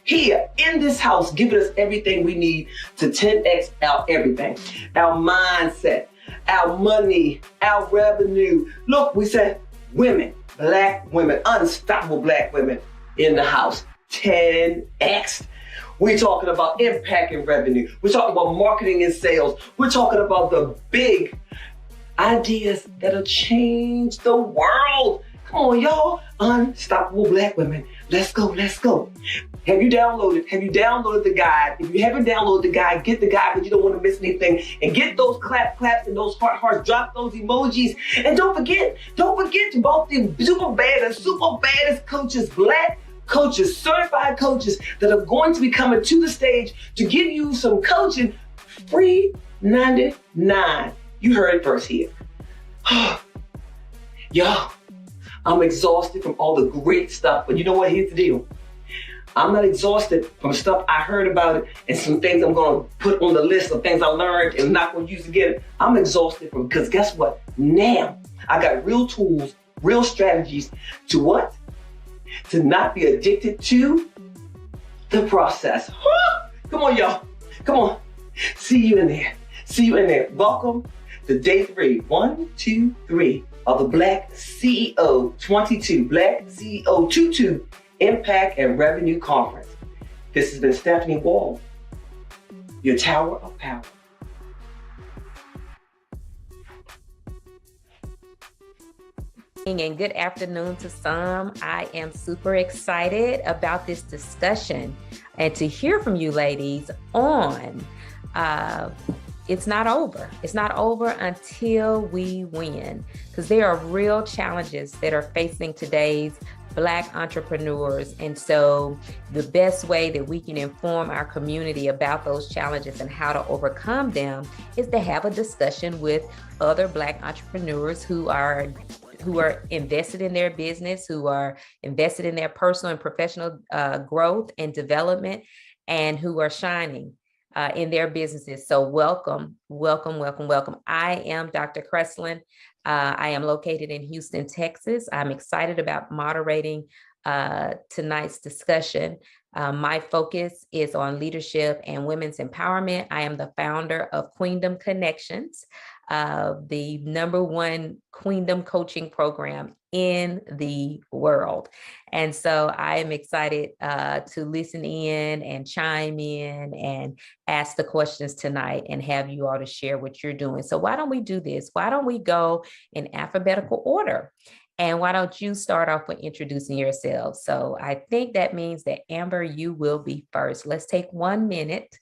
here in this house, giving us everything we need to 10x our everything. Our mindset, our money, our revenue. Look, we said women, black women, unstoppable black women in the house, 10x. We're talking about impact and revenue. We're talking about marketing and sales. We're talking about the big ideas that'll change the world. Come on, y'all. Unstoppable black women. Let's go, let's go. Have you downloaded the guide? If you haven't downloaded the guide, get the guide because you don't want to miss anything. And get those claps and those hearts, drop those emojis. And don't forget about the super baddest coaches, black coaches, certified coaches that are going to be coming to the stage to give you some coaching free 99. You heard it first here. Y'all, I'm exhausted from all the great stuff, but you know what? Here's the deal. I'm not exhausted from stuff I heard about it and some things I'm gonna put on the list of things I learned and not gonna use again. I'm exhausted from, because guess what? Now I got real tools, real strategies to what? To not be addicted to the process. Come on, y'all. Come on. See you in there. Welcome to day 3, 1, 2, 3 of the BlackCEO22 Impact and Revenue Conference. This has been Stephanie Wall, your Tower of Power. And good afternoon to some. I am super excited about this discussion and to hear from you ladies on it's not over. It's not over until we win, because there are real challenges that are facing today's Black entrepreneurs. And so the best way that we can inform our community about those challenges and how to overcome them is to have a discussion with other Black entrepreneurs who are invested in their business, who are invested in their personal and professional growth and development, and who are shining in their businesses. So welcome. I am Dr. Kreslin. I am located in Houston, Texas. I'm excited about moderating tonight's discussion. My focus is on leadership and women's empowerment. I am the founder of Queendom Connections, the #1 Queendom coaching program in the world. And so I am excited to listen in and chime in and ask the questions tonight and have you all to share what you're doing. So why don't we do this? Why don't we go in alphabetical order? And why don't you start off with introducing yourselves? So I think that means that Amber, you will be first. Let's take 1 minute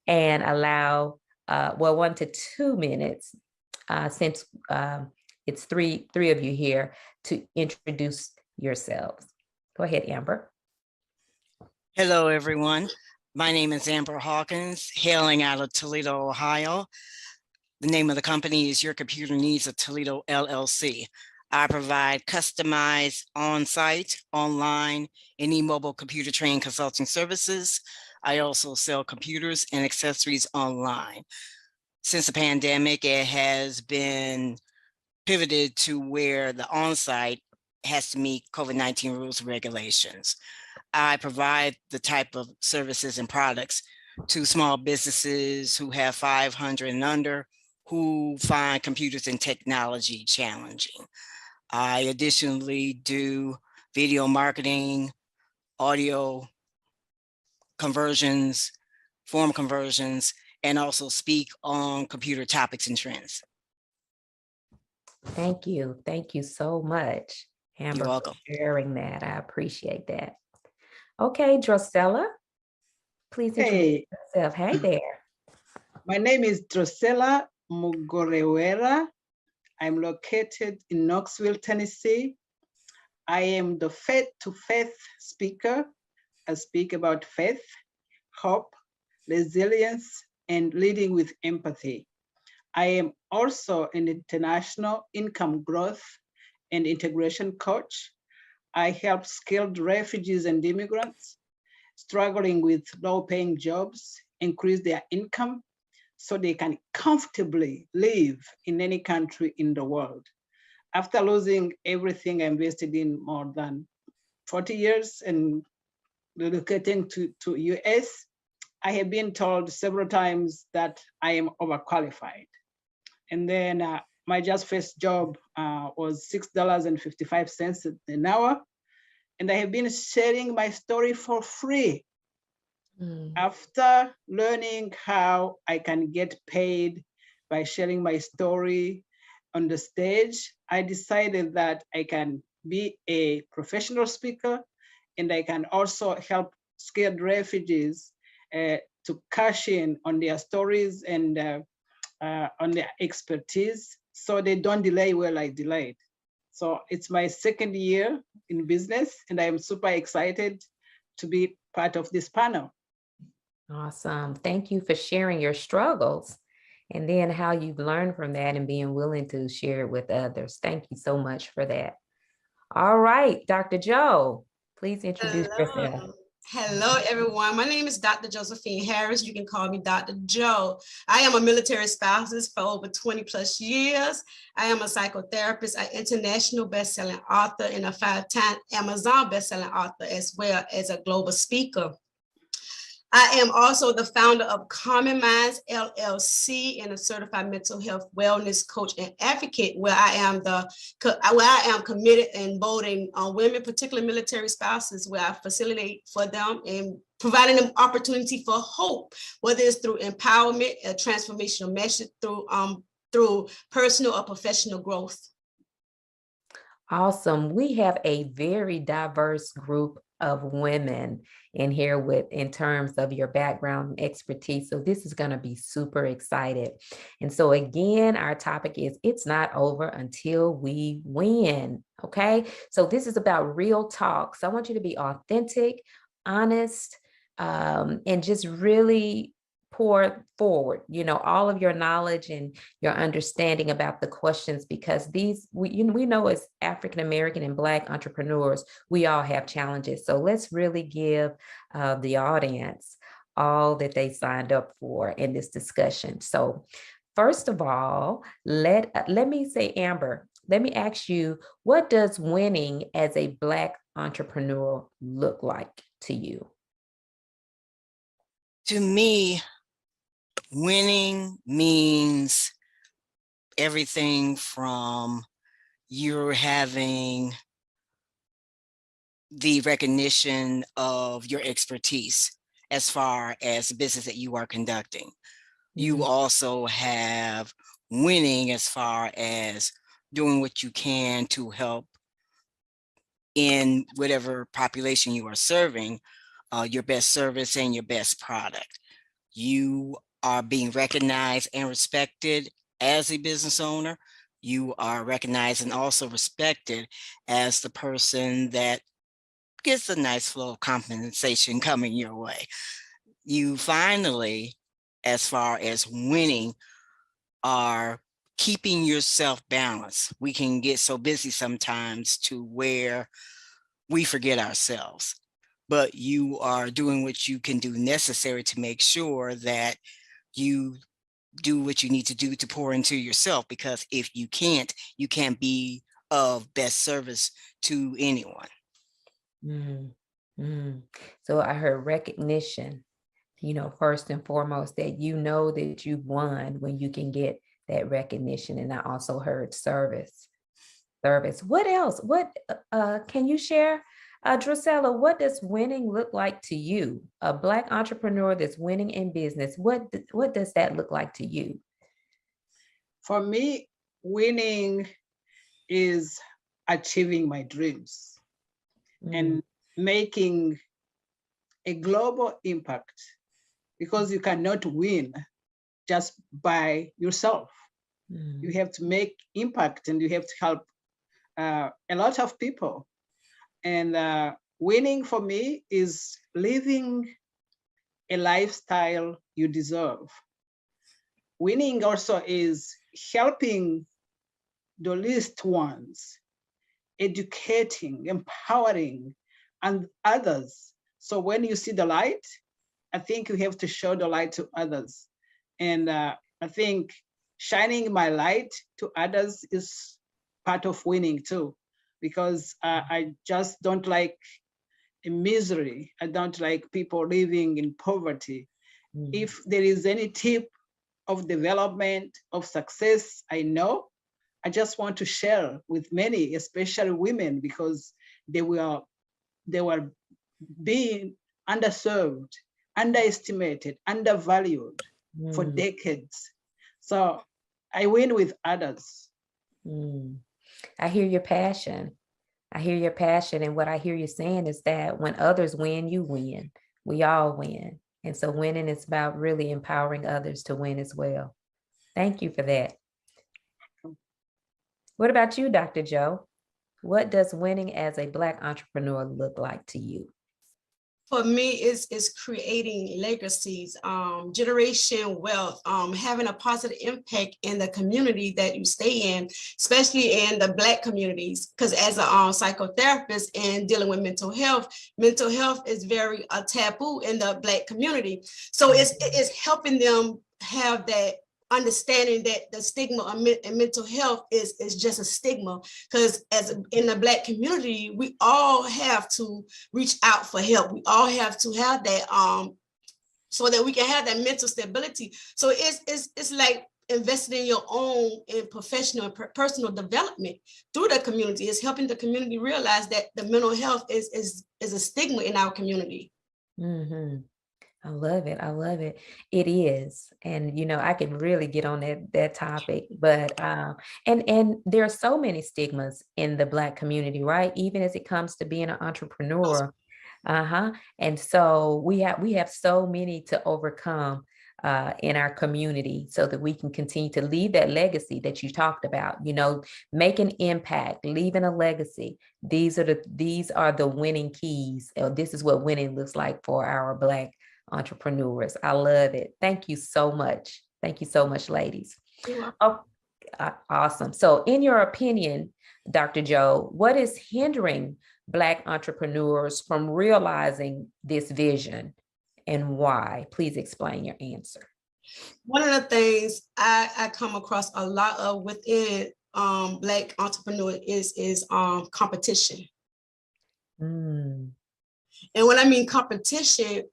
and allow, 1 to 2 minutes, since it's three of you here, to introduce yourselves. Go ahead, Amber. Hello, everyone. My name is Amber Hawkins, hailing out of Toledo, Ohio. The name of the company is Your Computer Needs of Toledo, LLC. I provide customized on-site, online, and mobile computer training consulting services. I also sell computers and accessories online. Since the pandemic, it has been pivoted to where the on-site has to meet COVID-19 rules and regulations. I provide the type of services and products to small businesses who have 500 and under, who find computers and technology challenging. I additionally do video marketing, audio conversions, form conversions, and also speak on computer topics and trends. Thank you. Thank you so much, Amber, You're welcome. for sharing that. I appreciate that. Okay, Drusella, please introduce yourself. Hey there. My name is Drusella Mugorewera. I'm located in Knoxville, Tennessee. I am the Faith to Faith speaker. I speak about faith, hope, resilience, and leading with empathy. I am also an international income growth and integration coach. I help skilled refugees and immigrants struggling with low-paying jobs increase their income so they can comfortably live in any country in the world. After losing everything I invested in more than 40 years and relocating to US, I have been told several times that I am overqualified. And then my just first job was $6.55 an hour. And I have been sharing my story for free. After learning how I can get paid by sharing my story on the stage, I decided that I can be a professional speaker and I can also help scared refugees to cash in on their stories and on their expertise so they don't delay where I delayed. So it's my second year in business and I am super excited to be part of this panel. Awesome. Thank you for sharing your struggles and then how you've learned from that and being willing to share it with others. Thank you so much for that. All right, Dr. Joe, please introduce yourself. Hello, everyone. My name is Dr. Josephine Harris. You can call me Dr. Joe. I am a military spouse for over 20 plus years. I am a psychotherapist, an international best-selling author, and a 5-time Amazon best-selling author, as well as a global speaker. I am also the founder of Common Minds LLC and a certified mental health wellness coach and advocate, where I am committed and voting on women, particularly military spouses, where I facilitate for them and providing them opportunity for hope, whether it's through empowerment, a transformational message, through personal or professional growth. Awesome. We have a very diverse group of women in here in terms of your background and expertise. So this is going to be super excited. And so again, our topic is it's not over until we win. Okay. So this is about real talk. So I want you to be authentic, honest, and just really pour forward, all of your knowledge and your understanding about the questions, because we know as African-American and Black entrepreneurs, we all have challenges. So let's really give the audience all that they signed up for in this discussion. So first of all, let me say, Amber, let me ask you, what does winning as a Black entrepreneur look like to you? To me, winning means everything from you're having the recognition of your expertise as far as the business that you are conducting. You also have winning as far as doing what you can to help in whatever population you are serving, your best service and your best product. You are being recognized and respected as a business owner. You are recognized and also respected as the person that gets a nice flow of compensation coming your way. You finally, as far as winning, are keeping yourself balanced. We can get so busy sometimes to where we forget ourselves, but you are doing what you can do necessary to make sure that you do what you need to do to pour into yourself, because if you can't be of best service to anyone. So I heard recognition, first and foremost, that that you've won when you can get that recognition. And I also heard service. What else? What can you share? Drusella, what does winning look like to you? A Black entrepreneur that's winning in business, what does that look like to you? For me, winning is achieving my dreams and making a global impact, because you cannot win just by yourself. You have to make impact and you have to help a lot of people. And winning for me is living a lifestyle you deserve. Winning also is helping the least ones, educating, empowering, and others. So when you see the light, I think you have to show the light to others. And I think shining my light to others is part of winning too, because I just don't like misery. I don't like people living in poverty. If there is any tip of development, of success, I know, I just want to share with many, especially women, because they were being underserved, underestimated, undervalued for decades. So I win with others. I hear your passion. I hear your passion. And what I hear you saying is that when others win, you win. We all win. And so winning is about really empowering others to win as well. Thank you for that. What about you, Dr. Joe? What does winning as a Black entrepreneur look like to you? For me, is creating legacies, generation wealth, having a positive impact in the community that you stay in, especially in the Black communities. Because as a psychotherapist and dealing with mental health is very taboo in the Black community. So it's helping them have that understanding that the stigma in mental health is just a stigma, because as in the Black community, we all have to reach out for help. We all have to have that so that we can have that mental stability. So it's like investing in your own in professional and personal development through the community. It's helping the community realize that the mental health is a stigma in our community. I love it. I love it. It is. And, you know, I can really get on that topic, but, and there are so many stigmas in the Black community, right? Even as it comes to being an entrepreneur. And so we have so many to overcome in our community so that we can continue to leave that legacy that you talked about, you know, make an impact, leaving a legacy. These are the winning keys. This is what winning looks like for our Black entrepreneurs. I love it. Thank you so much. Thank you so much, ladies. Oh, awesome. So in your opinion, Dr. Joe, what is hindering Black entrepreneurs from realizing this vision and why? Please explain your answer. One of the things I come across a lot of within Black entrepreneurs is competition. And when I mean competition,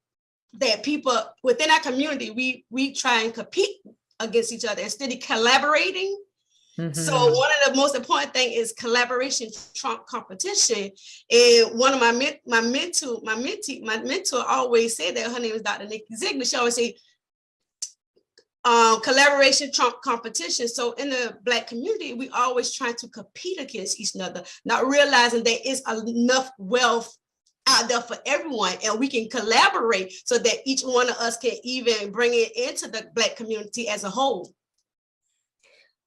that people within our community, we try and compete against each other instead of collaborating. So one of the most important thing is collaboration trump competition. And one of my mentor always said that. Her name is Dr. Nikki Ziegler. She always say collaboration trump competition. So in the Black community, we always try to compete against each other, not realizing there is enough wealth out there for everyone, and we can collaborate so that each one of us can even bring it into the Black community as a whole.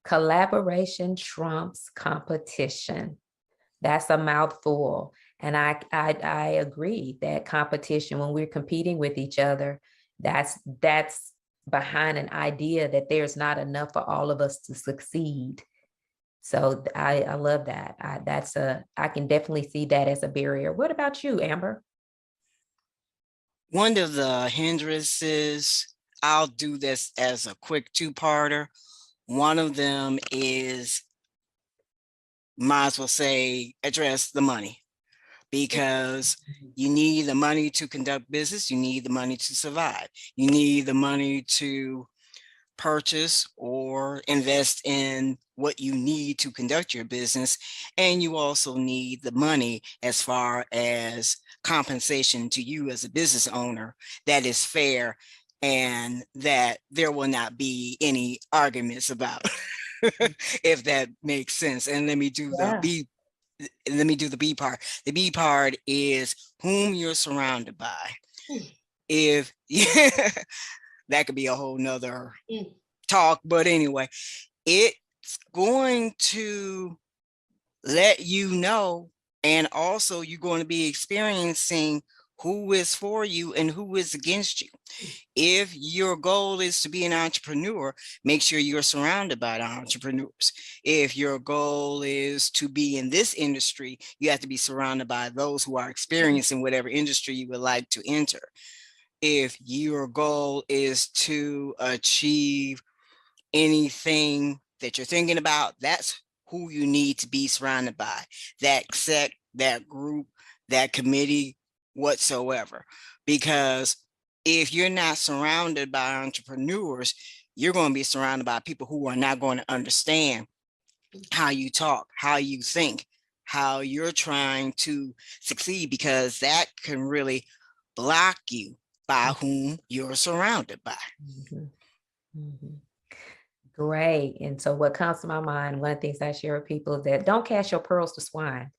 Collaboration trumps competition. That's a mouthful. And I agree that competition, when we're competing with each other, that's behind an idea that there's not enough for all of us to succeed. So I love that. I can definitely see that as a barrier. What about you, Amber? One of the hindrances, I'll do this as a quick two-parter. One of them is, might as well say, address the money, because you need the money to conduct business. You need the money to survive. You need the money to purchase or invest in what you need to conduct your business. And you also need the money as far as compensation to you as a business owner that is fair and that there will not be any arguments about, if that makes sense. And let me do the B part. The B part is whom you're surrounded by. If that could be a whole nother talk, but anyway, it's going to let you know, and also you're going to be experiencing who is for you and who is against you. If your goal is to be an entrepreneur, make sure you're surrounded by entrepreneurs. If your goal is to be in this industry, you have to be surrounded by those who are experienced in whatever industry you would like to enter. If your goal is to achieve anything that you're thinking about, that's who you need to be surrounded by. That sect, that group, that committee, whatsoever. Because if you're not surrounded by entrepreneurs, you're going to be surrounded by people who are not going to understand how you talk, how you think, how you're trying to succeed, because that can really block you by whom you're surrounded by. Mhm. Mhm. Great. And so what comes to my mind, one of the things I share with people is that don't cast your pearls to swine.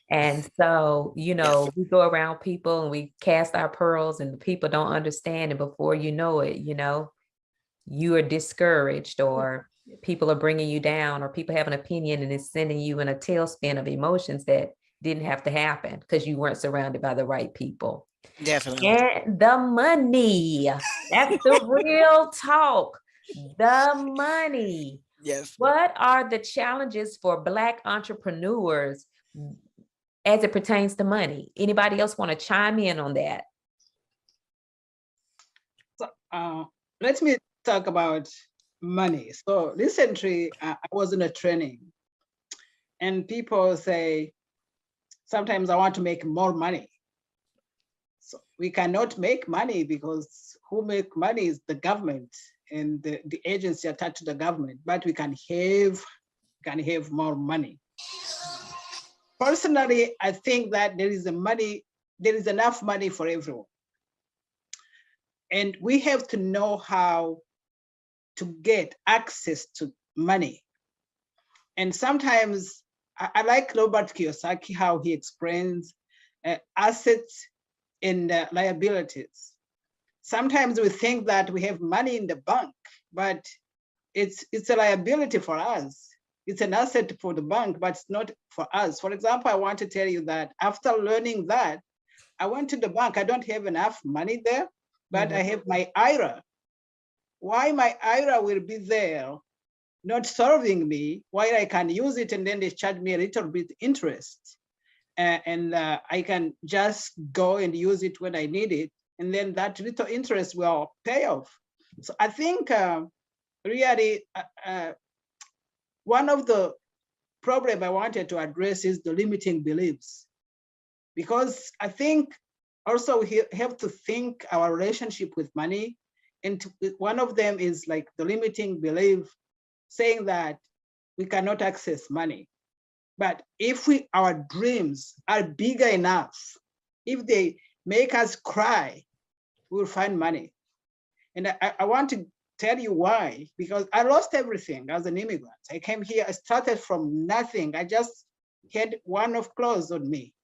And so, you know, we go around people and we cast our pearls and the people don't understand. And before you know it, you know, you are discouraged, or people are bringing you down, or people have an opinion and it's sending you in a tailspin of emotions that didn't have to happen because you weren't surrounded by the right people. Definitely. And the money, that's the real talk. The money. Yes. What are the challenges for Black entrepreneurs as it pertains to money? Anybody else want to chime in on that? So, let me talk about money. So recently, I was in a training, and people say, sometimes I want to make more money. So we cannot make money because who make money is the government and the agency attached to the government, but we can have more money. Personally, I think that there is enough money for everyone. And we have to know how to get access to money. And sometimes I like Robert Kiyosaki, how he explains assets and liabilities. Sometimes we think that we have money in the bank, but it's a liability for us. It's an asset for the bank, but it's not for us. For example, I want to tell you that after learning that, I went to the bank. I don't have enough money there, but I have my IRA. Why my IRA will be there, not serving me, while I can use it and then they charge me a little bit interest. And I can just go and use it when I need it. And then that little interest will pay off. So I think really one of the problem I wanted to address is the limiting beliefs. Because I think also we have to think our relationship with money. And one of them is like the limiting belief saying that we cannot access money. But if our dreams are bigger enough, if they make us cry, we'll find money. And I want to tell you why, because I lost everything as an immigrant. I came here, I started from nothing. I just had one of clothes on me.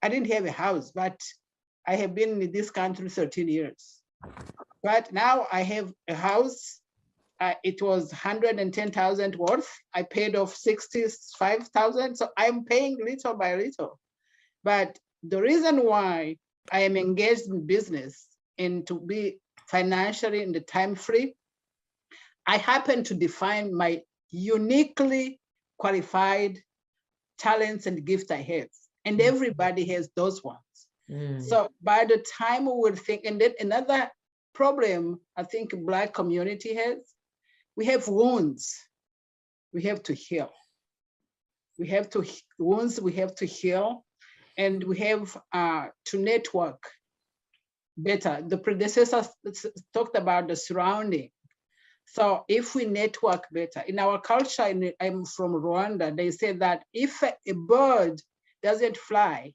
I didn't have a house, but I have been in this country 13 years. But now I have a house. It was 110,000 worth. I paid off 65,000. So I'm paying little by little. But the reason why I am engaged in business and to be financially in the time free, I happen to define my uniquely qualified talents and gifts I have. And everybody has those ones. So by the time we will think, and then another problem I think Black community has, we have wounds we have to heal. We have to wounds we have to heal, and we have to network better. The predecessors talked about the surrounding. So if we network better, in our culture, I'm from Rwanda, they say that if a bird doesn't fly,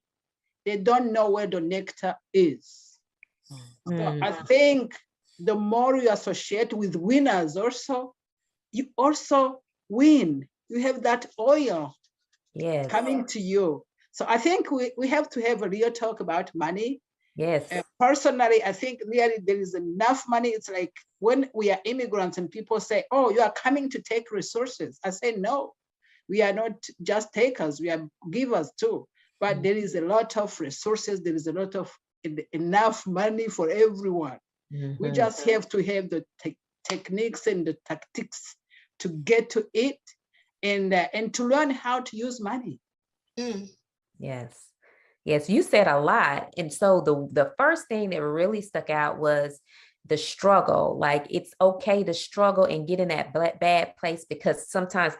they don't know where the nectar is. So I think the more you associate with winners also, you also win. You have that oil coming to you. So I think we have to have a real talk about money. Yes. Personally, I think really there is enough money. It's like when we are immigrants and people say, oh, you are coming to take resources. I say, no, we are not just takers, we are givers too. But there is a lot of resources. There is a lot of enough money for everyone. We just have to have the techniques and the tactics to get to it and to learn how to use money. Yes. Yes, you said a lot. And so the first thing that really stuck out was the struggle. Like, it's okay to struggle and get in that bad place, because sometimes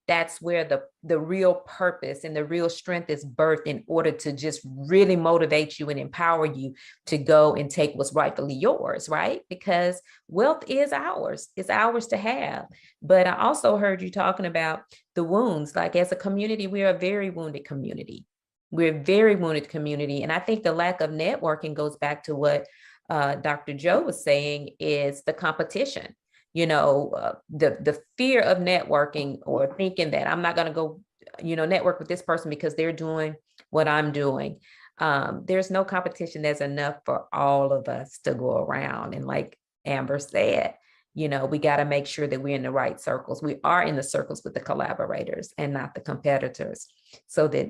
that's where the real purpose and the real strength is birthed, in order to just really motivate you and empower you to go and take what's rightfully yours, right? Because wealth is ours. It's ours to have. But I also heard you talking about the wounds. Like, as a community, we are a very wounded community. We're a very wounded community. And I think the lack of networking goes back to what Dr. Joe was saying, is the competition. The fear of networking, or thinking that I'm not going to go, network with this person because they're doing what I'm doing. There's no competition. There's enough for all of us to go around. And like Amber said, we got to make sure that we're in the right circles. We are in the circles with the collaborators and not the competitors, so that,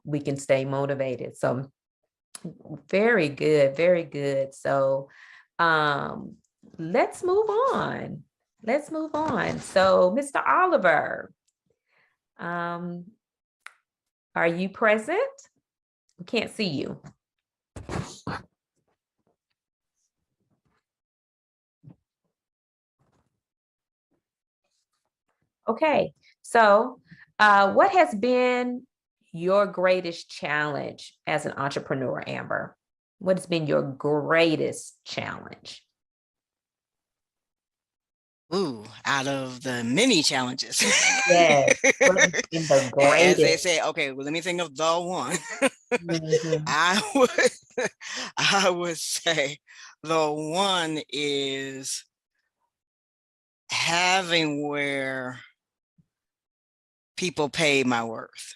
we can stay motivated. So very good, very good. So let's move on. So Mr. Oliver, are you present? We can't see you. Okay, so what has been your greatest challenge as an entrepreneur, Amber? What has been your greatest challenge? Ooh, out of the many challenges. Yes, what has been the As greatest? they say, okay, well, let me think of the one. Mhm. I would say the one is having where people pay my worth.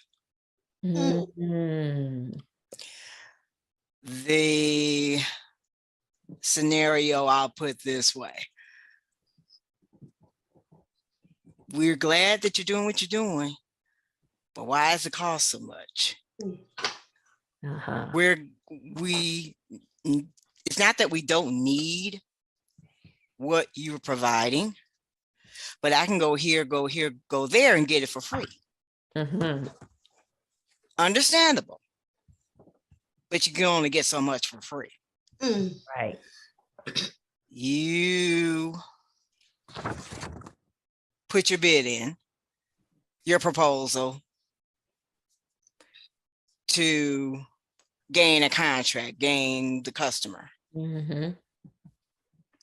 Mhm. The scenario I'll put this way. We're glad that you're doing what you're doing, but why does it cost so much? Uh-huh. It's not that we don't need what you're providing, but I can go here, go there, and get it for free. Mm-hmm. Understandable, but you can only get so much for free. Right. You put your bid in, your proposal, to gain a contract, gain the customer. Mm-hmm.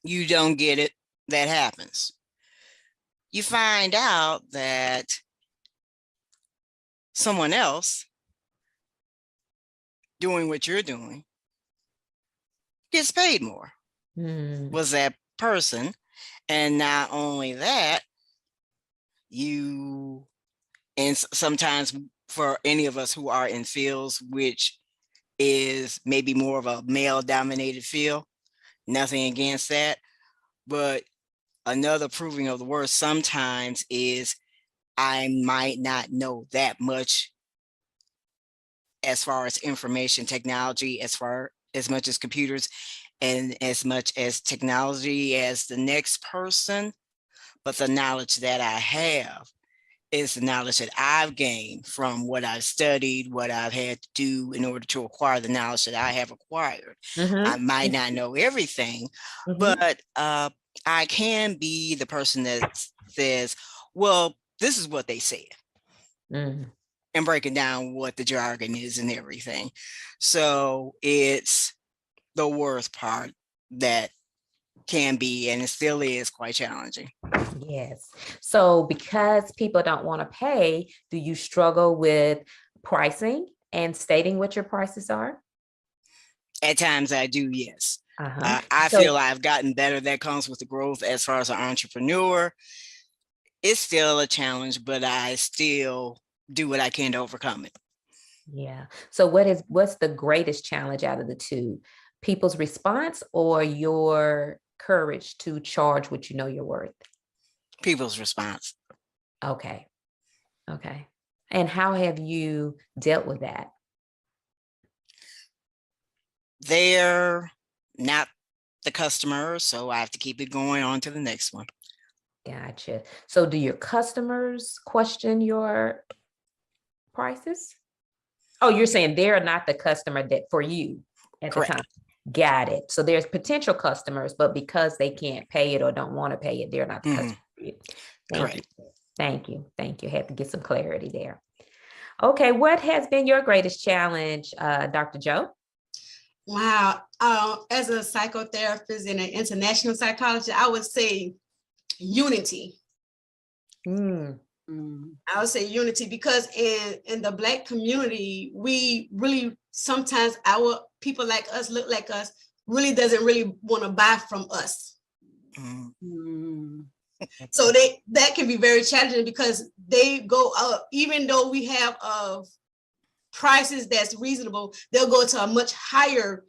You don't get it, that happens. You find out that someone else doing what you're doing gets paid more. Was that person. And not only that, and sometimes for any of us who are in fields which is maybe more of a male dominated field, nothing against that, but another proving of the word sometimes is I might not know that much as far as information technology, as much as computers and as much as technology as the next person, but the knowledge that I have is the knowledge that I've gained from what I've studied, what I've had to do in order to acquire the knowledge that I have acquired. I might not know everything, but I can be the person that says, well, this is what they said. And breaking down what the jargon is and everything. So it's the worst part that can be, and it still is, quite challenging. Yes. So because people don't want to pay, do you struggle with pricing and stating what your prices are? At times I do, yes. I feel I've gotten better. That comes with the growth as far as an entrepreneur. It's still a challenge, but I still do what I can to overcome it. Yeah. So what's the greatest challenge out of the two? People's response or your courage to charge what you know you're worth? People's response. Okay. Okay. And how have you dealt with that? They're not the customer, so I have to keep it going on to the next one. Gotcha. So do your customers question your prices? Oh, you're saying they're not the customer that for you at Correct. the time. Got it. So there's potential customers, but because they can't pay it or don't want to pay it, they're not the customer for you. Thank Correct. you. Thank you. Thank you. Had to get some clarity there. Okay, what has been your greatest challenge, Dr. Joe? Wow. As a psychotherapist and an international psychologist, I would say unity. I would say unity, because in the Black community, we really, sometimes our people like us, look like us, really doesn't really want to buy from us. So that can be very challenging, because they go up, even though we have prices that's reasonable, they'll go to a much higher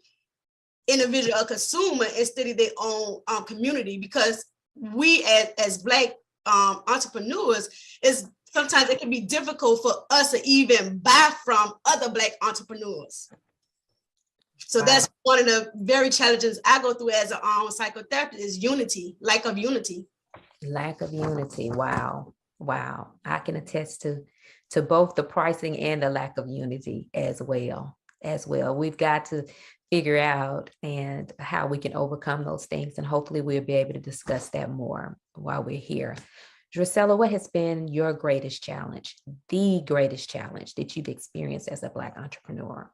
individual, a consumer, instead of their own community, because we as Black entrepreneurs, sometimes it can be difficult for us to even buy from other Black entrepreneurs. So that's one of the very challenges I go through as a psychotherapist, is unity, lack of unity. Lack of unity. Wow. Wow. I can attest to both the pricing and the lack of unity as well. We've got to figure out and how we can overcome those things. And hopefully we'll be able to discuss that more while we're here. Drusella, what has been your greatest challenge, the greatest challenge that you've experienced as a Black entrepreneur?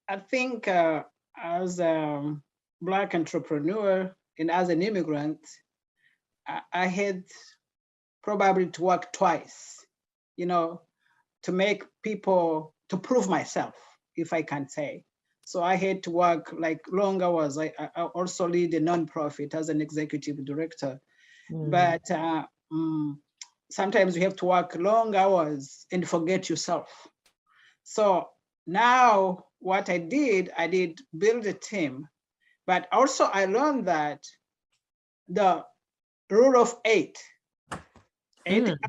I think as a Black entrepreneur and as an immigrant, I had probably to work twice, to make people, to prove myself, if I can say. So I had to work like long hours. I also lead a nonprofit as an executive director. But sometimes you have to work long hours and forget yourself. So now what I did build a team, but also I learned that the rule of 8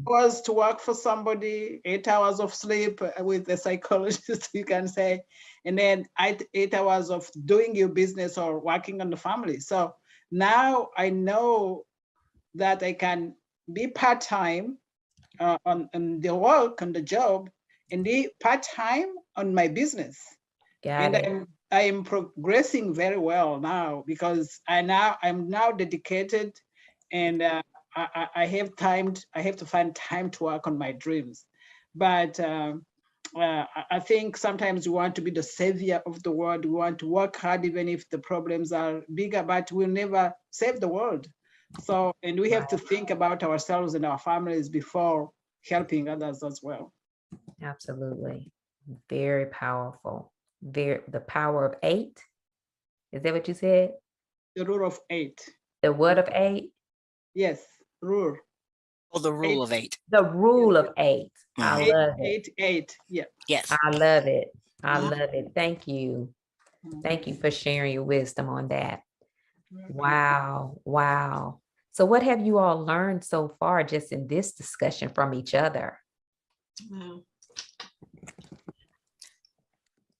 hours to work for somebody, 8 hours of sleep with a psychologist, you can say, and then 8 hours of doing your business or working on the family. So now I know that I can be part-time on the work, on the job, and be part-time on my business. I am progressing very well now, because I'm now dedicated, and I have to find time to work on my dreams. But I think sometimes we want to be the savior of the world. We want to work hard, even if the problems are bigger, but we'll never save the world. So, and we have to think about ourselves and our families before helping others as well. Absolutely. Very powerful. The power of 8. Is that what you said? The rule of 8. The what of 8? Yes, rule. Oh, the rule of 8. The rule of 8. I love it. 8. Yeah. Yes. I love it. I love it. Thank you. Thank you for sharing your wisdom on that. Wow. Wow. So what have you all learned so far just in this discussion from each other? Wow.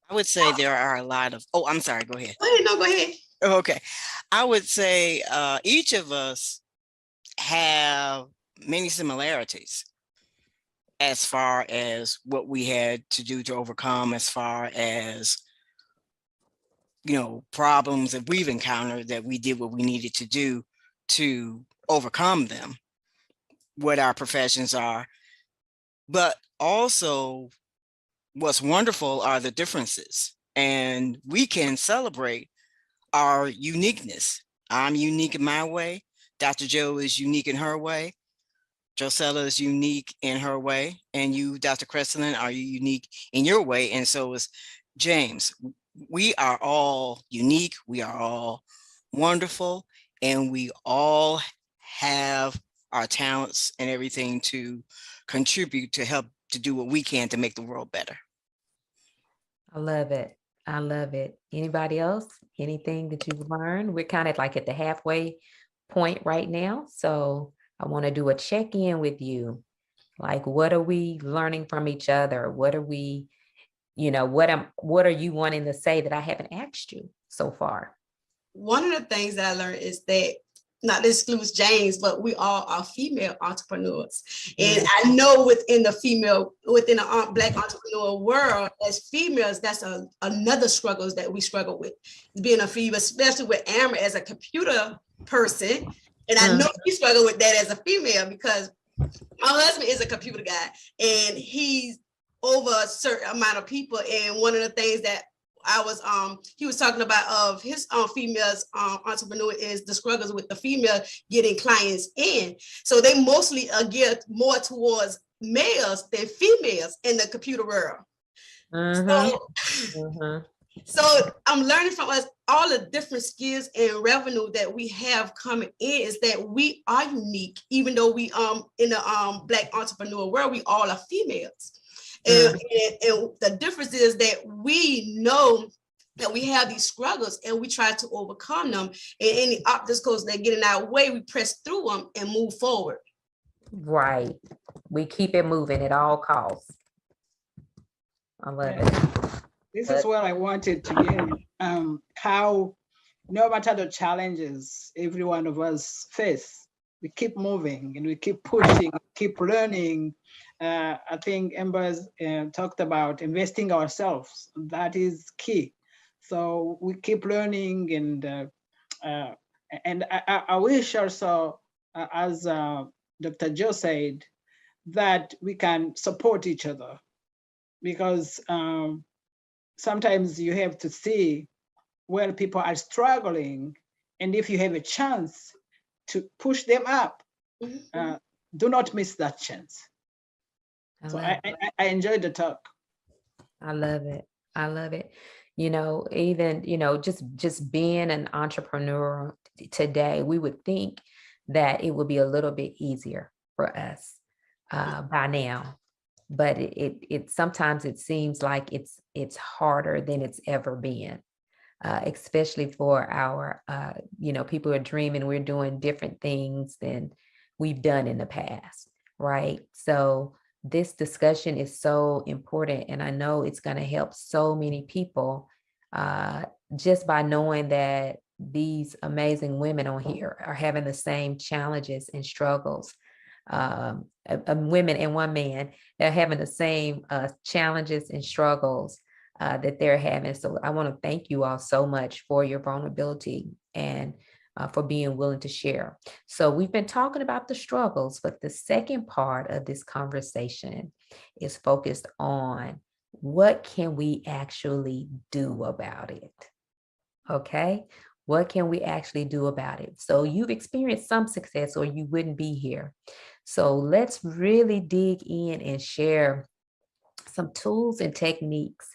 I would say there are a lot of, I'm sorry, go ahead. No, go ahead. Okay. I would say each of us have many similarities as far as what we had to do to overcome, as far as, problems that we've encountered, that we did what we needed to do to overcome them, what our professions are. But also what's wonderful are the differences, and we can celebrate our uniqueness. I'm unique in my way. Dr. Joe is unique in her way. Drusella is unique in her way. And you, Dr. Crescent, are unique in your way. And so is James. We are all unique. We are all wonderful. And we all have our talents and everything to contribute to help to do what we can to make the world better. I love it. I love it. Anybody else? Anything that you've learned? We're kind of like at the halfway point right now. So I want to do a check-in with you. Like, what are we learning from each other? What are we, what are you wanting to say that I haven't asked you so far? One of the things that I learned is that, not to exclude James, but we all are female entrepreneurs. And I know within the Black entrepreneur world, as females, that's another struggles that we struggle with. Being a female, especially with Amber as a computer person, And I know you struggle with that as a female because my husband is a computer guy and he's over a certain amount of people. And one of the things that he was talking about of his females entrepreneur is the struggles with the female getting clients in. So they mostly are geared more towards males than females in the computer world. So I'm learning from us all the different skills and revenue that we have coming in is that we are unique, even though we in the Black entrepreneur world, we all are females. And the difference is that we know that we have these struggles and we try to overcome them, and any obstacles that get in our way, we press through them and move forward. Right. We keep it moving at all costs. I love it. This is what I wanted to get, how no matter the challenges every one of us face, we keep moving and we keep pushing, keep learning. I think Amber's talked about investing ourselves. That is key. So we keep learning, and I wish also, as Dr. Joe said, that we can support each other, because sometimes you have to see where people are struggling, and if you have a chance to push them up, do not miss that chance. So I enjoyed the talk. I love it. I love it. You know, even, you know, just being an entrepreneur today, we would think that it would be a little bit easier for us by now. But it sometimes it seems like it's harder than it's ever been, especially for our, you know, people are dreaming, we're doing different things than we've done in the past, right? So this discussion is so important, and I know it's going to help so many people just by knowing that these amazing women on here are having the same challenges and struggles. Women and one man, they're having the same challenges and struggles that they're having. So I want to thank you all so much for your vulnerability and for being willing to share. So we've been talking about the struggles, but the second part of this conversation is focused on what can we actually do about it? Okay. What can we actually do about it? So you've experienced some success or you wouldn't be here. So let's really dig in and share some tools and techniques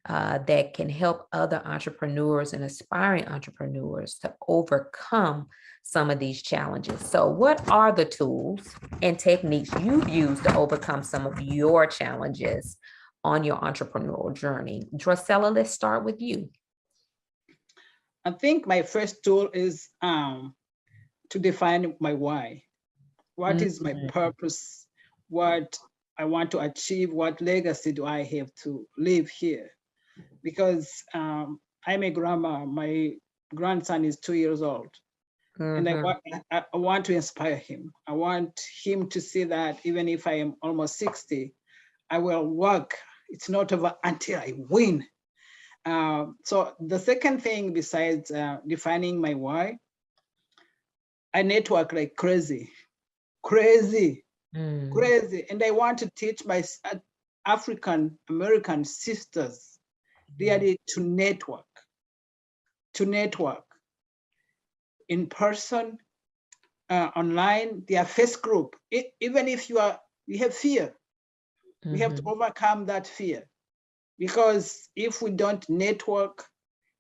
that can help other entrepreneurs and aspiring entrepreneurs to overcome some of these challenges. So what are the tools and techniques you've used to overcome some of your challenges on your entrepreneurial journey? Drusella, let's start with you. I think my first tool is to define my why. What is my purpose? What I want to achieve? What legacy do I have to leave here? Because I'm a grandma. My grandson is 2 years old. And I want to inspire him. I want him to see that even if I am almost 60, I will work. It's not over until I win. So the second thing besides defining my why, I network like crazy. And I want to teach my African American sisters really to network in person, online, their face group. Even if you have fear, we have to overcome that fear. Because if we don't network,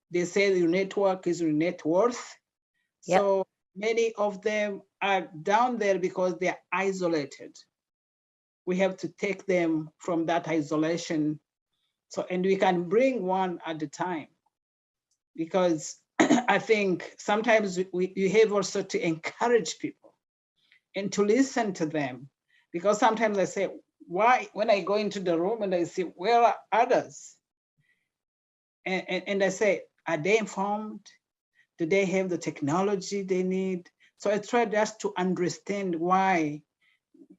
they say your network is your net worth. Yep. So many of them are down there because they're isolated. We have to take them from that isolation. So, and we can bring one at a time. Because I think sometimes you have also to encourage people and to listen to them. Because sometimes I say, why, when I go into the room and I see, where are others? And I say, are they informed? Do they have the technology they need? So I try just to understand why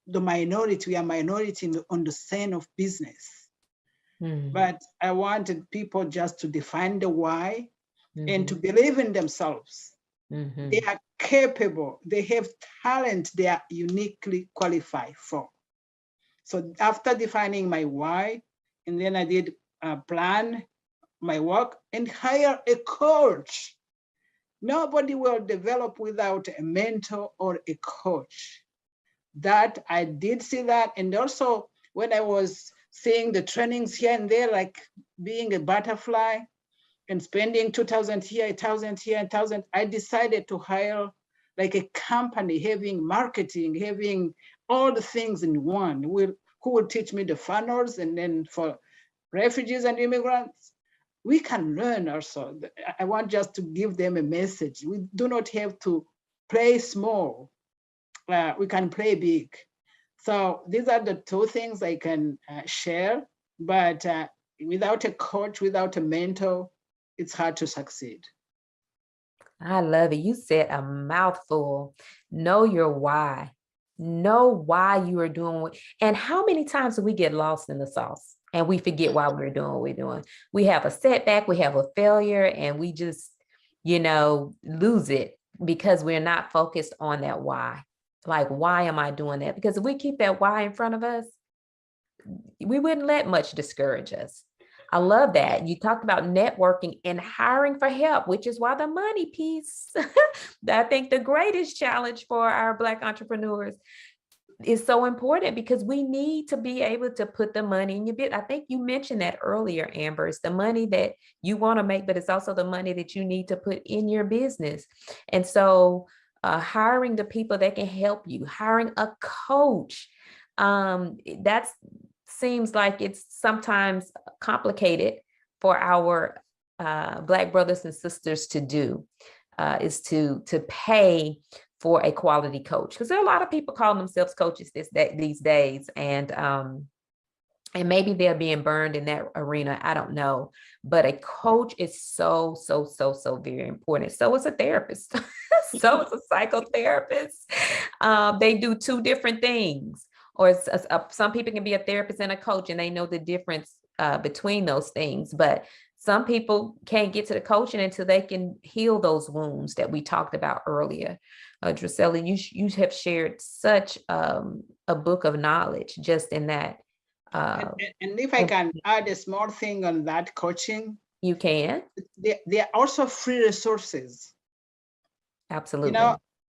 we are minority on the scene of business. But I wanted people just to define the why and to believe in themselves Mhm. They are capable. They have talent they are uniquely qualified for. So after defining my why, and then I did plan my work and hire a coach. Nobody will develop without a mentor or a coach. That I did see that. And also when I was seeing the trainings here and there, like being a butterfly and spending 2,000 here, 1,000 here, 1,000, I decided to hire like a company having marketing, having all the things in one, who will teach me the funnels. And then for refugees and immigrants, we can learn also. I want just to give them a message. We do not have to play small. We can play big. So these are the two things I can share, but without a coach, without a mentor, it's hard to succeed. I love it. You said a mouthful. Know your why. Know why you are doing what, and how many times do we get lost in the sauce and we forget why we're doing what we're doing? We have a setback, we have a failure, and we just, lose it because we're not focused on that why. Like, why am I doing that? Because if we keep that why in front of us, we wouldn't let much discourage us. I love that. You talked about networking and hiring for help, which is why the money piece, I think the greatest challenge for our Black entrepreneurs is so important, because we need to be able to put the money in your bit. I think you mentioned that earlier, Amber. It's the money that you want to make, but it's also the money that you need to put in your business. And so hiring the people that can help you, hiring a coach, that's seems like it's sometimes complicated for our Black brothers and sisters to do, is to pay for a quality coach, because there are a lot of people calling themselves coaches these days, and maybe they're being burned in that arena. I don't know, but a coach is so very important. So is a therapist. So is a psychotherapist. They do two different things. Or some people can be a therapist and a coach, and they know the difference between those things. But some people can't get to the coaching until they can heal those wounds that we talked about earlier. Drusella, you have shared such a book of knowledge just in that. And if I can add a small thing on that coaching. You can. There are also free resources. Absolutely.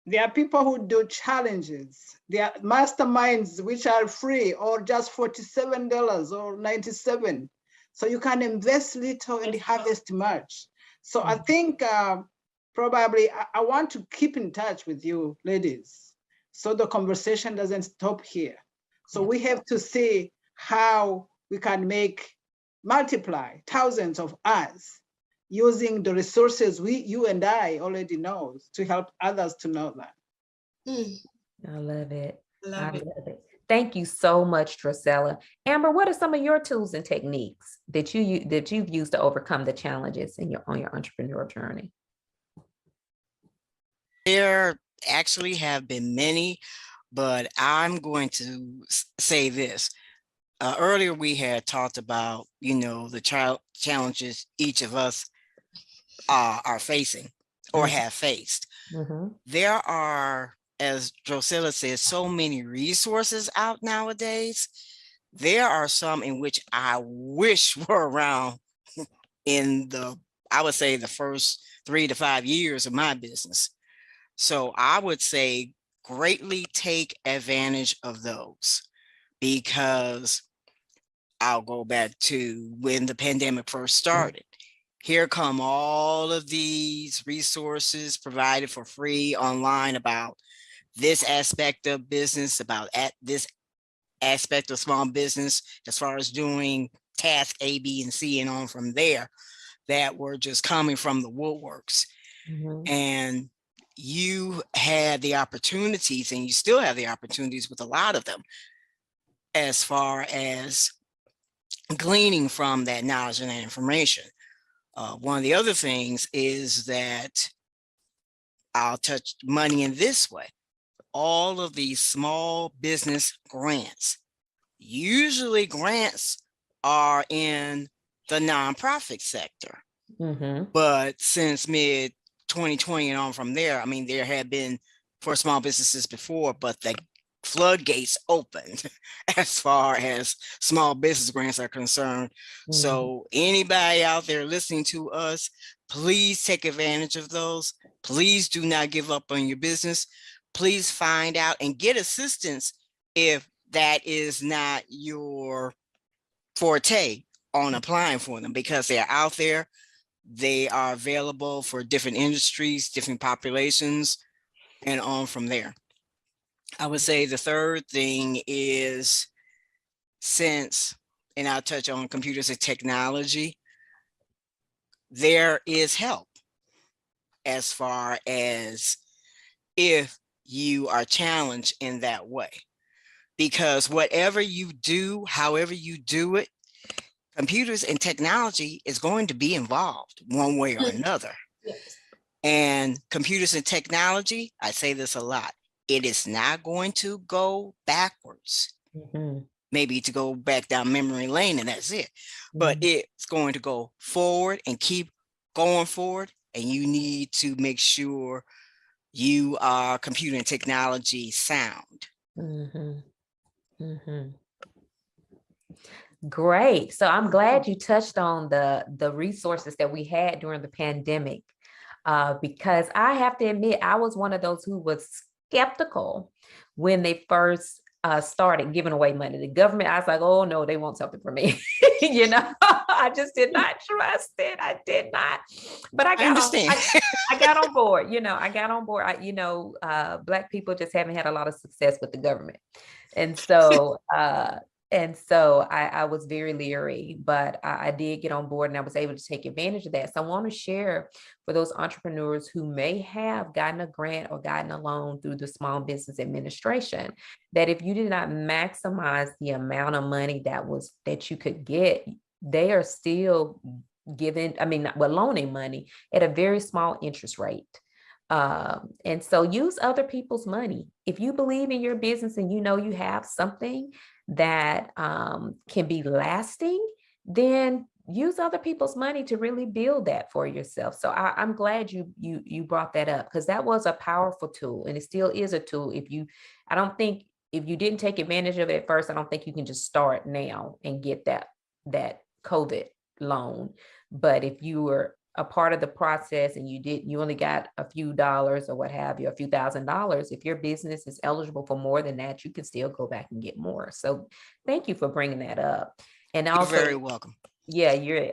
There are people who do challenges. There are masterminds which are free or just $47 or $97. So you can invest little and harvest much. So I think probably I want to keep in touch with you ladies, so the conversation doesn't stop here. So we have to see how we can multiply thousands of us using the resources you and I already know to help others to know that. I love it. Love it. Thank you so much, Drusella. Amber, what are some of your tools and techniques that you've used to overcome the challenges on your entrepreneurial journey? There actually have been many, but I'm going to say this. Earlier, we had talked about, the challenges each of us are facing or have faced. There are, as Drusella says, so many resources out nowadays. There are some in which I wish were around in I would say the first 3 to 5 years of my business. So I would say greatly take advantage of those, because I'll go back to when the pandemic first started. Here come all of these resources provided for free online about this aspect of business, about this aspect of small business, as far as doing task A, B, and C, and on from there, that were just coming from the woodworks. And you had the opportunities, and you still have the opportunities with a lot of them, as far as gleaning from that knowledge and that information. One of the other things is that I'll touch money in this way. All of these small business grants, usually grants are in the nonprofit sector. But since mid 2020 and on from there, I mean, there had been for small businesses before, but the floodgates opened as far as small business grants are concerned. So anybody out there listening to us, please take advantage of those. Please do not give up on your business. Please find out and get assistance if that is not your forte on applying for them, because they're out there. They are available for different industries, different populations, and on from there. I would say the third thing is, and I'll touch on computers and technology, there is help as far as if you are challenged in that way. Because whatever you do, however you do it, computers and technology is going to be involved one way or another. Yes. And computers and technology, I say this a lot, it is not going to go backwards. Maybe to go back down memory lane and that's it. But it's going to go forward and keep going forward. And you need to make sure you are computer and technology sound. Great. So I'm glad you touched on the resources that we had during the pandemic, because I have to admit, I was one of those who was skeptical when they first started giving away money. The government, I was like, oh no, they want something from me. You know, I just did not trust it. I did not. But I got on board. You know, I got on board. Black people just haven't had a lot of success with the government, and so I was very leery, but I did get on board and I was able to take advantage of that. So I want to share for those entrepreneurs who may have gotten a grant or gotten a loan through the Small Business Administration, that if you did not maximize the amount of money that you could get, they are still loaning money at a very small interest rate. And so use other people's money. If you believe in your business and you know you have something that can be lasting, then use other people's money to really build that for yourself. So I'm glad you brought that up, because that was a powerful tool, and it still is a tool. I don't think if you didn't take advantage of it at first, I don't think you can just start now and get that COVID loan. But if you were a part of the process and you only got a few dollars or what have you, a few $1,000s, if your business is eligible for more than that, you can still go back and get more. So thank you for bringing that up. And also, you're very welcome. Yeah, you're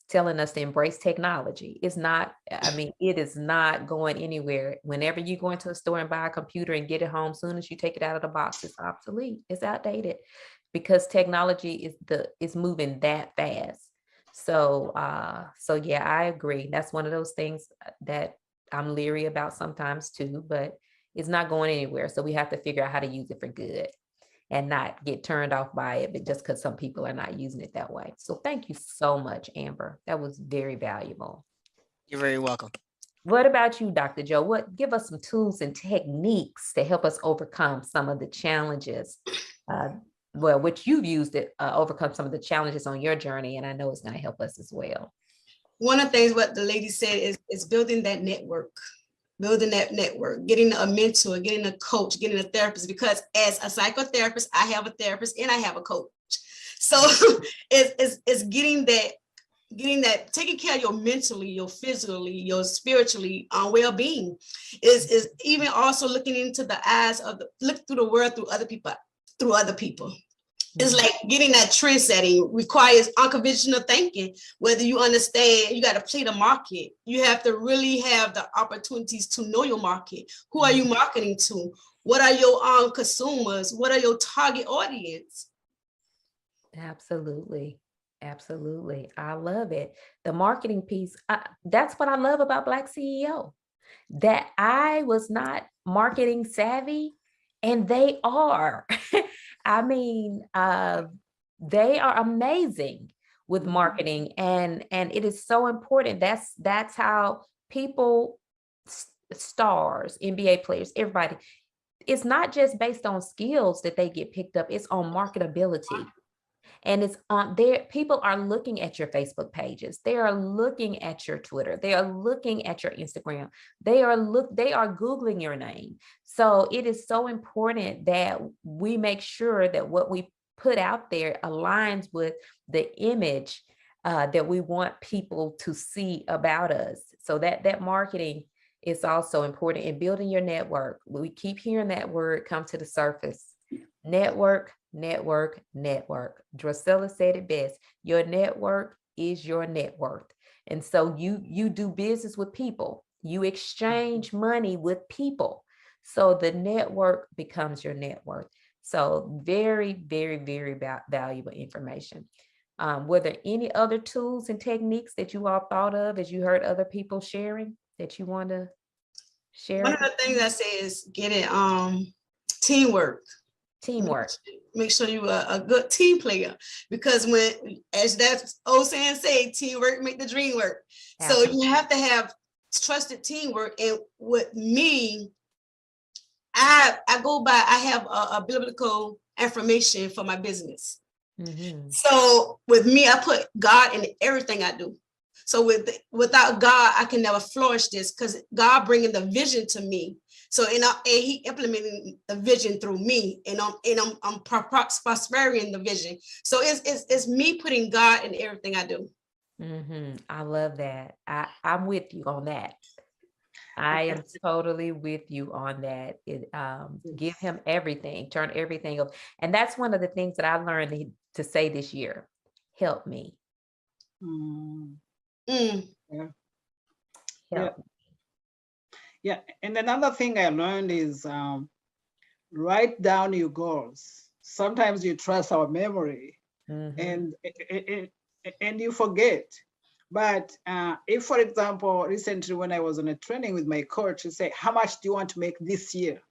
telling us to embrace technology. It is not going anywhere. Whenever you go into a store and buy a computer and get it home, as soon as you take it out of the box, it's obsolete, it's outdated, because technology is moving that fast. So yeah, I agree. That's one of those things that I'm leery about sometimes too, but it's not going anywhere. So we have to figure out how to use it for good and not get turned off by it, but just because some people are not using it that way. So thank you so much, Amber. That was very valuable. You're very welcome. What about you, Dr. Joe? Give us some tools and techniques to help us overcome some of the challenges, which you've used to overcome some of the challenges on your journey, and I know it's going to help us as well. One of the things what the lady said is building that network, getting a mentor, getting a coach, getting a therapist, because as a psychotherapist, I have a therapist and I have a coach. So it's getting that, taking care of your mentally, your physically, your spiritually well-being is even also looking into the eyes look through the world through other people. It's like getting that trend setting requires unconventional thinking. Whether you understand, you got to play the market. You have to really have the opportunities to know your market. Who are you marketing to? What are your consumers? What are your target audience? Absolutely. Absolutely. I love it. The marketing piece, that's what I love about BlackCEO, that I was not marketing savvy, and they are. I mean, they are amazing with marketing, and it is so important. That's how people, stars, NBA players, everybody, it's not just based on skills that they get picked up, it's on marketability. And it's on there. People are looking at your Facebook pages. They are looking at your Twitter. They are looking at your Instagram. They are Googling your name. So it is so important that we make sure that what we put out there aligns with the image that we want people to see about us. So that marketing is also important in building your network. We keep hearing that word come to the surface. Network, network, network. Drusilla said it best. Your network is your net worth. And so you do business with people. You exchange money with people. So the network becomes your net worth. So very, very, very valuable information. Were there any other tools and techniques that you all thought of as you heard other people sharing that you want to share? One of the things I say is get it teamwork. Teamwork. Make sure you're a good team player, because when, as that old saying say, teamwork make the dream work. Absolutely. So you have to have trusted teamwork. And with me, I go by, I have a biblical affirmation for my business. Mm-hmm. So with me, I put God in everything I do. So without God, I can never flourish this, because God bringing the vision to me. So and he implementing the vision through me, and I'm prospering the vision. So it's me putting God in everything I do. Mm-hmm. I love that. I'm with you on that. I am totally with you on that. Give him everything, turn everything up. And that's one of the things that I learned to say this year. Help me. Yeah. Help. Yeah, and another thing I learned is write down your goals. Sometimes you trust our memory, and you forget. But if, for example, recently when I was on a training with my coach, he said, how much do you want to make this year?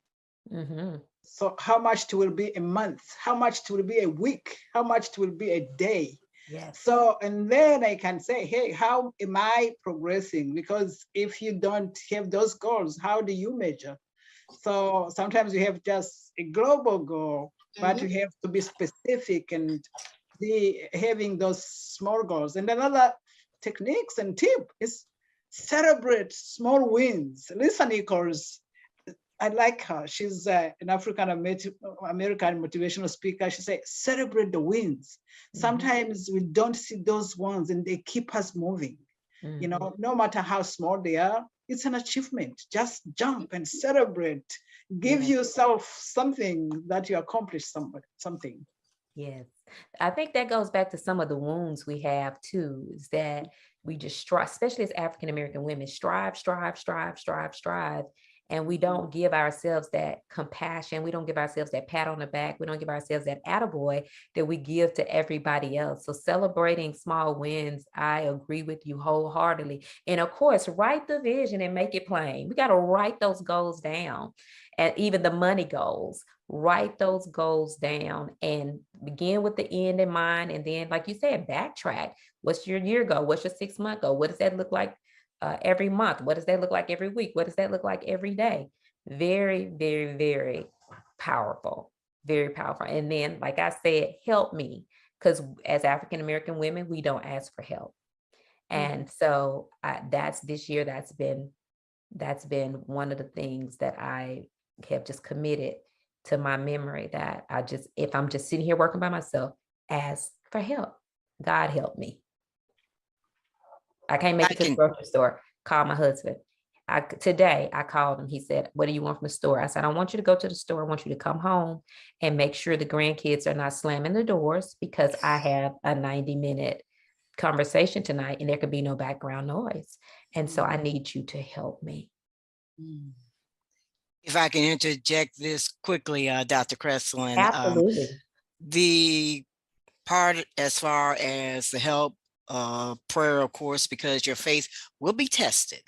So how much it will be a month? How much it will be a week? How much it will be a day? Yes. So, and then I can say, hey, how am I progressing? Because if you don't have those goals, how do you measure? So sometimes you have just a global goal, but you have to be specific and be having those small goals. And another techniques and tip is celebrate small wins. Lisa Nichols, I like her. She's an African American motivational speaker. She said, celebrate the wins. Sometimes we don't see those ones and they keep us moving. You know, no matter how small they are, it's an achievement. Just jump and celebrate. Give yourself something that you accomplished something. Yes. I think that goes back to some of the wounds we have too, is that we just strive, especially as African American women, strive. And we don't give ourselves that compassion. We don't give ourselves that pat on the back. We don't give ourselves that attaboy that we give to everybody else. So celebrating small wins, I agree with you wholeheartedly. And of course, write the vision and make it plain. We got to write those goals down, and even the money goals. Write those goals down and begin with the end in mind. And then, like you said, backtrack. What's your year goal? What's your 6-month goal? What does that look like every month? What does that look like every week? What does that look like every day? Very, very, very powerful. Very powerful. And then, like I said, help me. Because as African American women, we don't ask for help. And so that's this year, that's been one of the things that I have just committed to my memory, that if I'm just sitting here working by myself, ask for help. God help me. I can't make it to the grocery store. Call my husband. Today I called him. He said, what do you want from the store? I said, I don't want you to go to the store. I want you to come home and make sure the grandkids are not slamming the doors, because I have a 90-minute conversation tonight and there could be no background noise. And so I need you to help me. If I can interject this quickly, Dr. Kreslin. Absolutely. The part as far as the help, prayer, of course, because your faith will be tested.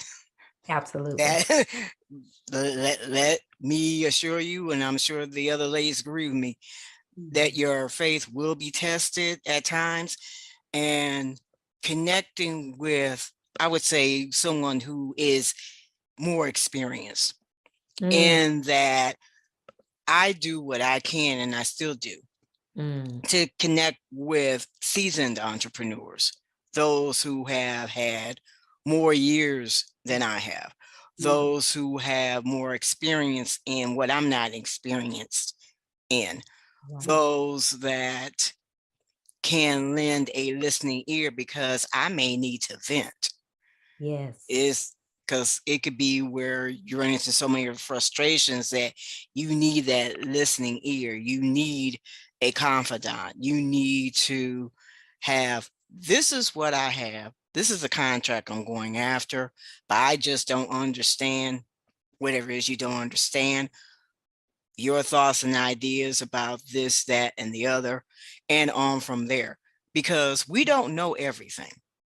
Absolutely. Let me assure you, and I'm sure the other ladies agree with me, that your faith will be tested at times. And connecting with, I would say, someone who is more experienced in that I do what I can, and I still do. to connect with seasoned entrepreneurs, those who have had more years than I have, those who have more experience in what I'm not experienced in, those that can lend a listening ear because I may need to vent. Yes. Is because it could be where you run into so many frustrations that you need that listening ear. You need a confidant. You need to have, this is what I have. This is the contract I'm going after, but I just don't understand whatever it is you don't understand. Your thoughts and ideas about this, that, and the other, and on from there, because we don't know everything.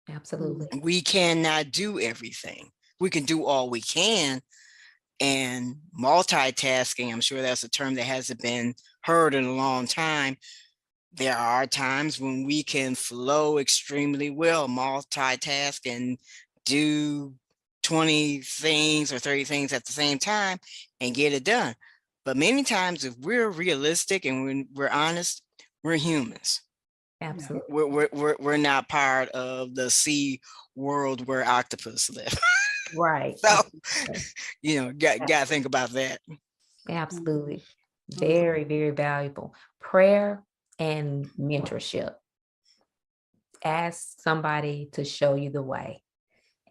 Absolutely. We cannot do everything. We can do all we can. And multitasking, I'm sure that's a term that hasn't been heard in a long time. There are times when we can flow extremely well, multitask and do 20 things or 30 things at the same time and get it done. But many times, if we're realistic and when we're honest, we're humans. Absolutely. We're not part of the sea world where octopus live. Right. So, you know, got to think about that. Absolutely. Very, very valuable. Prayer and mentorship. Ask somebody to show you the way.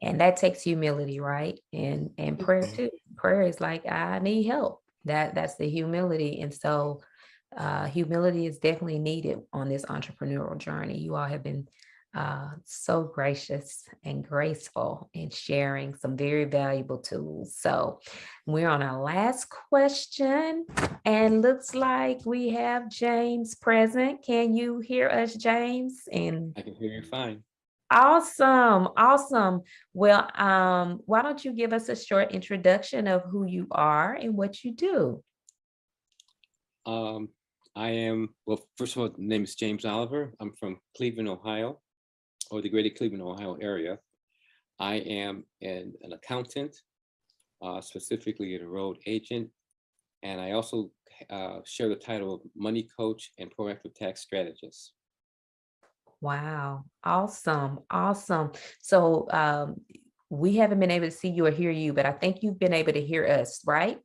And that takes humility, right? And prayer too. Prayer is like, I need help. That's the humility. And so humility is definitely needed on this entrepreneurial journey. You all have been so gracious and graceful in sharing some very valuable tools. So we're on our last question, and looks like we have James present. Can you hear us, James? And I can hear you fine. awesome, awesome. Well, why don't you give us a short introduction of who you are and what you do? I am, well, first of all, the name is James Oliver. I'm from Cleveland, Ohio, or the greater Cleveland, Ohio area. I am an accountant, specifically an enrolled agent, and I also share the title of money coach and proactive tax strategist. Wow, awesome, awesome. So we haven't been able to see you or hear you, but I think you've been able to hear us, right?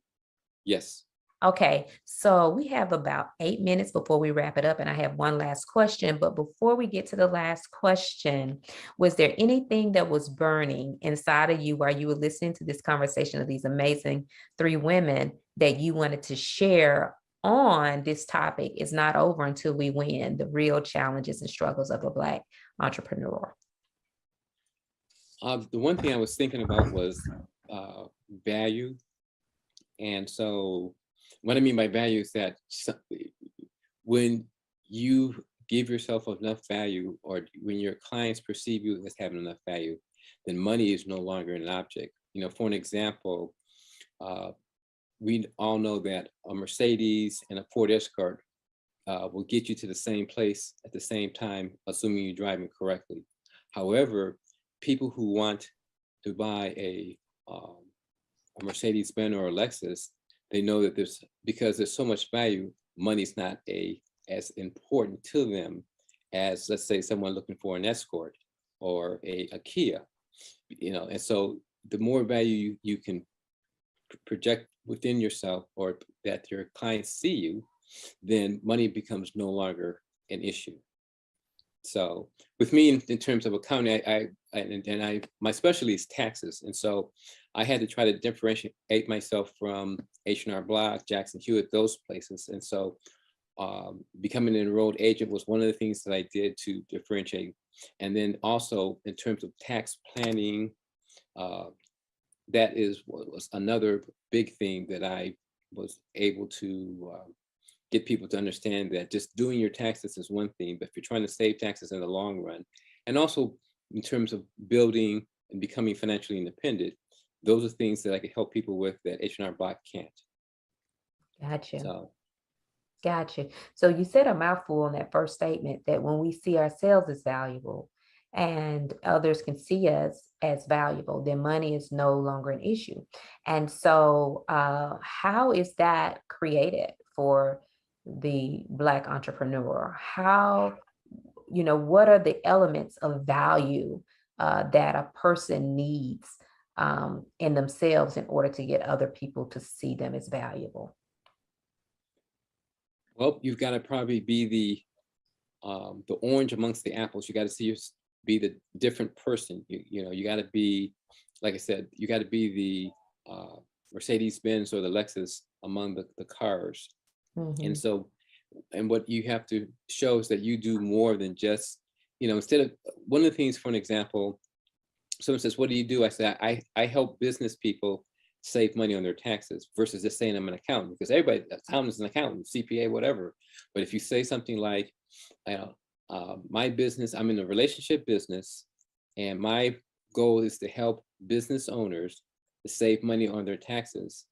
Yes. Okay, so we have about 8 minutes before we wrap it up, and I have one last question. But before we get to the last question, was there anything that was burning inside of you while you were listening to this conversation of these amazing 3 women that you wanted to share on this topic? Is not over until we win, the real challenges and struggles of a Black entrepreneur? The one thing I was thinking about was value. And so what I mean by value is that when you give yourself enough value, or when your clients perceive you as having enough value, then money is no longer an object. You know, for an example, we all know that a Mercedes and a Ford Escort will get you to the same place at the same time, assuming you're driving correctly. However, people who want to buy a Mercedes-Benz or a Lexus, they know that because there's so much value, money's not as important to them as, let's say, someone looking for an Escort or a Kia, you know. And so the more value you can project within yourself, or that your clients see you, then money becomes no longer an issue. So with me, in terms of accounting, my specialty is taxes. And so I had to try to differentiate myself from H&R Block, Jackson Hewitt, those places. And so becoming an enrolled agent was one of the things that I did to differentiate. And then also in terms of tax planning, that was another big thing that I was able to get people to understand, that just doing your taxes is one thing, but if you're trying to save taxes in the long run, and also in terms of building and becoming financially independent, those are things that I could help people with that H&R Block can't. Gotcha. So. Gotcha. So you said a mouthful in that first statement, that when we see ourselves as valuable and others can see us as valuable, then money is no longer an issue. And so how is that created for the Black entrepreneur? How, what are the elements of value that a person needs in themselves in order to get other people to see them as valuable? Well, you've got to probably be the orange amongst the apples. You got to be the different person. You got to be, like I said, you got to be the Mercedes-Benz or the Lexus among the cars. And so, and what you have to show is that you do more than just, instead of, one of the things, for an example, someone says, what do you do? I say, I help business people save money on their taxes versus just saying I'm an accountant, because everybody, accountant is an accountant, CPA, whatever. But if you say something like, my business, I'm in a relationship business, and my goal is to help business owners to save money on their taxes,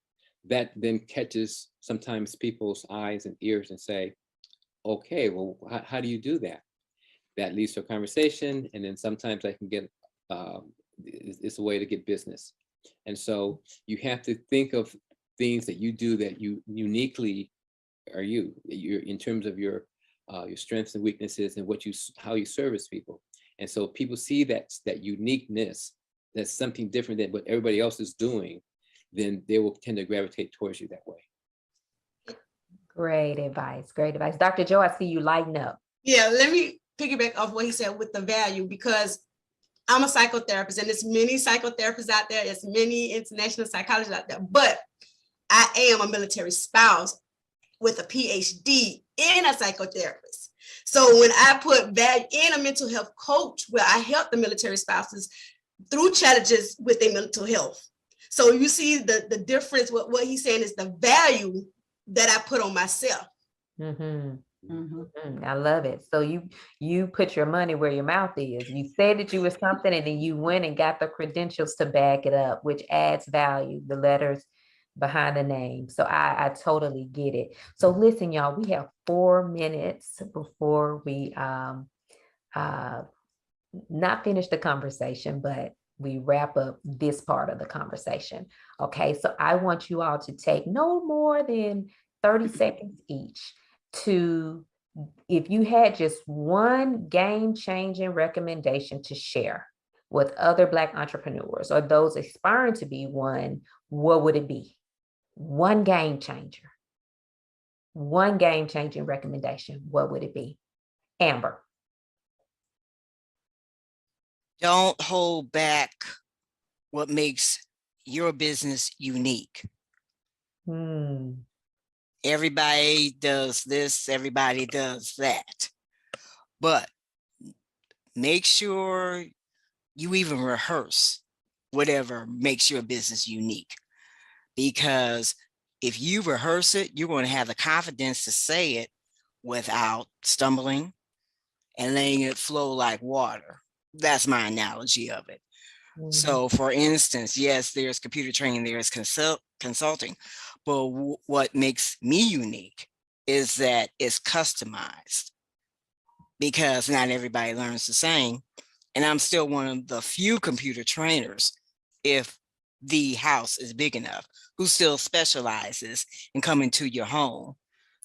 that then catches sometimes people's eyes and ears and say, okay, well, how do you do that? That leads to a conversation, and then sometimes I can get, it's a way to get business. And so you have to think of things that you do that you uniquely are you're in terms of your strengths and weaknesses and how you service people. And so people see that uniqueness, that's something different than what everybody else is doing, then they will tend to gravitate towards you that way. Great advice. Great advice. Dr. Joe, I see you lighting up. Yeah, let me piggyback off what he said with the value, because I'm a psychotherapist, and there's many psychotherapists out there, there's many international psychologists out there, but I am a military spouse with a PhD in a psychotherapist. So when I put value in a mental health coach, where I help the military spouses through challenges with their mental health. So you see the difference. What he's saying is the value that I put on myself. I love it. So you put your money where your mouth is. You said that you were something, and then you went and got the credentials to back it up, which adds value, the letters behind the name. So I totally get it. So listen, y'all, we have 4 minutes before we not finish the conversation, but we wrap up this part of the conversation. Okay, so I want you all to take no more than 30 seconds each to, if you had just one game-changing recommendation to share with other Black entrepreneurs or those aspiring to be one, what would it be? One game changer. One game-changing recommendation, what would it be? Amber. Don't hold back what makes your business unique. Everybody does this, everybody does that. But make sure you even rehearse whatever makes your business unique. Because if you rehearse it, you're going to have the confidence to say it without stumbling and letting it flow like water. That's my analogy of it. So for instance, yes, there's computer training, there's consulting, but what makes me unique is that it's customized, because not everybody learns the same. And I'm still one of the few computer trainers, if the house is big enough, who still specializes in coming to your home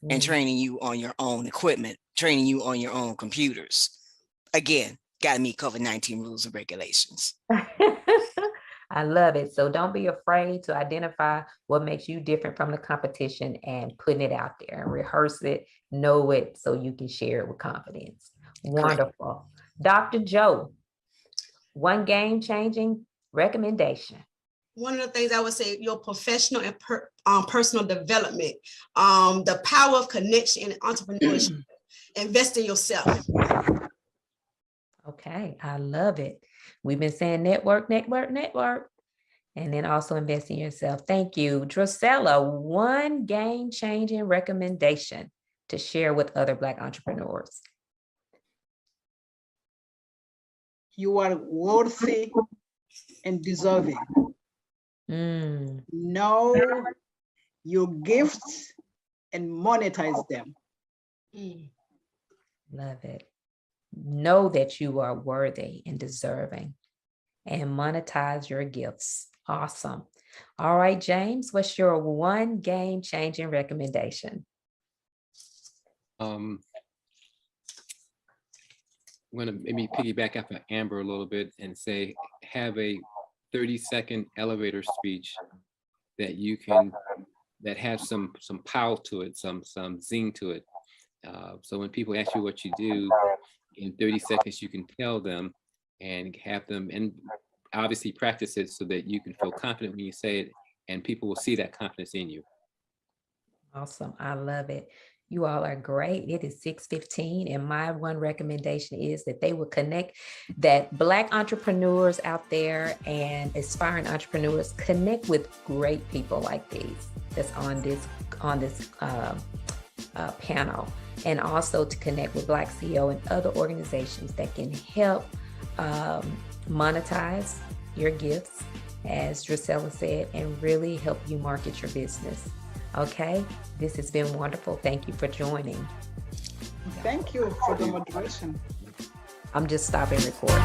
and training you on your own equipment, training you on your own computers. Again, got to meet COVID-19 rules and regulations. I love it. So don't be afraid to identify what makes you different from the competition and putting it out there and rehearse it, know it, so you can share it with confidence. Wonderful. Correct. Dr. Joe, one game-changing recommendation. One of the things I would say, your professional and personal development, the power of connection and entrepreneurship. Invest in yourself. Okay, I love it. We've been saying network, network, network, and then also invest in yourself. Thank you. Drusella, one game-changing recommendation to share with other Black entrepreneurs. You are worthy and deserving. Know your gifts and monetize them. Love it. Know that you are worthy and deserving, and monetize your gifts. Awesome. All right, James, what's your one game-changing recommendation? I'm going to maybe piggyback off of Amber a little bit and say, have a 30-second elevator speech that you can, that has some power to it, some zing to it. So when people ask you what you do, in 30 seconds, you can tell them and have them, and obviously practice it so that you can feel confident when you say it, and people will see that confidence in you. Awesome. I love it. You all are great. It is 6:15, and my one recommendation is that they will connect, that Black entrepreneurs out there and aspiring entrepreneurs connect with great people like these that's on this panel, and also to connect with BlackCEO and other organizations that can help monetize your gifts, as Drusella said, and really help you market your business. Okay, this has been wonderful. Thank you for joining. Thank you for the moderation. I'm just stopping recording.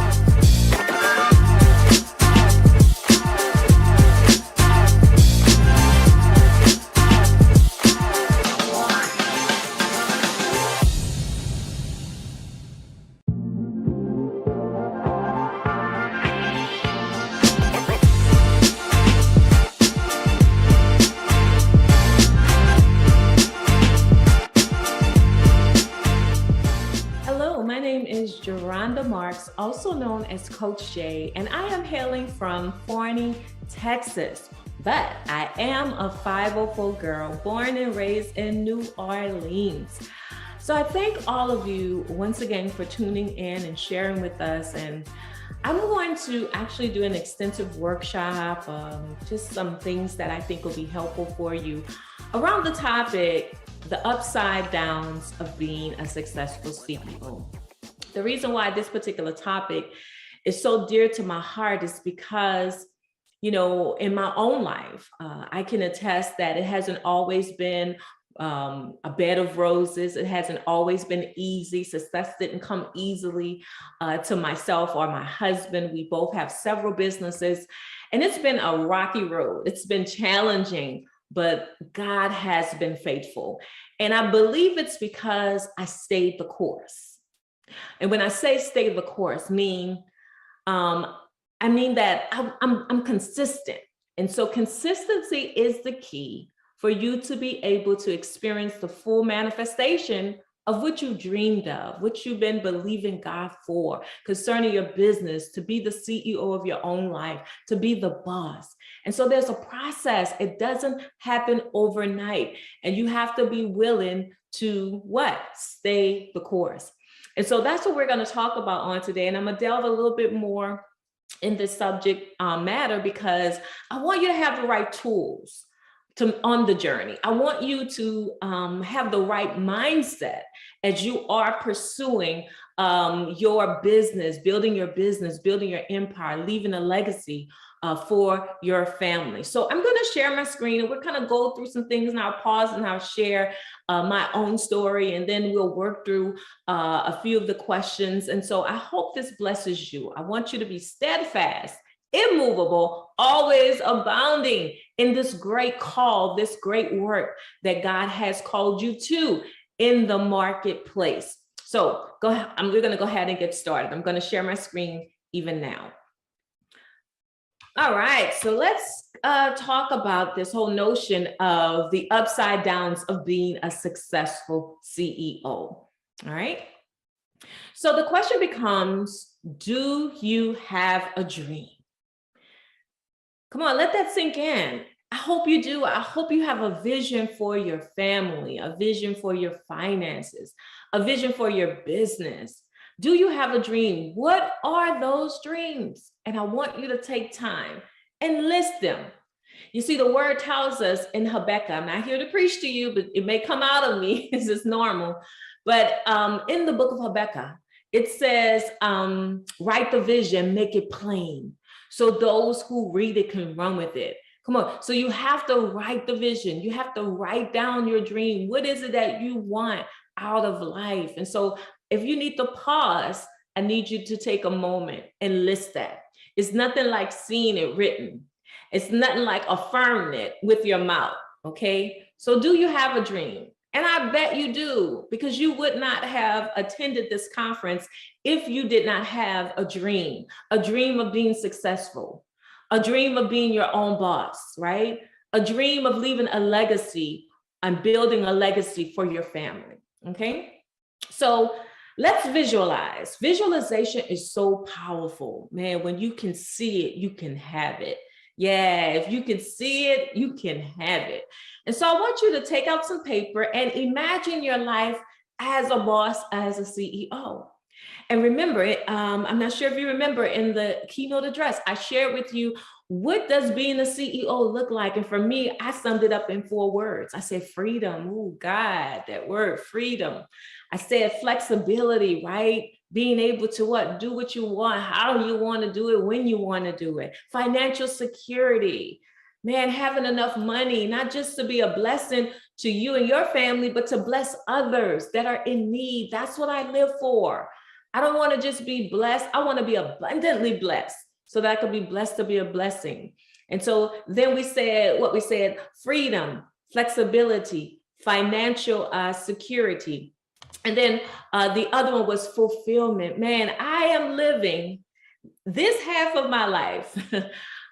Also known as Coach J, and I am hailing from Forney, Texas, but I am a 504 girl born and raised in New Orleans. So I thank all of you once again for tuning in and sharing with us, and I'm going to actually do an extensive workshop, just some things that I think will be helpful for you around the topic, the upside downs of being a successful CEO. The reason why this particular topic is so dear to my heart is because, you know, in my own life, I can attest that it hasn't always been a bed of roses. It hasn't always been easy. Success didn't come easily to myself or my husband. We both have several businesses, and it's been a rocky road. It's been challenging, but God has been faithful. And I believe it's because I stayed the course. And when I say stay the course, I mean that I'm consistent. And so consistency is the key for you to be able to experience the full manifestation of what you dreamed of, what you've been believing God for concerning your business, to be the CEO of your own life, to be the boss. And so there's a process. It doesn't happen overnight. And you have to be willing to what? Stay the course. And so that's what we're going to talk about on today. And I'm going to delve a little bit more in this subject matter because I want you to have the right tools on the journey. I want you to have the right mindset as you are pursuing your business, building your empire, leaving a legacy for your family. So I'm going to share my screen and we're going to go through some things, and I'll pause and I'll share my own story, and then we'll work through a few of the questions. And so I hope this blesses you. I want you to be steadfast, immovable, always abounding in this great call, this great work that God has called you to in the marketplace. So go ahead. We're going to go ahead and get started. I'm going to share my screen even now. All right, so let's talk about this whole notion of the upside downs of being a successful CEO. All right. So the question becomes, do you have a dream? Come on, let that sink in. I hope you do. I hope you have a vision for your family, a vision for your finances, a vision for your business. Do you have a dream? What are those dreams? And I want you to take time and list them. You see, the word tells us in Habakkuk, I'm not here to preach to you, but it may come out of me, this is normal. But in the book of Habakkuk, it says, write the vision, make it plain, so those who read it can run with it. Come on. So you have to write the vision. You have to write down your dream. What is it that you want out of life? And so if you need to pause, I need you to take a moment and list that. It's nothing like seeing it written. It's nothing like affirming it with your mouth. Okay. So do you have a dream? And I bet you do, because you would not have attended this conference if you did not have a dream of being successful, a dream of being your own boss, right? A dream of leaving a legacy and building a legacy for your family, okay? So let's visualize. Visualization is so powerful, man. When you can see it, you can have it. Yeah, if you can see it, you can have it. And so I want you to take out some paper and imagine your life as a boss, as a CEO. And remember it, I'm not sure if you remember in the keynote address, I shared with you, what does being a CEO look like? And for me, I summed it up in 4 words. I said freedom. Oh God, that word, freedom. I said flexibility, right? Being able to what? Do what you want, how you want to do it, when you want to do it. Financial security. Man, having enough money, not just to be a blessing to you and your family, but to bless others that are in need. That's what I live for. I don't want to just be blessed. I want to be abundantly blessed so that I could be blessed to be a blessing. And so then we said what we said: freedom, flexibility, financial security. And then the other one was fulfillment. Man, I am living this half of my life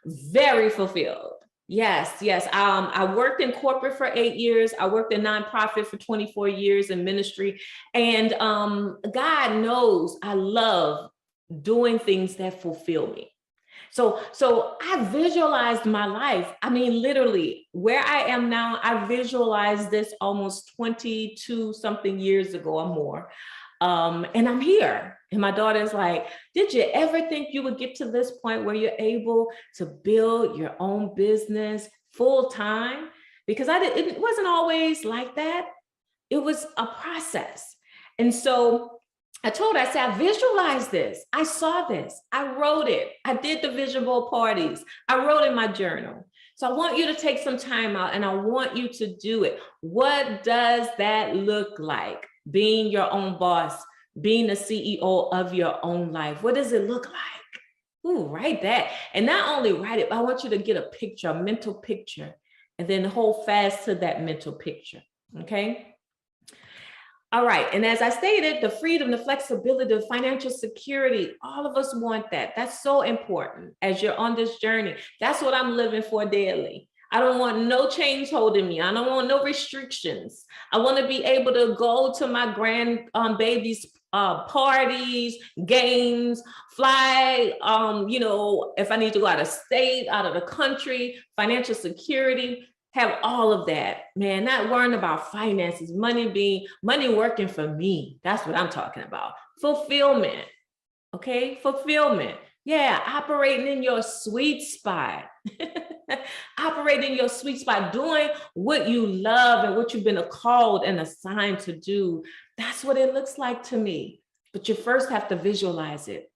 very fulfilled. Yes, yes. I worked in corporate for 8 years. I worked in nonprofit for 24 years in ministry. And God knows I love doing things that fulfill me. So I visualized my life. I mean, literally where I am now, I visualized this almost 22 something years ago or more. And I'm here. And my daughter's like, did you ever think you would get to this point where you're able to build your own business full time? Because it wasn't always like that. It was a process. And so I told her, I said, I visualized this. I saw this. I wrote it. I did the vision board parties. I wrote in my journal. So I want you to take some time out and I want you to do it. What does that look like? Being your own boss, being the CEO of your own life. What does it look like? Ooh, write that. And not only write it, but I want you to get a picture, a mental picture, and then hold fast to that mental picture, okay? All right, and as I stated, the freedom, the flexibility, the financial security, all of us want that. That's so important as you're on this journey. That's what I'm living for daily. I don't want no chains holding me. I don't want no restrictions. I want to be able to go to my grandbabies' parties, games, fly, you know, if I need to go out of state, out of the country, financial security, have all of that, man, not worrying about finances, money working for me. That's what I'm talking about. Fulfillment, okay? Fulfillment. Yeah, operating in your sweet spot. Operating in your sweet spot, doing what you love and what you've been called and assigned to do. That's what it looks like to me. But you first have to visualize it,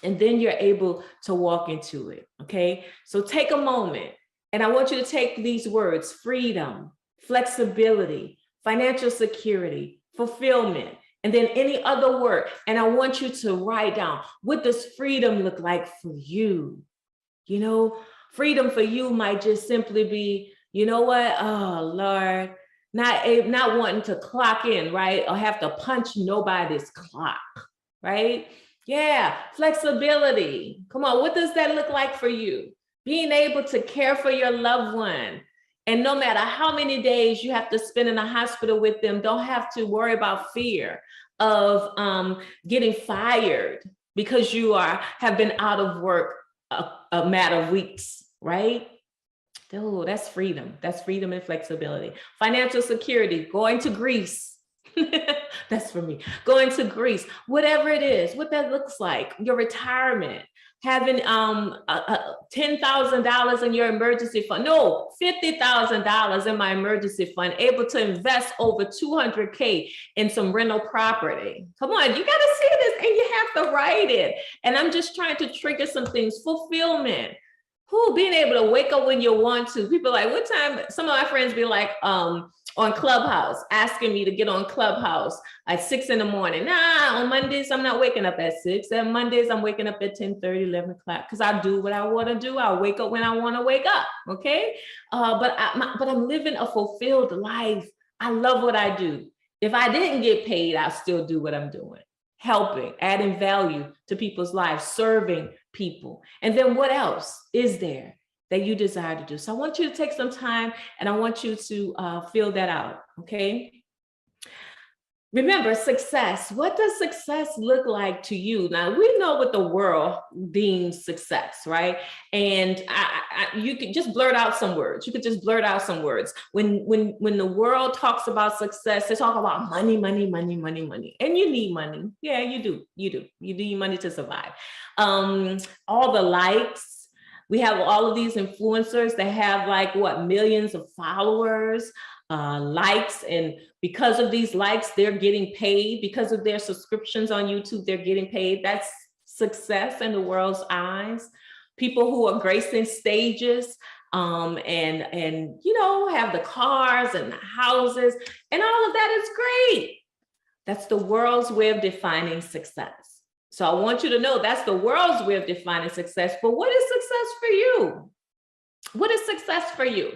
and then you're able to walk into it, okay? So take a moment, and I want you to take these words: freedom, flexibility, financial security, fulfillment, and then any other word. And I want you to write down, what does freedom look like for you? You know, freedom for you might just simply be, you know what? Oh, Lord, not wanting to clock in, right? Or have to punch nobody's clock, right? Yeah, flexibility. Come on, what does that look like for you? Being able to care for your loved one. And no matter how many days you have to spend in a hospital with them, don't have to worry about fear of getting fired because you have been out of work a matter of weeks, right? Oh, that's freedom. That's freedom and flexibility. Financial security, going to Greece. That's for me. Going to Greece, whatever it is, what that looks like, your retirement, having $10,000 in your emergency fund. No, $50,000 in my emergency fund, able to invest over $200K in some rental property. Come on, you got to see this and you have to write it. And I'm just trying to trigger some things. Fulfillment. Being able to wake up when you want to. People like, what time? Some of my friends be like, on Clubhouse, asking me to get on Clubhouse at 6 in the morning. Nah, on Mondays, I'm not waking up at 6. And Mondays, I'm waking up at 10:30, 11 o'clock, because I do what I want to do. I wake up when I want to wake up, okay? But I'm living a fulfilled life I love what I do. If I didn't get paid, I'll still do what I'm doing, helping, adding value to people's lives, serving people. And then what else is there that you desire to do? So I want you to take some time and I want you to fill that out, okay? Remember, success. What does success look like to you? Now, we know what the world deems success, right? And you could just blurt out some words. You could just blurt out some words. When the world talks about success, they talk about money, money, money, money, money. And you need money. Yeah, you do. You do. You need money to survive. All the likes. We have all of these influencers that have like what, millions of followers, likes, and because of these likes, they're getting paid. Because of their subscriptions on YouTube, they're getting paid. That's success in the world's eyes. People who are gracing stages and you know, have the cars and the houses and all of that is great. That's the world's way of defining success. So I want you to know that's the world's way of defining success. But what is success for you? What is success for you?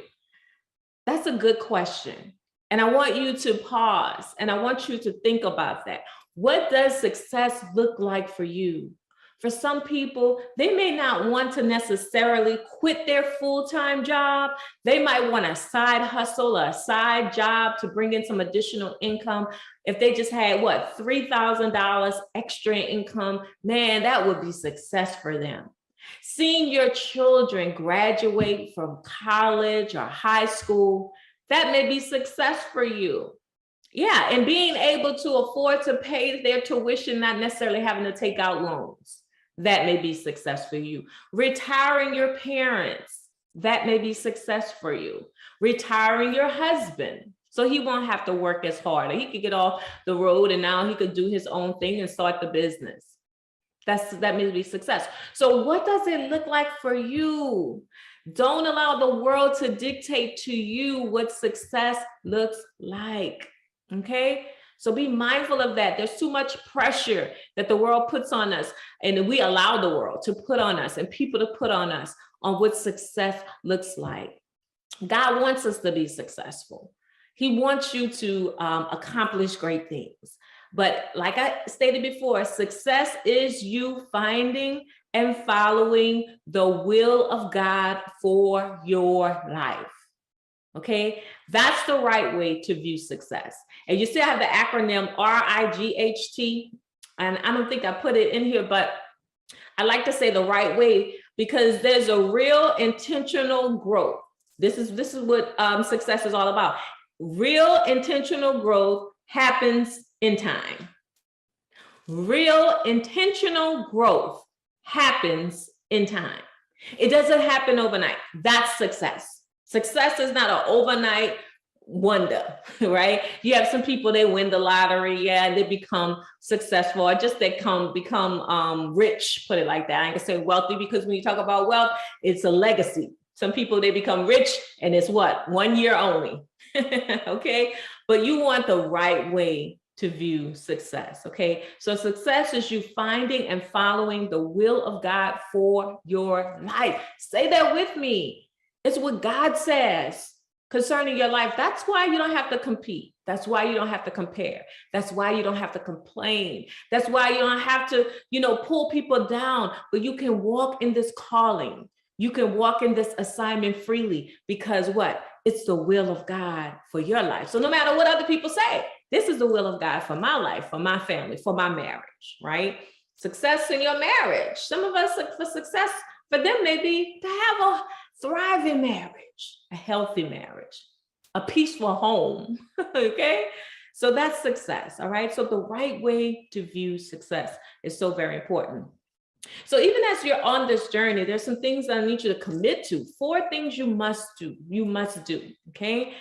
That's a good question. And I want you to pause and I want you to think about that. What does success look like for you? For some people, they may not want to necessarily quit their full-time job. They might want a side hustle or a side job to bring in some additional income. If they just had what, $3,000 extra income, man, that would be success for them. Seeing your children graduate from college or high school, that may be success for you. Yeah, and being able to afford to pay their tuition, not necessarily having to take out loans, that may be success for you. Retiring your parents, that may be success for you. Retiring your husband, so he won't have to work as hard. He could get off the road and now he could do his own thing and start the business. That may be success. So what does it look like for you? Don't allow the world to dictate to you what success looks like, okay? So be mindful of that. There's too much pressure that the world puts on us, and we allow the world to put on us and people to put on us on what success looks like. God wants us to be successful. He wants you to accomplish great things. But like I stated before, success is you finding and following the will of God for your life. Okay, that's the right way to view success. And you still have the acronym RIGHT. And I don't think I put it in here, but I like to say the right way because there's a real intentional growth. This is what success is all about. Real intentional growth happens in time. Real intentional growth happens in time. It doesn't happen overnight. That's success. Success is not an overnight wonder, right? You have some people, they win the lottery, yeah, and they become successful, or just they become rich, put it like that. I ain't gonna say wealthy, because when you talk about wealth, it's a legacy. Some people, they become rich and it's what, 1 year only, okay? But you want the right way to view success, okay? So success is you finding and following the will of God for your life. Say that with me. It's what God says concerning your life. That's why you don't have to compete. That's why you don't have to compare. That's why you don't have to complain. That's why you don't have to, pull people down, but you can walk in this calling. You can walk in this assignment freely because what? It's the will of God for your life. So no matter what other people say, this is the will of God for my life, for my family, for my marriage, right? Success in your marriage. Some of us, for success for them may be to have a thriving marriage, a healthy marriage, a peaceful home, okay? So that's success, all right? So the right way to view success is so very important. So even as you're on this journey, there's some things I need you to commit to. 4 things you must do, okay?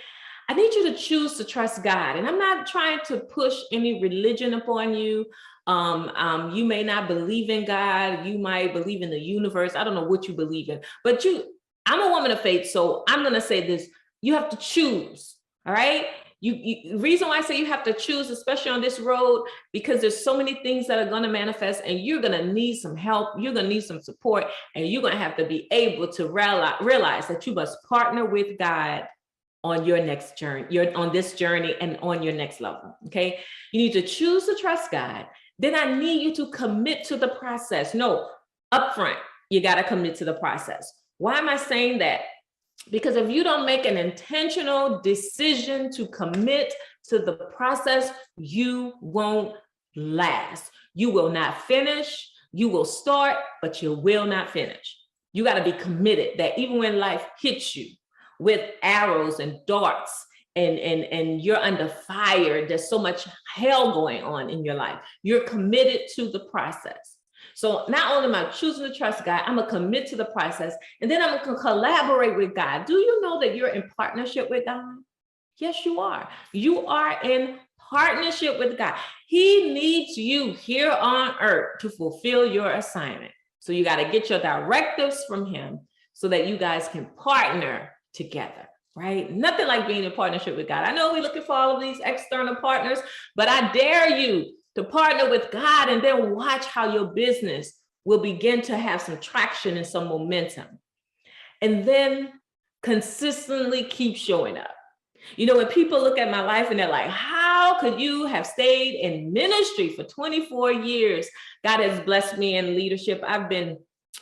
I need you to choose to trust God. And I'm not trying to push any religion upon you. You may not believe in God. You might believe in the universe. I don't know what you believe in, but I'm a woman of faith. So I'm going to say this, you have to choose. All right. The reason why I say you have to choose, especially on this road, because there's so many things that are going to manifest and you're going to need some help. You're going to need some support, and you're going to have to be able to realize that you must partner with God on your next journey. You're on this journey and on your next level, okay? You need to choose to trust God. Then I need you to commit to the process. No, upfront, you got to commit to the process. Why am I saying that? Because if you don't make an intentional decision to commit to the process, you won't last. You will not finish. You will start, but you will not finish. You got to be committed that even when life hits you with arrows and darts and you're under fire, there's so much hell going on in your life, you're committed to the process. So not only am I choosing to trust God, I'm gonna commit to the process, and then I'm gonna collaborate with God. Do you know that you're in partnership with God? Yes, you are. You are in partnership with God. He needs you here on earth to fulfill your assignment. So you got to get your directives from him so that you guys can partner together, right? Nothing like being in partnership with God. I know we're looking for all of these external partners, but I dare you to partner with God and then watch how your business will begin to have some traction and some momentum. And then consistently keep showing up. You know, when people look at my life and they're like, how could you have stayed in ministry for 24 years? God has blessed me in leadership. I've been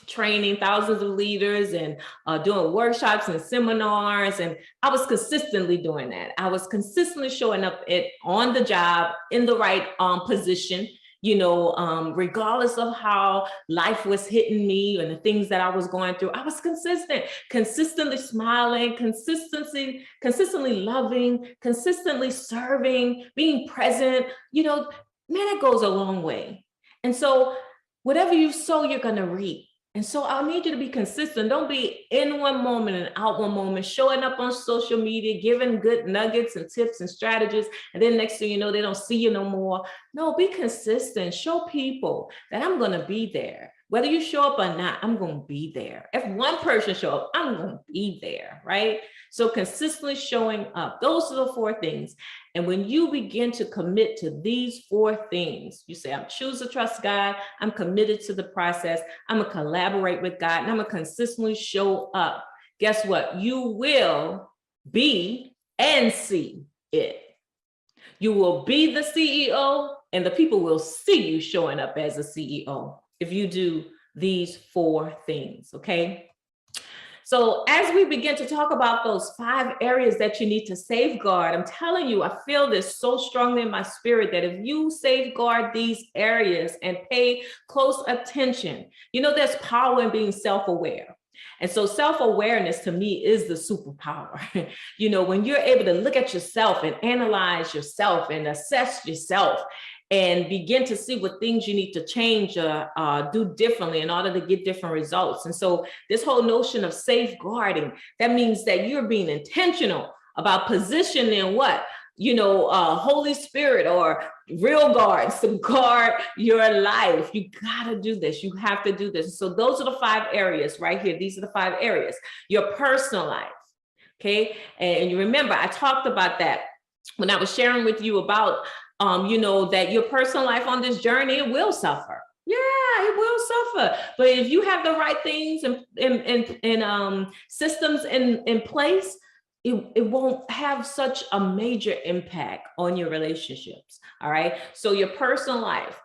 training thousands of leaders and doing workshops and seminars. And I was consistently doing that. I was consistently showing up on the job in the right position, you know, regardless of how life was hitting me and the things that I was going through. I was consistently smiling, consistently loving, consistently serving, being present. You know, man, it goes a long way. And so whatever you sow, you're going to reap. And so I need you to be consistent. Don't be in one moment and out one moment, showing up on social media, giving good nuggets and tips and strategies. And then next thing you know, they don't see you no more. No, be consistent. Show people that I'm going to be there. Whether you show up or not, I'm going to be there. If one person show up, I'm going to be there, right? So consistently showing up. Those are the 4 things. And when you begin to commit to these 4 things, you say, I'm choosing to trust God. I'm committed to the process. I'm going to collaborate with God, and I'm going to consistently show up. Guess what? You will be and see it. You will be the CEO, and the people will see you showing up as a CEO if you do these 4 things, okay? So as we begin to talk about those 5 areas that you need to safeguard, I'm telling you, I feel this so strongly in my spirit that if you safeguard these areas and pay close attention, you know, there's power in being self-aware. And so self-awareness to me is the superpower. You know, when you're able to look at yourself and analyze yourself and assess yourself and begin to see what things you need to change or do differently in order to get different results. And so this whole notion of safeguarding, that means that you're being intentional about positioning what? You know, Holy Spirit or real guards to guard your life. You gotta do this. You have to do this. So those are the 5 areas right here. These are the 5 areas. Your personal life, okay? And you remember, I talked about that when I was sharing with you about you know, that your personal life on this journey, it will suffer. Yeah, it will suffer. But if you have the right things and systems in place, it won't have such a major impact on your relationships. All right. So your personal life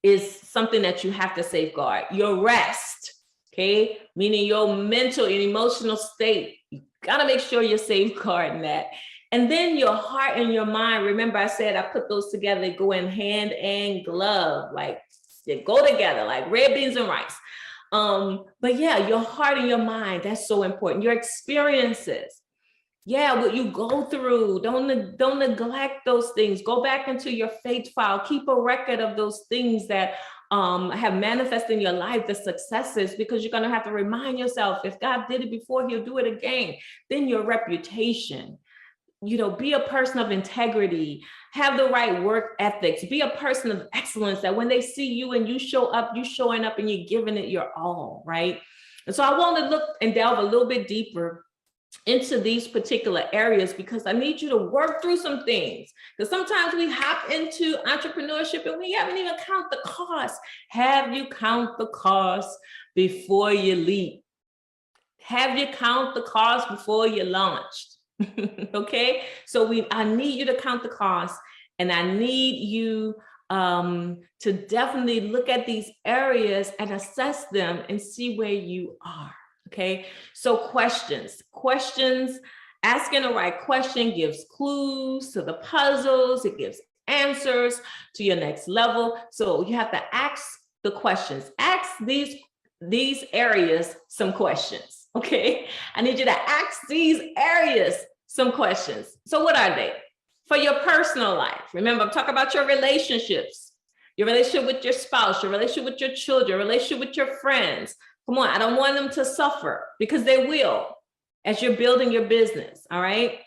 is something that you have to safeguard. Your rest, okay, meaning your mental and emotional state, you gotta make sure you're safeguarding that. And then your heart and your mind, remember I said I put those together, they go in hand and glove, like they go together like red beans and rice. But yeah, your heart and your mind, that's so important. Your experiences, yeah, what you go through, don't neglect those things. Go back into your faith file, keep a record of those things that have manifested in your life, the successes, because you're gonna have to remind yourself, if God did it before, he'll do it again. Then your reputation, you know, be a person of integrity, have the right work ethics, be a person of excellence, that when they see you and you show up, you showing up and you're giving it your all, right? And so I want to look and delve a little bit deeper into these particular areas, because I need you to work through some things. Because sometimes we hop into entrepreneurship and we haven't even count the cost. Have you count the cost before you leap? Have you count the cost before you launched? Okay, so I need you to count the cost, and I need you to definitely look at these areas and assess them and see where you are. Okay, so questions, asking the right question gives clues to the puzzles, it gives answers to your next level. So you have to ask the questions, ask these areas some questions. Okay, I need you to ask these areas some questions. So what are they? For your personal life, remember, I'm talking about your relationships, your relationship with your spouse, your relationship with your children, your relationship with your friends. Come on, I don't want them to suffer, because they will as you're building your business, all right?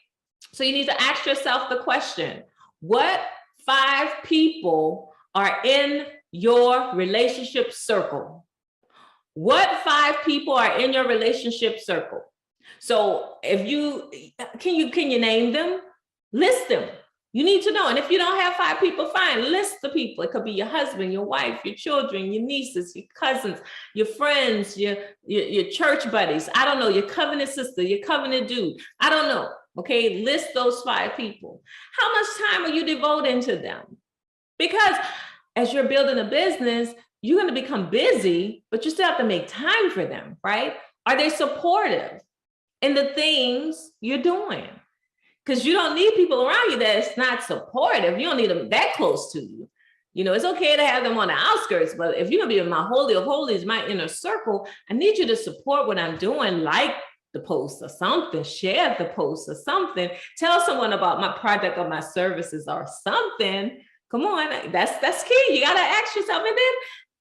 So you need to ask yourself the question, what 5 people are in your relationship circle? What 5 people are in your relationship circle? So if you, can you name them? List them. You need to know. And if you don't have 5 people, fine, list the people. It could be your husband, your wife, your children, your nieces, your cousins, your friends, your church buddies. I don't know, your covenant sister, your covenant dude. I don't know. Okay, list those 5 people. How much time are you devoting to them? Because as you're building a business, you're going to become busy, but you still have to make time for them, right? Are they supportive in the things you're doing? Because you don't need people around you that's not supportive. You don't need them that close to you. You know, it's okay to have them on the outskirts, but if you're gonna be in my holy of holies, my inner circle, I need you to support what I'm doing, like the post or something, share the post or something, tell someone about my product or my services or something. Come on, that's key. You gotta ask yourself, and then,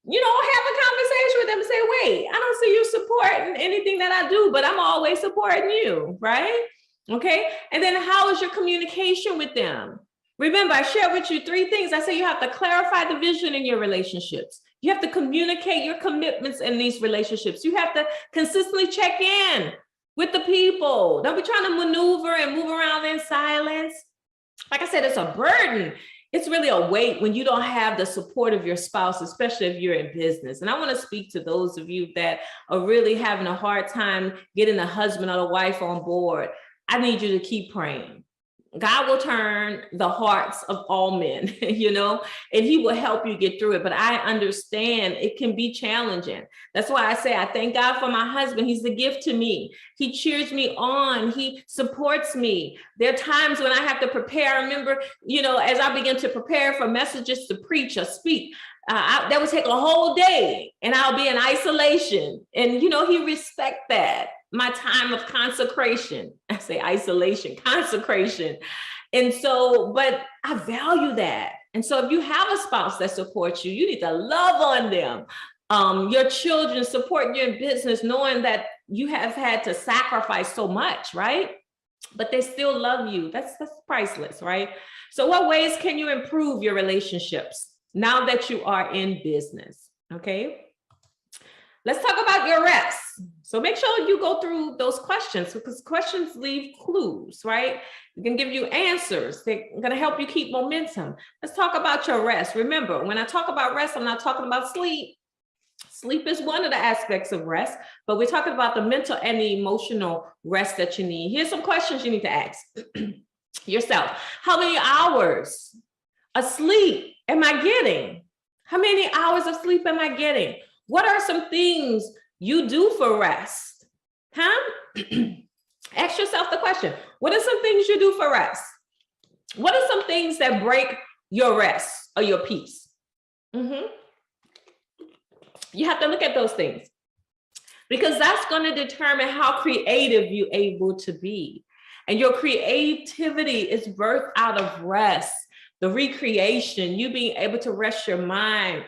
you know, have a conversation with them and say, wait, I don't see you supporting anything that I do, but I'm always supporting you, right? Okay, and then how is your communication with them? Remember, I shared with you 3 things. I say you have to clarify the vision in your relationships. You have to communicate your commitments in these relationships. You have to consistently check in with the people. Don't be trying to maneuver and move around in silence. Like I said, it's a burden. It's really a weight when you don't have the support of your spouse, especially if you're in business. And I want to speak to those of you that are really having a hard time getting a husband or a wife on board. I need you to keep praying. God will turn the hearts of all men, you know, and he will help you get through it. But I understand it can be challenging. That's why I say I thank God for my husband. He's a gift to me. He cheers me on. He supports me. There are times when I have to prepare. I remember, you know, as I begin to prepare for messages to preach or speak, that would take a whole day and I'll be in isolation. And, you know, he respects that. My time of consecration. I say isolation, consecration. And so, but I value that. And so if you have a spouse that supports you, you need to love on them. Your children supporting your business, knowing that you have had to sacrifice so much, right? But they still love you. That's priceless, right? So what ways can you improve your relationships now that you are in business? Okay. Let's talk about your rest. So make sure you go through those questions, because questions leave clues, right? They can give you answers. They're going to help you keep momentum. Let's talk about your rest. Remember, when I talk about rest, I'm not talking about sleep. Sleep is one of the aspects of rest, but we're talking about the mental and the emotional rest that you need. Here's some questions you need to ask yourself. How many hours of sleep am I getting? How many hours of sleep am I getting? What are some things you do for rest? Ask yourself the question. What are some things you do for rest? What are some things that break your rest or your peace? You have to look at those things, because that's going to determine how creative you're able to be. And your creativity is birthed out of rest, the recreation, you being able to rest your mind,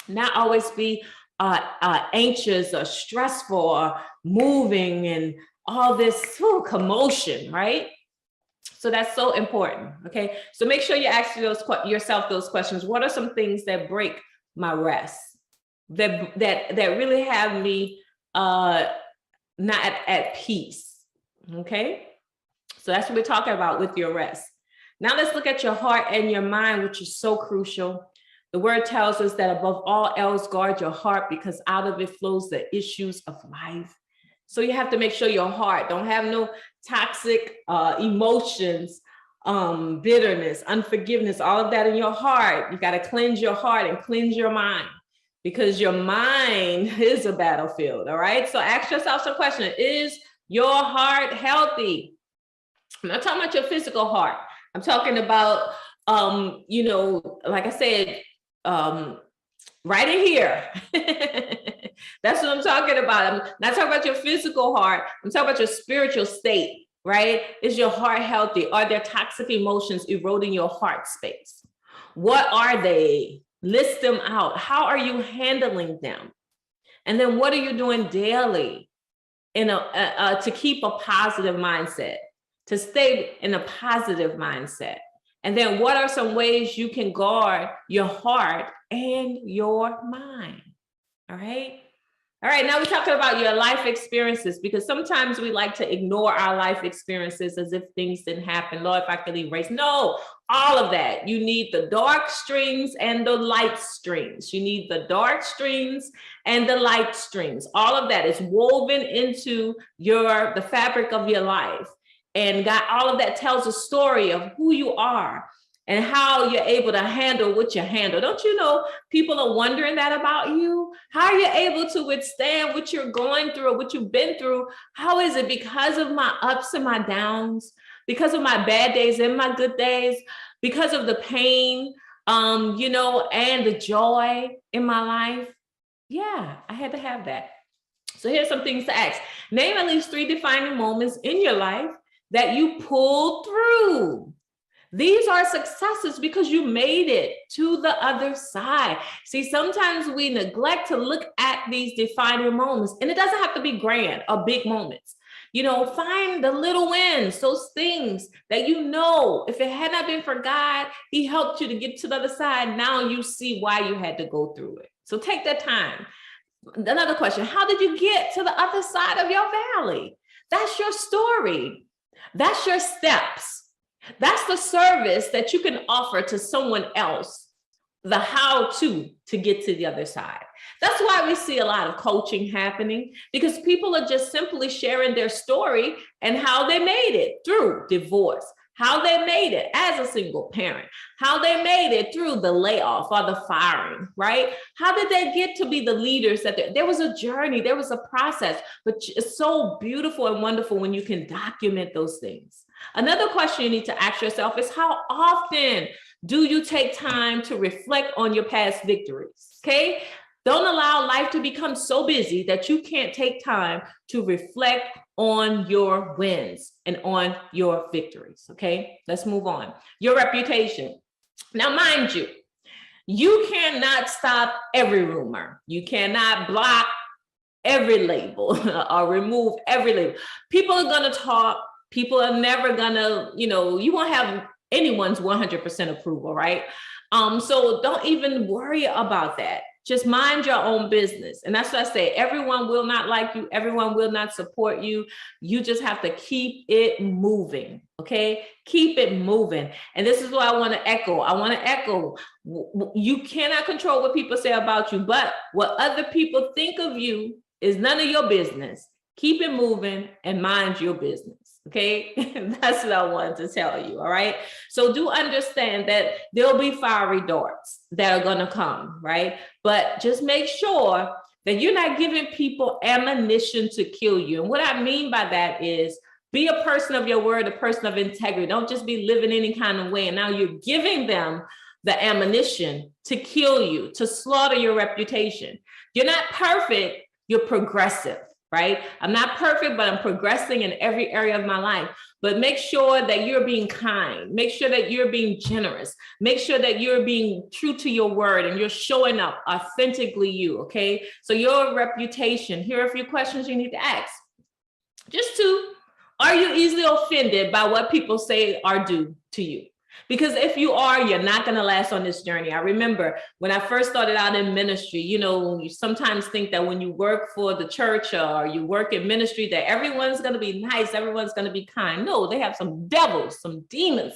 not always be anxious or stressful or moving and all this commotion, right? So that's so important, okay? So make sure you ask yourself those questions. What are some things that break my rest, that really have me not at peace, okay? So that's what we're talking about with your rest. Now let's look at your heart and your mind, which is so crucial. The word tells us that above all else, guard your heart, because out of it flows the issues of life. So you have to make sure your heart don't have no toxic emotions, bitterness, unforgiveness, all of that in your heart. You got to cleanse your heart and cleanse your mind, because your mind is a battlefield. All right. So ask yourself some questions. Is your heart healthy? I'm not talking about your physical heart. I'm talking about, you know, like I said, right in here. That's what I'm talking about. I'm not talking about your physical heart. I'm talking about your spiritual state, right? Is your heart healthy? Are there toxic emotions eroding your heart space? What are they? List them out. How are you handling them? And then what are you doing daily to keep a positive mindset, to stay in a positive mindset? And then what are some ways you can guard your heart and your mind? All right. All right, now we're talking about your life experiences, because sometimes we like to ignore our life experiences as if things didn't happen. Lord, if I could erase. No, all of that. You need the dark streams and the light streams. You need the dark streams and the light streams. All of that is woven into the fabric of your life. And God, all of that tells a story of who you are and how you're able to handle what you handle. Don't you know people are wondering that about you? How are you able to withstand what you're going through or what you've been through? How is it? Because of my ups and my downs, because of my bad days and my good days, because of the pain, you know, and the joy in my life? Yeah, I had to have that. So here's some things to ask. Name at least 3 defining moments in your life that you pulled through. These are successes because you made it to the other side. See, sometimes we neglect to look at these defining moments, and it doesn't have to be grand or big moments. You know, find the little wins, those things that you know, if it had not been for God, He helped you to get to the other side. Now you see why you had to go through it. So take that time. Another question, how did you get to the other side of your valley? That's your story. That's your steps. That's the service that you can offer to someone else, the how to get to the other side. That's why we see a lot of coaching happening, because people are just simply sharing their story and how they made it through divorce, how they made it as a single parent, how they made it through the layoff or the firing, right? How did they get to be the leaders that there was a journey, there was a process, but it's so beautiful and wonderful when you can document those things. Another question you need to ask yourself is, how often do you take time to reflect on your past victories? Okay. Don't allow life to become so busy that you can't take time to reflect on your wins and on your victories. Okay, let's move on. Your reputation. Now, mind you, you cannot stop every rumor. You cannot block every label or remove every label. People are going to talk. People are never going to, you know, you won't have anyone's 100% approval, right? So don't even worry about that. Just mind your own business. And that's what I say. Everyone will not like you. Everyone will not support you. You just have to keep it moving. Okay. Keep it moving. And this is what I want to echo. I want to echo. You cannot control what people say about you, but what other people think of you is none of your business. Keep it moving and mind your business. Okay, that's what I wanted to tell you. All right. So do understand that there'll be fiery darts that are going to come, right? But just make sure that you're not giving people ammunition to kill you. And what I mean by that is, be a person of your word, a person of integrity. Don't just be living any kind of way. And now you're giving them the ammunition to kill you, to slaughter your reputation. You're not perfect. You're progressive. Right? I'm not perfect, but I'm progressing in every area of my life. But make sure that you're being kind. Make sure that you're being generous. Make sure that you're being true to your word and you're showing up authentically you. Okay. So your reputation, here are a few questions you need to ask. Just 2, are you easily offended by what people say or do to you? Because if you are, you're not going to last on this journey. I remember when I first started out in ministry, you know, you sometimes think that when you work for the church or you work in ministry, that everyone's going to be nice, everyone's going to be kind. No, they have some devils, some demons,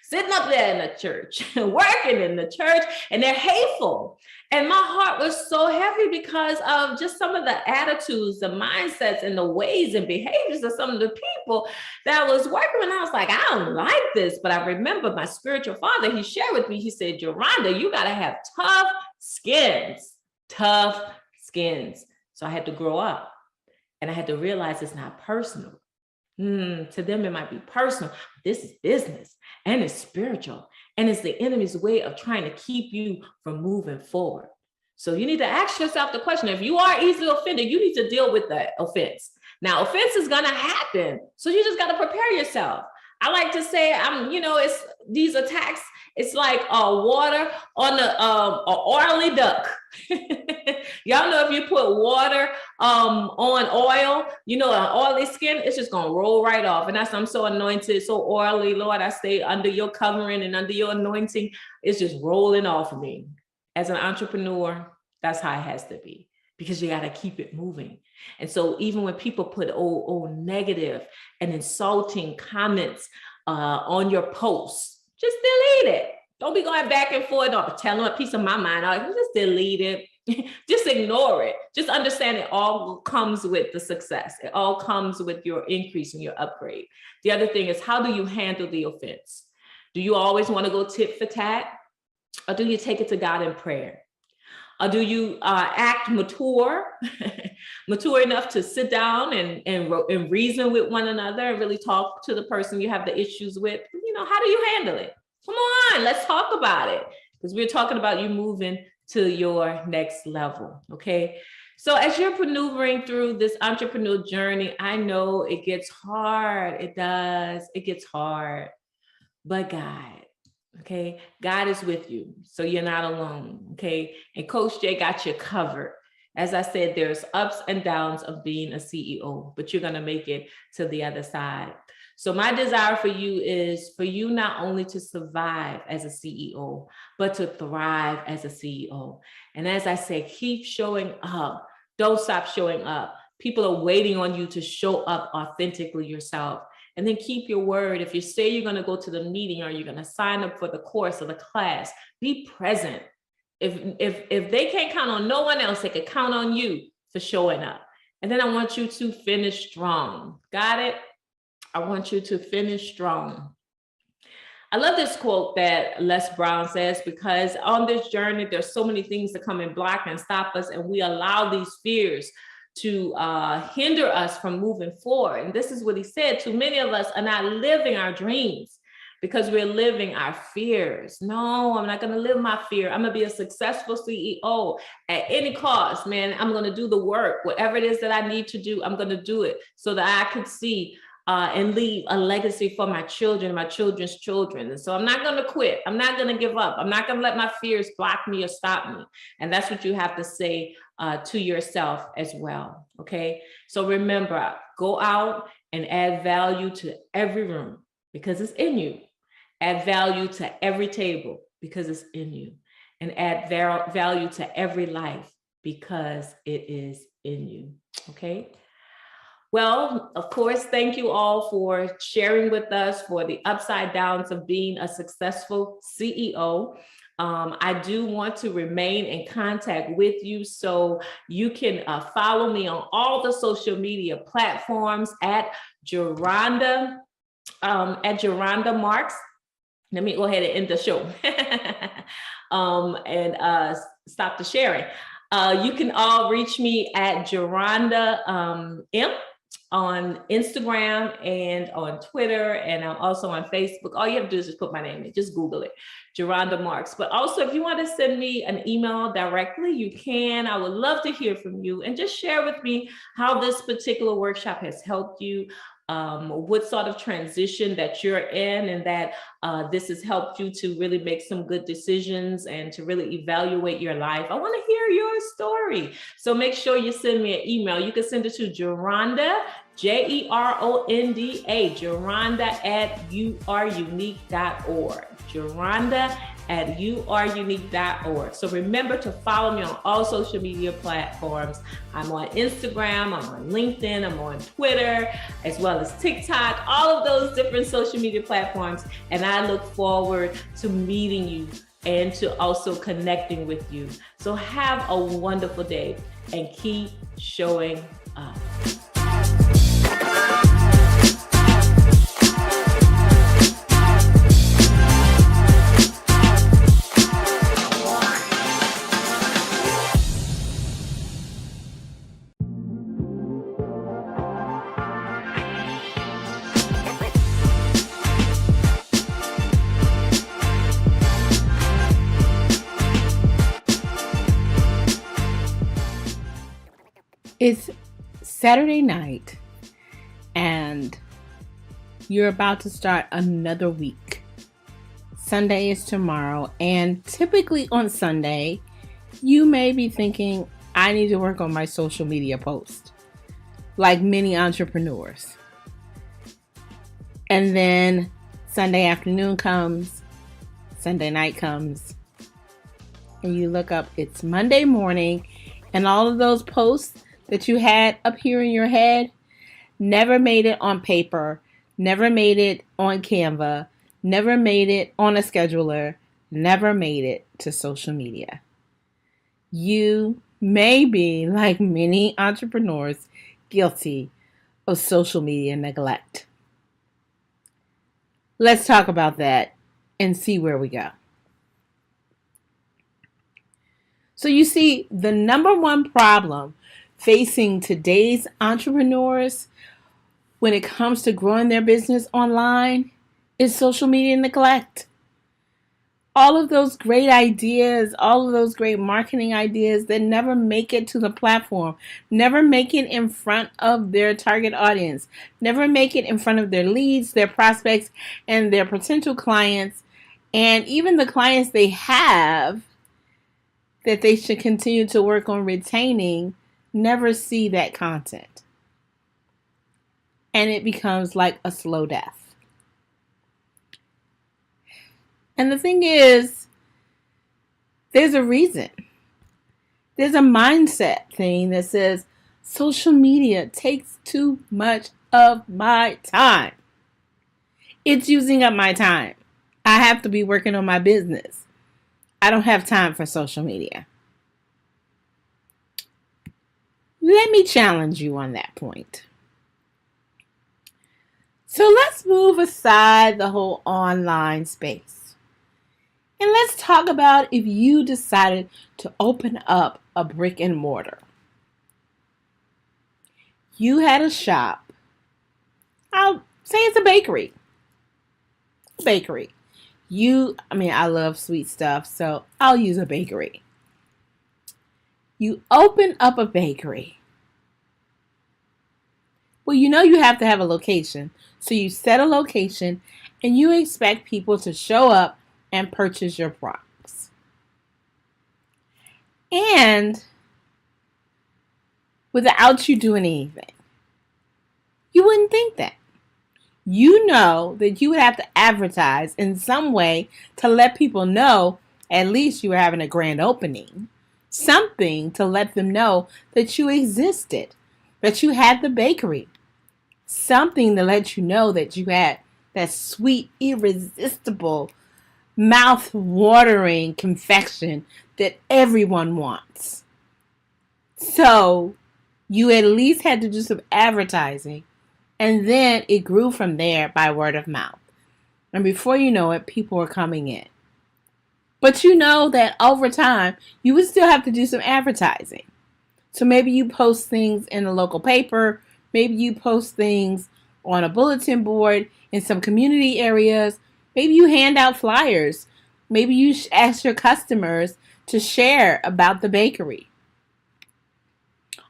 sitting up there in the church, working in the church, and they're hateful. And my heart was so heavy because of just some of the attitudes, the mindsets, and the ways and behaviors of some of the people that was working. And I was like, I don't like this. But I remember my spiritual father, he shared with me, he said, Geronda, you got to have tough skins. So I had to grow up, and I had to realize it's not personal. To them, it might be personal. This is business, and it's spiritual, and it's the enemy's way of trying to keep you from moving forward. So you need to ask yourself the question, if you are easily offended, you need to deal with that offense. Now, offense is going to happen, so you just got to prepare yourself. I like to say, it's these attacks, it's like water on an oily duck. Y'all know if you put water on oil, an oily skin, it's just going to roll right off. And I'm so anointed, so oily, Lord, I stay under your covering and under your anointing. It's just rolling off of me. As an entrepreneur, that's how it has to be, because you got to keep it moving. And so even when people put negative and insulting comments on your posts, just delete it. Don't be going back and forth or telling a piece of my mind. Just delete it. Just ignore it. Just understand it all comes with the success. It all comes with your increase and your upgrade. The other thing is, how do you handle the offense? Do you always want to go tit for tat? Or do you take it to God in prayer? Or do you act mature enough to sit down and reason with one another and really talk to the person you have the issues with? How do you handle it? Come on, let's talk about it, because we're talking about you moving to your next level, okay? So as you're maneuvering through this entrepreneurial journey, I know it gets hard. It does. It gets hard. But God, okay? God is with you, so you're not alone, okay? And Coach Jay got you covered. As I said, there's ups and downs of being a CEO, but you're going to make it to the other side. So my desire for you is for you not only to survive as a CEO, but to thrive as a CEO. And as I say, keep showing up. Don't stop showing up. People are waiting on you to show up authentically yourself. And then keep your word. If you say you're going to go to the meeting or you're going to sign up for the course or the class, be present. If they can't count on no one else, they can count on you for showing up. And then I want you to finish strong. Got it? I want you to finish strong. I love this quote that Les Brown says, because on this journey, there's so many things that come and block and stop us, and we allow these fears to hinder us from moving forward. And this is what he said, too many of us are not living our dreams because we're living our fears. No, I'm not gonna live my fear. I'm gonna be a successful CEO at any cost, man. I'm gonna do the work, whatever it is that I need to do, I'm gonna do it so that I could see and leave a legacy for my children, my children's children. And so I'm not going to quit. I'm not going to give up. I'm not going to let my fears block me or stop me. And that's what you have to say to yourself as well. Okay. So remember, go out and add value to every room because it's in you. Add value to every table because it's in you. And add value to every life because it is in you. Okay. Well, of course, thank you all for sharing with us for the upside downs of being a successful CEO. I do want to remain in contact with you, so you can follow me on all the social media platforms at Geronda Marks. Let me go ahead and end the show and stop the sharing. You can all reach me at Geronda M on Instagram and on Twitter, and I'm also on Facebook. All you have to do is just put my name in, just Google it, Geronda Marks. But also, if you want to send me an email directly, you can. I would love to hear from you and just share with me how this particular workshop has helped you, what sort of transition that you're in, and that this has helped you to really make some good decisions and to really evaluate your life. I want to hear your story. So make sure you send me an email. You can send it to Geronda, Geronda, Geronda@youareunique.org. Geronda@youareunique.org. So remember to follow me on all social media platforms. I'm on Instagram, I'm on LinkedIn, I'm on Twitter, as well as TikTok, all of those different social media platforms. And I look forward to meeting you and to also connecting with you. So have a wonderful day and keep showing up. It's Saturday night and you're about to start another week. Sunday is tomorrow, and typically on Sunday, you may be thinking, I need to work on my social media post, like many entrepreneurs. And then Sunday afternoon comes, Sunday night comes, and you look up, it's Monday morning, and all of those posts that you had up here in your head never made it on paper, never made it on Canva, never made it on a scheduler, never made it to social media. You may be, like many entrepreneurs, guilty of social media neglect. Let's talk about that and see where we go. So you see, the number one problem facing today's entrepreneurs when it comes to growing their business online is social media neglect. All of those great ideas, all of those great marketing ideas that never make it to the platform, never make it in front of their target audience, never make it in front of their leads, their prospects, and their potential clients, and even the clients they have that they should continue to work on retaining, never see that content. And it becomes like a slow death. And the thing is, there's a reason. There's a mindset thing that says social media takes too much of my time. It's using up my time. I have to be working on my business. I don't have time for social media. Let me challenge you on that point. So let's move aside the whole online space. And let's talk about if you decided to open up a brick and mortar. You had a shop. I'll say it's a bakery. I love sweet stuff, so I'll use a bakery. You open up a bakery. Well, you have to have a location. So you set a location and you expect people to show up and purchase your products. And without you doing anything. You wouldn't think that. You know that you would have to advertise in some way to let people know at least you were having a grand opening. Something to let them know that you existed, that you had the bakery. Something to let you know that you had that sweet, irresistible, mouth-watering confection that everyone wants. So you at least had to do some advertising, and then it grew from there by word of mouth. And before you know it, people were coming in. But you know that over time, you would still have to do some advertising. So maybe you post things in a local paper. Maybe you post things on a bulletin board in some community areas. Maybe you hand out flyers. Maybe you ask your customers to share about the bakery.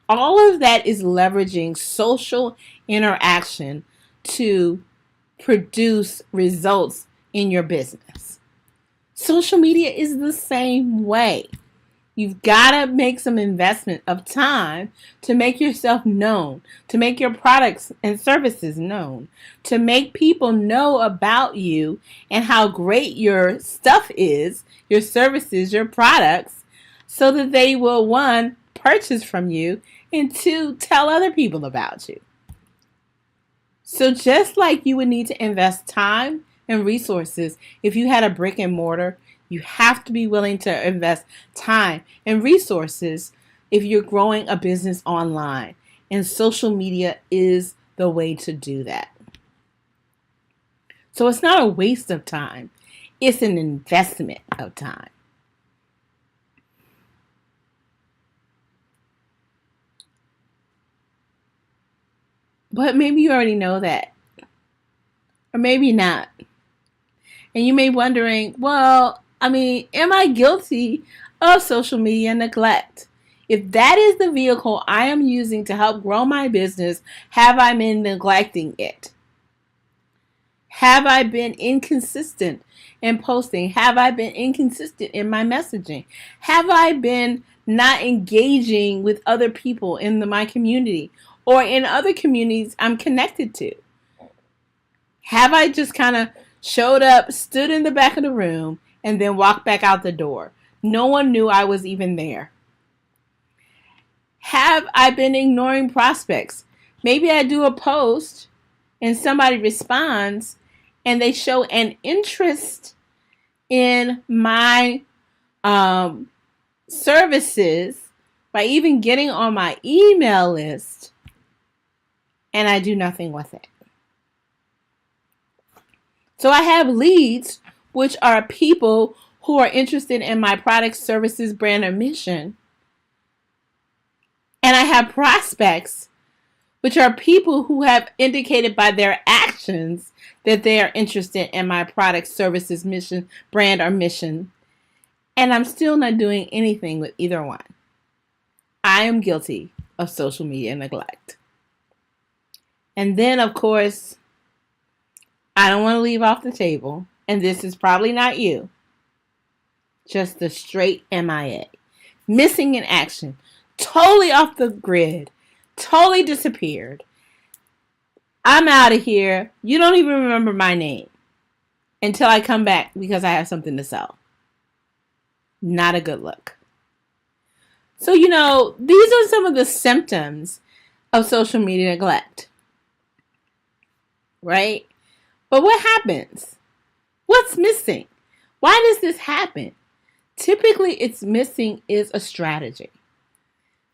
All of that is leveraging social interaction to produce results in your business. Social media is the same way. You've got to make some investment of time to make yourself known, to make your products and services known, to make people know about you and how great your stuff is, your services, your products, so that they will, one, purchase from you, and two, tell other people about you. So just like you would need to invest time and resources if you had a brick and mortar, you have to be willing to invest time and resources if you're growing a business online. And social media is the way to do that. So it's not a waste of time. It's an investment of time. But maybe you already know that. Or maybe not. And you may be wondering, well, am I guilty of social media neglect? If that is the vehicle I am using to help grow my business, have I been neglecting it? Have I been inconsistent in posting? Have I been inconsistent in my messaging? Have I been not engaging with other people in my community or in other communities I'm connected to? Have I just kind of showed up, stood in the back of the room, and then walked back out the door? No one knew I was even there. Have I been ignoring prospects? Maybe I do a post and somebody responds and they show an interest in my services by even getting on my email list, and I do nothing with it. So I have leads, which are people who are interested in my product, services, brand, or mission. And I have prospects, which are people who have indicated by their actions that they are interested in my product, services, mission, brand, or mission. And I'm still not doing anything with either one. I am guilty of social media neglect. And then, of course, I don't want to leave off the table, and this is probably not you, just the straight MIA. Missing in action. Totally off the grid. Totally disappeared. I'm out of here. You don't even remember my name until I come back because I have something to sell. Not a good look. So, these are some of the symptoms of social media neglect. Right? But what happens? What's missing? Why does this happen? Typically, it's missing is a strategy.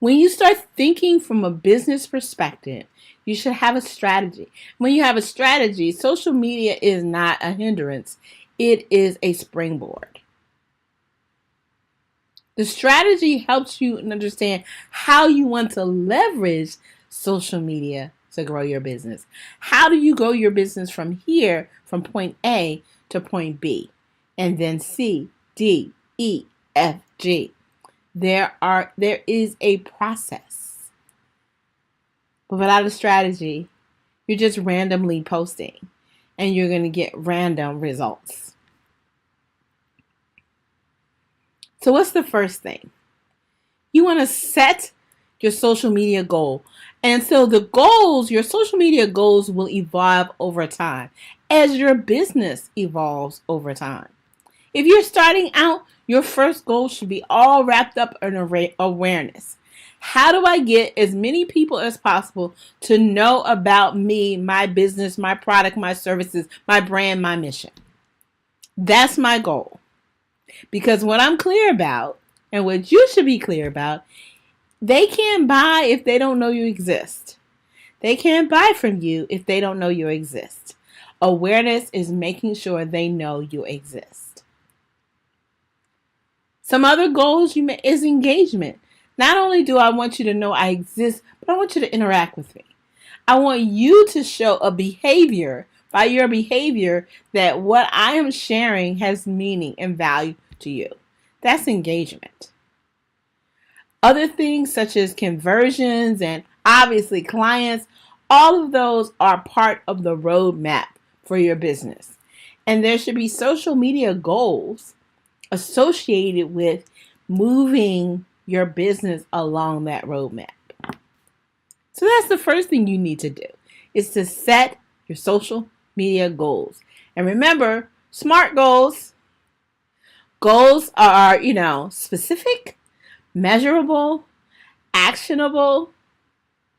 When you start thinking from a business perspective, you should have a strategy. When you have a strategy, social media is not a hindrance. It is a springboard. The strategy helps you understand how you want to leverage social media to grow your business. How do you grow your business from here, from point A to point B, and then C, D, E, F, G? There is a process. But without a strategy, you're just randomly posting and you're going to get random results. So what's the first thing? You want to set your social media goal. And so your social media goals will evolve over time as your business evolves over time. If you're starting out, your first goal should be all wrapped up in awareness. How do I get as many people as possible to know about me, my business, my product, my services, my brand, my mission? That's my goal. Because what I'm clear about, and what you should be clear about, they can't buy if they don't know you exist. They can't buy from you if they don't know you exist. Awareness is making sure they know you exist. Some other goals is engagement. Not only do I want you to know I exist, but I want you to interact with me. I want you to show a behavior, by your behavior, that what I am sharing has meaning and value to you. That's engagement. Other things such as conversions and obviously clients, all of those are part of the roadmap for your business. And there should be social media goals associated with moving your business along that roadmap. So that's the first thing you need to do, is to set your social media goals. And remember, SMART goals. Goals are, specific, measurable, actionable,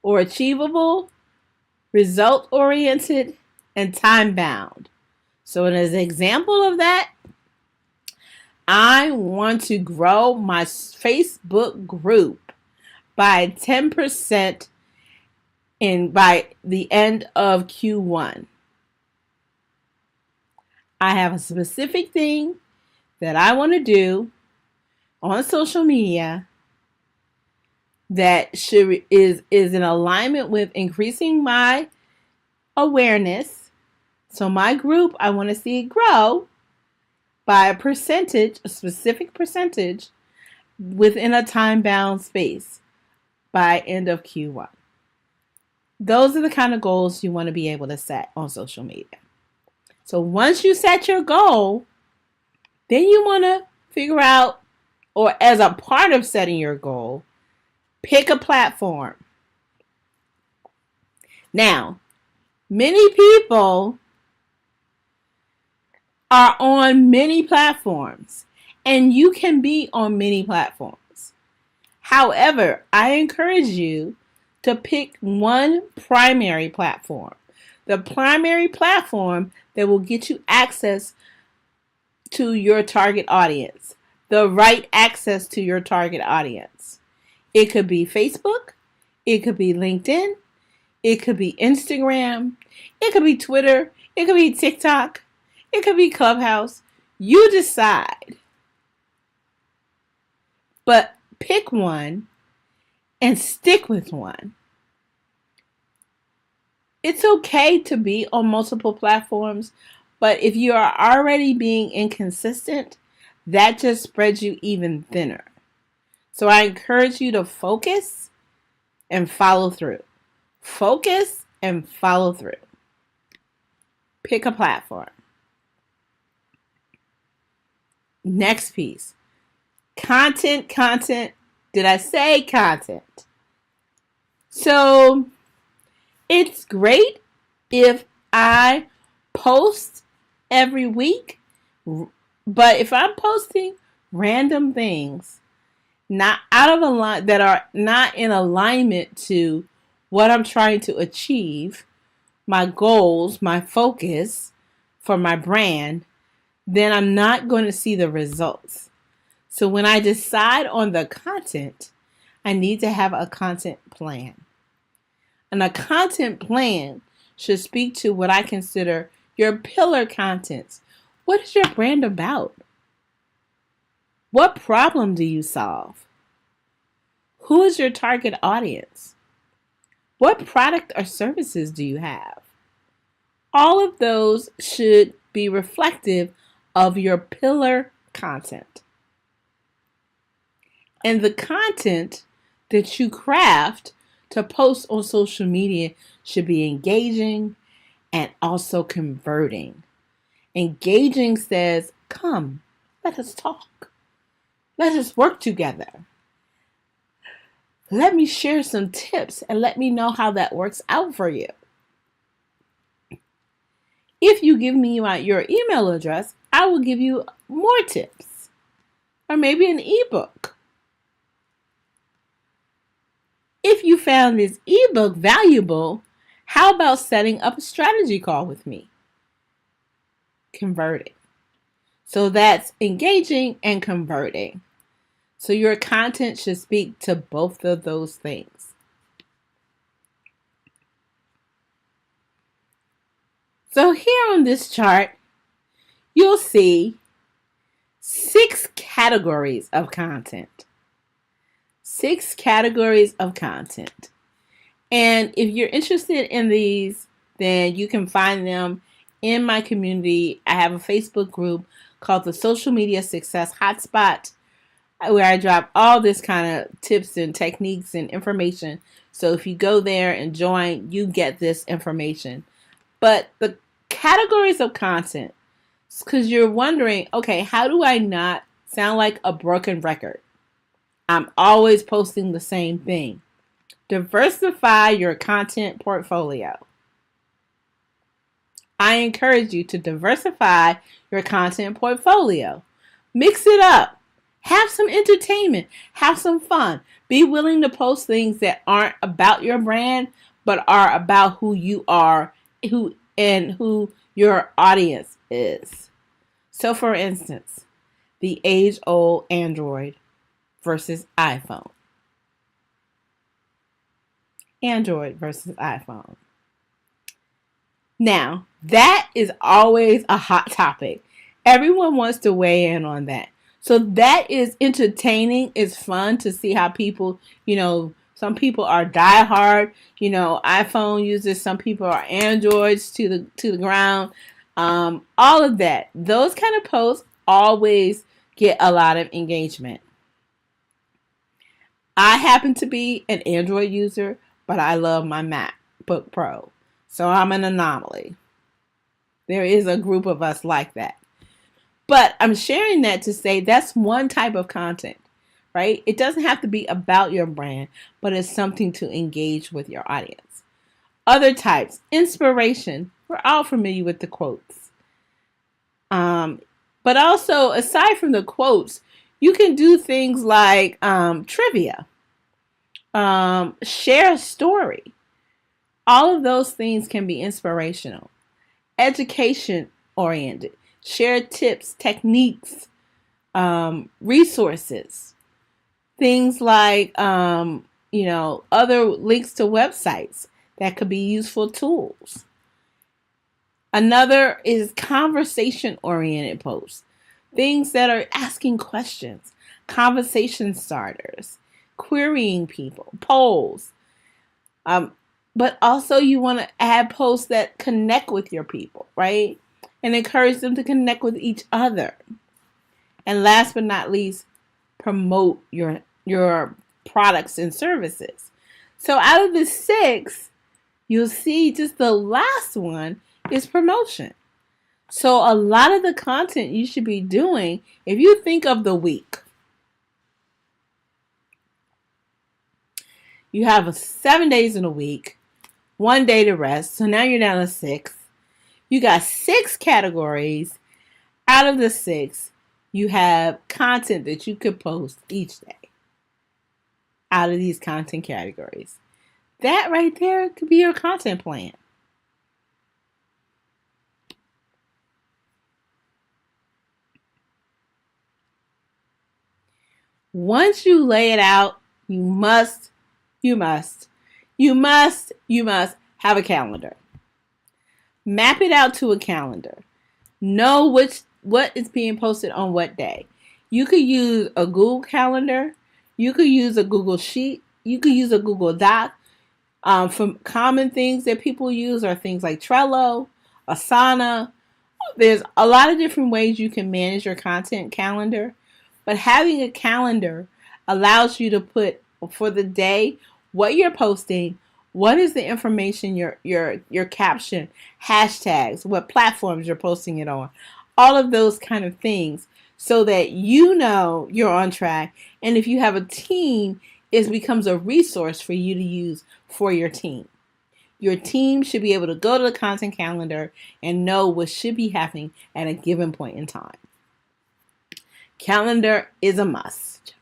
or achievable, result-oriented, and time-bound. So as an example of that, I want to grow my Facebook group by 10% by the end of Q1. I have a specific thing that I want to do on social media that is in alignment with increasing my awareness. So my group, I want to see it grow by a specific percentage within a time-bound space by end of Q1. Those are the kind of goals you want to be able to set on social media. So once you set your goal, then you want to figure out, or as a part of setting your goal, pick a platform. Now, many people are on many platforms, and you can be on many platforms. However, I encourage you to pick one primary platform. The primary platform that will get you access to your target audience, the right access to your target audience. It could be Facebook, it could be LinkedIn, it could be Instagram, it could be Twitter, it could be TikTok, it could be Clubhouse. You decide. But pick one and stick with one. It's okay to be on multiple platforms, but if you are already being inconsistent, that just spreads you even thinner. So I encourage you to focus and follow through. Focus and follow through. Pick a platform. Next piece. Content. Did I say content? So it's great if I post every week, but if I'm posting random things not out of line, that are not in alignment to what I'm trying to achieve, my goals, my focus for my brand, then I'm not going to see the results. So when I decide on the content, I need to have a content plan. And a content plan should speak to what I consider your pillar contents. What is your brand about? What problem do you solve? Who is your target audience? What product or services do you have? All of those should be reflective of your pillar content. And the content that you craft to post on social media should be engaging and also converting. Engaging says, come, let us talk. Let us work together. Let me share some tips and let me know how that works out for you. If you give me your email address, I will give you more tips or maybe an ebook. If you found this ebook valuable, how about setting up a strategy call with me? Converting. So that's engaging and converting. So your content should speak to both of those things. So here on this chart, you'll see 6 categories of content. 6 categories of content. And if you're interested in these, then you can find them in my community. I have a Facebook group called the Social Media Success Hotspot, where I drop all this kind of tips and techniques and information. So if you go there and join, you get this information. But the categories of content, because you're wondering, okay, how do I not sound like a broken record? I'm always posting the same thing. Diversify your content portfolio. I encourage you to diversify your content portfolio. Mix it up. Have some entertainment. Have some fun. Be willing to post things that aren't about your brand, but are about who you are, who your audience is. So for instance, the age-old Android versus iPhone. Android versus iPhone. Now, that is always a hot topic. Everyone wants to weigh in on that. So that is entertaining. It's fun to see how people, some people are diehard, iPhone users, some people are Androids to the ground. All of that. Those kind of posts always get a lot of engagement. I happen to be an Android user, but I love my MacBook Pro. So I'm an anomaly. There is a group of us like that. But I'm sharing that to say that's one type of content, right? It doesn't have to be about your brand, but it's something to engage with your audience. Other types, inspiration. We're all familiar with the quotes. But also, aside from the quotes, you can do things like trivia, share a story. All of those things can be inspirational. Education oriented. Share tips, techniques, resources. Things like, other links to websites that could be useful tools. Another is conversation oriented posts. Things that are asking questions, conversation starters, querying people, polls. But also you want to add posts that connect with your people, right? And encourage them to connect with each other. And last but not least, promote your products and services. So out of the 6, you'll see just the last one is promotion. So a lot of the content you should be doing, if you think of the week, you have 7 days in a week, 1 day to rest. So now you're down to 6. You got 6 categories. Out of the 6, you have content that you could post each day out of these content categories. That right there could be your content plan. Once you lay it out, you must have a calendar. Map it out to a calendar. Know what is being posted on what day. You could use a Google Calendar. You could use a Google Sheet. You could use a Google Doc. For common things that people use are things like Trello, Asana. There's a lot of different ways you can manage your content calendar. But having a calendar allows you to put for the day what you're posting, what is the information, your caption, hashtags, what platforms you're posting it on, all of those kind of things, so that you know you're on track. And if you have a team, it becomes a resource for you to use for your team. Your team should be able to go to the content calendar and know what should be happening at a given point in time. Calendar is a must.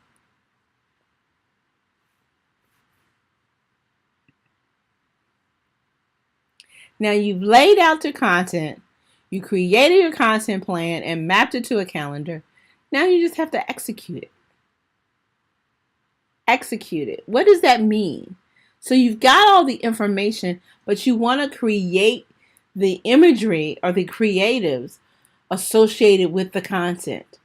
Now you've laid out your content, you created your content plan and mapped it to a calendar. Now you just have to execute it. Execute it. What does that mean? So you've got all the information, but you want to create the imagery or the creatives associated with the content.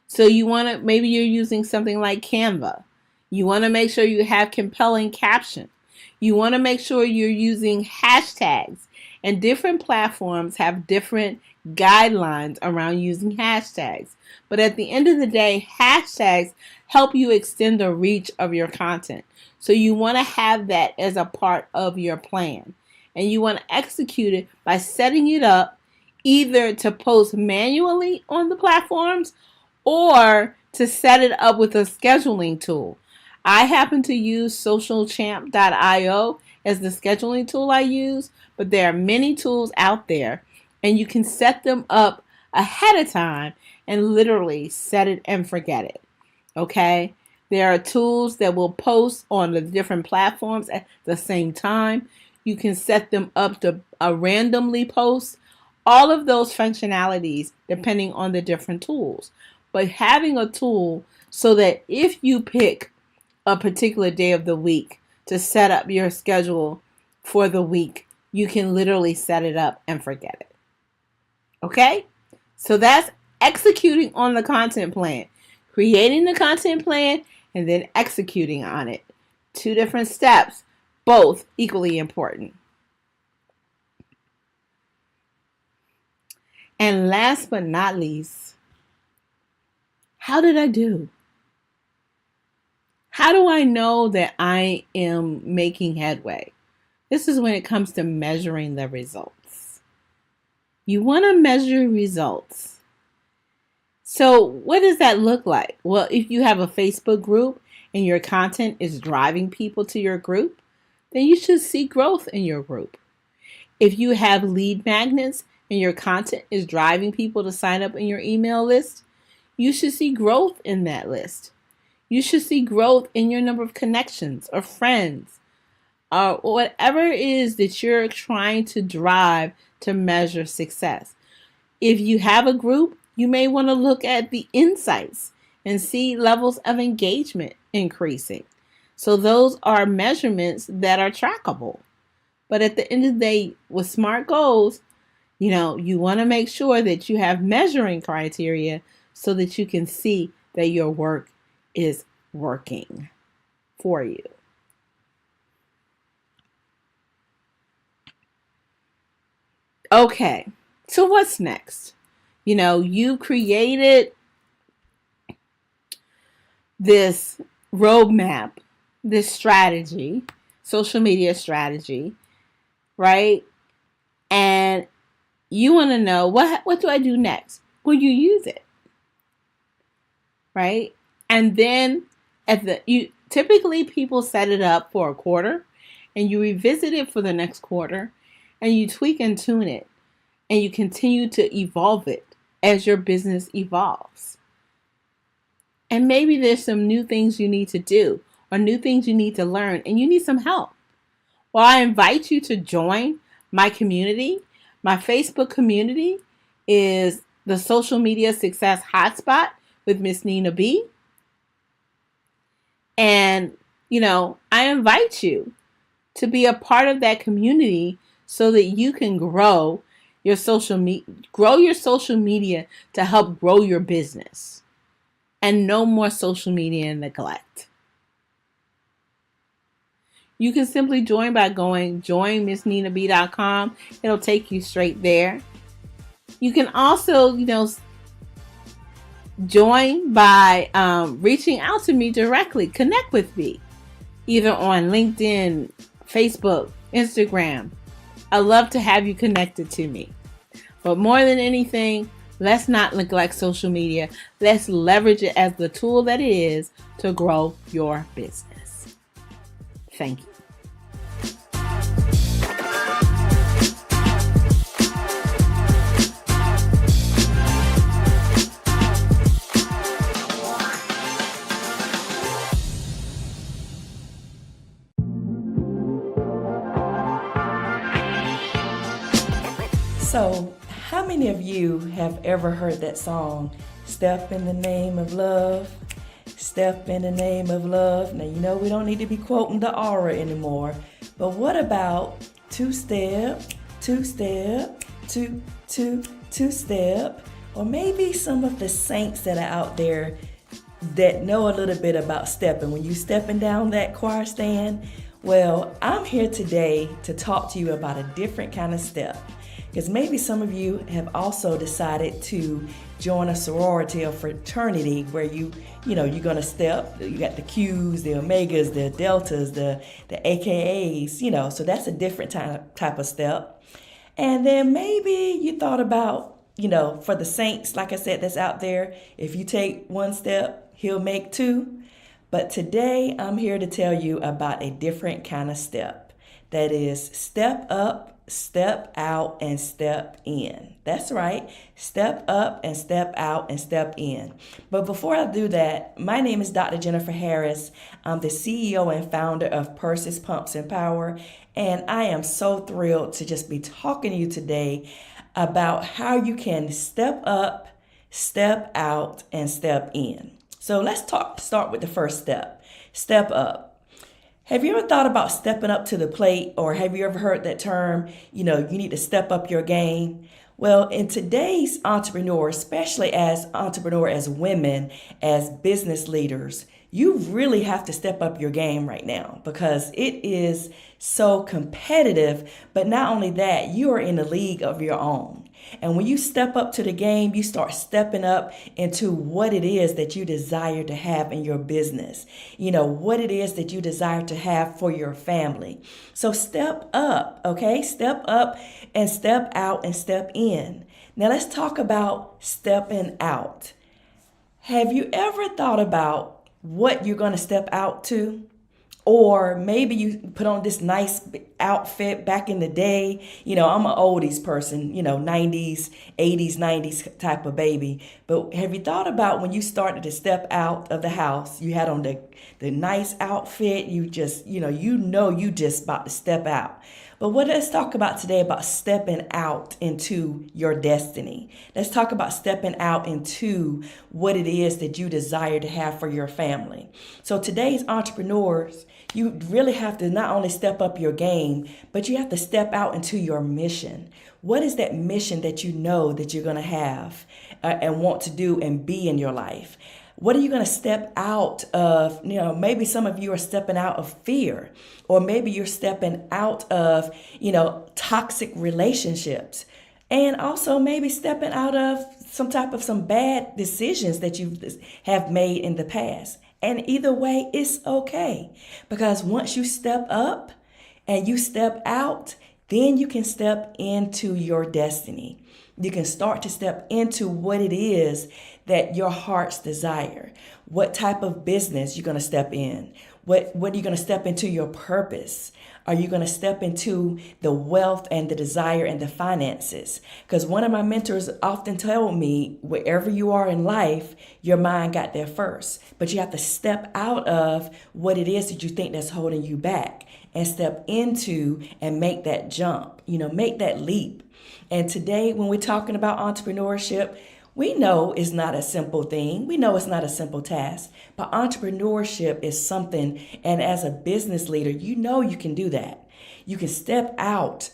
So you want to, maybe you're using something like Canva. You want to make sure you have compelling captions. You want to make sure you're using hashtags, and different platforms have different guidelines around using hashtags. But at the end of the day, hashtags help you extend the reach of your content. So you want to have that as a part of your plan. And you want to execute it by setting it up either to post manually on the platforms or to set it up with a scheduling tool. I happen to use socialchamp.io as the scheduling tool I use, but there are many tools out there, and you can set them up ahead of time and literally set it and forget it. Okay? There are tools that will post on the different platforms at the same time. You can set them up to randomly post. All of those functionalities depending on the different tools. But having a tool so that if you pick a particular day of the week to set up your schedule for the week, you can literally set it up and forget it. Okay? So that's executing on the content plan. Creating the content plan and then executing on it. 2 different steps, both equally important. And last but not least, how did I do? How do I know that I am making headway? This is when it comes to measuring the results. You want to measure results. So what does that look like? Well, if you have a Facebook group and your content is driving people to your group, then you should see growth in your group. If you have lead magnets and your content is driving people to sign up in your email list, you should see growth in that list. You should see growth in your number of connections or friends or whatever it is that you're trying to drive to measure success. If you have a group, you may want to look at the insights and see levels of engagement increasing. So those are measurements that are trackable. But at the end of the day, with SMART goals, you want to make sure that you have measuring criteria so that you can see that your work is working for you. Okay, so what's next? You created this roadmap, this strategy, social media strategy, right? And you want to know what do I do next? Well, you use it, right? And then typically people set it up for a quarter, and you revisit it for the next quarter, and you tweak and tune it, and you continue to evolve it as your business evolves. And maybe there's some new things you need to do or new things you need to learn, and you need some help. Well, I invite you to join my community. My Facebook community is the Social Media Success Hotspot with Miss Nina B. And, I invite you to be a part of that community so that you can grow your social media to help grow your business, and no more social media neglect. You can simply join by going joinmissninab.com. It'll take you straight there. You can also, join by reaching out to me directly. Connect with me either on LinkedIn, Facebook, Instagram. I love to have you connected to me. But more than anything, let's not neglect social media. Let's leverage it as the tool that it is to grow your business. Thank you. So, how many of you have ever heard that song, Step in the Name of Love? Step in the Name of Love. Now, we don't need to be quoting the aura anymore, but what about two-step, two-step, two-step, or maybe some of the saints that are out there that know a little bit about stepping. When you stepping down that choir stand, well, I'm here today to talk to you about a different kind of step. Because maybe some of you have also decided to join a sorority or fraternity where you're going to step. You got the Qs, the Omegas, the Deltas, the AKAs, so that's a different type of step. And then maybe you thought about, for the saints, like I said, that's out there, if you take one step, he'll make two. But today I'm here to tell you about a different kind of step. That is step up, step out, and step in. That's right. Step up and step out and step in. But before I do that, my name is Dr. Jennifer Harris. I'm the CEO and founder of Purses, Pumps, and Power. And I am so thrilled to just be talking to you today about how you can step up, step out, and step in. So let's start with the first step. Step up. Have you ever thought about stepping up to the plate, or have you ever heard that term, you need to step up your game? Well, in today's entrepreneur, especially as women, as business leaders, you really have to step up your game right now because it is so competitive. But not only that, you are in a league of your own. And when you step up to the game, you start stepping up into what it is that you desire to have in your business, what it is that you desire to have for your family. So step up, okay? Step up and step out and step in. Now let's talk about stepping out. Have you ever thought about what you're going to step out to? Or maybe you put on this nice outfit back in the day. I'm an oldies person, 90s, 80s, 90s type of baby. But have you thought about when you started to step out of the house, you had on the nice outfit, you just about to step out. But let's talk about today about stepping out into your destiny. Let's talk about stepping out into what it is that you desire to have for your family. So today's entrepreneurs, you really have to not only step up your game, but you have to step out into your mission. What is that mission that you know that you're going to have and want to do and be in your life? What are you going to step out of? Maybe some of you are stepping out of fear, or maybe you're stepping out of, toxic relationships, and also maybe stepping out of some bad decisions that you have made in the past. And either way, it's okay, because once you step up and you step out, then you can step into your destiny. You can start to step into what it is that your heart's desire. What type of business you're going to step in? What are you going to step into your purpose? Are you going to step into the wealth and the desire and the finances? Because one of my mentors often told me, wherever you are in life, your mind got there first. But you have to step out of what it is that you think that's holding you back and step into and make that jump, make that leap. And today, when we're talking about entrepreneurship, we know it's not a simple thing. We know it's not a simple task, but entrepreneurship is something. And as a business leader, you can do that. You can step out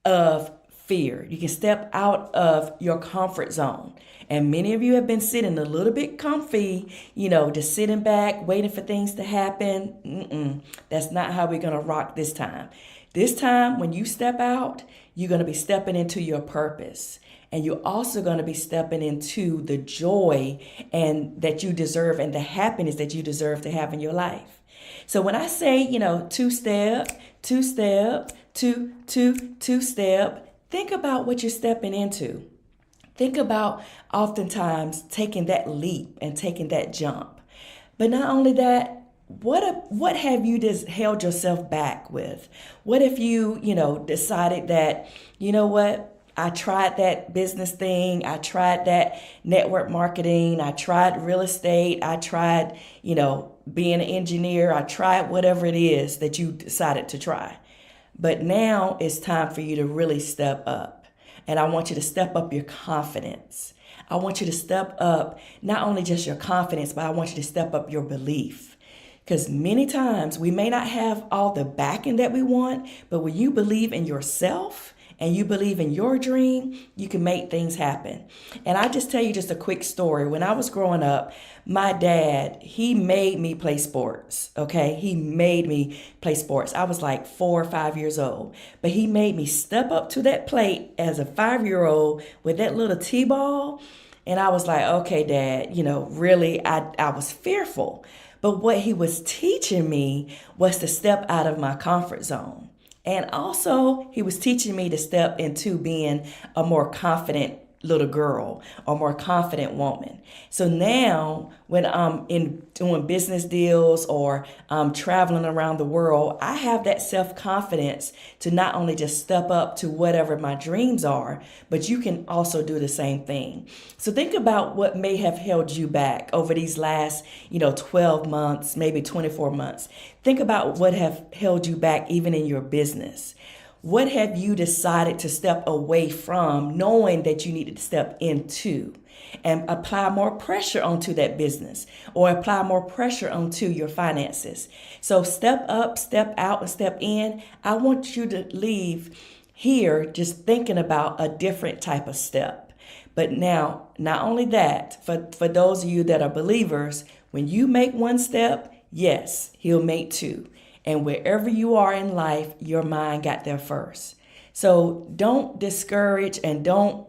of fear. You can step out of your comfort zone. And many of you have been sitting a little bit comfy, just sitting back, waiting for things to happen. That's not how we're going to rock this time. This time, when you step out, you're going to be stepping into your purpose. And you're also going to be stepping into the joy and that you deserve and the happiness that you deserve to have in your life. So when I say, two-step, think about what you're stepping into. Think about oftentimes taking that leap and taking that jump. But not only that, what have you just held yourself back with? What if you, decided that, I tried that business thing. I tried that network marketing. I tried real estate. I tried, being an engineer. I tried whatever it is that you decided to try. But now it's time for you to really step up. And I want you to step up your confidence. I want you to step up not only just your confidence, but I want you to step up your belief. Because many times we may not have all the backing that we want, but when you believe in yourself and you believe in your dream, you can make things happen. And I just tell you just a quick story. When I was growing up, my dad, he made me play sports, okay? He made me play sports. I was like 4 or 5 years old, but he made me step up to that plate as a 5-year-old with that little T-ball. And I was like, okay, Dad, really, I was fearful. But what he was teaching me was to step out of my comfort zone. And also, he was teaching me to step into being a more confident little girl or more confident woman. So now when I'm in doing business deals or I'm traveling around the world, I have that self-confidence to not only just step up to whatever my dreams are, but you can also do the same thing. So think about what may have held you back over these last, 12 months, maybe 24 months. Think about what have held you back even in your business. What have you decided to step away from, knowing that you needed to step into and apply more pressure onto that business or apply more pressure onto your finances? So step up, step out, and step in. I want you to leave here just thinking about a different type of step. But now, not only that, for those of you that are believers, when you make one step, yes, he'll make two. And wherever you are in life, your mind got there first. So don't discourage and don't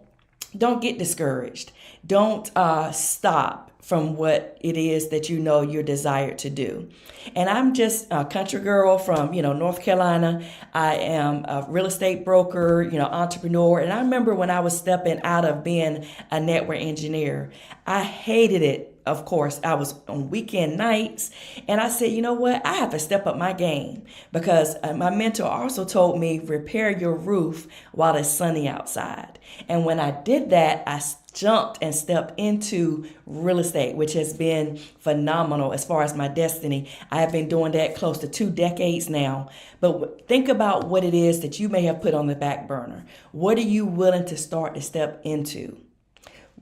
get discouraged. Don't stop from what it is that you're desired to do. And I'm just a country girl from, North Carolina. I am a real estate broker, entrepreneur. And I remember when I was stepping out of being a network engineer, I hated it. Of course, I was on weekend nights and I said, you know what? I have to step up my game because my mentor also told me repair your roof while it's sunny outside. And when I did that, I jumped and stepped into real estate, which has been phenomenal as far as my destiny. I have been doing that close to 2 decades now. But think about what it is that you may have put on the back burner. What are you willing to start to step into?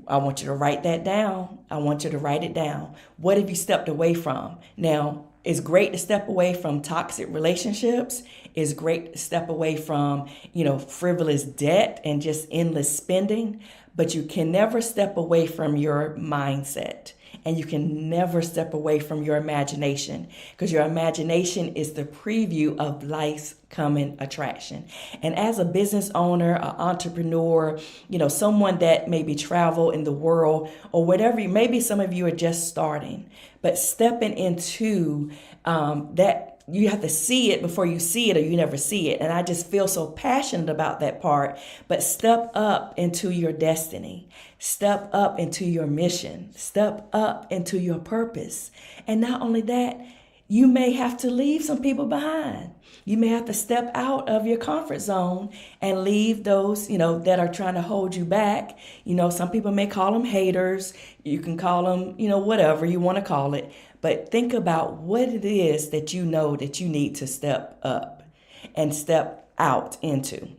I want you to write that down. I want you to write it down. What have you stepped away from? Now, it's great to step away from toxic relationships. It's great to step away from, frivolous debt and just endless spending. But you can never step away from your mindset. And you can never step away from your imagination because your imagination is the preview of life's coming attraction. And as a business owner, an entrepreneur, someone that maybe travel in the world or whatever, maybe some of you are just starting, but stepping into that. You have to see it before you see it or you never see it. And I just feel so passionate about that part. But step up into your destiny. Step up into your mission. Step up into your purpose. And not only that, you may have to leave some people behind. You may have to step out of your comfort zone and leave those, that are trying to hold you back. Some people may call them haters. You can call them, whatever you want to call it. But think about what it is that you know that you need to step up and step out into.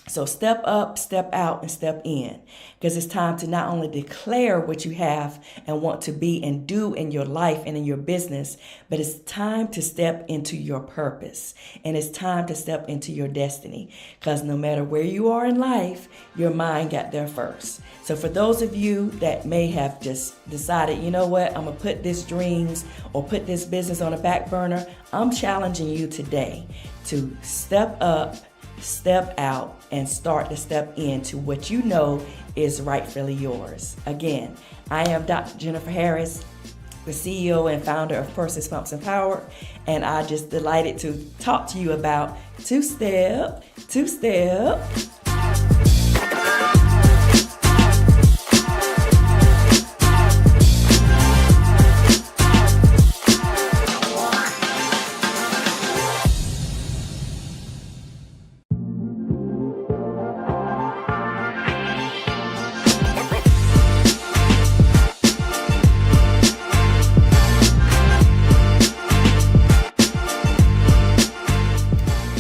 So step up, step out, and step in. Because it's time to not only declare what you have and want to be and do in your life and in your business, but it's time to step into your purpose. And it's time to step into your destiny. Because no matter where you are in life, your mind got there first. So for those of you that may have just decided, you know what, I'm going to put this dreams or put this business on a back burner, I'm challenging you today to step up, step out, and start to step into what you know is rightfully yours. Again, I am Dr. Jennifer Harris, the CEO and founder of Purses, Pumps, and Power, and I just delighted to talk to you about two-step.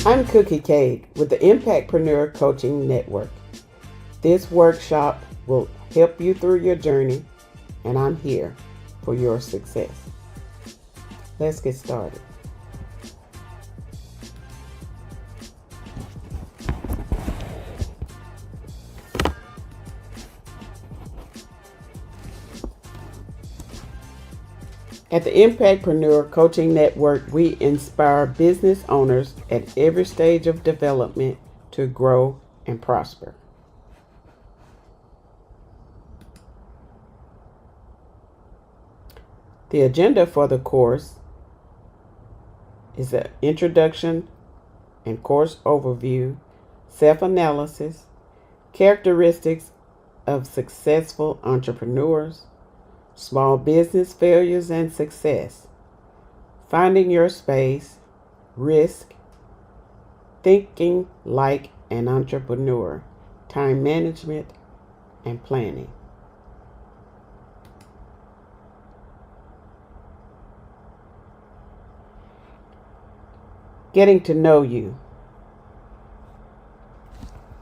I'm Cookie Cake with the Impactpreneur Coaching Network. This workshop will help you through your journey, and I'm here for your success. Let's get started. At the Impactpreneur Coaching Network, we inspire business owners at every stage of development to grow and prosper. The agenda for the course is an introduction and course overview, self-analysis, characteristics of successful entrepreneurs, small business failures and success, finding your space, risk, thinking like an entrepreneur, time management, and planning. Getting to know you.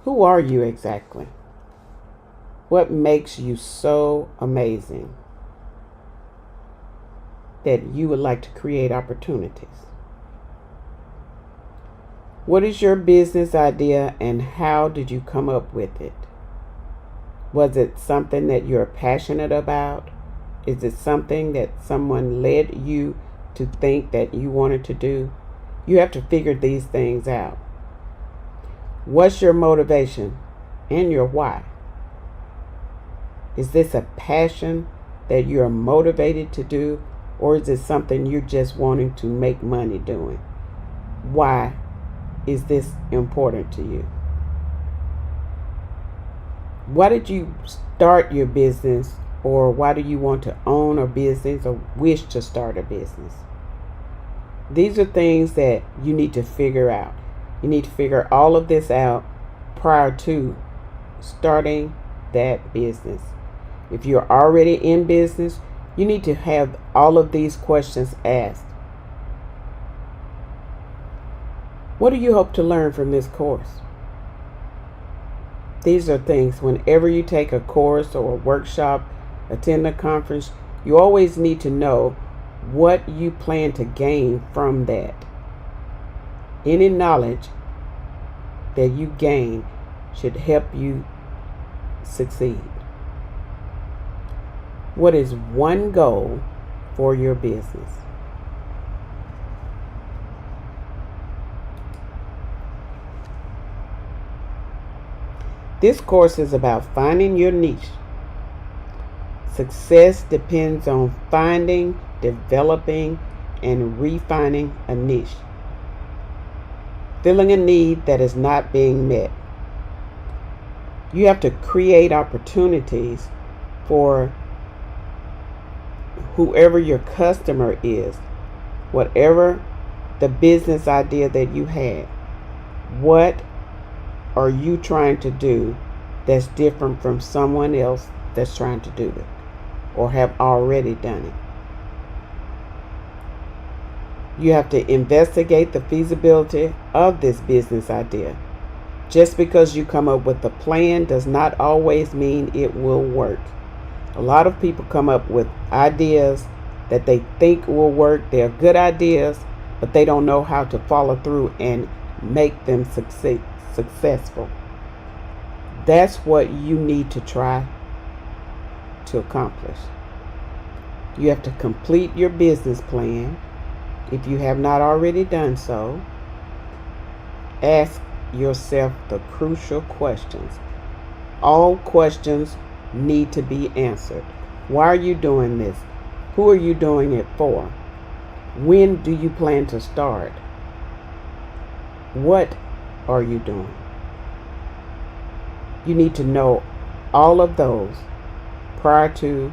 Who are you exactly? What makes you so amazing that you would like to create opportunities? What is your business idea and how did you come up with it? Was it something that you're passionate about? Is it something that someone led you to think that you wanted to do? You have to figure these things out. What's your motivation and your why? Is this a passion that you're motivated to do, or is it something you're just wanting to make money doing? Why is this important to you? Why did you start your business, or why do you want to own a business or wish to start a business? These are things that you need to figure out. You need to figure all of this out prior to starting that business. If you're already in business, you need to have all of these questions asked. What do you hope to learn from this course? These are things, whenever you take a course or a workshop, attend a conference, you always need to know what you plan to gain from that. Any knowledge that you gain should help you succeed. What is one goal for your business? This course is about finding your niche. Success depends on finding, developing, and refining a niche. Filling a need that is not being met. You have to create opportunities for whoever your customer is, whatever the business idea that you have. What are you trying to do that's different from someone else that's trying to do it or have already done it? You have to investigate the feasibility of this business idea. Just because you come up with a plan does not always mean it will work. A lot of people come up with ideas that they think will work. They're good ideas, but they don't know how to follow through and make them successful. That's what you need to try to accomplish. You have to complete your business plan. If you have not already done so, ask yourself the crucial questions. All questions need to be answered. Why are you doing this? Who are you doing it for? When do you plan to start? What are you doing? You need to know all of those prior to,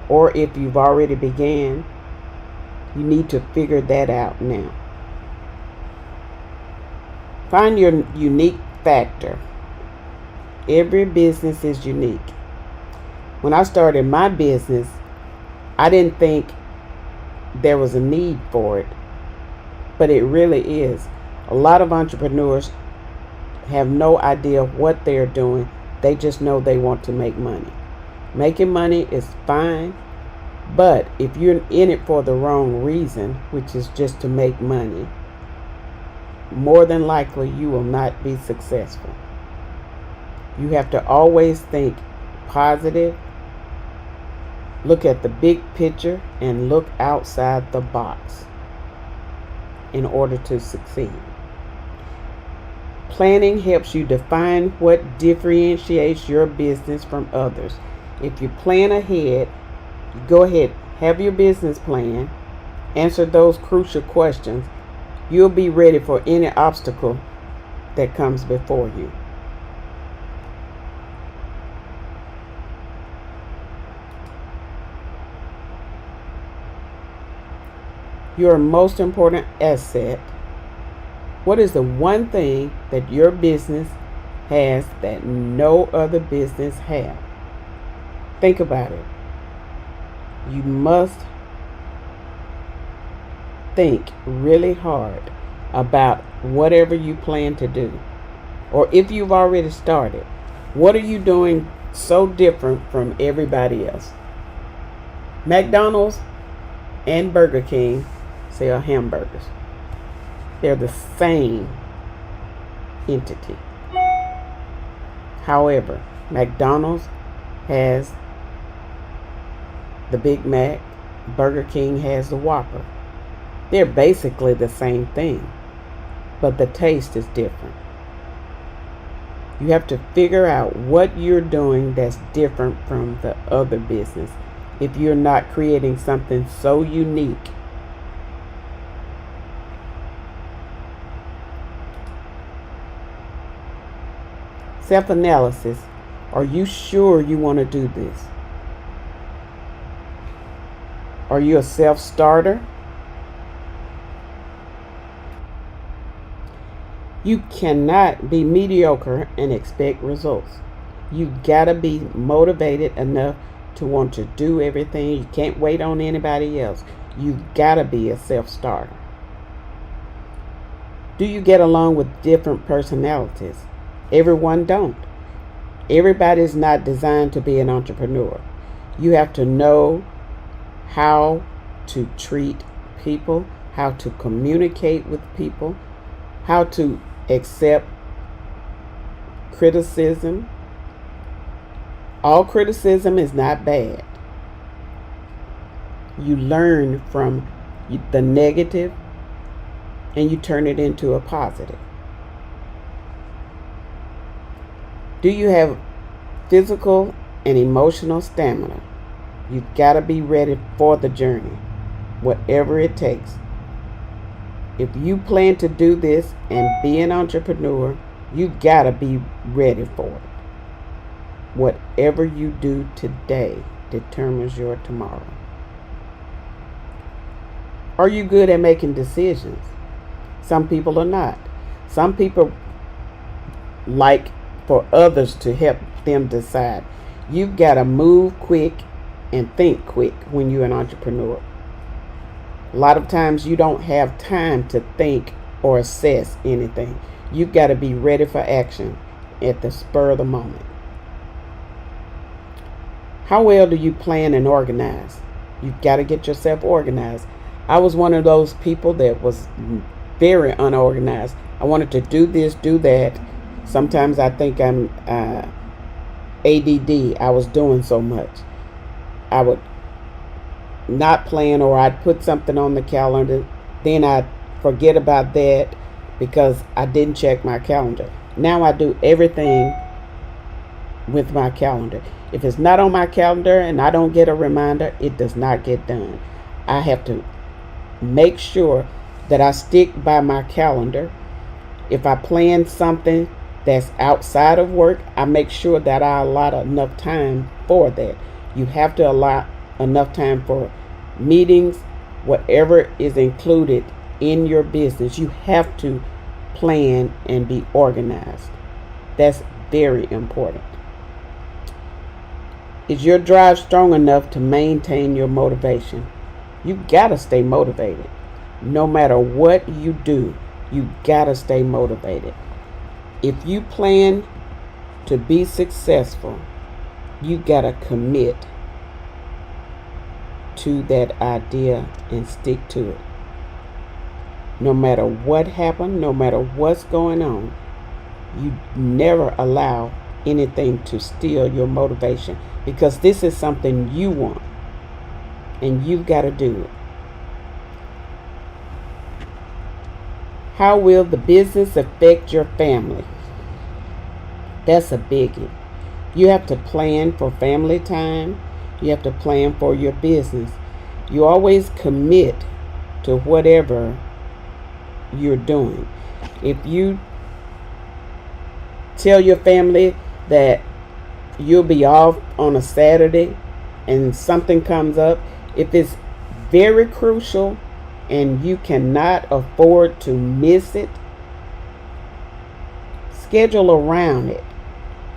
or if you've already began, you need to figure that out now. Find your unique factor. Every business is unique. When I started my business, I didn't think there was a need for it, but it really is. A lot of entrepreneurs have no idea what they're doing. They just know they want to make money. Making money is fine, but if you're in it for the wrong reason, which is just to make money, more than likely you will not be successful. You have to always think positive, look at the big picture, and look outside the box in order to succeed. Planning helps you define what differentiates your business from others. If you plan ahead, go ahead, have your business plan, answer those crucial questions. You'll be ready for any obstacle that comes before you. your most important asset? What is the one thing that your business has that no other business has? Think about it. You must think really hard about whatever you plan to do. Or if you've already started, what are you doing so different from everybody else? McDonald's and Burger King sell hamburgers. They're the same entity. However, McDonald's has the Big Mac, Burger King has the Whopper. They're basically the same thing, but the taste is different. You have to figure out what you're doing that's different from the other business if you're not creating something so unique. Self-analysis. Are you sure you want to do this? Are you a self-starter? You cannot be mediocre and expect results. You gotta be motivated enough to want to do everything. You can't wait on anybody else. You gotta be a self-starter. Do you get along with different personalities? Everyone don't. Everybody's not designed to be an entrepreneur. You have to know how to treat people, how to communicate with people, how to accept criticism. All criticism is not bad. You learn from the negative and you turn it into a positive. Do you have physical and emotional stamina? You've got to be ready for the journey, whatever it takes. If you plan to do this and be an entrepreneur, you've got to be ready for it. Whatever you do today determines your tomorrow. Are you good at making decisions? Some people are not. Some people like for others to help them decide. You've got to move quick and think quick when you're an entrepreneur. A lot of times you don't have time to think or assess anything. You've got to be ready for action at the spur of the moment. How well do you plan and organize? You've got to get yourself organized. I was one of those people that was very unorganized. I wanted to do this, do that. Sometimes I think I'm ADD. I was doing so much. I would not plan, or I'd put something on the calendar, then I'd forget about that because I didn't check my calendar. Now I do everything with my calendar. If it's not on my calendar and I don't get a reminder, it does not get done. I have to make sure that I stick by my calendar. If I plan something that's outside of work, I make sure that I allot enough time for that. You have to allot enough time for meetings, whatever is included in your business. You have to plan and be organized. That's very important. Is your drive strong enough to maintain your motivation? You gotta stay motivated. No matter what you do, you gotta stay motivated. If you plan to be successful, you gotta commit to that idea and stick to it. No matter what happened, no matter what's going on, you never allow anything to steal your motivation, because this is something you want and you've got to do it. How will the business affect your family? That's a biggie. You have to plan for family time. You have to plan for your business. You always commit to whatever you're doing. If you tell your family that you'll be off on a Saturday and something comes up, if it's very crucial and you cannot afford to miss it, schedule around it.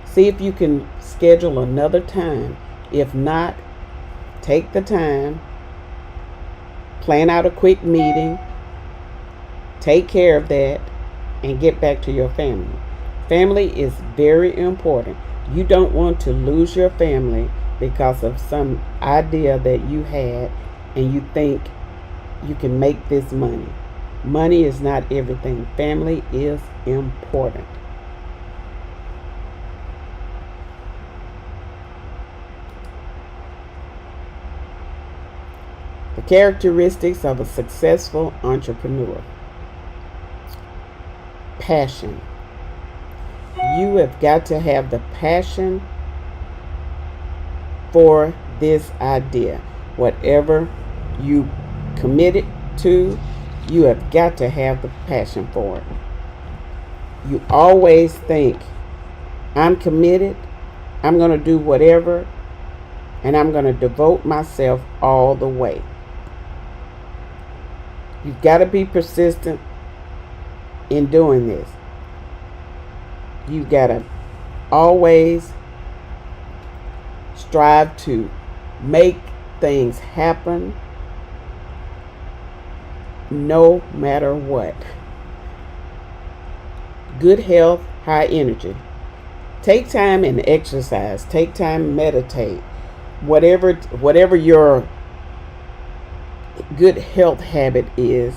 See if you can schedule another time. If not, take the time, plan out a quick meeting, take care of that, and get back to your family. Family is very important. You don't want to lose your family because of some idea that you had and you think you can make this money. Money is not everything. Family is important. The characteristics of a successful entrepreneur. Passion. You have got to have the passion for this idea. Whatever you committed to, you have got to have the passion for it. You always think, I'm committed, I'm going to do whatever, and I'm going to devote myself all the way. You've got to be persistent in doing this. You've got to always strive to make things happen no matter what. Good health, high energy. Take time and exercise. Take time and meditate. Whatever your good health habit is,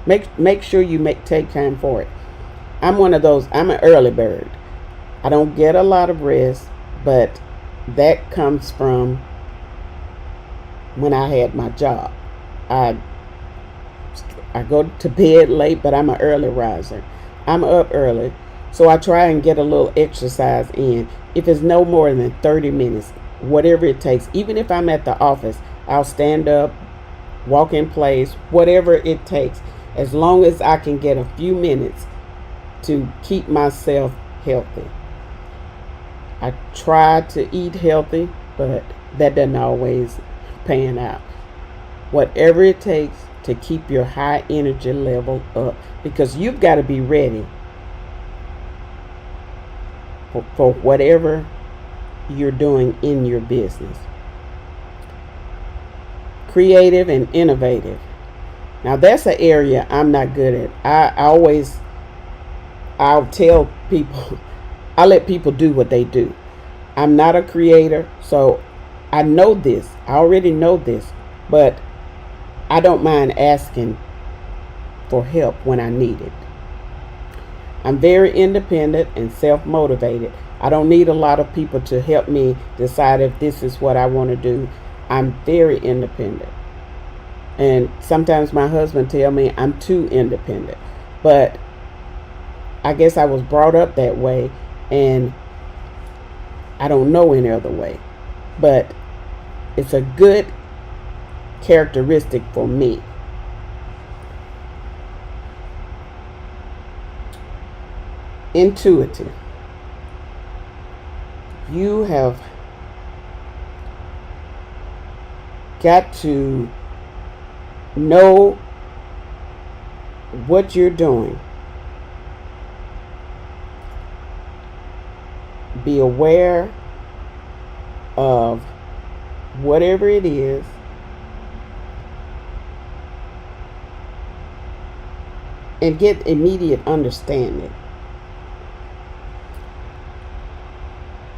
make sure you take time for it. I'm one of those, I'm an early bird. I don't get a lot of rest, but that comes from when I had my job. I go to bed late, but I'm an early riser. I'm up early, so I try and get a little exercise in. If it's no more than 30 minutes, whatever it takes. Even if I'm at the office, I'll stand up, walk in place, whatever it takes, as long as I can get a few minutes to keep myself healthy. I try to eat healthy, but that doesn't always pan out. Whatever it takes to keep your high energy level up, because you've got to be ready for whatever you're doing in your business. Creative and innovative. Now that's an area I'm not good at. I'll tell people, I let people do what they do. I'm not a creator, so I know this. I already know this, but I don't mind asking for help when I need it. I'm very independent and self-motivated. I don't need a lot of people to help me decide if this is what I want to do. I'm very independent. And sometimes my husband tells me I'm too independent. But I guess I was brought up that way, and I don't know any other way. But it's a good characteristic for me. Intuitive. You have got to know what you're doing. Be aware of whatever it is, and get immediate understanding.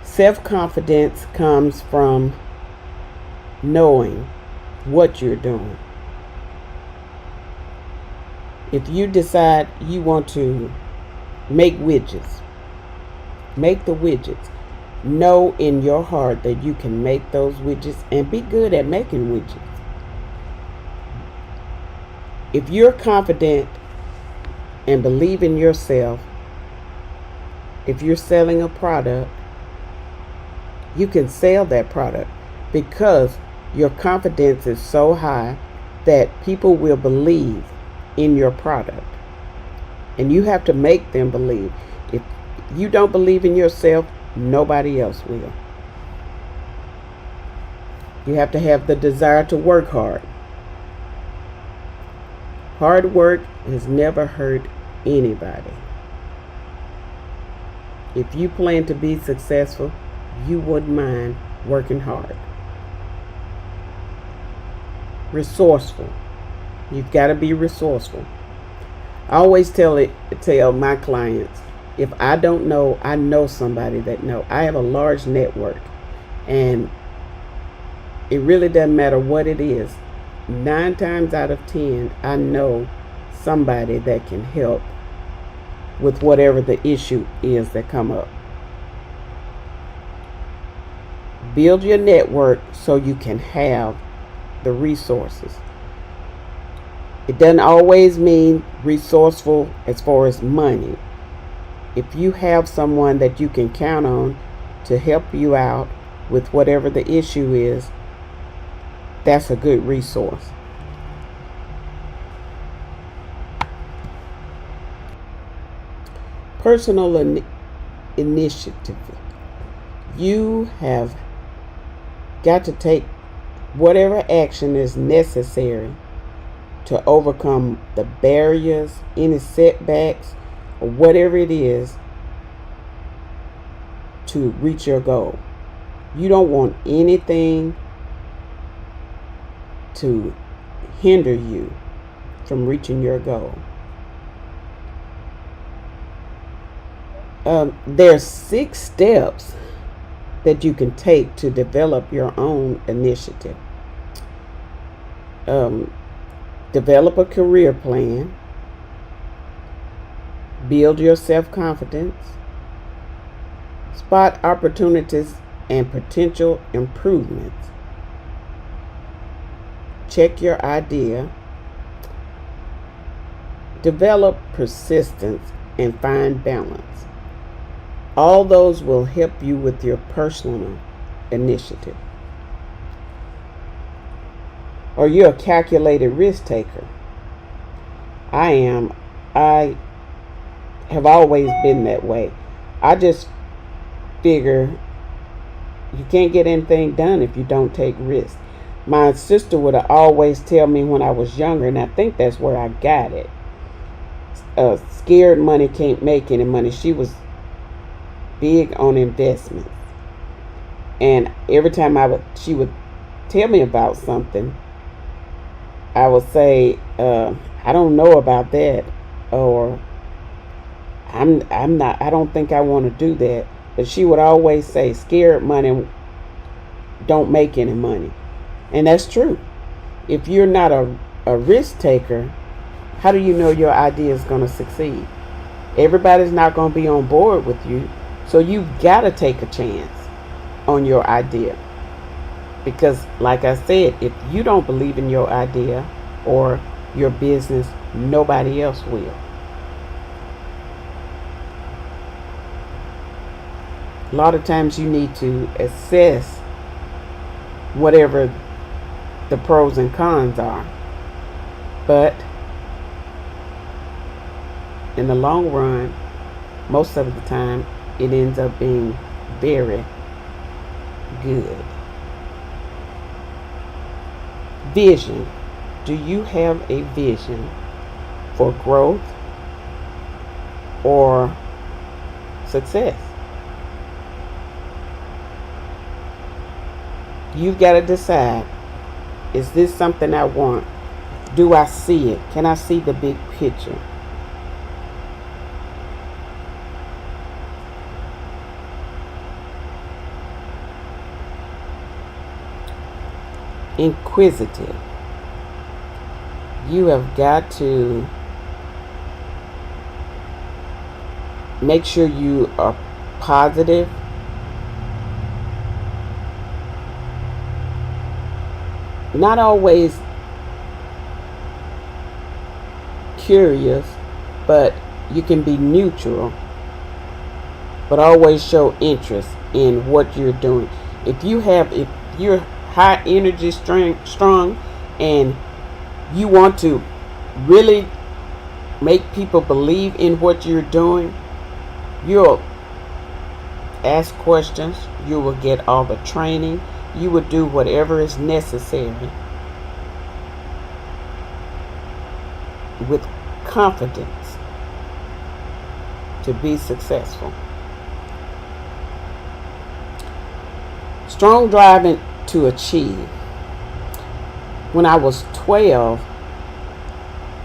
Self-confidence comes from knowing what you're doing. If you decide you want to make widgets, make the widgets. Know in your heart that you can make those widgets and be good at making widgets. If you're confident and believe in yourself, if you're selling a product, you can sell that product because your confidence is so high that people will believe in your product. And you have to make them believe. If you don't believe in yourself, nobody else will. You have to have the desire to work hard. Hard work has never hurt anybody. If you plan to be successful, you wouldn't mind working hard. Resourceful. You've got to be resourceful. I always tell my clients, if I don't know, I know somebody that know. I have a large network, and it really doesn't matter what it is. 9 times out of 10, I know somebody that can help with whatever the issue is that come up. Build your network so you can have the resources. It doesn't always mean resourceful as far as money. If you have someone that you can count on to help you out with whatever the issue is, that's a good resource. Personal initiative. You have got to take whatever action is necessary to overcome the barriers, any setbacks, or whatever it is to reach your goal. You don't want anything to hinder you from reaching your goal. There's 6 steps that you can take to develop your own initiative. Develop a career plan. Build your self-confidence. Spot opportunities and potential improvements. Check your idea. Develop persistence and find balance. All those will help you with your personal initiative. Are you a calculated risk taker? I am. I have always been that way. I just figure you can't get anything done if you don't take risks. My sister would always tell me when I was younger, and I think that's where I got it. Scared money can't make any money. She was big on investments, and every time she would tell me about something, I would say, I don't know about that, or I'm not, I don't think I want to do that. But she would always say, scared money don't make any money. And that's true. If you're not a risk taker, how do you know your idea is going to succeed? Everybody's not going to be on board with you. So you've got to take a chance on your idea. Because like I said, if you don't believe in your idea or your business, nobody else will. A lot of times you need to assess whatever the pros and cons are. But in the long run, most of the time, it ends up being very good. Vision. Do you have a vision for growth or success? You've got to decide, is this something I want? Do I see it? Can I see the big picture? Inquisitive. You have got to make sure you are positive. Not always curious, but you can be neutral, but always show interest in what you're doing. If you're high energy strong and you want to really make people believe in what you're doing, you'll ask questions, you will get all the training, you will do whatever is necessary with confidence to be successful. Strong driving to achieve. When I was 12,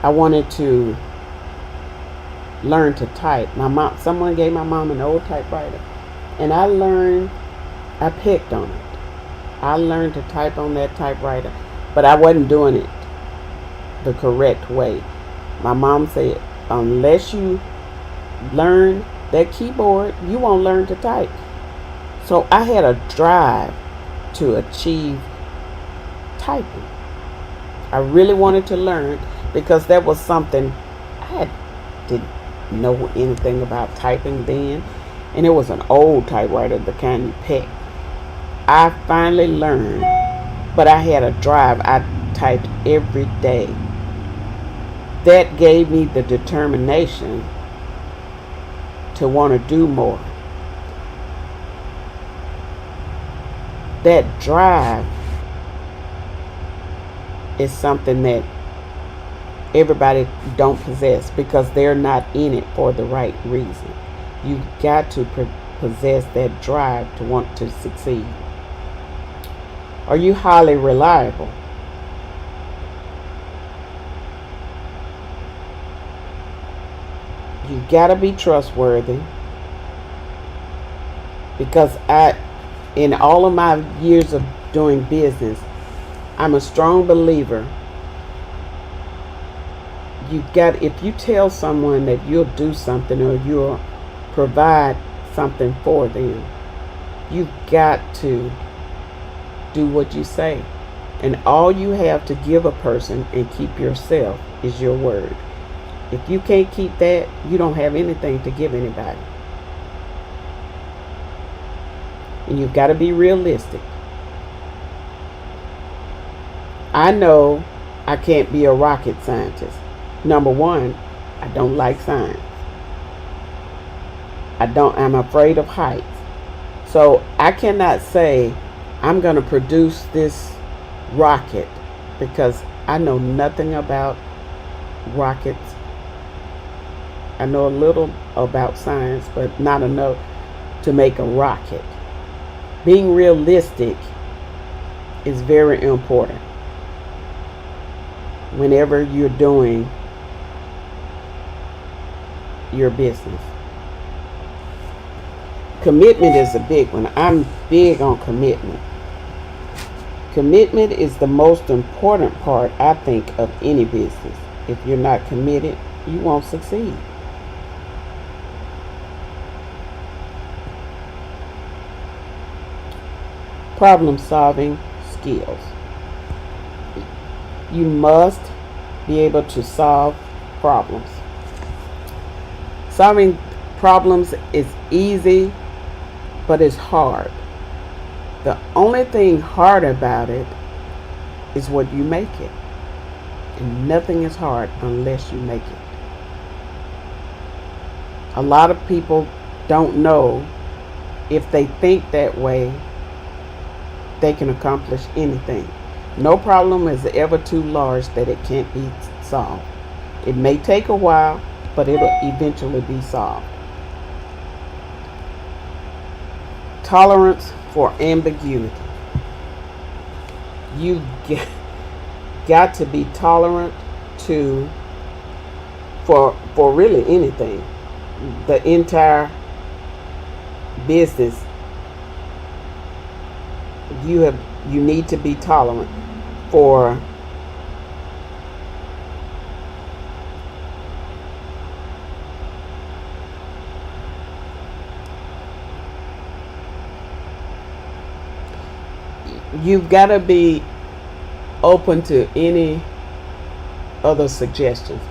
I wanted to learn to type. Someone gave my mom an old typewriter, and I picked on it. I learned to type on that typewriter, but I wasn't doing it the correct way. My mom said, unless you learn that keyboard, you won't learn to type. So I had a drive to achieve typing. I really wanted to learn because that was something I didn't know anything about typing then. And it was an old typewriter, the kind you pick. I finally learned, but I had a drive. I typed every day. That gave me the determination to want to do more. That drive is something that everybody don't possess because they're not in it for the right reason. You've got to possess that drive to want to succeed. Are you highly reliable? You've got to be trustworthy, because in all of my years of doing business, I'm a strong believer. If you tell someone that you'll do something or you'll provide something for them, you've got to do what you say. And all you have to give a person and keep yourself is your word. If you can't keep that, you don't have anything to give anybody. And you've got to be realistic. I know I can't be a rocket scientist. Number one, I don't like science. I'm afraid of heights. So I cannot say I'm going to produce this rocket because I know nothing about rockets. I know a little about science, but not enough to make a rocket. Being realistic is very important whenever you're doing your business. Commitment is a big one. I'm big on commitment. Commitment is the most important part, I think, of any business. If you're not committed, you won't succeed. Problem-solving skills. You must be able to solve problems. Solving problems is easy, but it's hard. The only thing hard about it is what you make it. And nothing is hard unless you make it. A lot of people don't know if they think that way, they can accomplish anything. No problem is ever too large that it can't be solved. It may take a while, but it'll eventually be solved. Tolerance for ambiguity. You've got to be tolerant for really anything. The entire business, you need to be tolerant for you've got to be open to any other suggestions.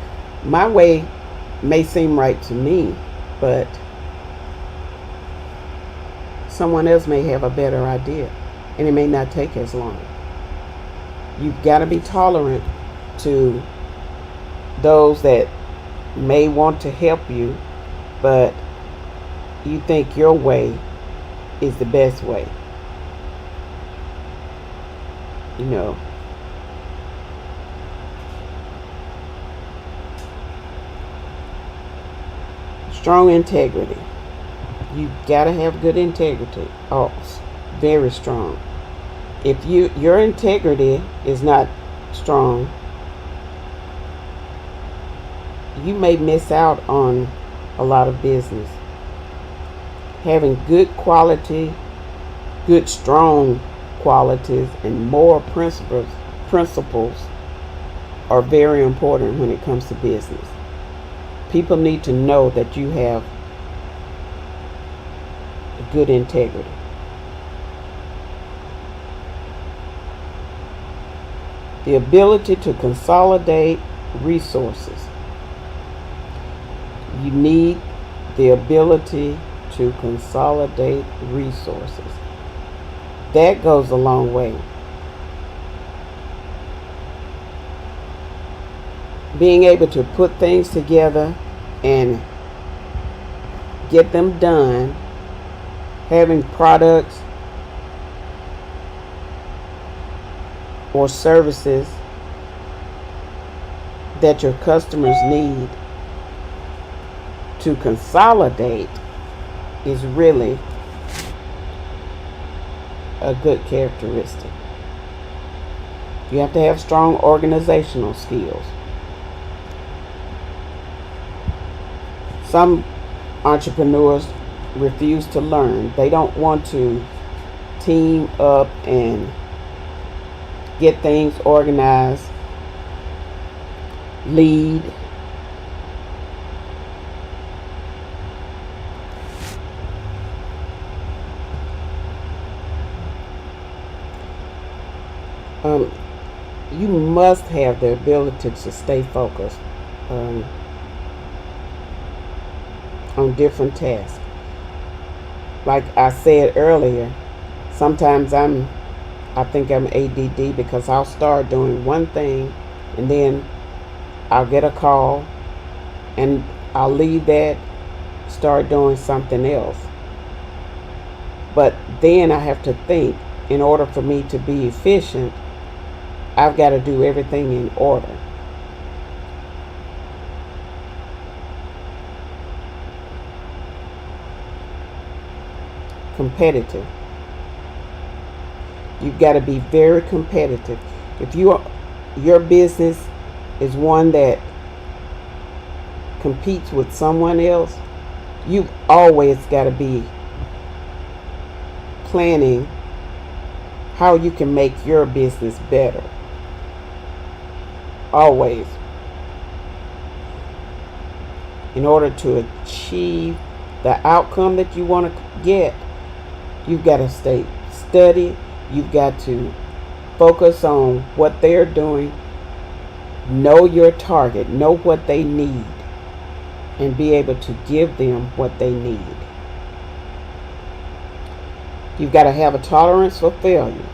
My way may seem right to me, but someone else may have a better idea, and it may not take as long. You've got to be tolerant to those that may want to help you, but you think your way is the best way. You know, Strong integrity. You gotta have good integrity. Oh, very strong. If your integrity is not strong, you may miss out on a lot of business. Having good quality, good strong qualities, and moral principles are very important when it comes to business. People need to know that you have good integrity. The ability to consolidate resources. You need the ability to consolidate resources. That goes a long way. Being able to put things together and get them done, having products or services that your customers need to consolidate is really a good characteristic. You have to have strong organizational skills. Some entrepreneurs refuse to learn. They don't want to team up and get things organized, lead. You must have the ability to stay focused on different tasks. Like I said earlier, sometimes I think I'm ADD because I'll start doing one thing and then I'll get a call and I'll leave that, start doing something else. But then I have to think, in order for me to be efficient, I've got to do everything in order. Competitive. You've got to be very competitive. If your business is one that competes with someone else, you've always got to be planning how you can make your business better. Always. In order to achieve the outcome that you want to get, you've got to stay steady. You've got to focus on what they're doing. Know your target. Know what they need. And be able to give them what they need. You've got to have a tolerance for failure.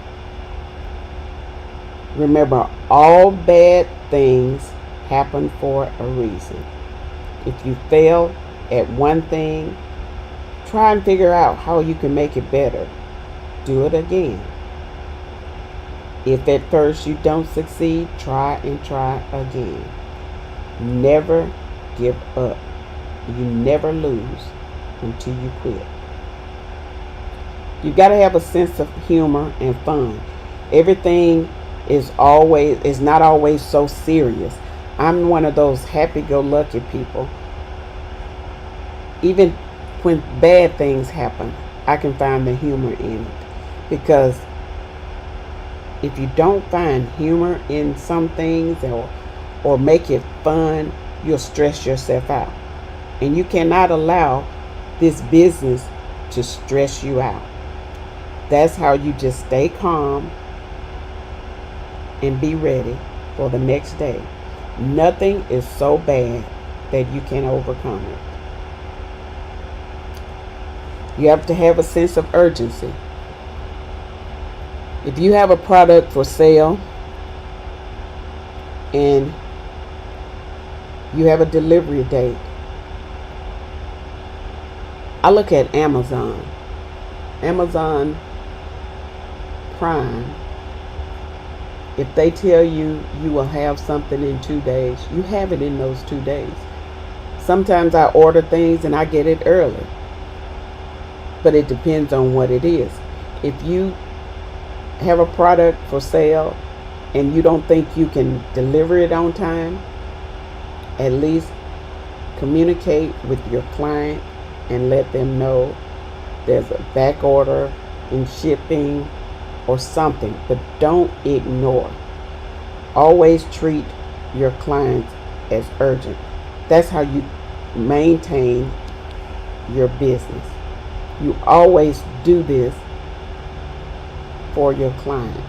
Remember, all bad things happen for a reason. If you fail at one thing, try and figure out how you can make it better. Do it again. If at first you don't succeed, try and try again. Never give up. You never lose until you quit. You've got to have a sense of humor and fun. Everything is not always so serious. I'm one of those happy-go-lucky people. Even when bad things happen, I can find the humor in it. Because if you don't find humor in some things or make it fun, you'll stress yourself out. And you cannot allow this business to stress you out. That's how you just stay calm and be ready for the next day. Nothing is so bad that you can overcome it. You have to have a sense of urgency. If you have a product for sale and you have a delivery date, I look at Amazon Prime. If they tell you you will have something in 2 days, you have it in those 2 days. Sometimes I order things and I get it early, but it depends on what it is. If you have a product for sale and you don't think you can deliver it on time, at least communicate with your client and let them know there's a back order in shipping or something, but don't ignore. Always treat your clients as urgent. That's how you maintain your business. You always do this for your client.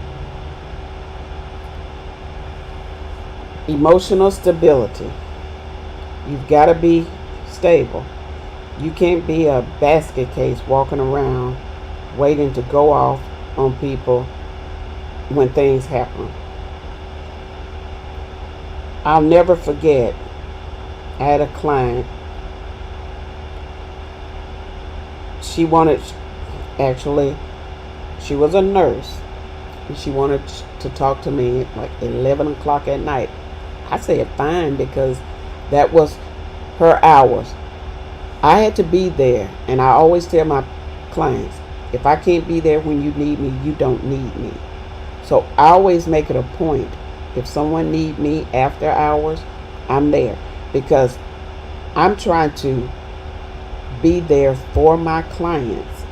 Emotional stability. You've got to be stable. You can't be a basket case walking around waiting to go off on people when things happen. I'll never forget, I had a client. She was a nurse, and she wanted to talk to me at like 11 o'clock at night. I said fine, because that was her hours. I had to be there, and I always tell my clients, if I can't be there when you need me, you don't need me. So I always make it a point, if someone need me after hours, I'm there, because I'm trying to be there for my clients,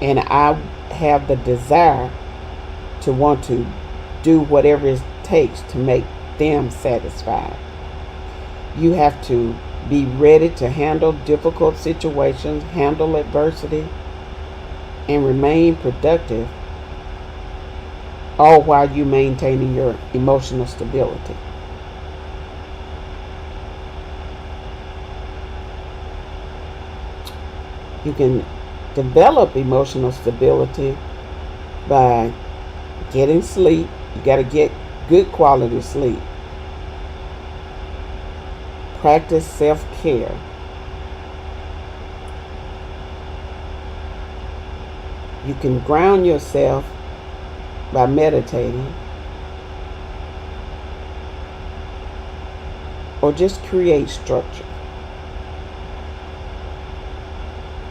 and I have the desire to want to do whatever it takes to make them satisfied. You have to be ready to handle difficult situations, handle adversity, and remain productive, all while you maintaining your emotional stability. You can develop emotional stability by getting sleep. You got to get good quality sleep. Practice self-care. You can ground yourself by meditating, or just create structure.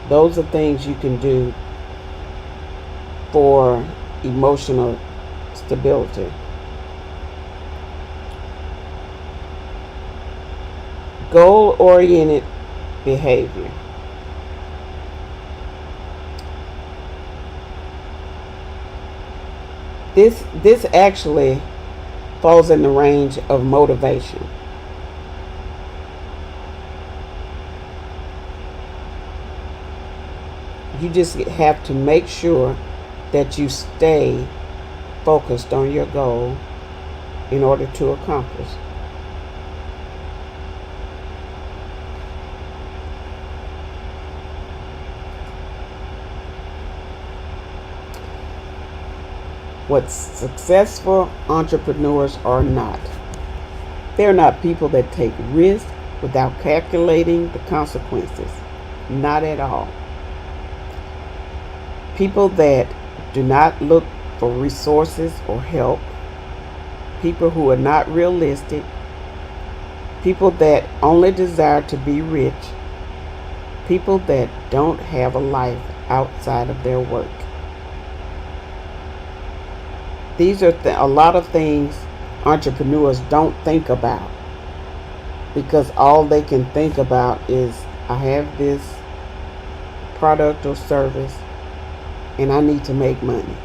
Those are things you can do for emotional stability. Goal-oriented behavior. This actually falls in the range of motivation. You just have to make sure that you stay focused on your goal in order to accomplish. What successful entrepreneurs are not. They're not people that take risks without calculating the consequences. Not at all. People that do not look for resources or help. People who are not realistic. People that only desire to be rich. People that don't have a life outside of their work. These are a lot of things entrepreneurs don't think about, because all they can think about is, I have this product or service and I need to make money.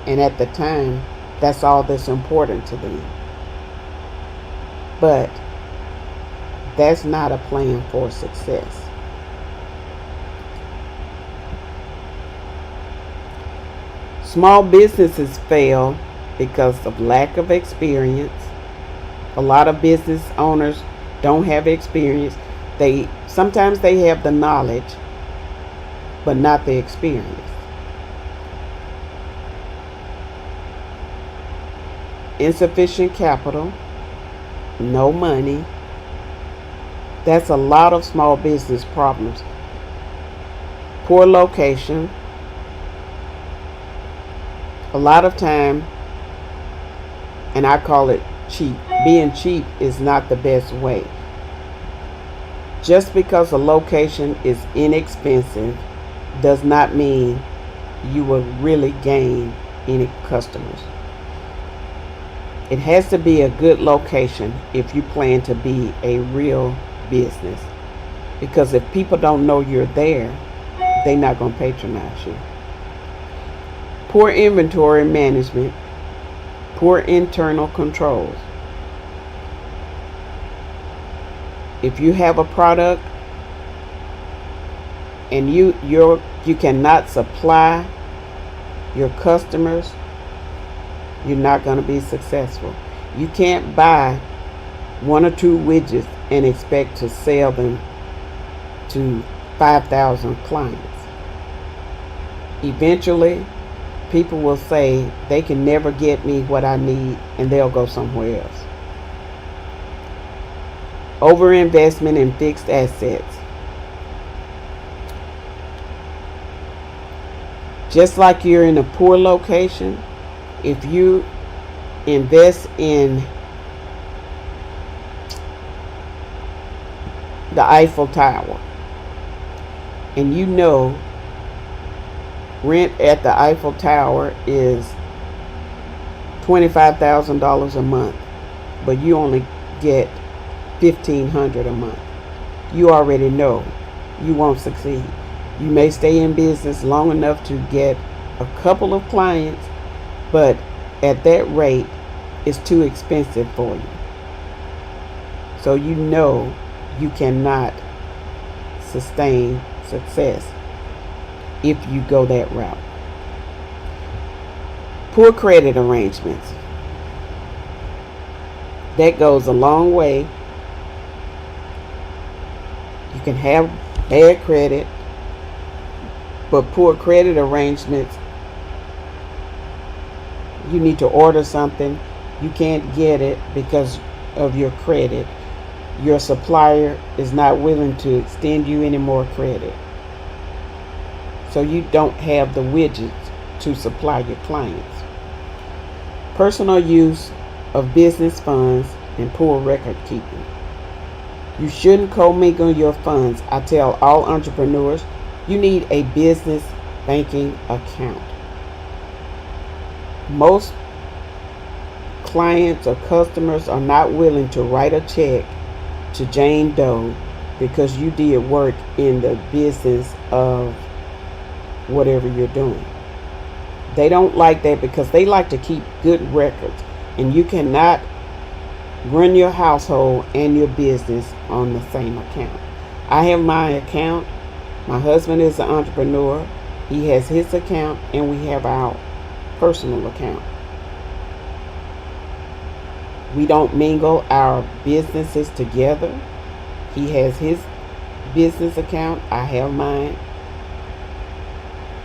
And at the time, that's all that's important to them. But that's not a plan for success. Small businesses fail because of lack of experience. A lot of business owners don't have experience. Sometimes they have the knowledge, but not the experience. Insufficient capital, no money. That's a lot of small business problems. Poor location. A lot of time, and I call it cheap. Being cheap is not the best way. Just because a location is inexpensive does not mean you will really gain any customers. It has to be a good location if you plan to be a real business. Because if people don't know you're there, they're not going to patronize you. Poor inventory management, poor internal controls. If you have a product and you cannot supply your customers, you're not going to be successful. You can't buy 1 or 2 widgets and expect to sell them to 5,000 clients. Eventually, people will say they can never get me what I need, and they'll go somewhere else. Overinvestment in fixed assets. Just like you're in a poor location, if you invest in the Eiffel Tower and you know rent at the Eiffel Tower is $25,000 a month, but you only get $1,500 a month, you already know you won't succeed. You may stay in business long enough to get a couple of clients, but at that rate, it's too expensive for you. So you know you cannot sustain success if you go that route. Poor credit arrangements. That goes a long way. You can have bad credit, but poor credit arrangements, you need to order something, you can't get it because of your credit. Your supplier is not willing to extend you any more credit. So you don't have the widgets to supply your clients. Personal use of business funds and poor record keeping. You shouldn't commingle your funds. I tell all entrepreneurs, you need a business banking account. Most clients or customers are not willing to write a check to Jane Doe because you did work in the business of whatever you're doing. They don't like that because they like to keep good records, and you cannot run your household and your business on the same account. I have my account. My husband is an entrepreneur. He has his account, and we have our personal account. We don't mingle our businesses together. He has his business account, I have mine,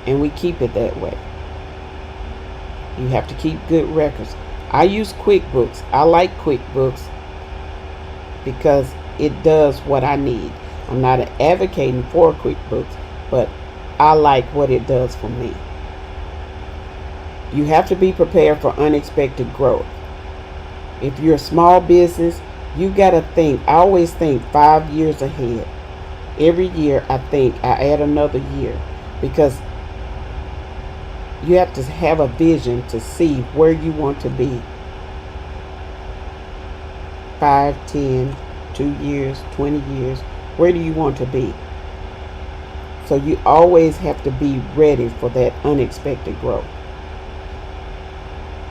and we keep it that way. You have to keep good records. I use QuickBooks. I like QuickBooks because it does what I need. I'm not advocating for QuickBooks, but I like what it does for me. You have to be prepared for unexpected growth. If you're a small business, you got to think. I always think 5 years ahead. Every year I think I add another year because you have to have a vision to see where you want to be 5, 10, 2 years, 20 years. Where do you want to be? So you always have to be ready for that unexpected growth.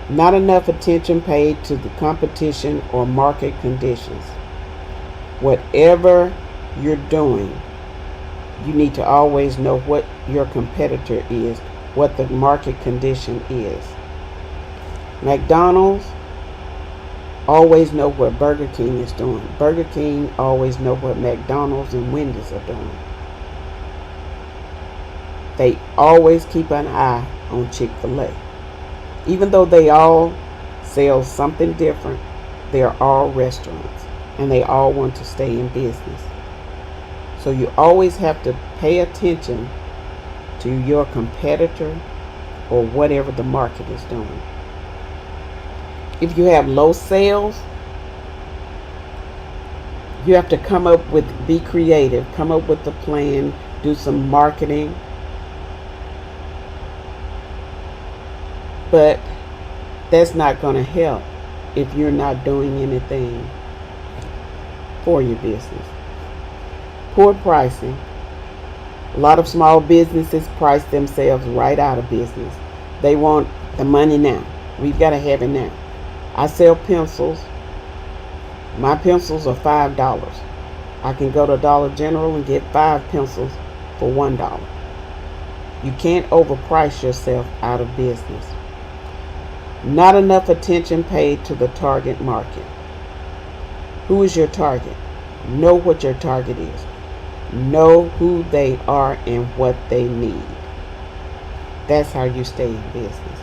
Not enough attention paid to the competition or market conditions. Whatever you're doing, you need to always know what your competitor is, what the market condition is. McDonald's always know what Burger King is doing. Burger King always know what McDonald's and Wendy's are doing. They always keep an eye on Chick-fil-A. Even though they all sell something different, they're all restaurants and they all want to stay in business. So you always have to pay attention to your competitor or whatever the market is doing. If you have low sales, You have to be creative, come up with a plan, do some marketing. But that's not going to help if you're not doing anything for your business. Poor pricing. A lot of small businesses price themselves right out of business. They want the money now. We've got to have it now. I sell pencils. My pencils are $5. I can go to Dollar General and get 5 pencils for $1. You can't overprice yourself out of business. Not enough attention paid to the target market. Who is your target? Know what your target is. Know who they are and what they need. That's how you stay in business.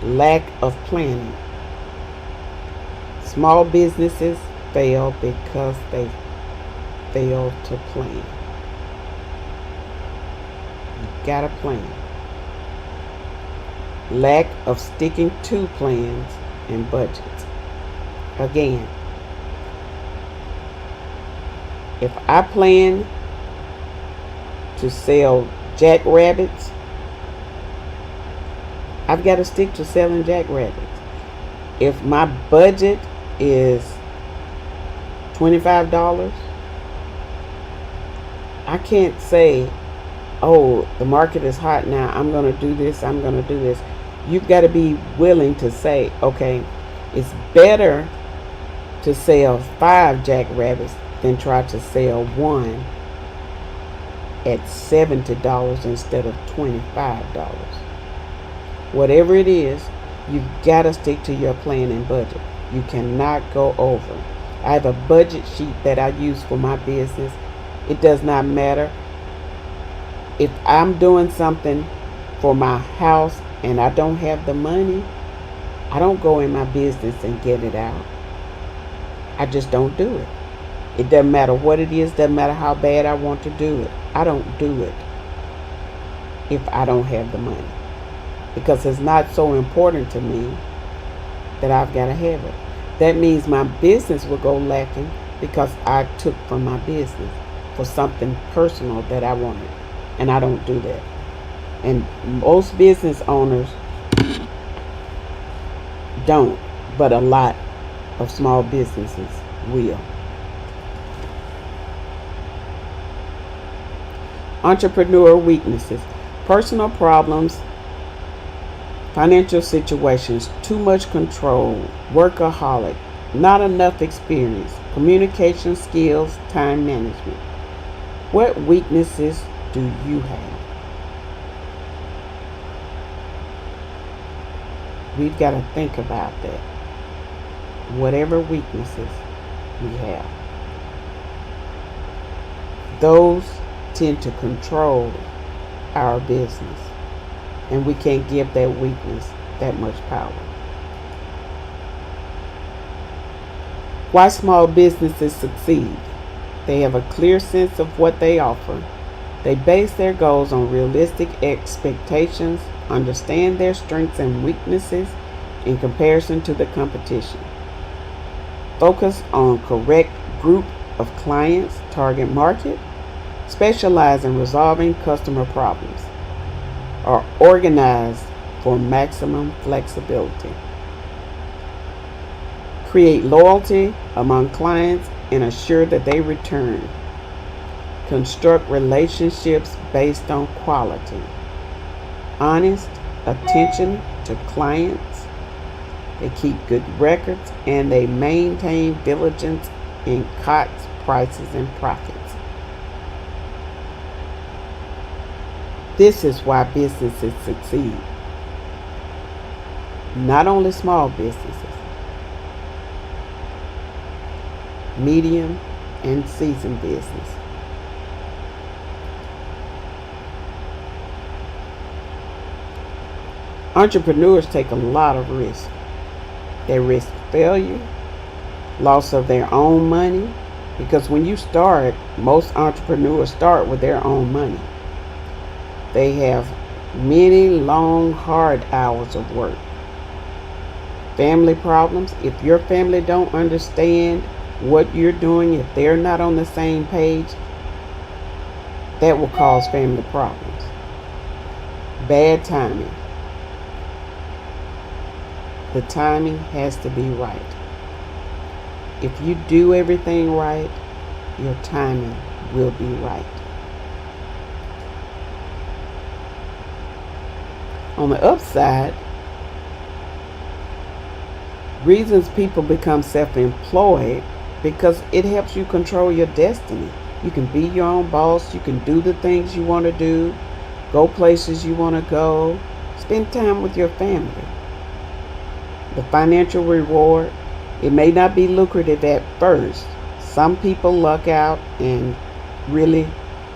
Lack of planning. Small businesses fail because they fail to plan. You gotta plan. Lack of sticking to plans and budgets. Again, if I plan to sell jackrabbits, I've got to stick to selling jackrabbits. If my budget is $25, I can't say, oh, the market is hot now, I'm going to do this, I'm going to do this. You've got to be willing to say, okay, it's better to sell 5 jackrabbits than try to sell one at $70 instead of $25. Whatever it is, you've got to stick to your plan and budget. You cannot go over. I have a budget sheet that I use for my business. It does not matter if I'm doing something for my house and I don't have the money. I don't go in my business and get it out. I just don't do it. It doesn't matter what it is, doesn't matter how bad I want to do it. I don't do it if I don't have the money, because it's not so important to me that I've got to have it. That means my business will go lacking because I took from my business for something personal that I wanted, and I don't do that. And most business owners don't, but a lot of small businesses will. Entrepreneur weaknesses: personal problems, financial situations, too much control, workaholic, not enough experience, communication skills, time management. What weaknesses do you have? We've got to think about that. Whatever weaknesses we have, those tend to control our business, and we can't give that weakness that much power. Why small businesses succeed: they have a clear sense of what they offer. They base their goals on realistic expectations, understand their strengths and weaknesses in comparison to the competition. Focus on correct group of clients, target market, specialize in resolving customer problems, are organized for maximum flexibility. Create loyalty among clients and assure that they return. Construct relationships based on quality. Honest attention to clients. They keep good records and they maintain diligence in costs, prices, and profits. This is why businesses succeed. Not only small businesses, medium and seasoned business. Entrepreneurs take a lot of risk. They risk failure, loss of their own money, because when you start, most entrepreneurs start with their own money. They have many long, hard hours of work. Family problems: if your family don't understand what you're doing, if they're not on the same page, that will cause family problems. Bad timing. The timing has to be right. If you do everything right, your timing will be right. On the upside, reasons people become self-employed because it helps you control your destiny. You can be your own boss. You can do the things you want to do, go places you want to go, spend time with your family. The financial reward, it may not be lucrative at first. Some people luck out and really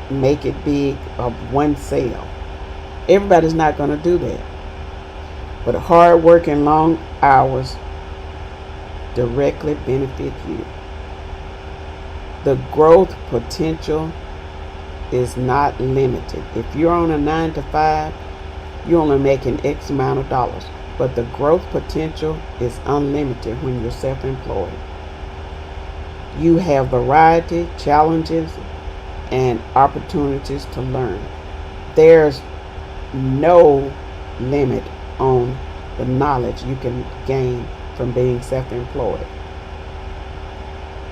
make it big of one sale. Everybody's not going to do that. But hard work and long hours directly benefit you. The growth potential is not limited. If you're on a 9 to 5, you're only making X amount of dollars. But the growth potential is unlimited when you're self-employed. You have variety, challenges, and opportunities to learn. There's no limit on the knowledge you can gain from being self-employed.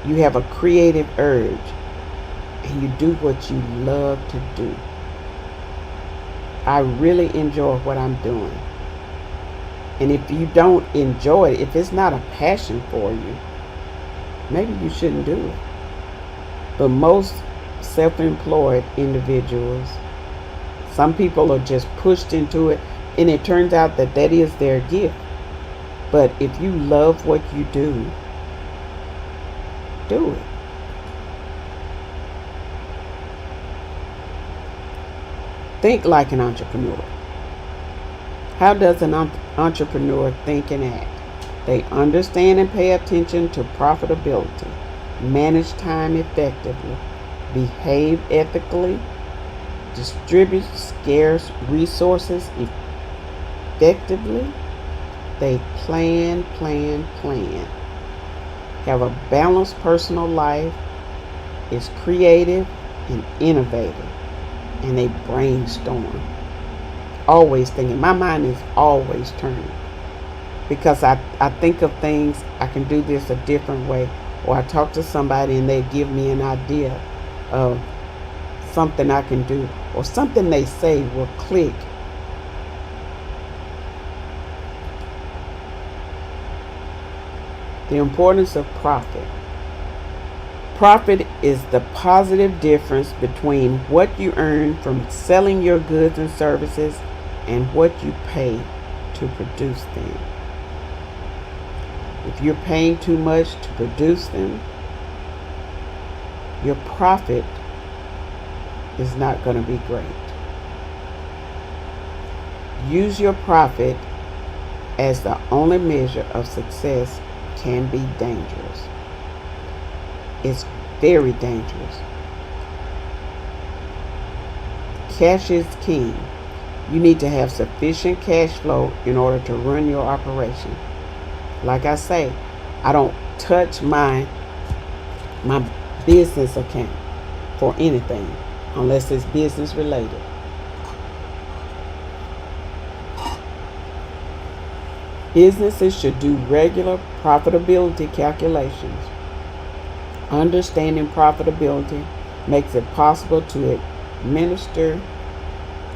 You have a creative urge and you do what you love to do. I really enjoy what I'm doing. And if you don't enjoy it, if it's not a passion for you, maybe you shouldn't do it. But most self-employed individuals, some people are just pushed into it, and it turns out that that is their gift. But if you love what you do it. Think like an entrepreneur. How does an entrepreneur think and act? They understand and pay attention to profitability, manage time effectively, behave ethically, distribute scarce resources effectively. They plan, have a balanced personal life, is creative and innovative, and they brainstorm. Always thinking. My mind is always turning because I think of things, I can do this a different way, or I talk to somebody and they give me an idea of something I can do, or something they say will click. The importance of profit. Profit is the positive difference between what you earn from selling your goods and services and what you pay to produce them. If you're paying too much to produce them, your profit is not going to be great. Use your profit as the only measure of success can be dangerous. It's very dangerous. Cash is king. You need to have sufficient cash flow in order to run your operation. Like I say, I don't touch my business account for anything unless it's business related. Businesses should do regular profitability calculations. Understanding profitability makes it possible to administer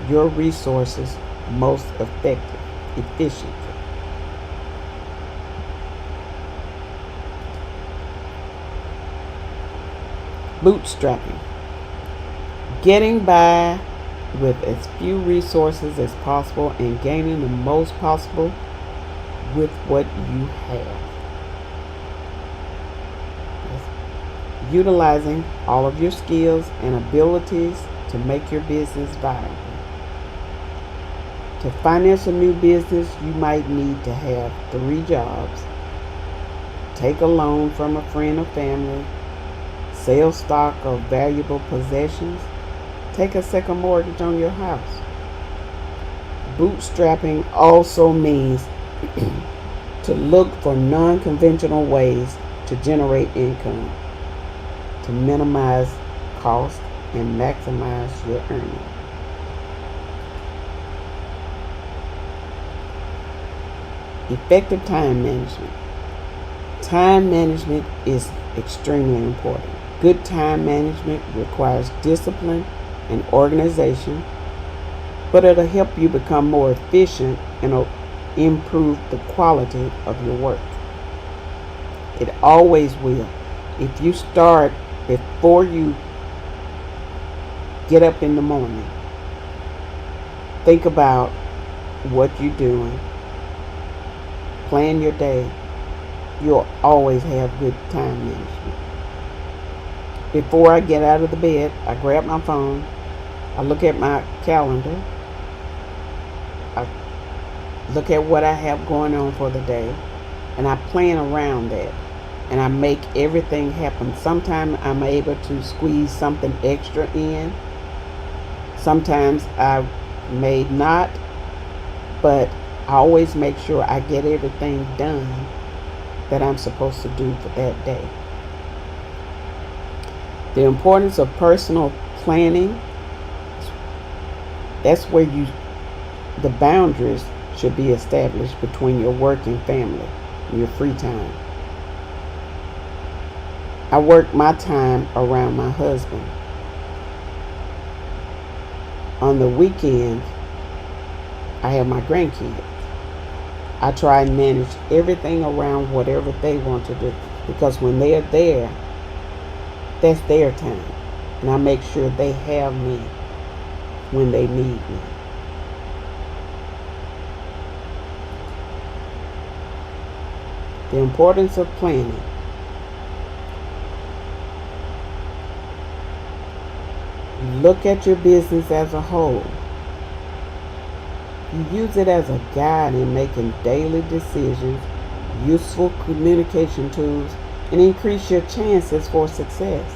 your resources most efficiently. Bootstrapping. Getting by with as few resources as possible and gaining the most possible with what you have. Utilizing all of your skills and abilities to make your business viable. To finance a new business, you might need to have 3 jobs, take a loan from a friend or family, sell stock or valuable possessions, take a second mortgage on your house. Bootstrapping also means to look for non-conventional ways to to generate income, to minimize cost and maximize your earnings. Effective time management. Time management is extremely important. Good time management requires discipline and organization, but it'll help you become more efficient and it'll improve the quality of your work. It always will. If you start before you get up in the morning, think about what you're doing, plan your day, you'll always have good time management. Before I get out of the bed, I grab my phone, I look at my calendar, I look at what I have going on for the day, and I plan around that, and I make everything happen. Sometimes I'm able to squeeze something extra in. Sometimes I may not, but I always make sure I get everything done that I'm supposed to do for that day. The importance of personal planning, that's where the boundaries should be established between your work and family and your free time. I work my time around my husband. On the weekends, I have my grandkids. I try and manage everything around whatever they want to do, because when they're there, that's their time. And I make sure they have me when they need me. The importance of planning. Look at your business as a whole. You use it as a guide in making daily decisions, useful communication tools, and increase your chances for success.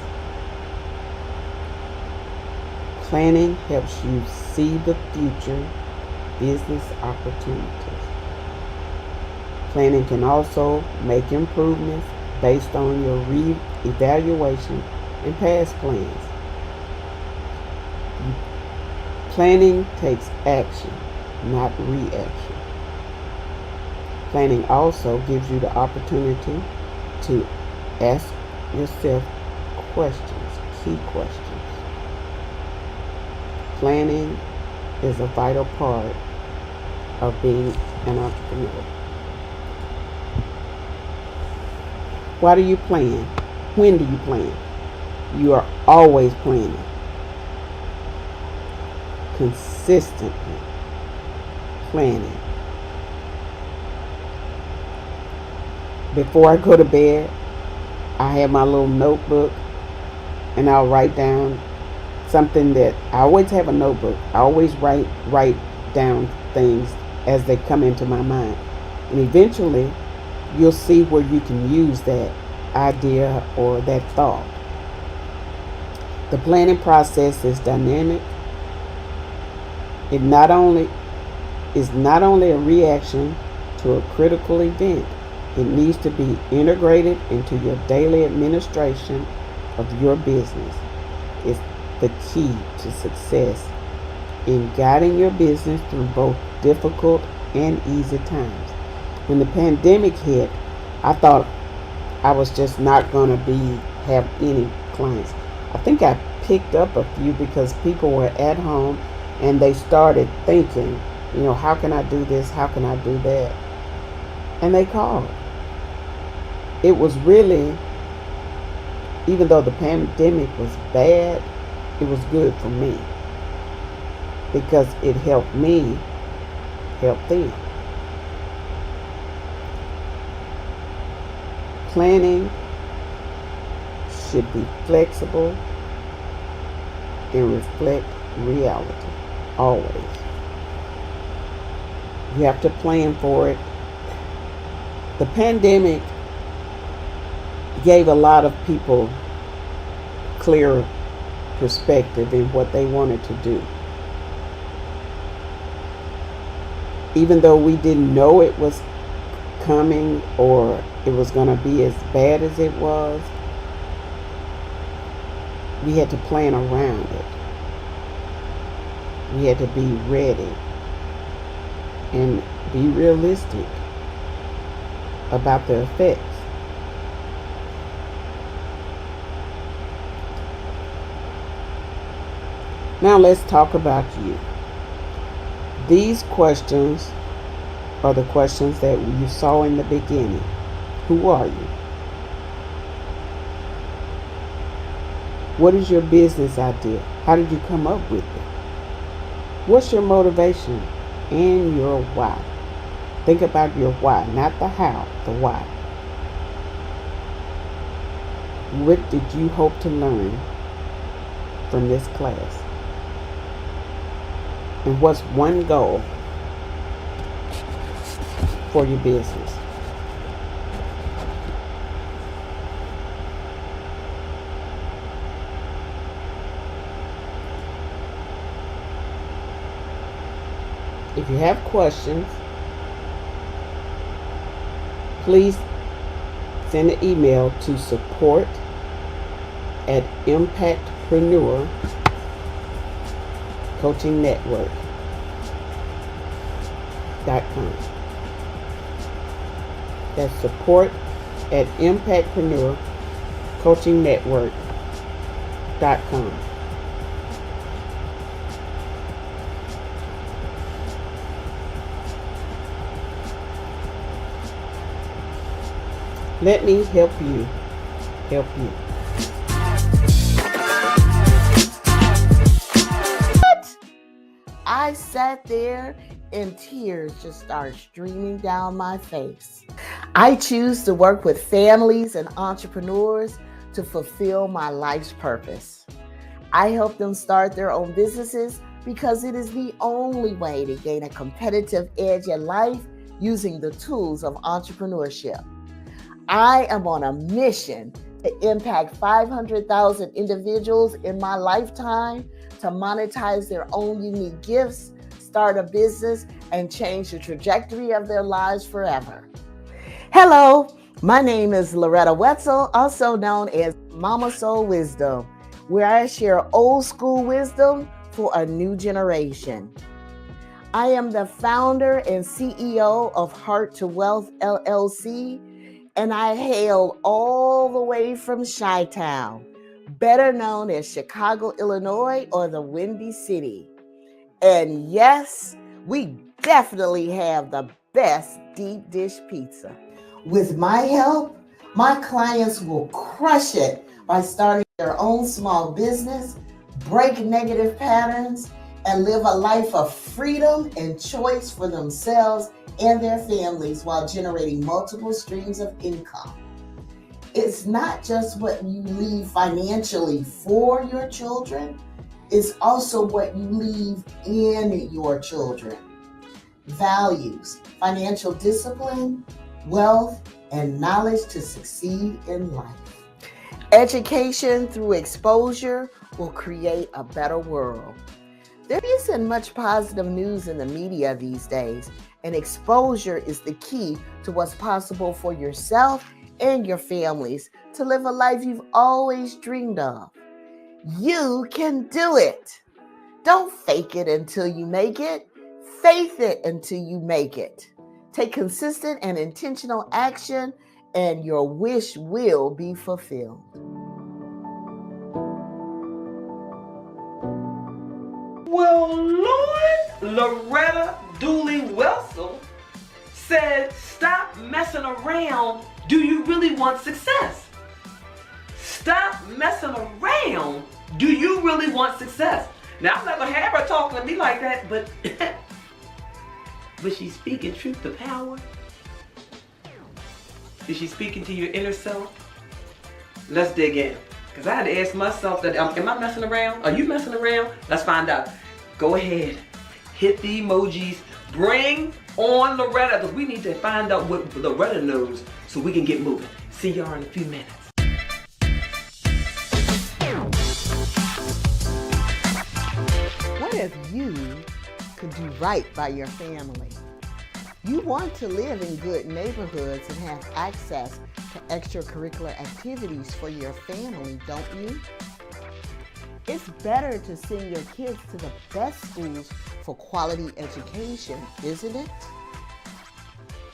Planning helps you see the future business opportunities. Planning can also make improvements based on your re-evaluation and past plans. Planning takes action, not reaction. Planning also gives you the opportunity to ask yourself questions, key questions. Planning is a vital part of being an entrepreneur. Why do you plan? When do you plan? You are always planning. Consistently planning. Before I go to bed, I have my little notebook and I'll write down something that I always have a notebook. I always write down things as they come into my mind. And eventually you'll see where you can use that idea or that thought. The planning process is dynamic. It is not only a reaction to a critical event, it needs to be integrated into your daily administration of your business. It's the key to success in guiding your business through both difficult and easy times. When the pandemic hit, I thought I was just not going to have any clients. I think I picked up a few because people were at home and they started thinking, how can I do this? How can I do that? And they called. It was really, even though the pandemic was bad, it was good for me because it helped me help them. Planning should be flexible and reflect reality, always. You have to plan for it. The pandemic gave a lot of people clear perspective in what they wanted to do. Even though we didn't know it was coming or it was going to be as bad as it was, we had to plan around it. We had to be ready and be realistic about the effects. Now let's talk about you. These questions are the questions that you saw in the beginning. Who are you? What is your business idea? How did you come up with it? What's your motivation and your why? Think about your why, not the how, the why. What did you hope to learn from this class? And what's one goal for your business? If you have questions, please send an email to support@impactpreneurcoachingnetwork.com. That's support@impactpreneurcoachingnetwork.com. Let me help you help you. What? I sat there and tears just started streaming down my face. I choose to work with families and entrepreneurs to fulfill my life's purpose. I help them start their own businesses because it is the only way to gain a competitive edge in life using the tools of entrepreneurship. I am on a mission to impact 500,000 individuals in my lifetime to monetize their own unique gifts, start a business, and change the trajectory of their lives forever. Hello, my name is Loretta Wetzel, also known as Mama Soul Wisdom, where I share old school wisdom for a new generation. I am the founder and CEO of Heart to Wealth LLC, and I hail all the way from Chi-Town, better known as Chicago, Illinois, or the Windy City. And yes, we definitely have the best deep dish pizza. With my help, my clients will crush it by starting their own small business, break negative patterns, and live a life of freedom and choice for themselves and their families while generating multiple streams of income. It's not just what you leave financially for your children, it's also what you leave in your children. Values, financial discipline, wealth, and knowledge to succeed in life. Education through exposure will create a better world. There isn't much positive news in the media these days, and exposure is the key to what's possible for yourself and your families to live a life you've always dreamed of. You can do it. Don't fake it until you make it. Faith it until you make it. Take consistent and intentional action, and your wish will be fulfilled. Well, Lord, Loretta Dooley Wetzel said, stop messing around. Do you really want success? Stop messing around. Do you really want success? Now, I'm not going to have her talking to me like that, but she's speaking truth to power. Is she speaking to your inner self? Let's dig in. Because I had to ask myself that, am I messing around? Are you messing around? Let's find out. Go ahead, hit the emojis, bring on Loretta, because we need to find out what Loretta knows so we can get moving. See y'all in a few minutes. What if you could do right by your family? You want to live in good neighborhoods and have access to extracurricular activities for your family, don't you? It's better to send your kids to the best schools for quality education, isn't it?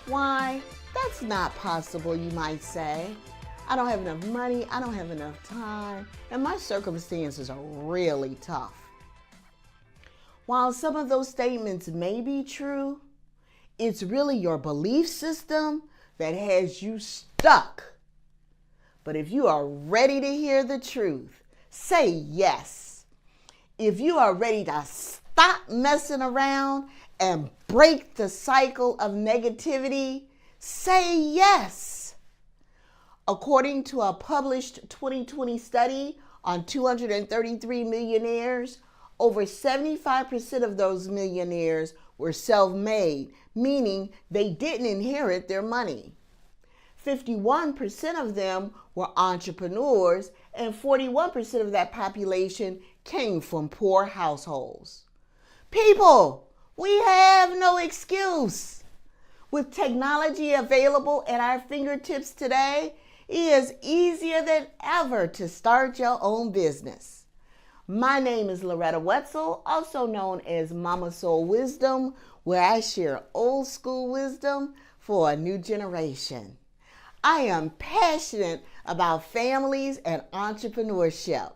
Why, that's not possible, you might say. I don't have enough money, I don't have enough time, and my circumstances are really tough. While some of those statements may be true, it's really your belief system that has you stuck. But if you are ready to hear the truth, say yes. If you are ready to stop messing around and break the cycle of negativity, say yes. According to a published 2020 study on 233 millionaires, over 75% of those millionaires were self-made, meaning they didn't inherit their money. 51% of them were entrepreneurs, and 41% of that population came from poor households. People, we have no excuse. With technology available at our fingertips today, it is easier than ever to start your own business. My name is Loretta Wetzel, also known as Mama Soul Wisdom, where I share old school wisdom for a new generation. I am passionate about families and entrepreneurship.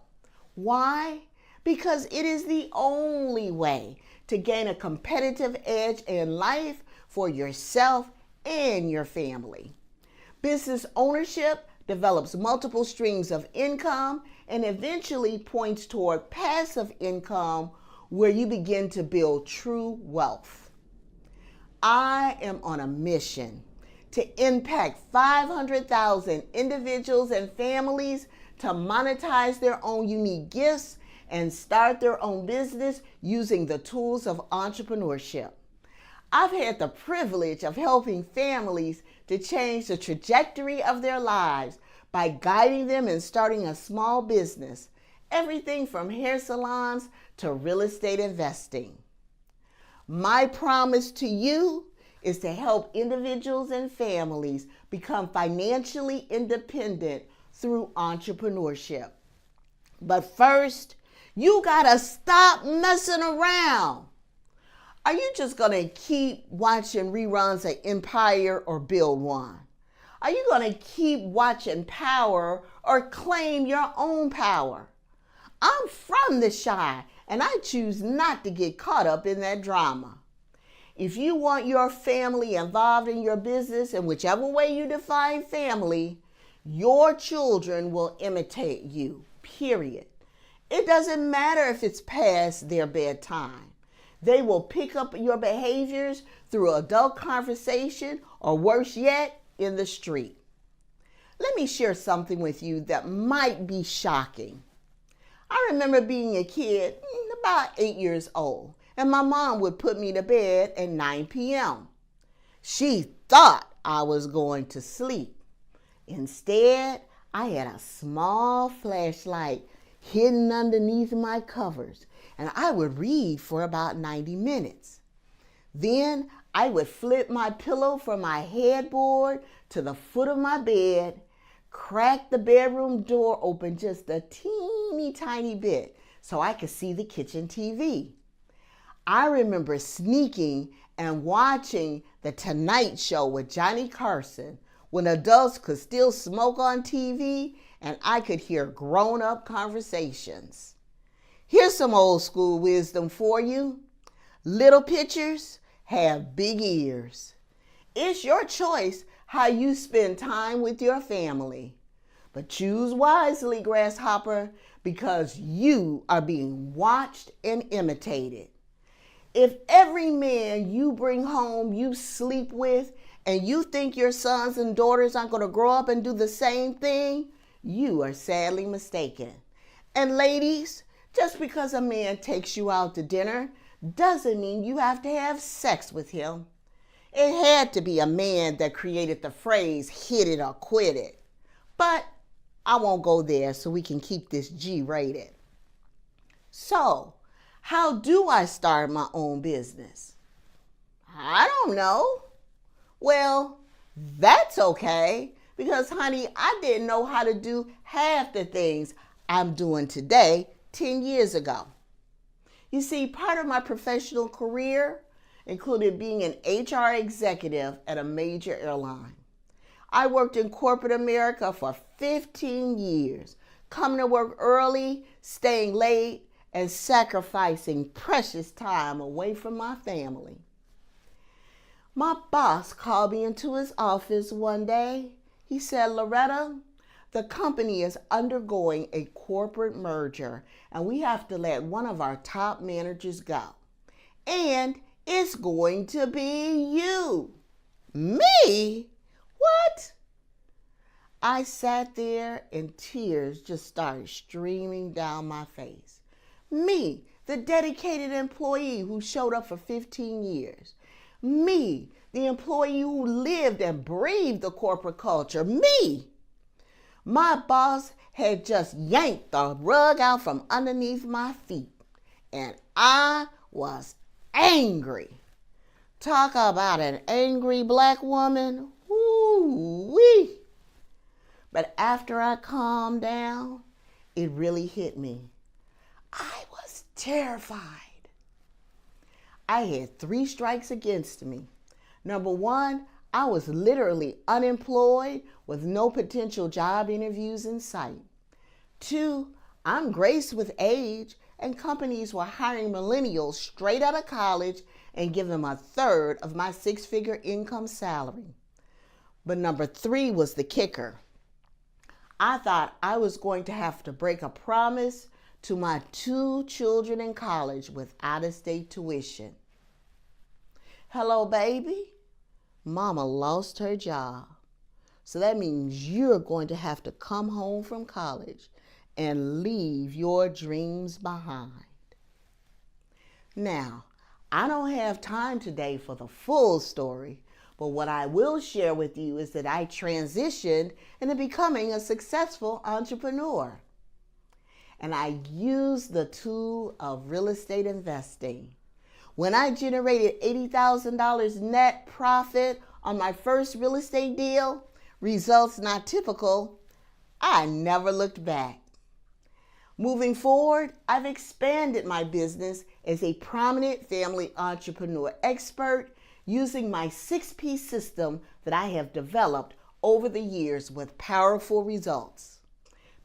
Why? Because it is the only way to gain a competitive edge in life for yourself and your family. Business ownership develops multiple streams of income and eventually points toward passive income where you begin to build true wealth. I am on a mission to impact 500,000 individuals and families to monetize their own unique gifts and start their own business using the tools of entrepreneurship. I've had the privilege of helping families to change the trajectory of their lives by guiding them in starting a small business, everything from hair salons to real estate investing. My promise to you is to help individuals and families become financially independent through entrepreneurship. But first, you gotta stop messing around. Are you just gonna keep watching reruns of Empire or Build One? Are you gonna keep watching Power or claim your own power? I'm from the Chi, and I choose not to get caught up in that drama. If you want your family involved in your business in whichever way you define family, your children will imitate you, period. It doesn't matter if it's past their bedtime. They will pick up your behaviors through adult conversation or worse yet, in the street. Let me share something with you that might be shocking. I remember being a kid, about 8 years old, and my mom would put me to bed at 9 p.m. She thought I was going to sleep. Instead, I had a small flashlight hidden underneath my covers, and I would read for about 90 minutes. Then I would flip my pillow from my headboard to the foot of my bed, crack the bedroom door open just a teeny tiny bit so I could see the kitchen TV. I remember sneaking and watching The Tonight Show with Johnny Carson when adults could still smoke on TV and I could hear grown-up conversations. Here's some old school wisdom for you. Little pitchers have big ears. It's your choice how you spend time with your family. But choose wisely, grasshopper, because you are being watched and imitated. If every man you bring home you sleep with and you think your sons and daughters aren't going to grow up and do the same thing, you are sadly mistaken. And ladies, just because a man takes you out to dinner doesn't mean you have to have sex with him. It had to be a man that created the phrase hit it or quit it. But I won't go there so we can keep this G-rated. So, how do I start my own business? I don't know. Well, that's okay because, honey, I didn't know how to do half the things I'm doing today 10 years ago. You see, part of my professional career included being an HR executive at a major airline. I worked in corporate America for 15 years, coming to work early, staying late, and sacrificing precious time away from my family. My boss called me into his office one day. He said, "Loretta, the company is undergoing a corporate merger, and we have to let one of our top managers go. And it's going to be you." Me? What? I sat there and tears just started streaming down my face. Me, the dedicated employee who showed up for 15 years. Me, the employee who lived and breathed the corporate culture. Me. My boss had just yanked the rug out from underneath my feet, and I was angry. Talk about an angry black woman. Woo-wee. But after I calmed down, it really hit me. I was terrified. I had 3 strikes against me. Number 1, I was literally unemployed with no potential job interviews in sight. 2, I'm graced with age, and companies were hiring millennials straight out of college and giving them 1/3 of my 6-figure income salary. But number 3 was the kicker. I thought I was going to have to break a promise to my 2 children in college with out-of-state tuition. Hello, baby. Mama lost her job. So that means you're going to have to come home from college and leave your dreams behind. Now, I don't have time today for the full story, but what I will share with you is that I transitioned into becoming a successful entrepreneur. And I used the tool of real estate investing. When I generated $80,000 net profit on my first real estate deal, results not typical, I never looked back. Moving forward, I've expanded my business as a prominent family entrepreneur expert using my 6P system that I have developed over the years with powerful results.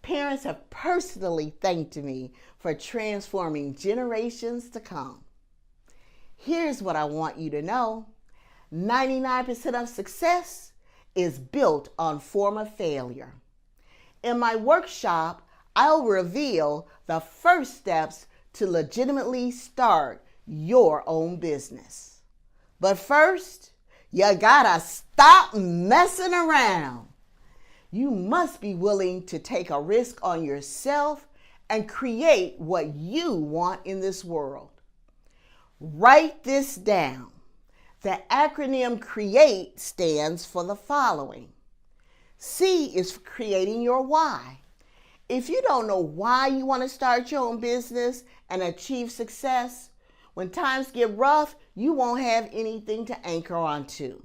Parents have personally thanked me for transforming generations to come. Here's what I want you to know. 99% of success is built on former failure. In my workshop, I'll reveal the first steps to legitimately start your own business. But first, you gotta stop messing around. You must be willing to take a risk on yourself and create what you want in this world. Write this down. The acronym CREATE stands for the following. C is for creating your why. If you don't know why you want to start your own business and achieve success, when times get rough, you won't have anything to anchor onto.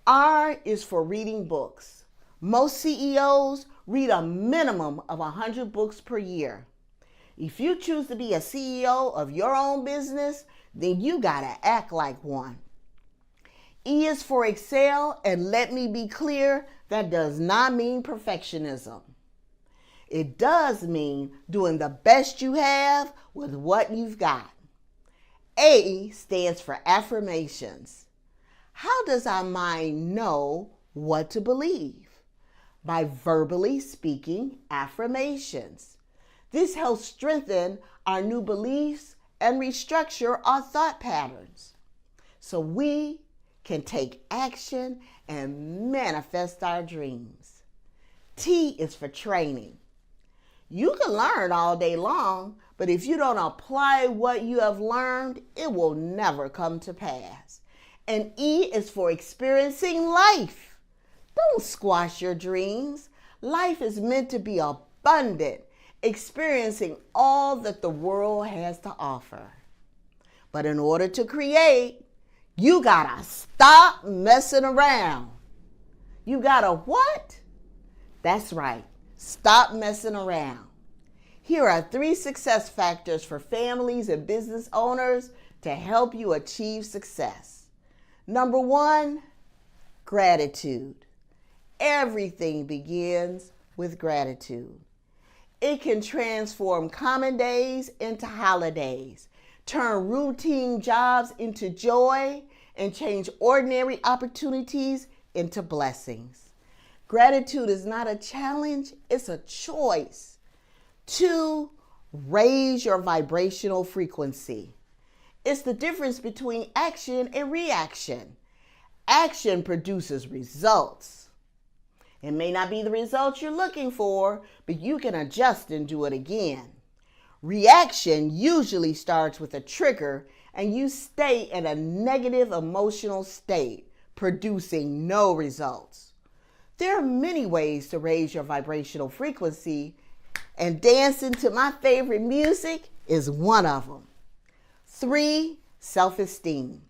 R is for reading books. Most CEOs read a minimum of 100 books per year. If you choose to be a CEO of your own business, then you gotta act like one. E is for excel, and let me be clear, that does not mean perfectionism. It does mean doing the best you have with what you've got. A stands for affirmations. How does our mind know what to believe? By verbally speaking affirmations. This helps strengthen our new beliefs and restructure our thought patterns so we can take action and manifest our dreams. T is for training. You can learn all day long, but if you don't apply what you have learned, it will never come to pass. And E is for experiencing life. Don't squash your dreams. Life is meant to be abundant, experiencing all that the world has to offer. But in order to create, You gotta stop messing around. You gotta what? That's right. Stop messing around. Here are 3 success factors for families and business owners to help you achieve success. Number 1, gratitude. Everything begins with gratitude. It can transform common days into holidays, turn routine jobs into joy, and change ordinary opportunities into blessings. Gratitude is not a challenge, it's a choice. 2, raise your vibrational frequency. It's the difference between action and reaction. Action produces results. It may not be the results you're looking for, but you can adjust and do it again. Reaction usually starts with a trigger and you stay in a negative emotional state, producing no results. There are many ways to raise your vibrational frequency, and dancing to my favorite music is one of them. 3, self-esteem.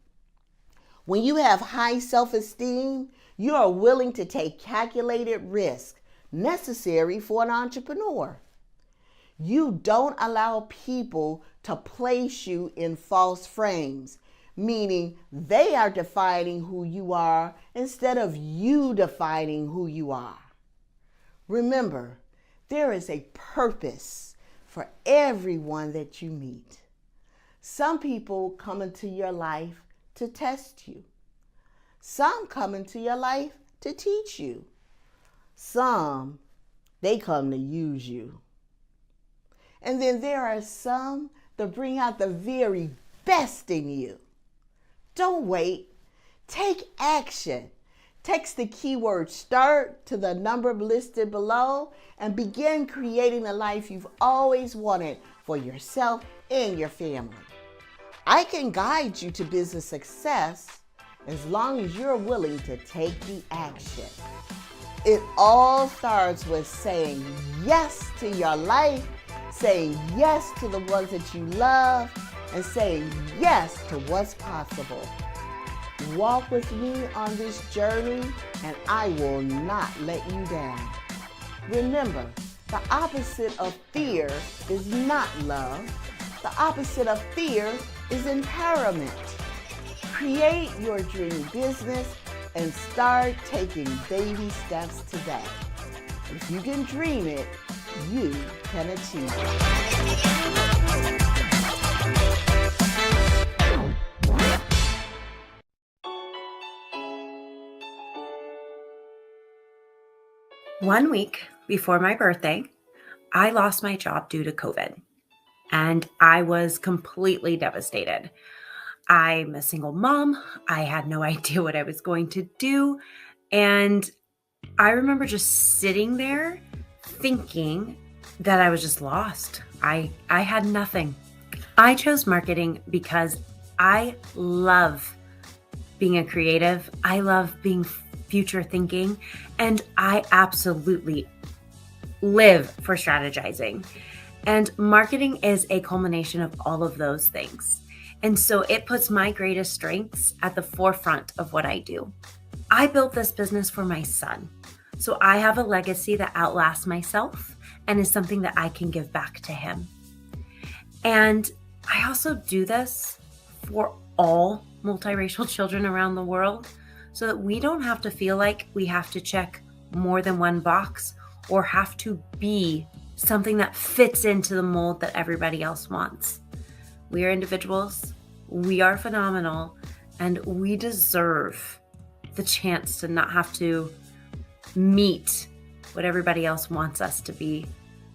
When you have high self-esteem, you are willing to take calculated risk necessary for an entrepreneur. You don't allow people to place you in false frames, meaning they are defining who you are instead of you defining who you are. Remember, there is a purpose for everyone that you meet. Some people come into your life to test you. Some come into your life to teach you. Some, they come to use you. And then there are some that bring out the very best in you. Don't wait. Take action. Text the keyword START to the number listed below and begin creating the life you've always wanted for yourself and your family. I can guide you to business success as long as you're willing to take the action. It all starts with saying yes to your life, saying yes to the ones that you love, and saying yes to what's possible. Walk with me on this journey and I will not let you down. Remember, the opposite of fear is not love. The opposite of fear is empowerment. Create your dream business and start taking baby steps today. If you can dream it, you can achieve it. One week before my birthday, I lost my job due to COVID, and I was completely devastated. I'm a single mom. I had no idea what I was going to do. And I remember just sitting there thinking that I was just lost. I had nothing. I chose marketing because I love being a creative. I love being future thinking, and I absolutely live for strategizing. And marketing is a culmination of all of those things. And so it puts my greatest strengths at the forefront of what I do. I built this business for my son. So I have a legacy that outlasts myself and is something that I can give back to him. And I also do this for all multiracial children around the world so that we don't have to feel like we have to check more than one box or have to be something that fits into the mold that everybody else wants. We are individuals, we are phenomenal, and we deserve the chance to not have to meet what everybody else wants us to be.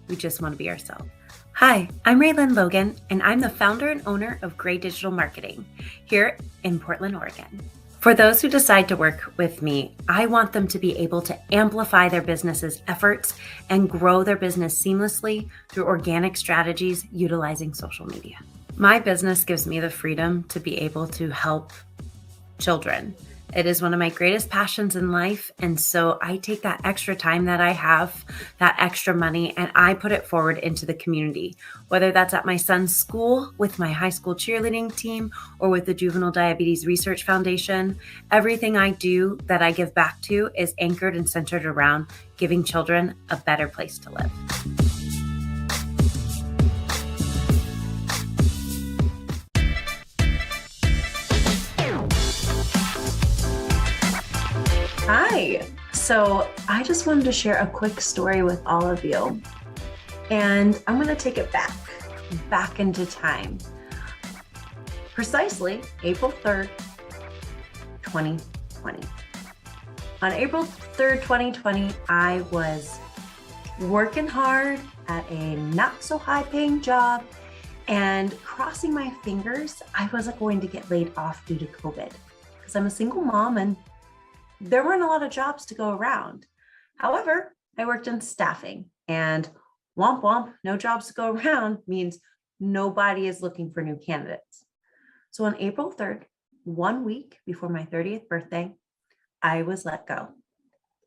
We just want to be ourselves. Hi, I'm Raylyn Logan, and I'm the founder and owner of Gray Digital Marketing here in Portland, Oregon. For those who decide to work with me, I want them to be able to amplify their business's efforts and grow their business seamlessly through organic strategies utilizing social media. My business gives me the freedom to be able to help children It is one of my greatest passions in life. And so I take that extra time that I have, that extra money, and I put it forward into the community, whether that's at my son's school with my high school cheerleading team or with the Juvenile Diabetes Research Foundation. Everything I do that I give back to is anchored and centered around giving children a better place to live. Hi. So I just wanted to share a quick story with all of you. And I'm going to take it back into time. Precisely April 3rd, 2020. On April 3rd, 2020, I was working hard at a not so high paying job and crossing my fingers I wasn't going to get laid off due to COVID because I'm a single mom and there weren't a lot of jobs to go around. However, I worked in staffing and womp womp, no jobs to go around means nobody is looking for new candidates. So on April 3rd, 1 week before my 30th birthday, I was let go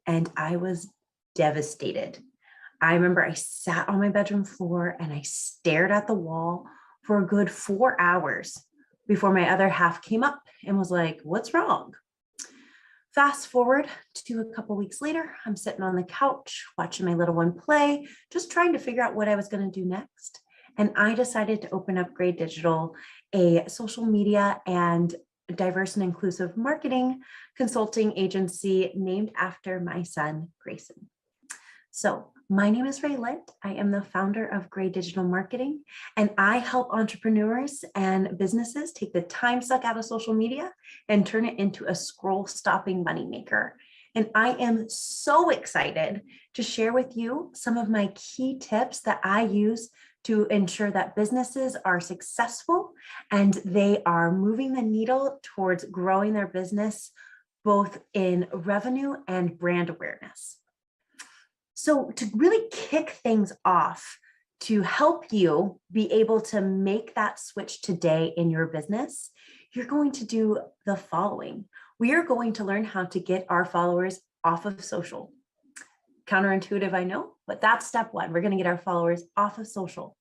and I was devastated. I remember I sat on my bedroom floor and I stared at the wall for a good 4 hours before my other half came up and was like, "What's wrong?" Fast forward to a couple weeks later, I'm sitting on the couch watching my little one play, just trying to figure out what I was going to do next. And I decided to open up Gray Digital, a social media and diverse and inclusive marketing consulting agency named after my son, Grayson. So my name is Ray Litt. I am the founder of Gray Digital Marketing, and I help entrepreneurs and businesses take the time suck out of social media and turn it into a scroll-stopping moneymaker. And I am so excited to share with you some of my key tips that I use to ensure that businesses are successful and they are moving the needle towards growing their business, both in revenue and brand awareness. So to really kick things off, to help you be able to make that switch today in your business, you're going to do the following. We are going to learn how to get our followers off of social. Counterintuitive, I know, but that's step one. We're going to get our followers off of social.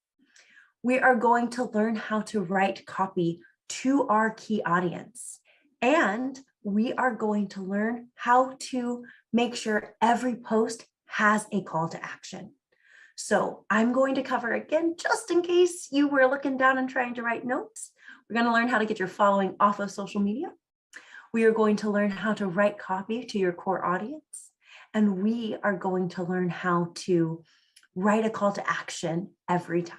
We are going to learn how to write copy to our key audience. And we are going to learn how to make sure every post has a call to action. So I'm going to cover again, just in case you were looking down and trying to write notes. We're going to learn how to get your following off of social media. We are going to learn how to write copy to your core audience. And we are going to learn how to write a call to action every time.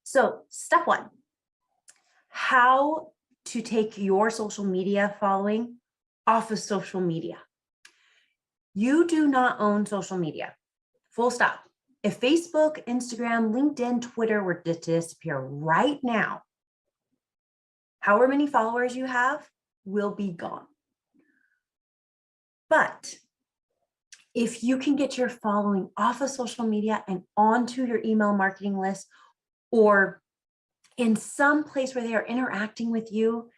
So step one, how to take your social media following off of social media. You do not own social media, full stop. If Facebook, Instagram, LinkedIn, Twitter were to disappear right now, however many followers you have will be gone. But if you can get your following off of social media and onto your email marketing list, or in some place where they are interacting with you,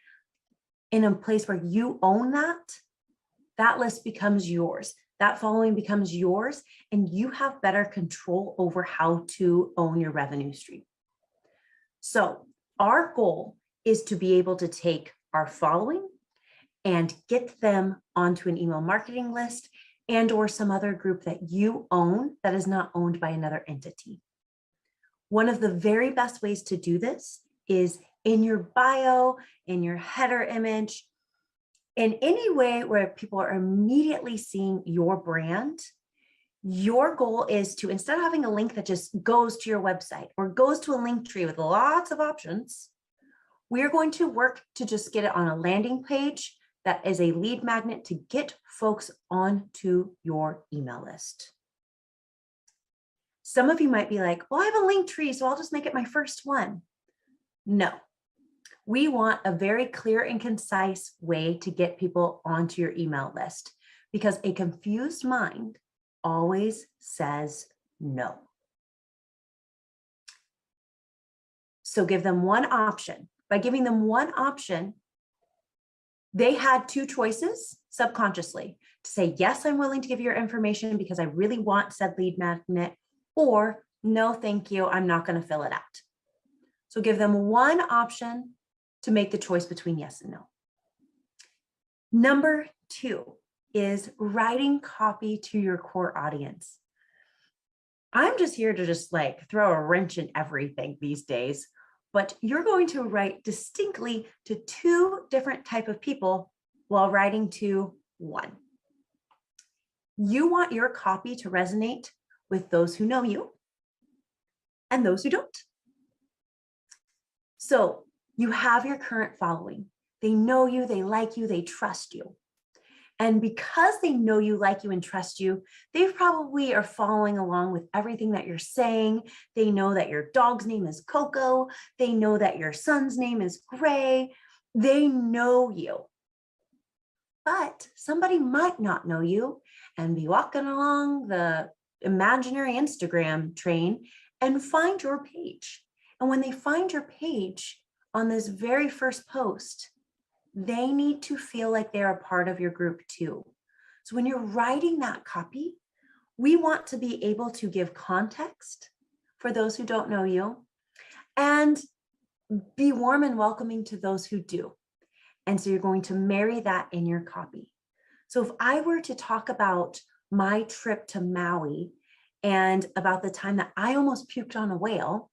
in a place where you own that list becomes yours. That following becomes yours, and you have better control over how to own your revenue stream. So our goal is to be able to take our following and get them onto an email marketing list and or some other group that you own that is not owned by another entity. One of the very best ways to do this is in your bio, in your header image, in any way where people are immediately seeing your brand. Your goal is to, instead of having a link that just goes to your website or goes to a link tree with lots of options, we are going to work to just get it on a landing page that is a lead magnet to get folks onto your email list. Some of you might be like, well, I have a link tree, so I'll just make it my first one. No, we want a very clear and concise way to get people onto your email list, because a confused mind always says no. So give them one option. By giving them one option, They had two choices subconsciously to say, yes, I'm willing to give your information because I really want said lead magnet, or no, thank you, I'm not going to fill it out. So give them one option to make the choice between yes and no. Number 2 is writing copy to your core audience. I'm just here to just like throw a wrench in everything these days, but you're going to write distinctly to 2 different type of people while writing to 1. You want your copy to resonate with those who know you and those who don't. So you have your current following. They know you, they like you, they trust you. And because they know you, like you, and trust you, they probably are following along with everything that you're saying. They know that your dog's name is Coco. They know that your son's name is Gray. They know you. But somebody might not know you and be walking along the imaginary Instagram train and find your page. And when they find your page on this very first post, they need to feel like they're a part of your group too. So when you're writing that copy, we want to be able to give context for those who don't know you and be warm and welcoming to those who do. And so you're going to marry that in your copy. So if I were to talk about my trip to Maui and about the time that I almost puked on a whale,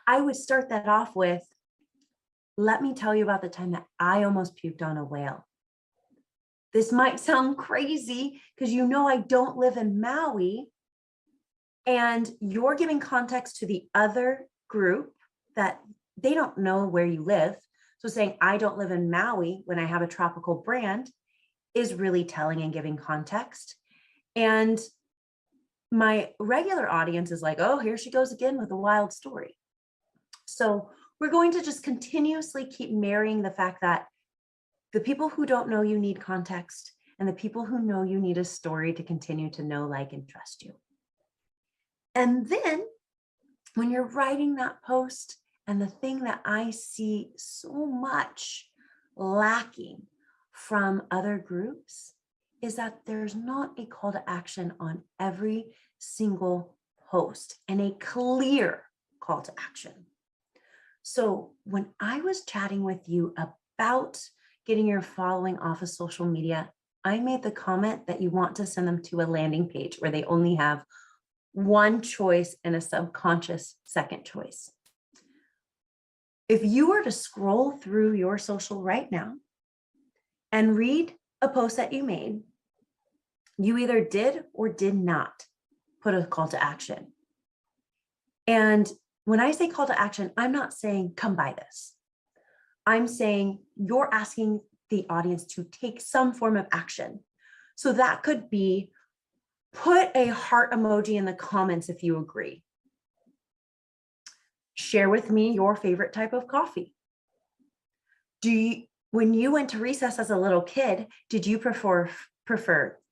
I would start that off with, let me tell you about the time that I almost puked on a whale. This might sound crazy because you know I don't live in Maui, and you're giving context to the other group that they don't know where you live. So saying I don't live in Maui when I have a tropical brand is really telling and giving context. And my regular audience is like, oh, here she goes again with a wild story. So we're going to just continuously keep marrying the fact that the people who don't know you need context, and the people who know you need a story to continue to know, like, and trust you. And then when you're writing that post, and the thing that I see so much lacking from other groups is that there's not a call to action on every single post and a clear call to action. So when I was chatting with you about getting your following off of social media, I made the comment that you want to send them to a landing page where they only have one choice and a subconscious second choice. If you were to scroll through your social right now and read a post that you made, you either did or did not put a call to action. And when I say call to action, I'm not saying come buy this. I'm saying you're asking the audience to take some form of action. So that could be put a heart emoji in the comments if you agree. Share with me your favorite type of coffee. When you went to recess as a little kid, did you prefer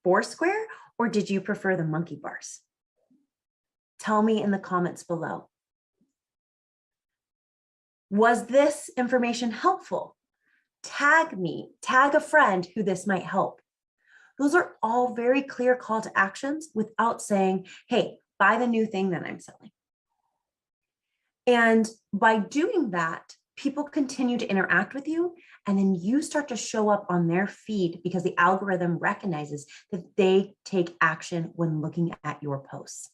Foursquare or did you prefer the monkey bars? Tell me in the comments below. Was this information helpful? Tag me, tag a friend who this might help. Those are all very clear call to actions without saying, hey, buy the new thing that I'm selling. And by doing that, people continue to interact with you, and then you start to show up on their feed because the algorithm recognizes that they take action when looking at your posts.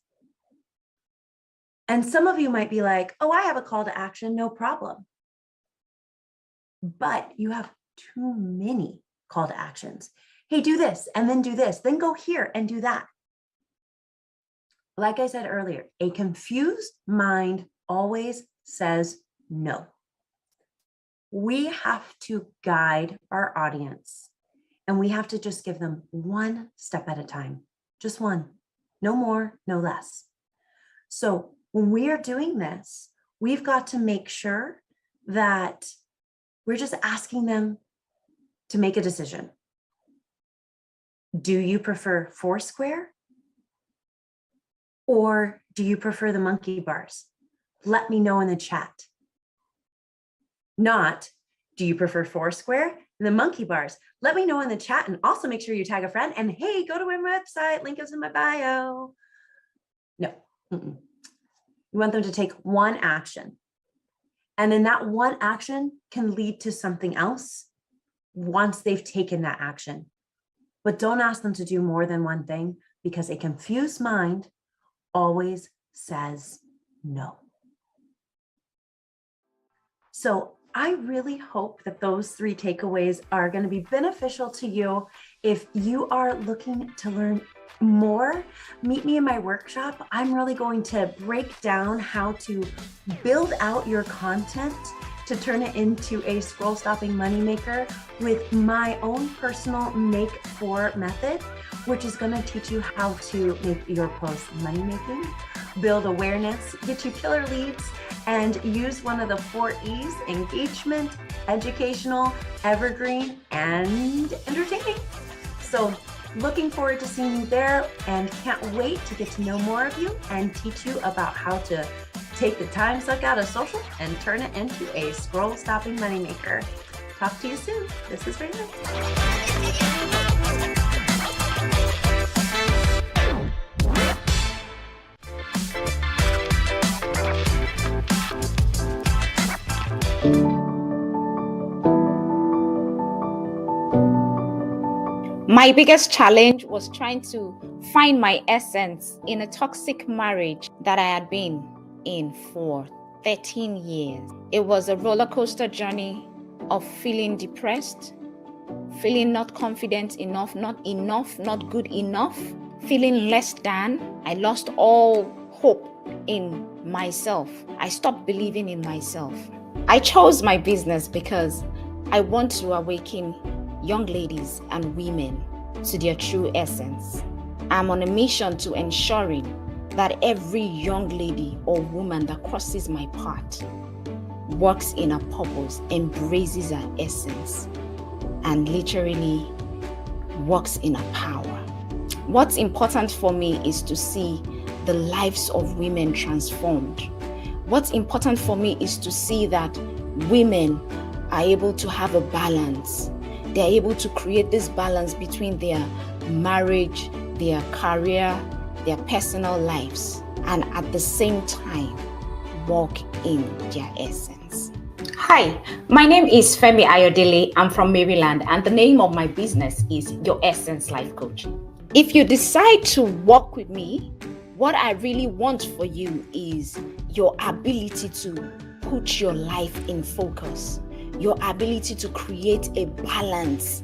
And some of you might be like, oh, I have a call to action, no problem. But you have too many call to actions. Hey, do this, and then do this, then go here and do that. Like I said earlier, a confused mind always says no. We have to guide our audience, and we have to just give them one step at a time, just one, no more, no less. So when we are doing this, we've got to make sure that we're just asking them to make a decision. Do you prefer Foursquare? Or do you prefer the monkey bars? Let me know in the chat. Not, do you prefer Foursquare? the monkey bars? Let me know in the chat, and also make sure you tag a friend. And hey, go to my website, link is in my bio. No. You want them to take one action. And then that one action can lead to something else once they've taken that action. But don't ask them to do more than one thing, because a confused mind always says no. So I really hope that those 3 takeaways are going to be beneficial to you. If you are looking to learn more, meet me in my workshop. I'm really going to break down how to build out your content to turn it into a scroll stopping moneymaker with my own personal make for method, which is going to teach you how to make your posts money making, build awareness, get you killer leads, and use one of the 4 E's: engagement, educational, evergreen, and entertaining. So looking forward to seeing you there, and can't wait to get to know more of you and teach you about how to take the time suck out of social and turn it into a scroll stopping moneymaker. Talk to you soon. This is Raymond. My biggest challenge was trying to find my essence in a toxic marriage that I had been in for 13 years. It was a roller coaster journey of feeling depressed, feeling not confident enough, not good enough, feeling less than. I lost all hope in myself. I stopped believing in myself. I chose my business because I want to awaken young ladies and women to their true essence. I'm on a mission to ensuring that every young lady or woman that crosses my path works in her purpose, embraces her essence, and literally works in her power. What's important for me is to see the lives of women transformed. What's important for me is to see that women are able to have a balance. They're able to create this balance between their marriage, their career, their personal lives, and at the same time, walk in their essence. Hi, my name is Femi Ayodele. I'm from Maryland, and the name of my business is Your Essence Life Coaching. If you decide to work with me, what I really want for you is your ability to put your life in focus, your ability to create a balance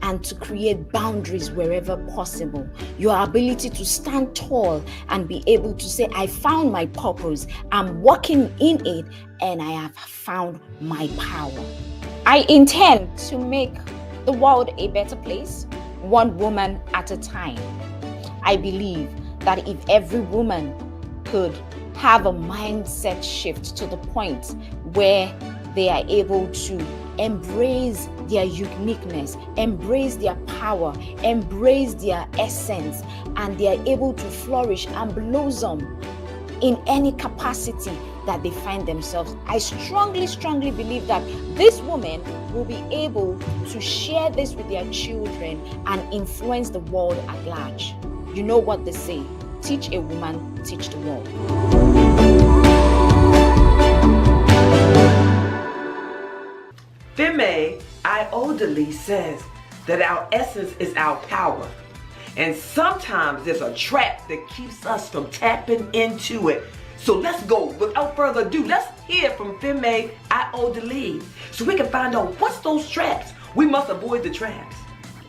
and to create boundaries wherever possible, your ability to stand tall and be able to say, I found my purpose, I'm walking in it, and I have found my power. I intend to make the world a better place, one woman at a time. I believe that if every woman could have a mindset shift to the point where they are able to embrace their uniqueness, embrace their power, embrace their essence, and they are able to flourish and blossom in any capacity that they find themselves. I strongly believe that this woman will be able to share this with their children and influence the world at large. You know what they say, teach a woman, teach the world. Femi Ayodele says that our essence is our power. And sometimes there's a trap that keeps us from tapping into it. So let's go. Without further ado, let's hear from Femi Ayodele so we can find out what's those traps. We must avoid the traps.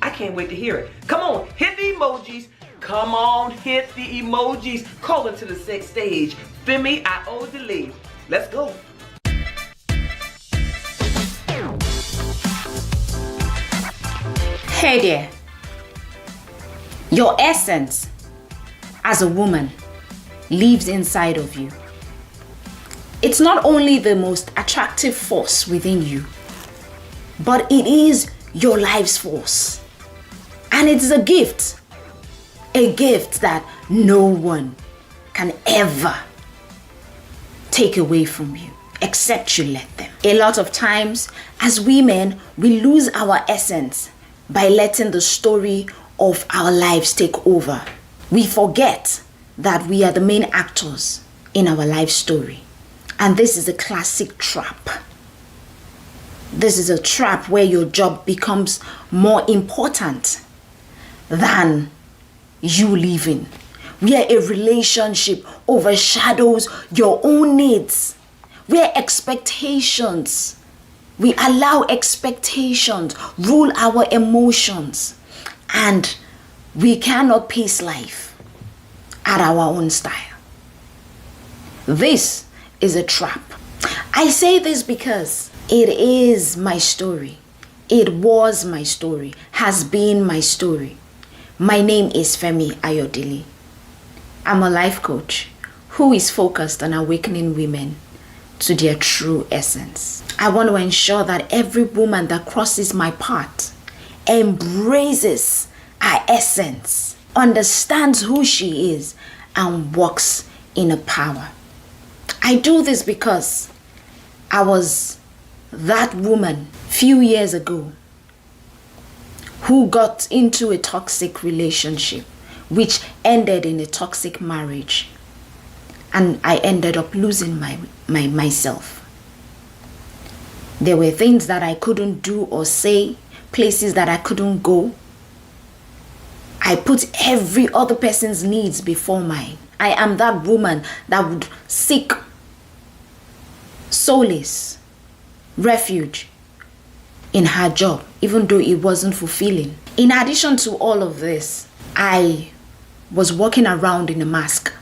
I can't wait to hear it. Come on, hit the emojis. Come on, hit the emojis. Call into the sex stage. Femi Ayodele. Let's go. Hey there. Your essence as a woman lives inside of you. It's not only the most attractive force within you, but it is your life's force. And it's a gift that no one can ever take away from you except you let them. A lot of times, as women, we lose our essence by letting the story of our lives take over. We forget that we are the main actors in our life story. And this is a classic trap. This is a trap where your job becomes more important than you living, where a relationship overshadows your own needs, where we allow expectations rule our emotions, and we cannot pace life at our own style. This is a trap. I say this because it is my story. It was my story, has been my story. My name is Femi Ayodele. I'm a life coach who is focused on awakening women to their true essence. I want to ensure that every woman that crosses my path embraces her essence, understands who she is, and walks in her power. I do this because I was that woman few years ago who got into a toxic relationship, which ended in a toxic marriage. And I ended up losing myself. There were things that I couldn't do or say, places that I couldn't go. I put every other person's needs before mine. I am that woman that would seek solace, refuge in her job, even though it wasn't fulfilling. In addition to all of this, I was walking around in a mask.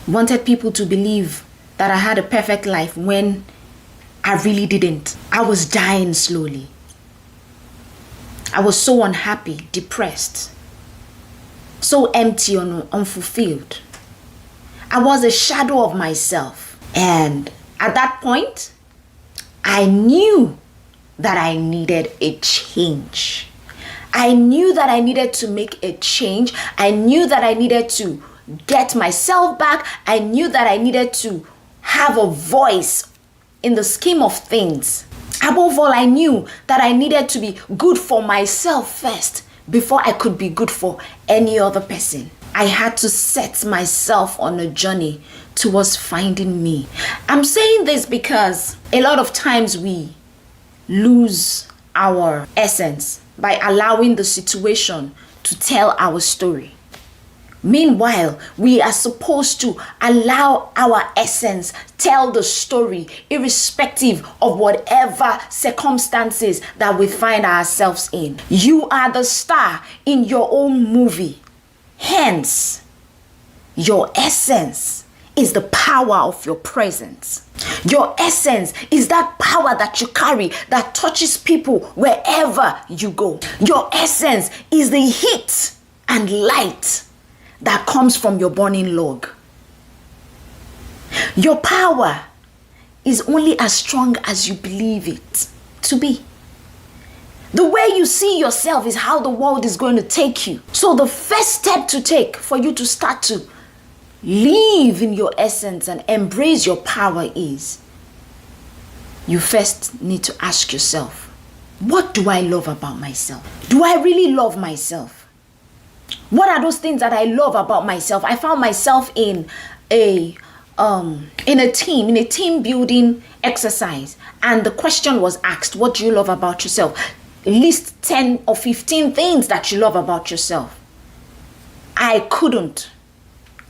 Wanted people to believe that I had a perfect life when I really didn't. I was dying slowly. I was so unhappy, depressed, so empty and unfulfilled. I was a shadow of myself. And at that point, I knew that I needed a change. I knew that I needed to make a change. I knew that I needed to get myself back. I knew that I needed to have a voice in the scheme of things. Above all, I knew that I needed to be good for myself first before I could be good for any other person. I had to set myself on a journey towards finding me. I'm saying this because a lot of times we lose our essence by allowing the situation to tell our story. Meanwhile, we are supposed to allow our essence tell the story, irrespective of whatever circumstances that we find ourselves in. You are the star in your own movie. Hence, your essence is the power of your presence. Your essence is that power that you carry that touches people wherever you go. Your essence is the heat and light that comes from your burning log. Your power is only as strong as you believe it to be. The way you see yourself is how the world is going to take you. So the first step to take for you to start to live in your essence and embrace your power is you first need to ask yourself, what do I love about myself? Do I really love myself? What are those things that I love about myself? I found myself in a team building exercise, and the question was asked, what do you love about yourself? List 10 or 15 things that you love about yourself. I couldn't.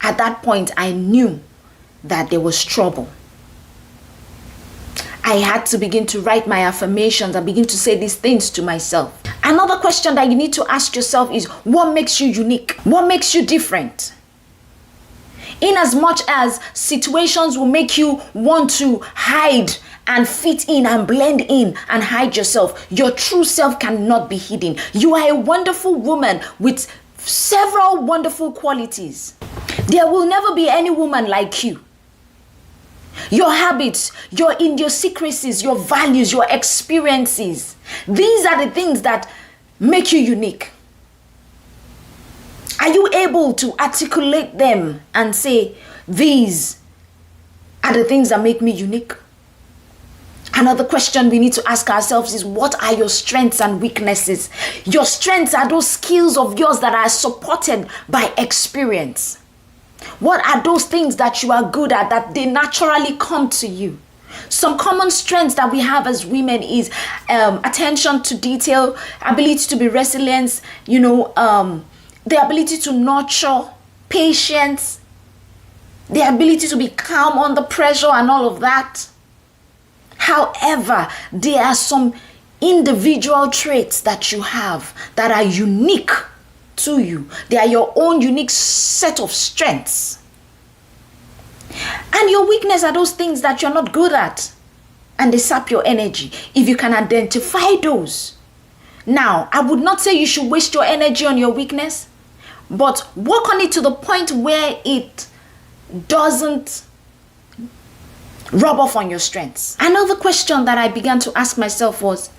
At that point, I knew that there was trouble. I had to begin to write my affirmations and begin to say these things to myself. Another question that you need to ask yourself is, what makes you unique? What makes you different? In as much as situations will make you want to hide and fit in and blend in and hide yourself, your true self cannot be hidden. You are a wonderful woman with several wonderful qualities. There will never be any woman like you. Your habits, your idiosyncrasies, your values, your experiences. These are the things that make you unique. Are you able to articulate them and say, these are the things that make me unique? Another question we need to ask ourselves is, what are your strengths and weaknesses? Your strengths are those skills of yours that are supported by experience. What are those things that you are good at, that they naturally come to you? Some common strengths that we have as women is attention to detail, ability to be resilient, the ability to nurture, patience, the ability to be calm under pressure and all of that. However, there are some individual traits that you have that are unique to you. They are your own unique set of strengths. And your weakness are those things that you're not good at, and they sap your energy. If you can identify those. Now, I would not say you should waste your energy on your weakness, but work on it to the point where it doesn't rub off on your strengths. Another question that I began to ask myself was,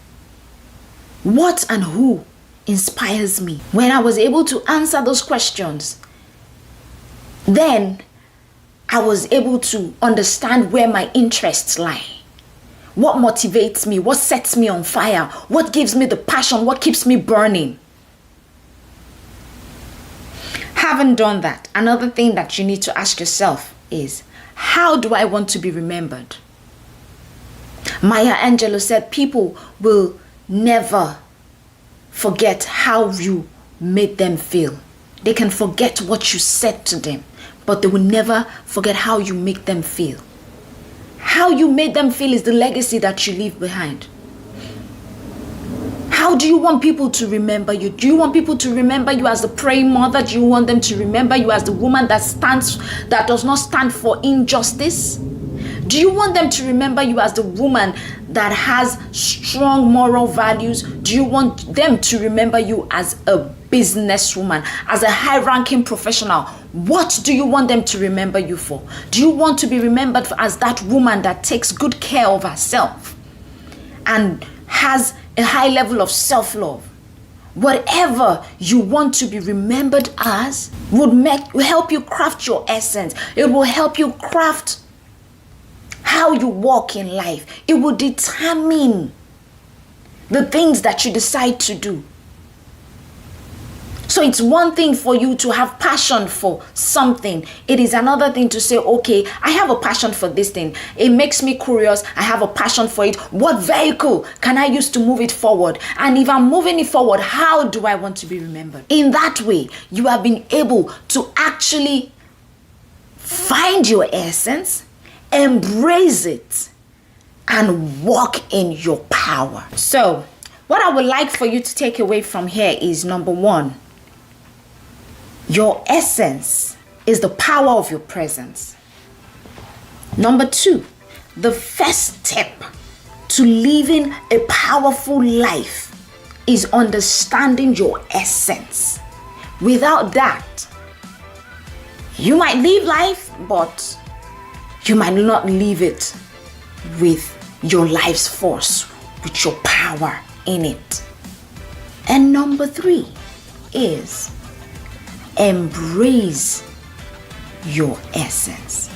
what and who inspires me? When I was able to answer those questions, then I was able to understand where my interests lie. What motivates me? What sets me on fire? What gives me the passion? What keeps me burning? Having done that, another thing that you need to ask yourself is, how do I want to be remembered? Maya Angelou said, people will never forget how you made them feel. They can forget what you said to them, but they will never forget how you make them feel. How you made them feel is the legacy that you leave behind. How do you want people to remember you? Do you want people to remember you as the praying mother? Do you want them to remember you as the woman that does not stand for injustice? Do you want them to remember you as the woman that has strong moral values? Do you want them to remember you as a businesswoman, as a high-ranking professional? What do you want them to remember you for? Do you want to be remembered as that woman that takes good care of herself and has a high level of self-love? Whatever you want to be remembered as will help you craft your essence. It will help you craft how you walk in life. It will determine the things that you decide to do. So it's one thing for you to have passion for something. It is another thing to say, okay, I have a passion for this thing. It makes me curious. I have a passion for it. What vehicle can I use to move it forward? And if I'm moving it forward, how do I want to be remembered? In that way, you have been able to actually find your essence, embrace it, and walk in your power. So what I would like for you to take away from here is, number one, your essence is the power of your presence. Number two, the first step to living a powerful life is understanding your essence. Without that, you might live life, but you might not live it with your life's force, with your power in it. And number three is embrace your essence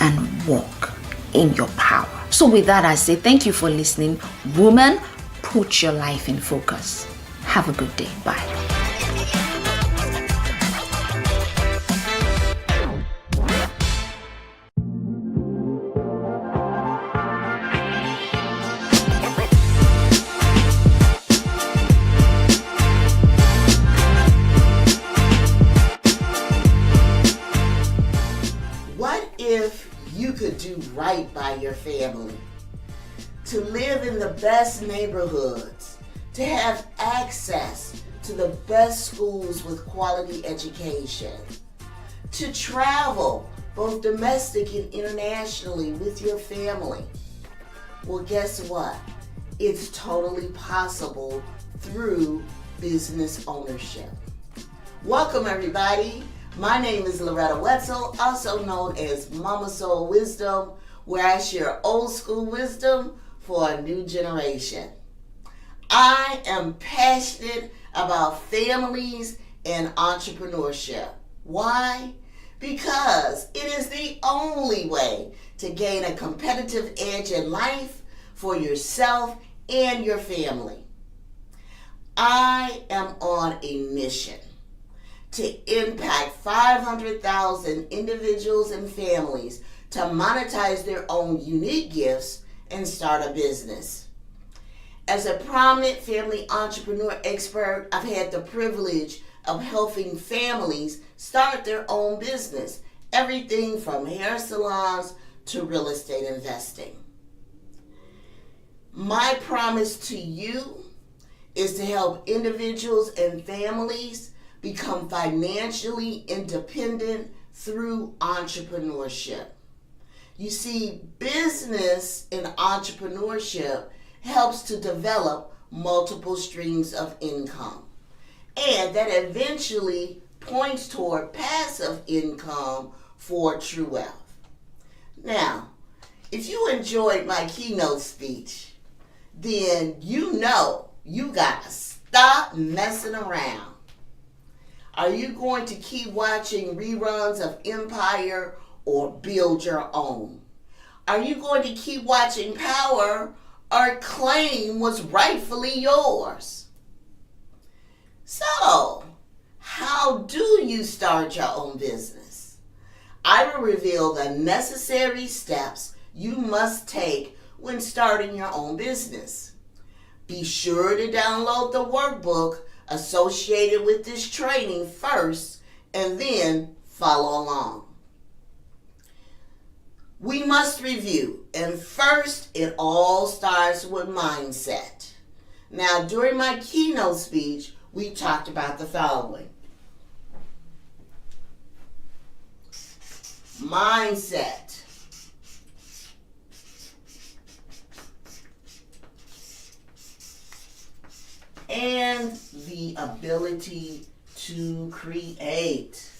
and walk in your power. So with that, I say thank you for listening. Woman, put your life in focus. Have a good day. Bye. Right by your family, to live in the best neighborhoods, to have access to the best schools with quality education, to travel both domestic and internationally with your family. Well, guess what? It's totally possible through business ownership. Welcome, everybody. My name is Loretta Wetzel, also known as Mama Soul Wisdom, where I share old school wisdom for a new generation. I am passionate about families and entrepreneurship. Why? Because it is the only way to gain a competitive edge in life for yourself and your family. I am on a mission to impact 500,000 individuals and families to monetize their own unique gifts and start a business. As a prominent family entrepreneur expert, I've had the privilege of helping families start their own business, everything from hair salons to real estate investing. My promise to you is to help individuals and families become financially independent through entrepreneurship. You see, business and entrepreneurship helps to develop multiple streams of income, and that eventually points toward passive income for true wealth. Now, if you enjoyed my keynote speech, then you know you gotta stop messing around. Are you going to keep watching reruns of Empire or build your own? Are you going to keep watching Power or claim what's rightfully yours? So, how do you start your own business? I will reveal the necessary steps you must take when starting your own business. Be sure to download the workbook associated with this training first and then follow along. We must review, and first it all starts with mindset. Now, during my keynote speech, we talked about the following. Mindset. And the ability to create.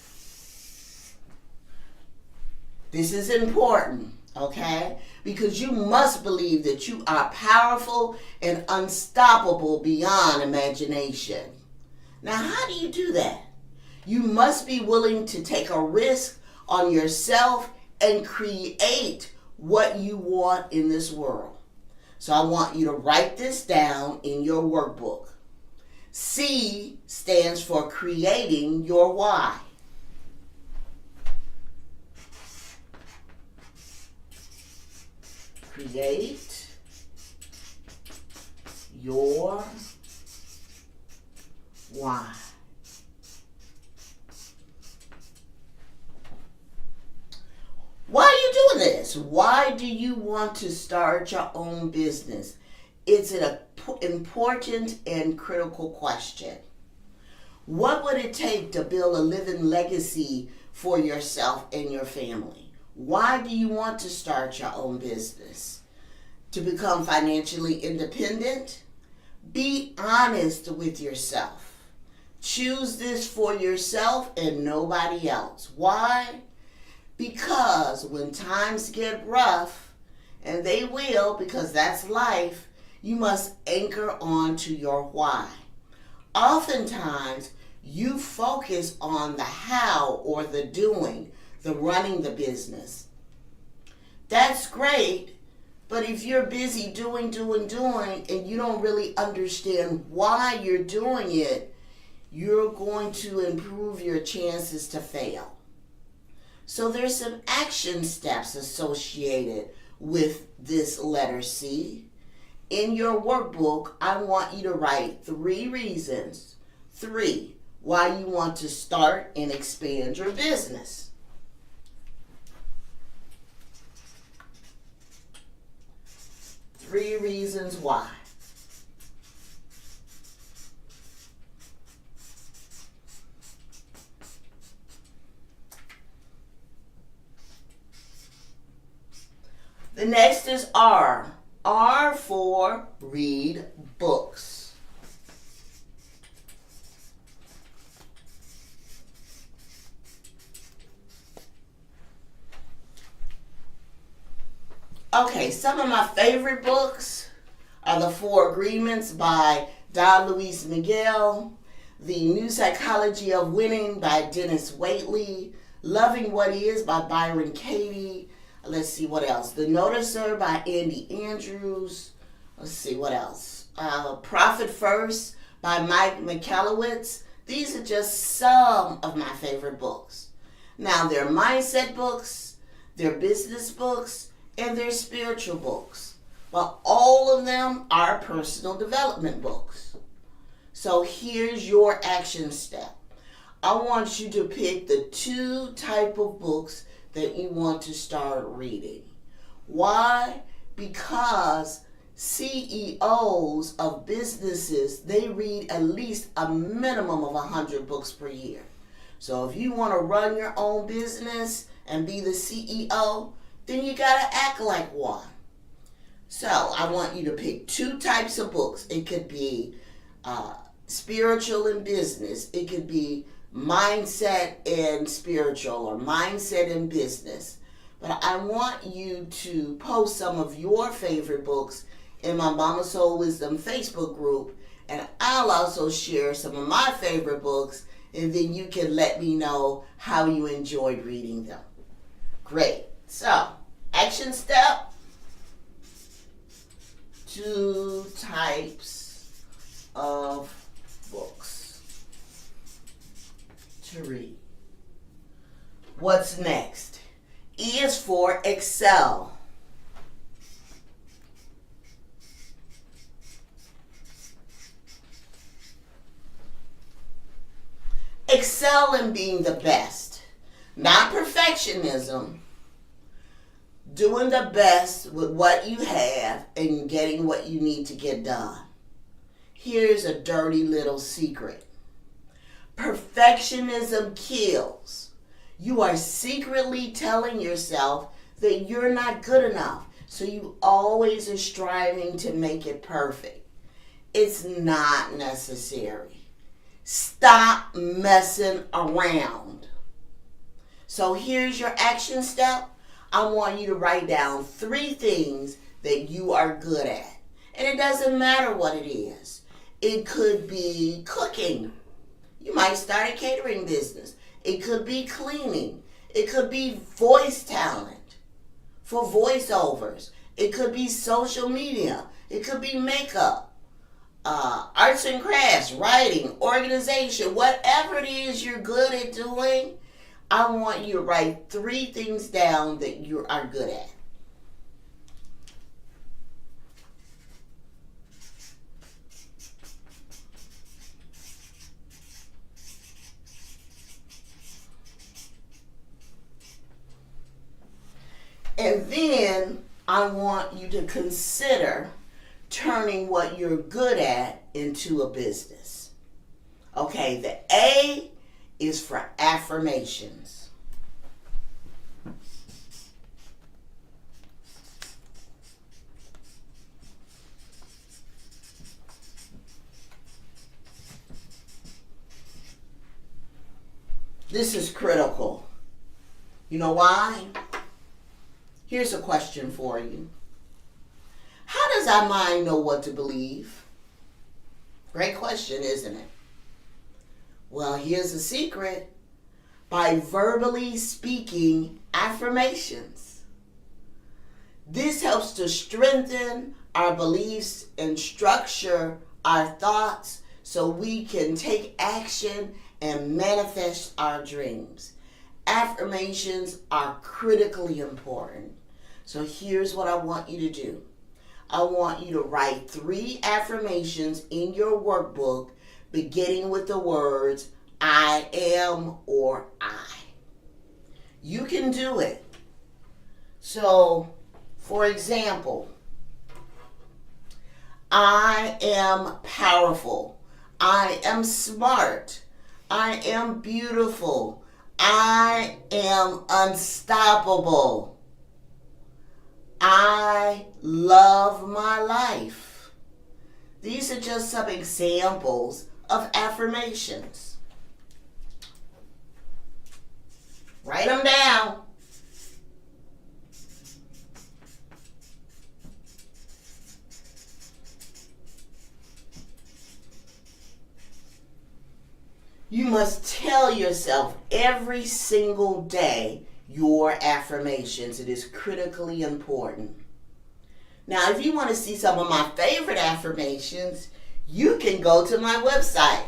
This is important, okay? Because you must believe that you are powerful and unstoppable beyond imagination. Now, how do you do that? You must be willing to take a risk on yourself and create what you want in this world. So I want you to write this down in your workbook. C stands for creating your why. Create your why. Why are you doing this? Why do you want to start your own business? It's an important and critical question. What would it take to build a living legacy for yourself and your family? Why do you want to start your own business? To become financially independent? Be honest with yourself. Choose this for yourself and nobody else. Why? Because when times get rough, and they will because that's life, you must anchor on to your why. Oftentimes, you focus on the how or the doing, the running the business. That's great, but if you're busy doing, and you don't really understand why you're doing it, you're going to improve your chances to fail. So there's some action steps associated with this letter C. In your workbook, I want you to write 3 reasons, 3, why you want to start and expand your business. Three reasons why. The next is R. R for read books. Okay, some of my favorite books are The 4 Agreements by Don Luis Miguel, The New Psychology of Winning by Dennis Waitley, Loving What Is by Byron Katie. Let's see what else. The Noticer by Andy Andrews, Let's see what else. Profit First by Mike Michalowicz. These are just some of my favorite books. Now, they're mindset books, they're business books, and they're spiritual books. But all of them are personal development books. So here's your action step. I want you to pick the 2 type of books that you want to start reading. Why? Because CEOs of businesses, they read at least a minimum of 100 books per year. So if you want to run your own business and be the CEO, then you got to act like one. So I want you to pick 2 types of books. It could be spiritual and business. It could be mindset and spiritual, or mindset and business. But I want you to post some of your favorite books in my Mama Soul Wisdom Facebook group, and I'll also share some of my favorite books, and then you can let me know how you enjoyed reading them. Great. So, action step, 2 types of books to read. What's next? E is for excel. Excel in being the best, not perfectionism. Doing the best with what you have and getting what you need to get done. Here's a dirty little secret. Perfectionism kills. You are secretly telling yourself that you're not good enough, so you always are striving to make it perfect. It's not necessary. Stop messing around. So here's your action step. I want you to write down 3 things that you are good at. And it doesn't matter what it is. It could be cooking. You might start a catering business. It could be cleaning. It could be voice talent for voiceovers. It could be social media. It could be makeup, arts and crafts, writing, organization, whatever it is you're good at doing. I want you to write 3 things down that you are good at. And then I want you to consider turning what you're good at into a business. Okay, the A is for affirmations. This is critical. You know why? Here's a question for you. How does our mind know what to believe? Great question, isn't it? Well, here's a secret. By verbally speaking affirmations. This helps to strengthen our beliefs and structure our thoughts so we can take action and manifest our dreams. Affirmations are critically important. So here's what I want you to do. I want you to write 3 affirmations in your workbook beginning with the words I am or I. You can do it. So, for example, I am powerful. I am smart. I am beautiful. I am unstoppable. I love my life. These are just some examples of affirmations. Write them down. You must tell yourself every single day your affirmations. It is critically important. Now, if you want to see some of my favorite affirmations, you can go to my website.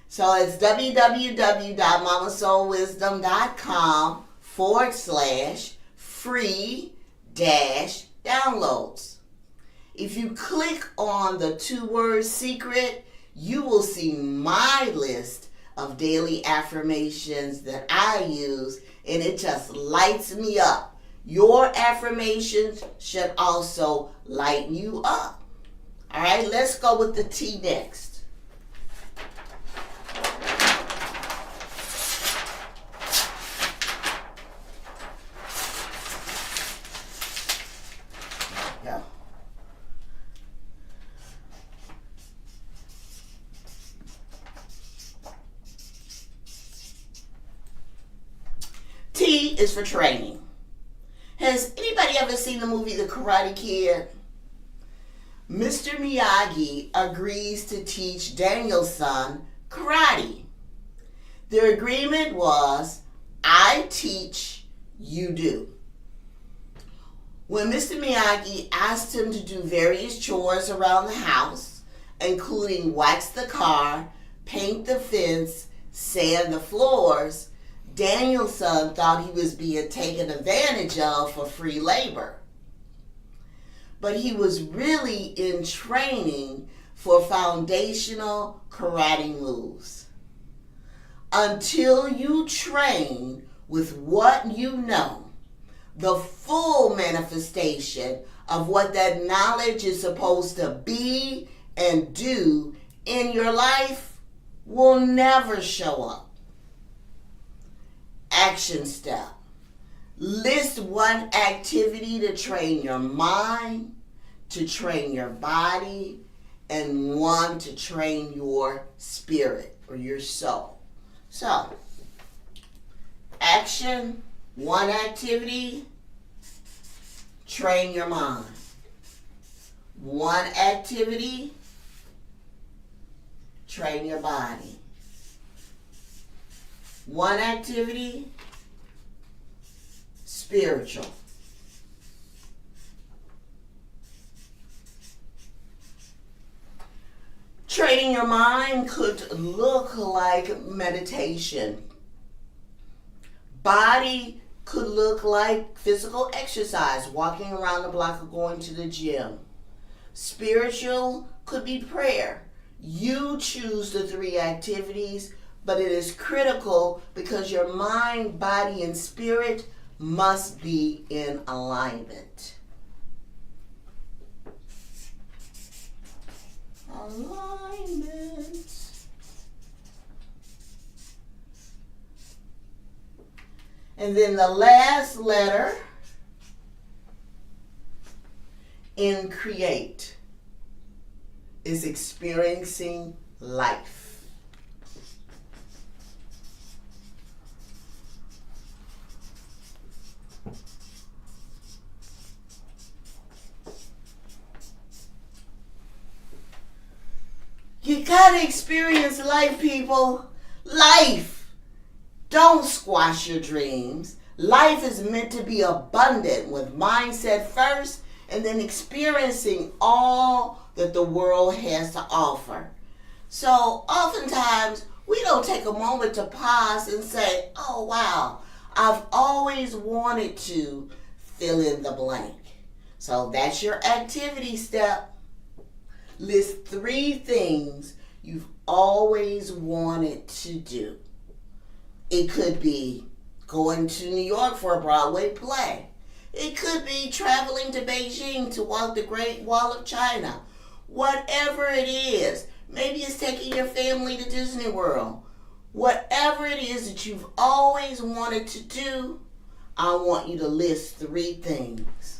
So it's www.mamasoulwisdom.com/free-downloads. If you click on the 2-word secret, you will see my list of daily affirmations that I use, and it just lights me up. Your affirmations should also lighten you up. All right, let's go with the T next. Yeah. T is for training. Has anybody ever seen the movie The Karate Kid? Mr. Miyagi agrees to teach Daniel's son karate. Their agreement was, I teach, you do. When Mr. Miyagi asked him to do various chores around the house, including wax the car, paint the fence, sand the floors, Daniel's son thought he was being taken advantage of for free labor. But he was really in training for foundational karate moves. Until you train with what you know, the full manifestation of what that knowledge is supposed to be and do in your life will never show up. Action step. List one activity to train your mind, to train your body, and one to train your spirit or your soul. So, action, one activity, train your mind. One activity, train your body. One activity, spiritual. Training your mind could look like meditation. Body could look like physical exercise, walking around the block or going to the gym. Spiritual could be prayer. You choose the 3 activities, but it is critical because your mind, body, and spirit must be in alignment. Alignment. And then the last letter in create is experiencing life. You gotta experience life, people. Life. Don't squash your dreams. Life is meant to be abundant with mindset first and then experiencing all that the world has to offer. So oftentimes we don't take a moment to pause and say, oh wow, I've always wanted to fill in the blank. So that's your activity step. List 3 things you've always wanted to do. It could be going to New York for a Broadway play. It could be traveling to Beijing to walk the Great Wall of China. Whatever it is, maybe it's taking your family to Disney World. Whatever it is that you've always wanted to do, I want you to list 3 things.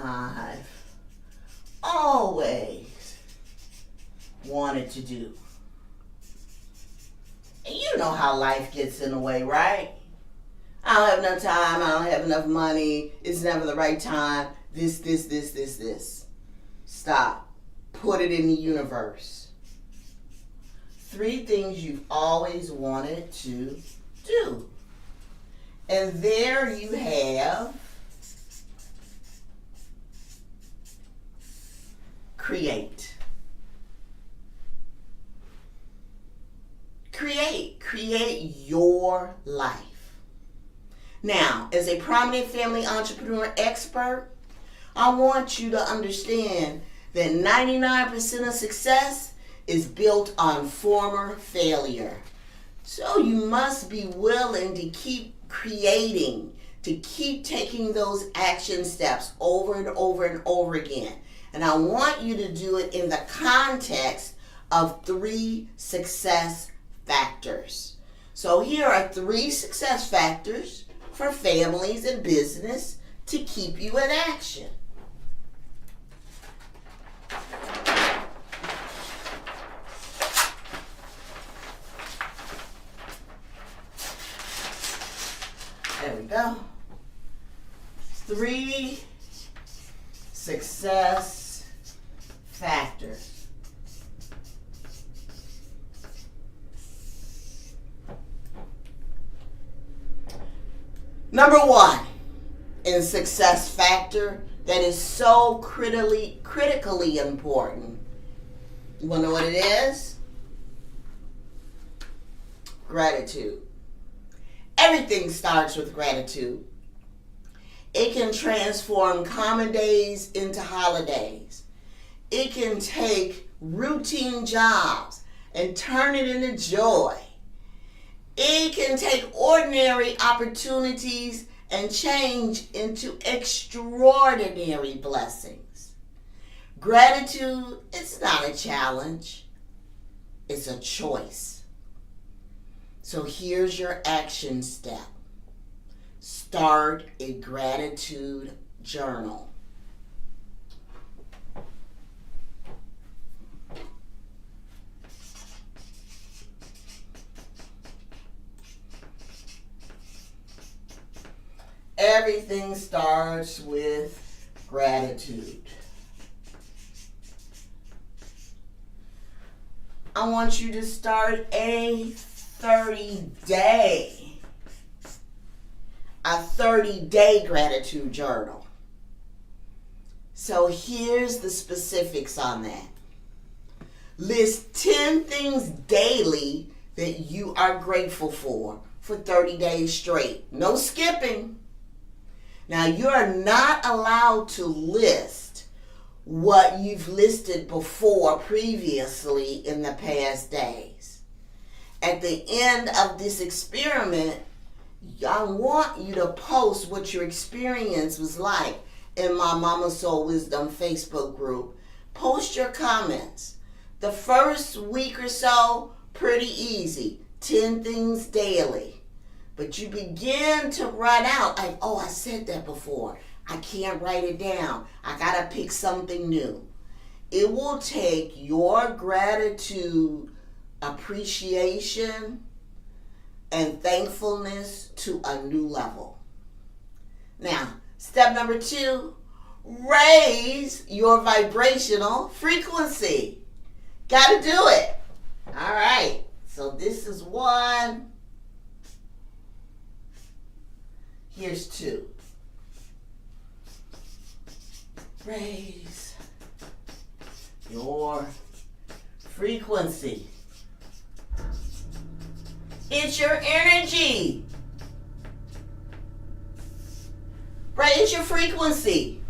I've always wanted to do. And you know how life gets in the way, right? I don't have enough time, I don't have enough money, it's never the right time, this. Stop. Put it in the universe. 3 things you've always wanted to do. And there you have create. Create your life. Now, as a prominent family entrepreneur expert, I want you to understand that 99% of success is built on former failure. So you must be willing to keep creating, to keep taking those action steps over and over and over again. And I want you to do it in the context of 3 success factors. So here are 3 success factors for families and business to keep you in action. There we go. 3 success factors. Number 1 in success factor that is so critically important. You want to know what it is? Gratitude. Everything starts with gratitude. It can transform common days into holidays. It can take routine jobs and turn it into joy. It can take ordinary opportunities and change into extraordinary blessings. Gratitude is not a challenge. It's a choice. So here's your action step. Start a gratitude journal. Everything starts with gratitude. I want you to start a 30-day gratitude journal. So here's the specifics on that. List 10 things daily that you are grateful for 30 days straight. No skipping. Now, you are not allowed to list what you've listed before previously in the past days. At the end of this experiment, I want you to post what your experience was like in my Mama Soul Wisdom Facebook group. Post your comments. The first week or so, pretty easy. 10 things daily. But you begin to run out like, oh, I said that before. I can't write it down. I got to pick something new. It will take your gratitude, appreciation, and thankfulness to a new level. Now, step number 2, raise your vibrational frequency. Got to do it. All right. So this is 1. Here's 2. Raise your frequency. It's your energy. Raise your frequency.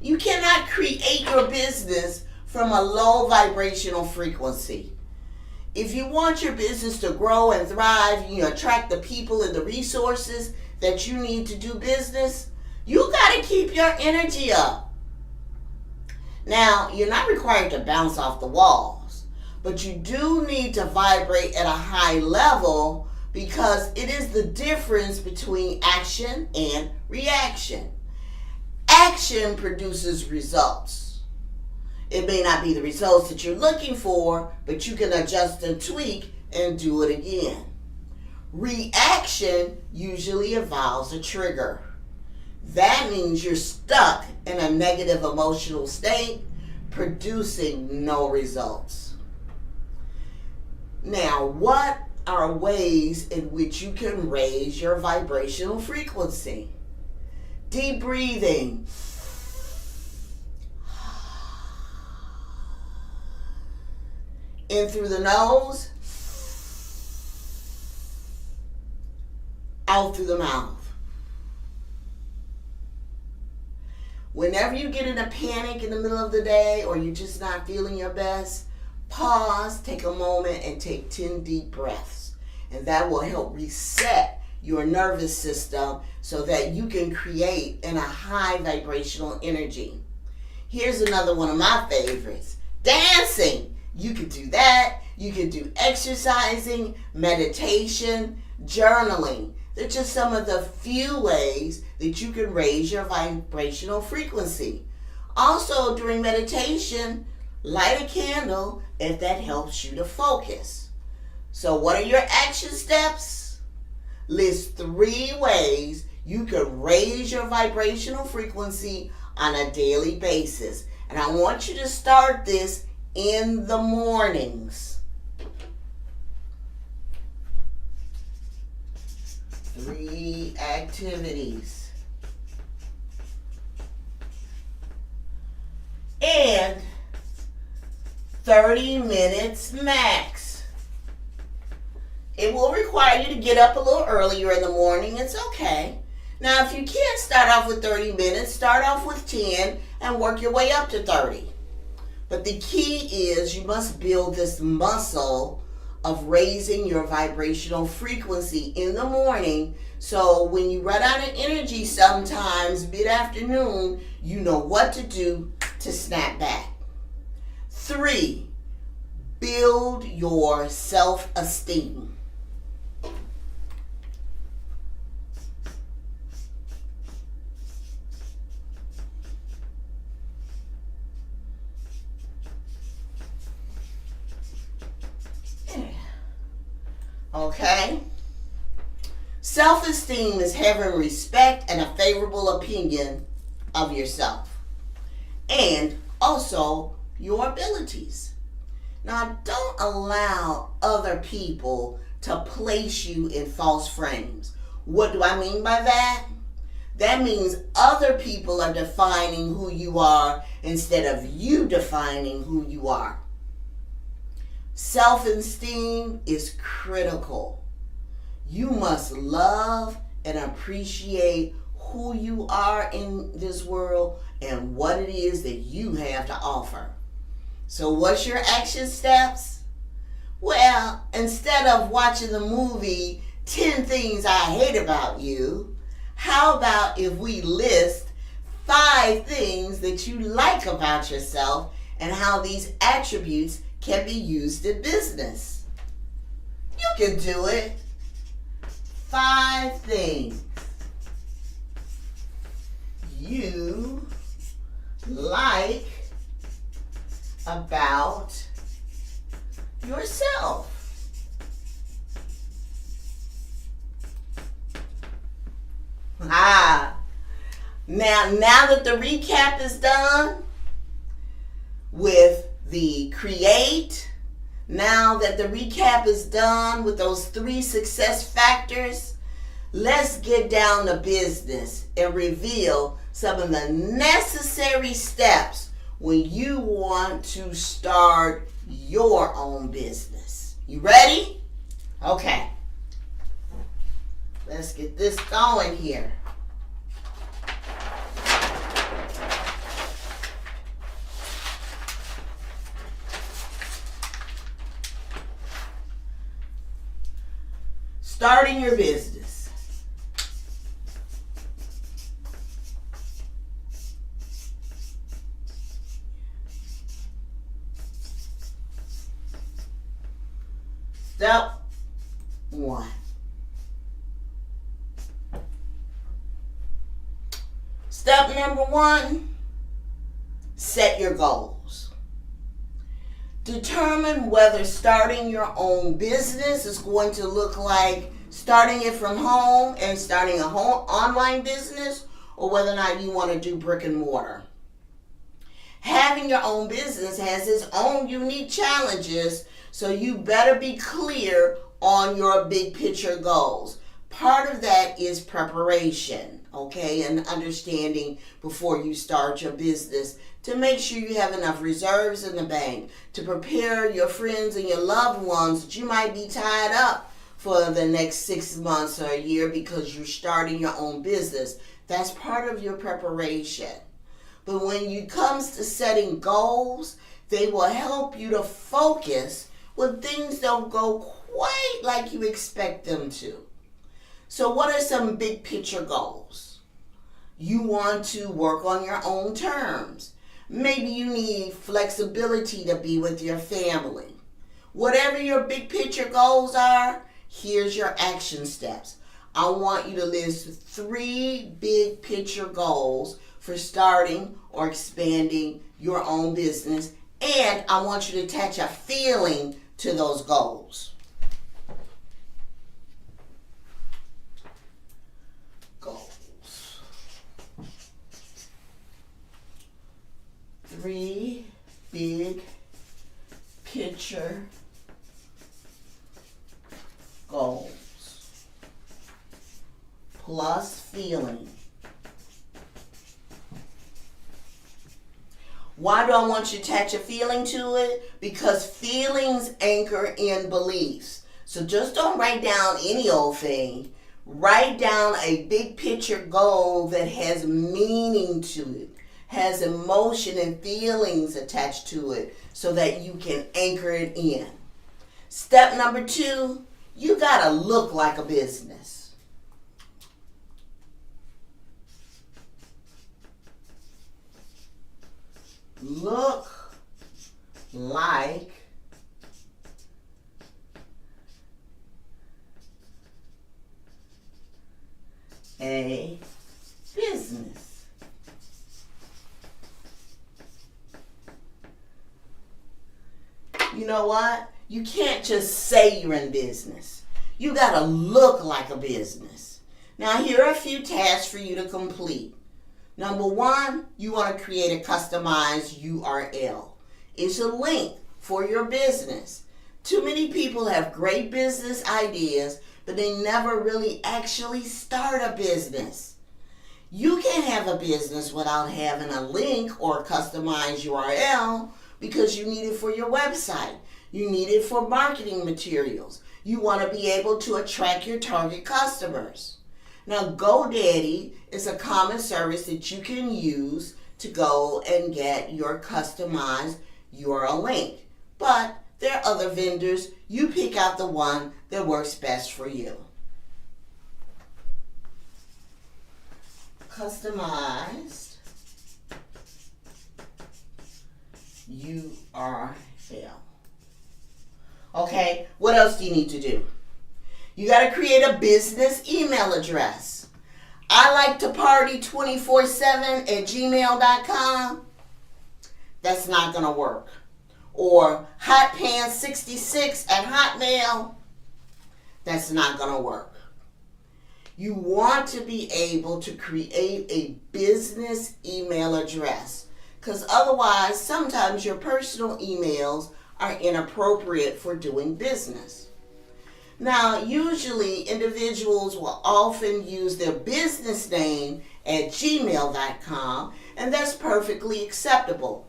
You cannot create your business from a low vibrational frequency. If you want your business to grow and thrive, you attract the people and the resources that you need to do business, you got to keep your energy up. Now, you're not required to bounce off the walls, but you do need to vibrate at a high level because it is the difference between action and reaction. Action produces results. It may not be the results that you're looking for, but you can adjust and tweak and do it again. Reaction usually involves a trigger. That means you're stuck in a negative emotional state, producing no results. Now, what are ways in which you can raise your vibrational frequency? Deep breathing. In through the nose, out through the mouth. Whenever you get in a panic in the middle of the day or you're just not feeling your best, pause, take a moment, and take 10 deep breaths. And that will help reset your nervous system so that you can create in a high vibrational energy. Here's another one of my favorites, dancing. You could do that. You could do exercising, meditation, journaling. They're just some of the few ways that you can raise your vibrational frequency. Also, during meditation, light a candle if that helps you to focus. So what are your action steps? List 3 ways you can raise your vibrational frequency on a daily basis. And I want you to start this in the mornings. 3 activities. And 30 minutes max. It will require you to get up a little earlier in the morning. It's okay. Now, if you can't start off with 30 minutes, start off with 10 and work your way up to 30. But the key is you must build this muscle of raising your vibrational frequency in the morning, so when you run out of energy sometimes mid-afternoon, you know what to do to snap back. 3, build your self-esteem. Okay? Self-esteem is having respect and a favorable opinion of yourself and also your abilities. Now, don't allow other people to place you in false frames. What do I mean by that? That means other people are defining who you are instead of you defining who you are. Self-esteem is critical. You must love and appreciate who you are in this world and what it is that you have to offer. So what's your action steps? Well, instead of watching the movie 10 Things I Hate About You, how about if we list 5 things that you like about yourself and how these attributes can be used in business? You can do it. 5 things you like about yourself. Now that the recap is done with the create, now that the recap is done with those 3 success factors, let's get down to business and reveal some of the necessary steps when you want to start your own business. You ready? Okay. Let's get this going here. Starting your business. Step 1. Step number 1, set your goals. Determine whether starting your own business is going to look like starting it from home and starting a home online business, or whether or not you want to do brick and mortar. Having your own business has its own unique challenges, So you better be clear on your big picture goals. Part of that is preparation, okay, and understanding before you start your business to make sure you have enough reserves in the bank to prepare your friends and your loved ones that you might be tied up for the next 6 months or a year because you're starting your own business. That's part of your preparation. But when it comes to setting goals, they will help you to focus when things don't go quite like you expect them to. So what are some big picture goals? You want to work on your own terms. Maybe you need flexibility to be with your family. Whatever your big picture goals are, here's your action steps. I want you to list 3 big picture goals for starting or expanding your own business, and I want you to attach a feeling to those goals. Goals. 3 big picture goals plus feeling. Why do I want you to attach a feeling to it? Because feelings anchor in beliefs. So just don't write down any old thing. Write down a big picture goal that has meaning to it, has emotion and feelings attached to it so that you can anchor it in. Step number 2, you gotta look like a business. Look like a business. You know what? You can't just say you're in business. You gotta look like a business. Now here are a few tasks for you to complete. Number 1, you want to create a customized URL. It's a link for your business. Too many people have great business ideas, but they never really actually start a business. You can't have a business without having a link or a customized URL because you need it for your website. You need it for marketing materials. You want to be able to attract your target customers. Now, GoDaddy is a common service that you can use to go and get your customized URL link. But there are other vendors. You pick out the one that works best for you. Customized URL. Okay, what else do you need to do? You got to create a business email address. I like to party 24/7@gmail.com. That's not going to work. Or hotpants66@hotmail. That's not going to work. You want to be able to create a business email address because otherwise sometimes your personal emails are inappropriate for doing business. Now, usually individuals will often use their business name at gmail.com, and that's perfectly acceptable.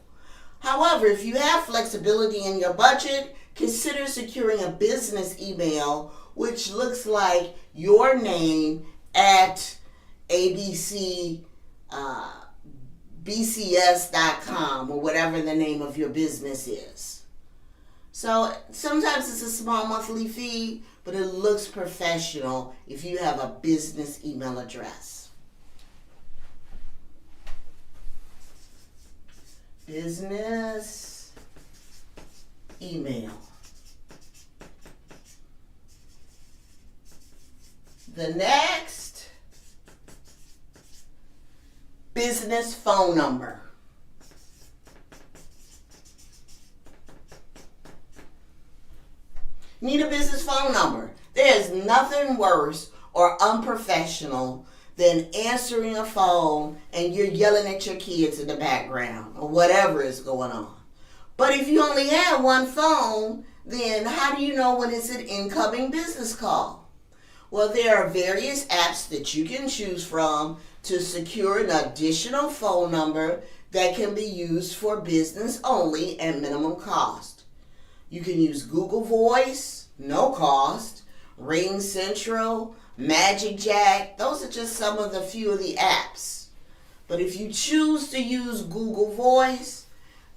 However, if you have flexibility in your budget, consider securing a business email which looks like your name at bcs.com or whatever the name of your business is. So sometimes it's a small monthly fee, but it looks professional if you have a business email address. Business email. The next, business phone number. Need a business phone number. There is nothing worse or unprofessional than answering a phone and you're yelling at your kids in the background or whatever is going on. But if you only have one phone, Then how do you know when it's an incoming business call? Well, there are various apps that you can choose from to secure an additional phone number that can be used for business only at minimum cost. You can use Google Voice, no cost, Ring Central, Magic Jack. Those are just some of the few of the apps. But if you choose to use Google Voice,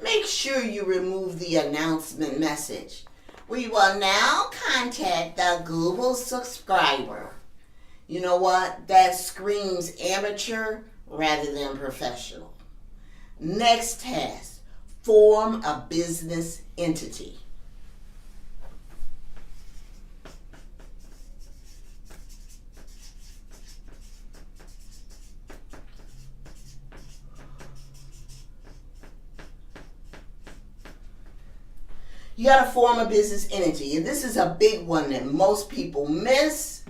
make sure you remove the announcement message. We will now contact the Google subscriber. You know what? That screams amateur rather than professional. Next task, form a business entity. You got to form a business entity, and this is a big one that most people miss.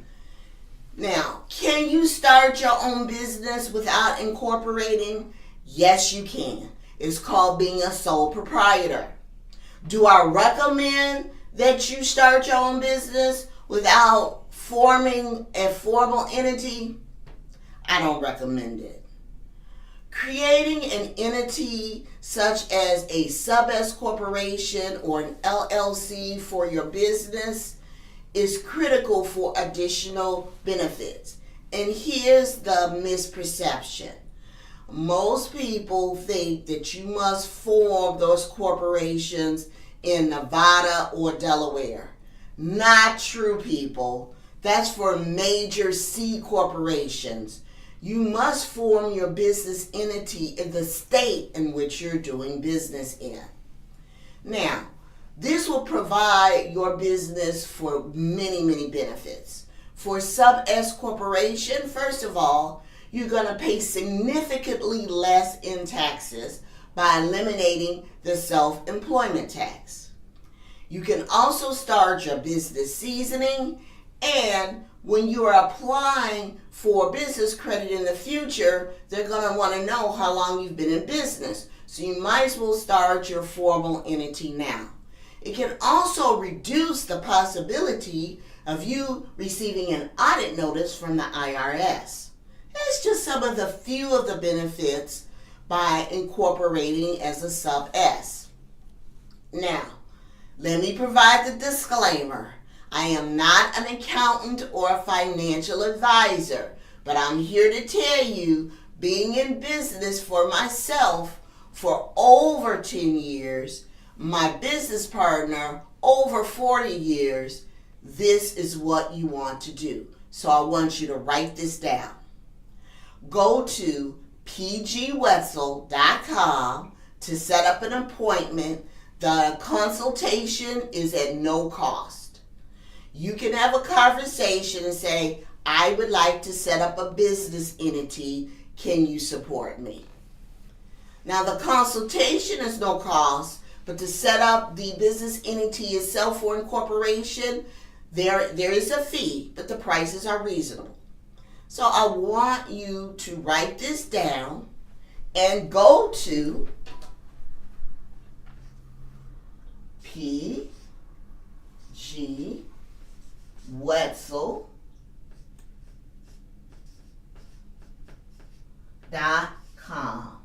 Now, can you start your own business without incorporating? Yes, you can. It's called being a sole proprietor. Do I recommend that you start your own business without forming a formal entity? I don't recommend it. Creating an entity such as a sub-S corporation or an LLC for your business is critical for additional benefits. And here's the misperception. Most people think that you must form those corporations in Nevada or Delaware. Not true, people. That's for major C corporations. You must form your business entity in the state in which you're doing business in. Now, this will provide your business for many, many benefits. For sub-S corporation, first of all, you're going to pay significantly less in taxes by eliminating the self-employment tax. You can also start your business seasoning, and when you are applying for business credit in the future, they're going to want to know how long you've been in business. So you might as well start your formal entity now. It can also reduce the possibility of you receiving an audit notice from the IRS. That's just some of the few of the benefits by incorporating as a sub-S. Now, let me provide the disclaimer. I am not an accountant or a financial advisor, but I'm here to tell you, being in business for myself for over 10 years, my business partner over 40 years, this is what you want to do. So I want you to write this down. Go to pgwetzel.com to set up an appointment. The consultation is at no cost. You can have a conversation and say, I would like to set up a business entity. Can you support me? Now, the consultation is no cost, but to set up the business entity itself for incorporation, there is a fee, but the prices are reasonable. So I want you to write this down and go to pgwetzel.com.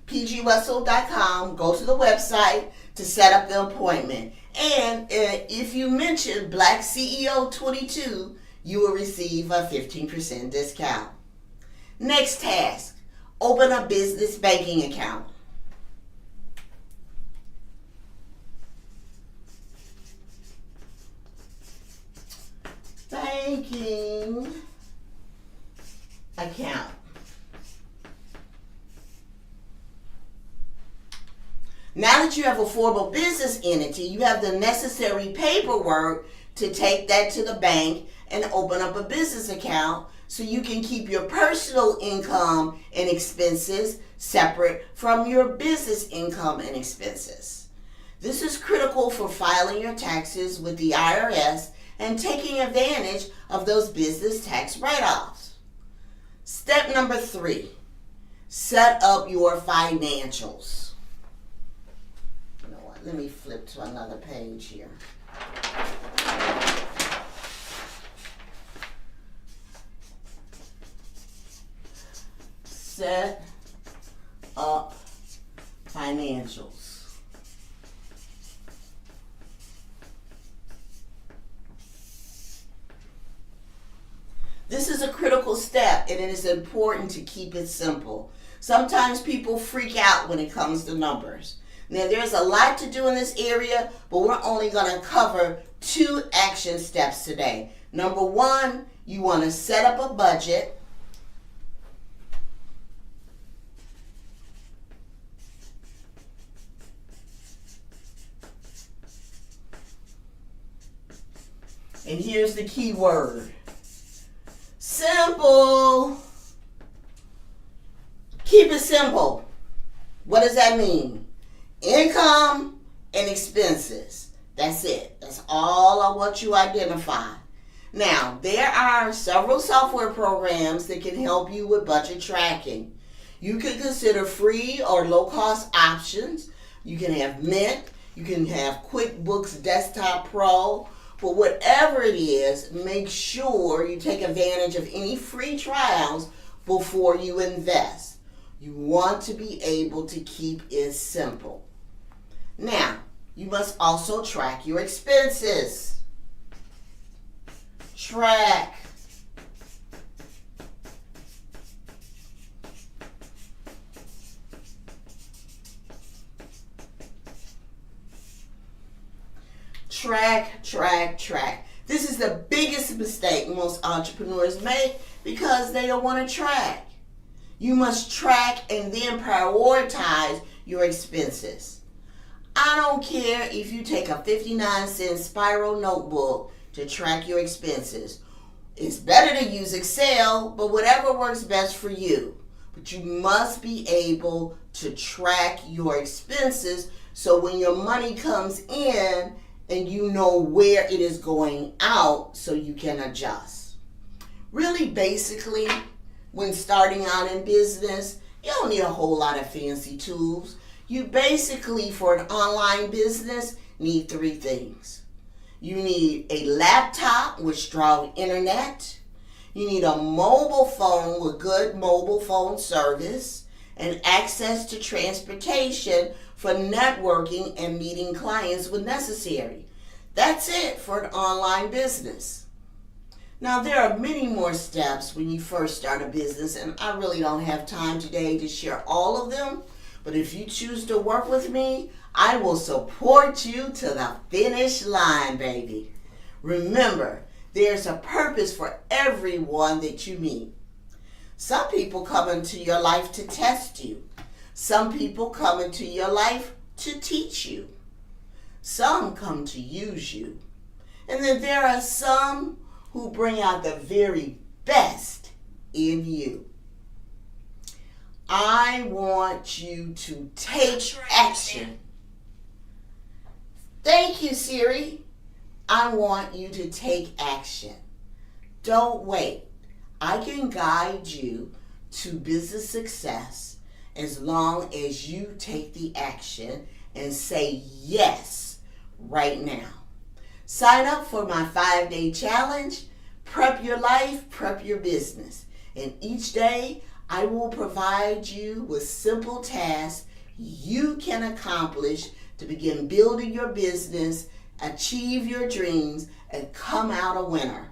pgwetzel.com. Go to the website to set up the appointment. And if you mention BlackCEO22, you will receive a 15% discount. Next task, open a business banking account. Banking account. Now that you have a formal business entity, you have the necessary paperwork to take that to the bank and open up a business account so you can keep your personal income and expenses separate from your business income and expenses. This is critical for filing your taxes with the IRS and taking advantage of those business tax write-offs. Step number 3, set up your financials. let me flip to another page here. Set up financials. This is a critical step, and it is important to keep it simple. Sometimes people freak out when it comes to numbers. Now, there's a lot to do in this area, but we're only going to cover 2 action steps today. Number 1, you want to set up a budget. And here's the key word. Simple. Keep it simple. What does that mean? Income and expenses. That's it. That's all I want you to identify. Now, there are several software programs that can help you with budget tracking. You can consider free or low-cost options. You can have Mint. You can have QuickBooks Desktop Pro. But whatever it is, make sure you take advantage of any free trials before you invest. You want to be able to keep it simple. Now, you must also track your expenses. Track. Track. This is the biggest mistake most entrepreneurs make because they don't want to track. You must track and then prioritize your expenses. I don't care if you take a 59-cent spiral notebook to track your expenses. It's better to use Excel, but whatever works best for you. But you must be able to track your expenses so when your money comes in, and you know where it is going out so you can adjust. Really, basically, when starting out in business, you don't need a whole lot of fancy tools. You basically, for an online business, need 3 things. You need a laptop with strong internet. You need a mobile phone with good mobile phone service and access to transportation for networking and meeting clients when necessary. That's it for an online business. Now, there are many more steps when you first start a business, and I really don't have time today to share all of them, but if you choose to work with me, I will support you to the finish line, baby. Remember, there's a purpose for everyone that you meet. Some people come into your life to test you. Some people come into your life to teach you. Some come to use you. And then there are some who bring out the very best in you. I want you to take action. Thank you, Siri. I want you to take action. Don't wait. I can guide you to business success as long as you take the action and say yes right now. Sign up for my 5-day challenge, Prep Your Life, Prep Your Business. And each day, I will provide you with simple tasks you can accomplish to begin building your business, achieve your dreams, and come out a winner.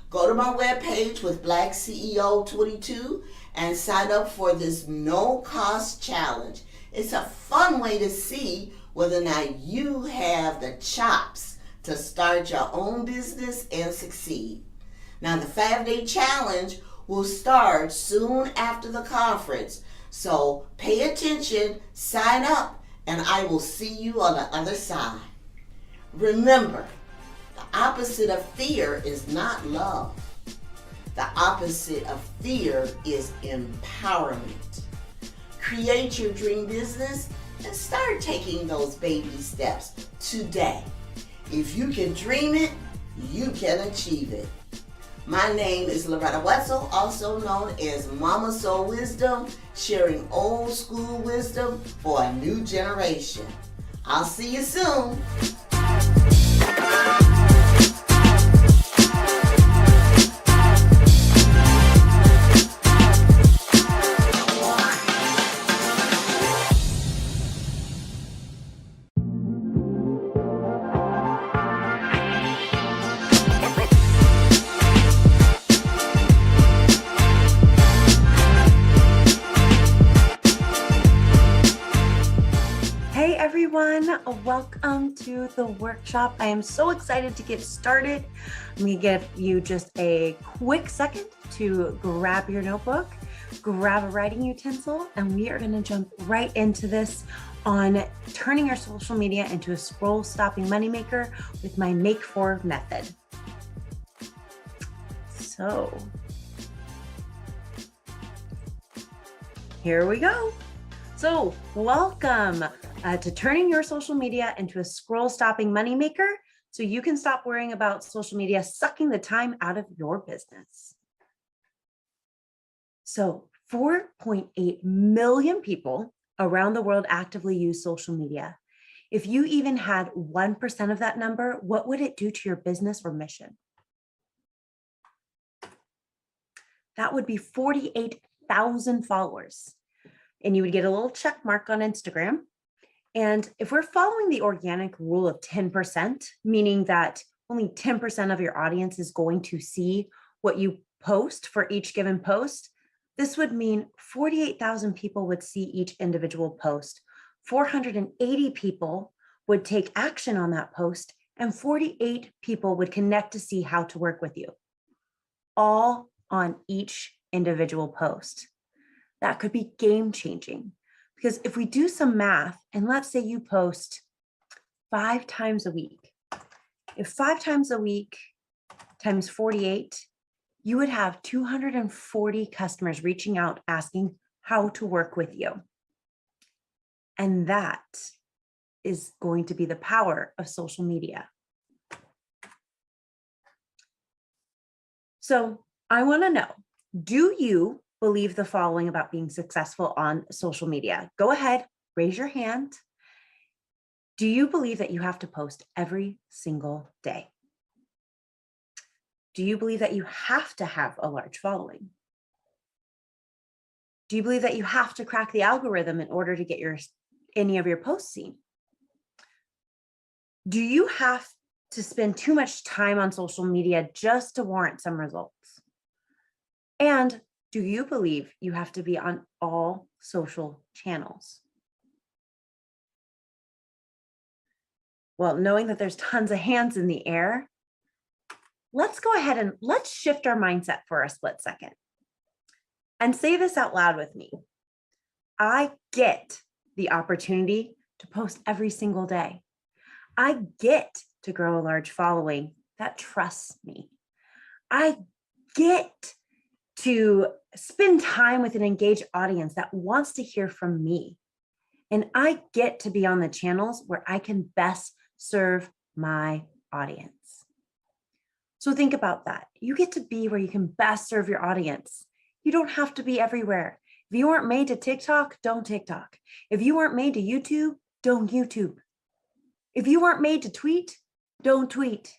Go to my webpage with BlackCEO22 and sign up for this no-cost challenge. It's a fun way to see whether or not you have the chops to start your own business and succeed. Now, the 5-day challenge will start soon after the conference. So pay attention, sign up, and I will see you on the other side. Remember, the opposite of fear is not love. The opposite of fear is empowerment. Create your dream business and start taking those baby steps today. If you can dream it, you can achieve it. My name is Loretta Wetzel, also known as Mama Soul Wisdom, sharing old school wisdom for a new generation. I'll see you soon. Hey everyone, welcome to the workshop. I am so excited to get started. Let me give you just a quick second to grab your notebook, grab a writing utensil, and we are going to jump right into this on turning your social media into a scroll-stopping moneymaker with my Make 4 method. So, here we go. So, welcome to turning your social media into a scroll-stopping moneymaker so you can stop worrying about social media sucking the time out of your business. So 4.8 million people around the world actively use social media. If you even had 1% of that number, what would it do to your business or mission? That would be 48,000 followers. And you would get a little check mark on Instagram. And if we're following the organic rule of 10%, meaning that only 10% of your audience is going to see what you post for each given post, this would mean 48,000 people would see each individual post. 480 people would take action on that post, and 48 people would connect to see how to work with you, all on each individual post. That could be game-changing. Because if we do some math, and let's say you post 5 times a week, if 5 times a week times 48, you would have 240 customers reaching out asking how to work with you. And that is going to be the power of social media. So I want to know, do you believe the following about being successful on social media? Go ahead, raise your hand. Do you believe that you have to post every single day? Do you believe that you have to have a large following? Do you believe that you have to crack the algorithm in order to get any of your posts seen? Do you have to spend too much time on social media just to warrant some results? And do you believe you have to be on all social channels? Well, knowing that there's tons of hands in the air, let's go ahead and let's shift our mindset for a split second and say this out loud with me. I get the opportunity to post every single day. I get to grow a large following that trusts me. I get to spend time with an engaged audience that wants to hear from me. And I get to be on the channels where I can best serve my audience. So think about that. You get to be where you can best serve your audience. You don't have to be everywhere. If you weren't made to TikTok, don't TikTok. If you weren't made to YouTube, don't YouTube. If you weren't made to tweet, don't tweet.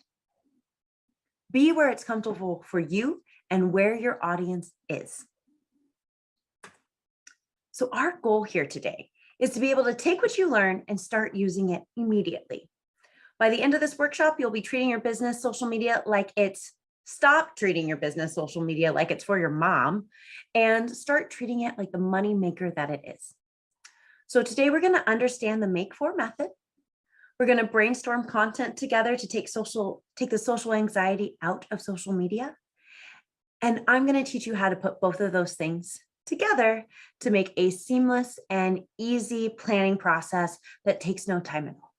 Be where it's comfortable for you and where your audience is. So our goal here today is to be able to take what you learn and start using it immediately. By the end of this workshop, you'll be treating your business social media like stop treating your business social media like it's for your mom and start treating it like the money maker that it is. So today we're going to understand the Make 4 method. We're going to brainstorm content together to take the social anxiety out of social media. And I'm going to teach you how to put both of those things together to make a seamless and easy planning process that takes no time at all.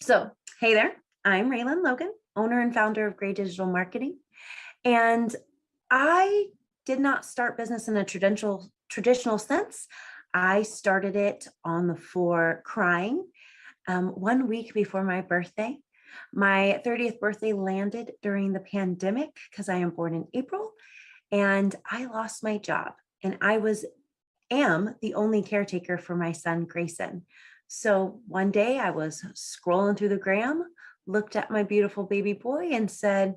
So, hey there, I'm Raylan Logan, owner and founder of Gray Digital Marketing. And I did not start business in a traditional sense. I started it on the floor crying 1 week before my birthday. My 30th birthday landed during the pandemic because I am born in April, and I lost my job. And I was am the only caretaker for my son, Grayson. So one day I was scrolling through the gram, looked at my beautiful baby boy and said,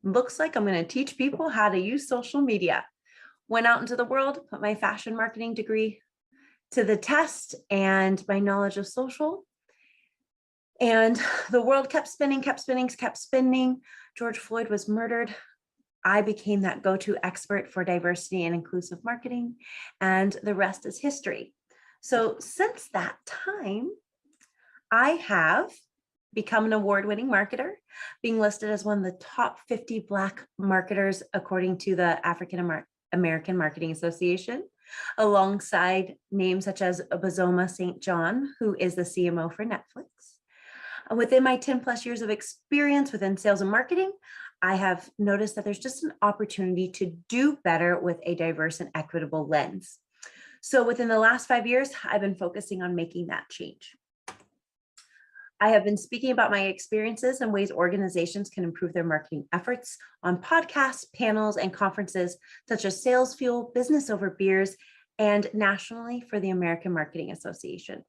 looks like I'm going to teach people how to use social media. Went out into the world, put my fashion marketing degree to the test and my knowledge of social. And the world kept spinning, kept spinning, kept spinning. George Floyd was murdered. I became that go-to expert for diversity and inclusive marketing, and the rest is history. So since that time, I have become an award-winning marketer, being listed as one of the top 50 Black marketers according to the African American Marketing Association, alongside names such as Bazoma St. John, who is the CMO for Netflix. Within my 10 plus years of experience within sales and marketing, I have noticed that there's just an opportunity to do better with a diverse and equitable lens. So within the last 5 years, I've been focusing on making that change. I have been speaking about my experiences and ways organizations can improve their marketing efforts on podcasts, panels, and conferences such as Sales Fuel, Business Over Beers, and nationally for the American Marketing Association.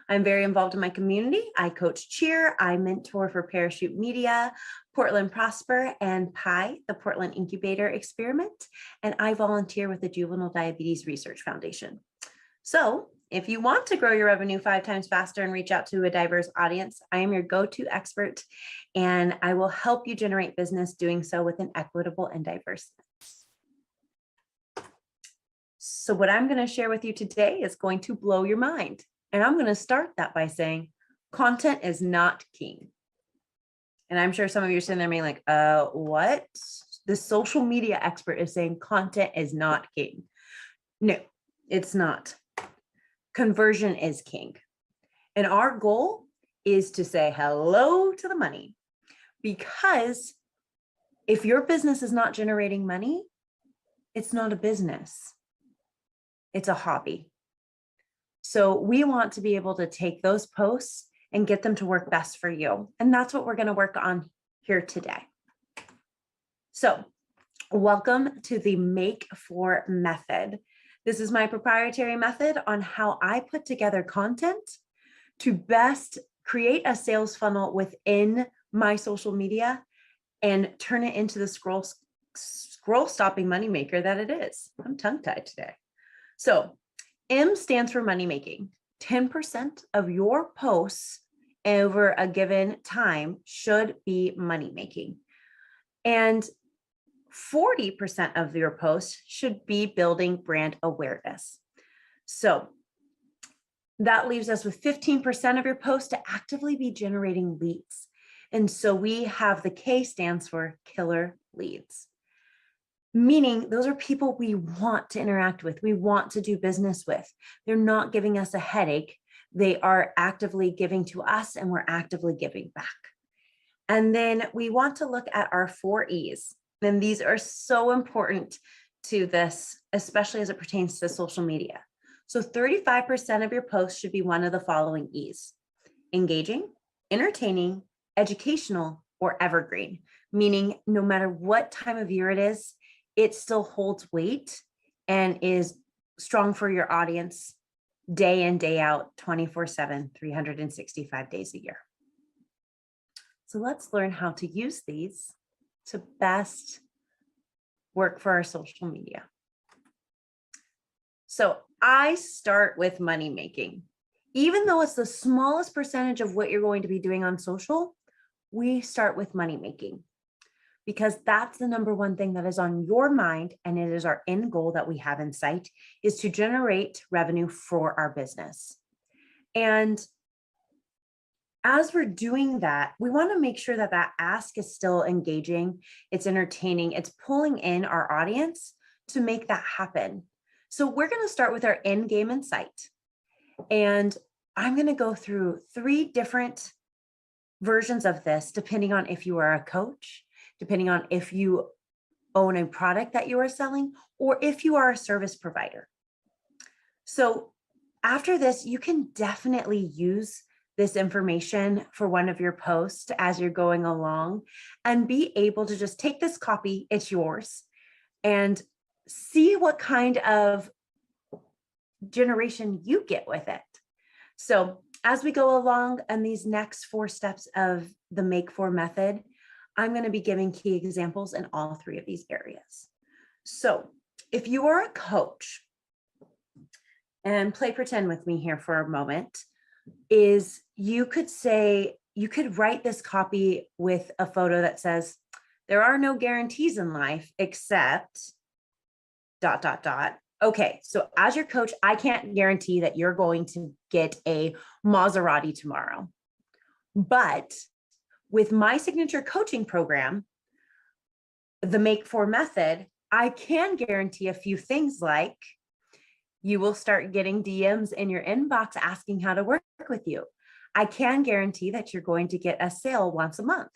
I'm very involved in my community. I coach cheer, I mentor for Parachute Media, Portland Prosper, and PI, the Portland Incubator Experiment, and I volunteer with the Juvenile Diabetes Research Foundation. So if you want to grow your revenue 5 times faster and reach out to a diverse audience, I am your go-to expert, and I will help you generate business doing so with an equitable and diverse lens. So what I'm going to share with you today is going to blow your mind. And I'm going to start that by saying content is not king. And I'm sure some of you are sitting there being like, what? The social media expert is saying content is not king. No, it's not. Conversion is king. And our goal is to say hello to the money. Because if your business is not generating money, it's not a business. It's a hobby. So we want to be able to take those posts and get them to work best for you. And that's what we're going to work on here today. So welcome to the Make For method. This is my proprietary method on how I put together content to best create a sales funnel within my social media and turn it into the scroll stopping moneymaker that it is. I'm tongue-tied today. So M stands for money making. 10% of your posts over a given time should be money making. And 40% of your posts should be building brand awareness. So that leaves us with 15% of your posts to actively be generating leads. And so we have the K stands for killer leads. Meaning those are people we want to interact with, we want to do business with. They're not giving us a headache. They are actively giving to us and we're actively giving back. And then we want to look at our 4 E's. And these are so important to this, especially as it pertains to social media. So 35% of your posts should be one of the following E's: engaging, entertaining, educational, or evergreen. Meaning no matter what time of year it is, it still holds weight and is strong for your audience day in, day out, 24/7, 365 days a year. So let's learn how to use these to best work for our social media. So I start with money making. Even though it's the smallest percentage of what you're going to be doing on social, we start with money making. Because that's the number one thing that is on your mind, and it is our end goal that we have in sight, is to generate revenue for our business. And as we're doing that, we want to make sure that that ask is still engaging, it's entertaining, it's pulling in our audience to make that happen. So we're going to start with our end game in sight. And I'm going to go through 3 different versions of this, depending on if you are a coach, depending on if you own a product that you are selling, or if you are a service provider. So after this, you can definitely use this information for one of your posts as you're going along and be able to just take this copy, it's yours, and see what kind of generation you get with it. So as we go along on these next 4 steps of the Make 4 method, I'm going to be giving key examples in all 3 of these areas. So if you are a coach, and play pretend with me here for a moment, is you could write this copy with a photo that says, there are no guarantees in life except ... Okay, so as your coach, I can't guarantee that you're going to get a Maserati tomorrow. But with my signature coaching program, the Make 4 method, I can guarantee a few things like you will start getting DMs in your inbox asking how to work with you. I can guarantee that you're going to get a sale once a month.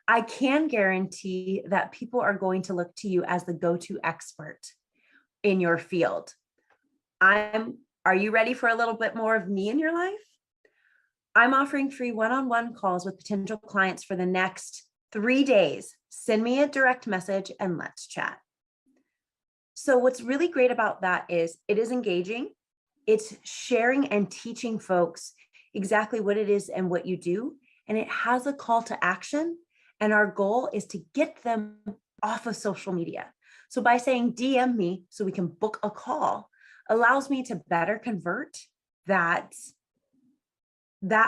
I can guarantee that people are going to look to you as the go-to expert in your field. Are you ready for a little bit more of me in your life? I'm offering free one-on-one calls with potential clients for the next 3 days. Send me a direct message and let's chat. So what's really great about that is it is engaging. It's sharing and teaching folks exactly what it is and what you do. And it has a call to action. And our goal is to get them off of social media. So by saying DM me so we can book a call allows me to better convert that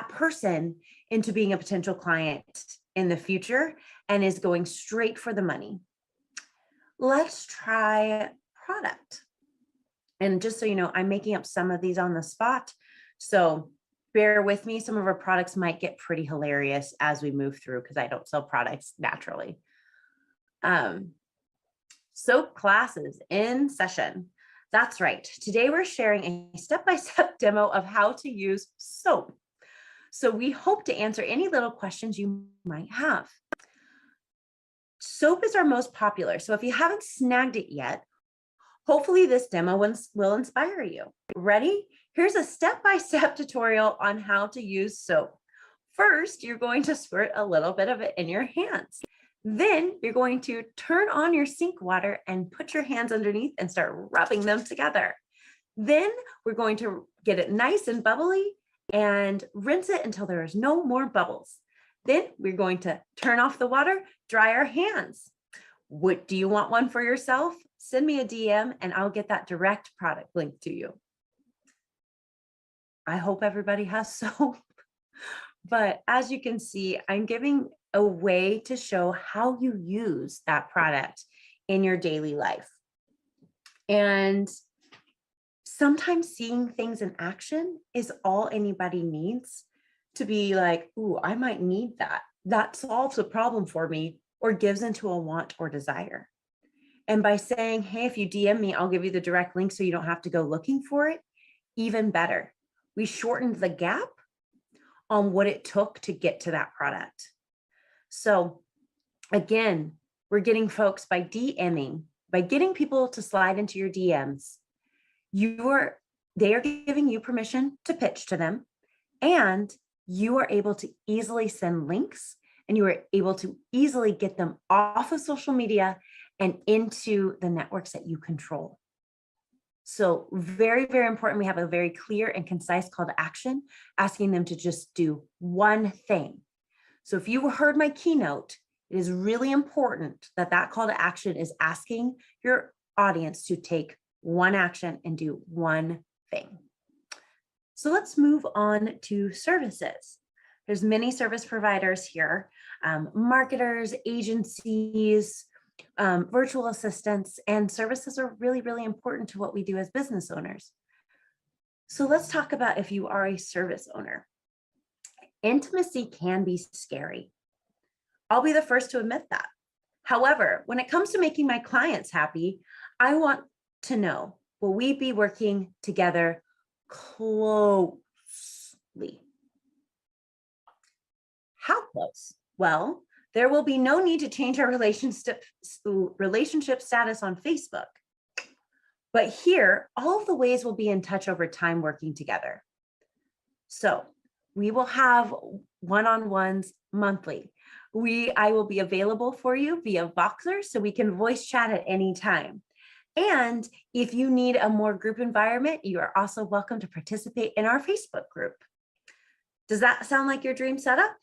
person into being a potential client in the future and is going straight for the money. Let's try product. And just so you know, I'm making up some of these on the spot. So bear with me. Some of our products might get pretty hilarious as we move through because I don't sell products naturally. Soap classes in session. That's right. Today we're sharing a step-by-step demo of how to use soap. So we hope to answer any little questions you might have. Soap is our most popular. So if you haven't snagged it yet, hopefully this demo will inspire you. Ready? Here's a step-by-step tutorial on how to use soap. First, you're going to squirt a little bit of it in your hands. Then you're going to turn on your sink water and put your hands underneath and start rubbing them together. Then we're going to get it nice and bubbly and rinse it until there is no more bubbles. Then we're going to turn off the water, dry our hands. What do you want one for yourself? Send me a DM and I'll get that direct product link to you. I hope everybody has soap. But as you can see, I'm giving a way to show how you use that product in your daily life. And sometimes seeing things in action is all anybody needs to be like, ooh, I might need that. That solves a problem for me or gives into a want or desire. And by saying, hey, if you DM me, I'll give you the direct link so you don't have to go looking for it, even better. We shortened the gap on what it took to get to that product. So again, we're getting folks by DMing, by getting people to slide into your DMs, they are giving you permission to pitch to them, and you are able to easily send links, and you are able to easily get them off of social media and into the networks that you control. So very, very important. We have a very clear and concise call to action, asking them to just do one thing. So if you heard my keynote, it is really important that that call to action is asking your audience to take one action and do one thing. So let's move on to services. There's many service providers here, marketers, agencies, virtual assistants, and services are really, really important to what we do as business owners. So let's talk about if you are a service owner. Intimacy can be scary. I'll be the first to admit that. However, when it comes to making my clients happy, I want to know, will we be working together closely? How close? Well, there will be no need to change our relationship status on Facebook. But here, all of the ways we'll be in touch over time working together. So we will have one-on-ones monthly. I will be available for you via Voxer so we can voice chat at any time. And if you need a more group environment, you are also welcome to participate in our Facebook group. Does that sound like your dream setup?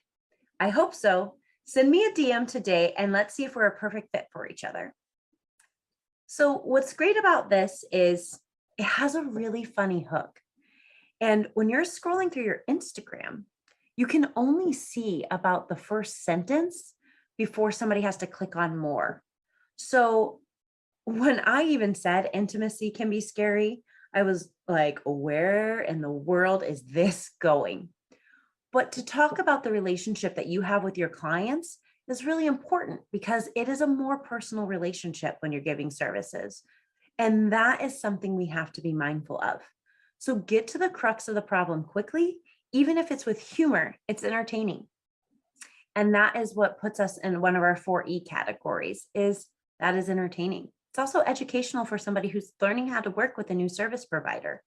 I hope so. Send me a DM today and let's see if we're a perfect fit for each other. So what's great about this is it has a really funny hook. And when you're scrolling through your Instagram, you can only see about the first sentence before somebody has to click on more. So when I even said intimacy can be scary, I was like, where in the world is this going? But to talk about the relationship that you have with your clients is really important because it is a more personal relationship when you're giving services. And that is something we have to be mindful of. So get to the crux of the problem quickly, even if it's with humor, it's entertaining. And that is what puts us in one of our 4E categories, is that is entertaining. It's also educational for somebody who's learning how to work with a new service provider.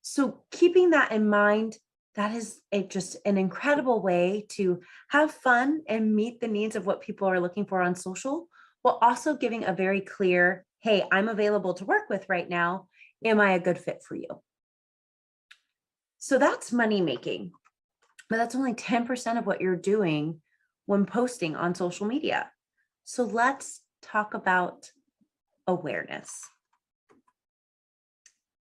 So keeping that in mind, that is just an incredible way to have fun and meet the needs of what people are looking for on social, while also giving a very clear, hey, I'm available to work with right now. Am I a good fit for you? So that's money making, but that's only 10% of what you're doing when posting on social media. So let's talk about awareness.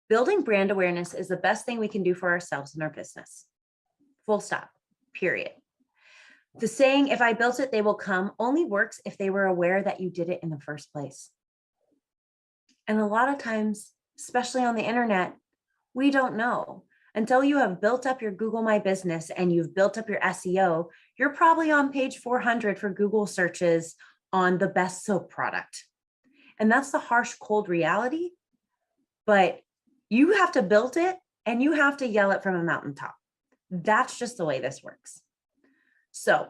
Building brand awareness is the best thing we can do for ourselves and our business. Full stop, period. The saying, if I built it, they will come, only works if they were aware that you did it in the first place. And a lot of times, especially on the internet, we don't know. Until you have built up your Google My Business and you've built up your SEO, you're probably on page 400 for Google searches on the best soap product. And that's the harsh, cold reality, but you have to build it and you have to yell it from a mountaintop. That's just the way this works. So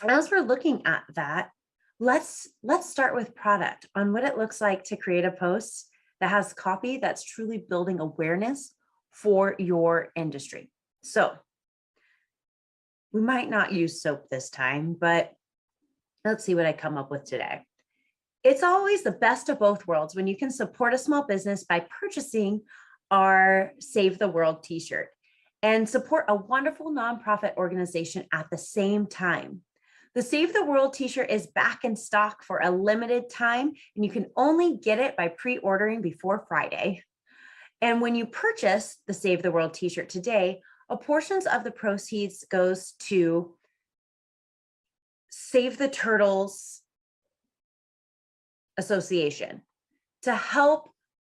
as we're looking at that, let's start with product, on what it looks like to create a post that has copy that's truly building awareness for your industry. So we might not use soap this time, but let's see what I come up with today. It's always the best of both worlds when you can support a small business by purchasing our Save the World t-shirt and support a wonderful nonprofit organization at the same time. The Save the World t-shirt is back in stock for a limited time, and you can only get it by pre-ordering before Friday. And when you purchase the Save the World t-shirt today, a portion of the proceeds goes to Save the Turtles Association to help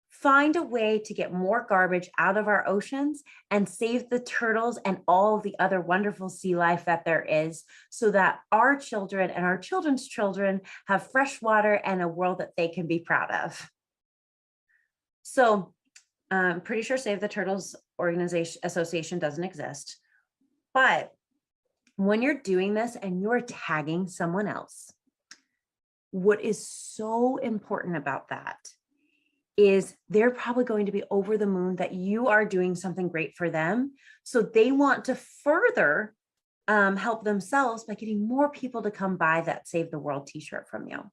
find a way to get more garbage out of our oceans and save the turtles and all the other wonderful sea life that there is, so that our children and our children's children have fresh water and a world that they can be proud of. So I'm pretty sure Save the Turtles Association doesn't exist, but when you're doing this and you're tagging someone else, what is so important about that is they're probably going to be over the moon that you are doing something great for them. So they want to further help themselves by getting more people to come buy that Save the World t-shirt from you.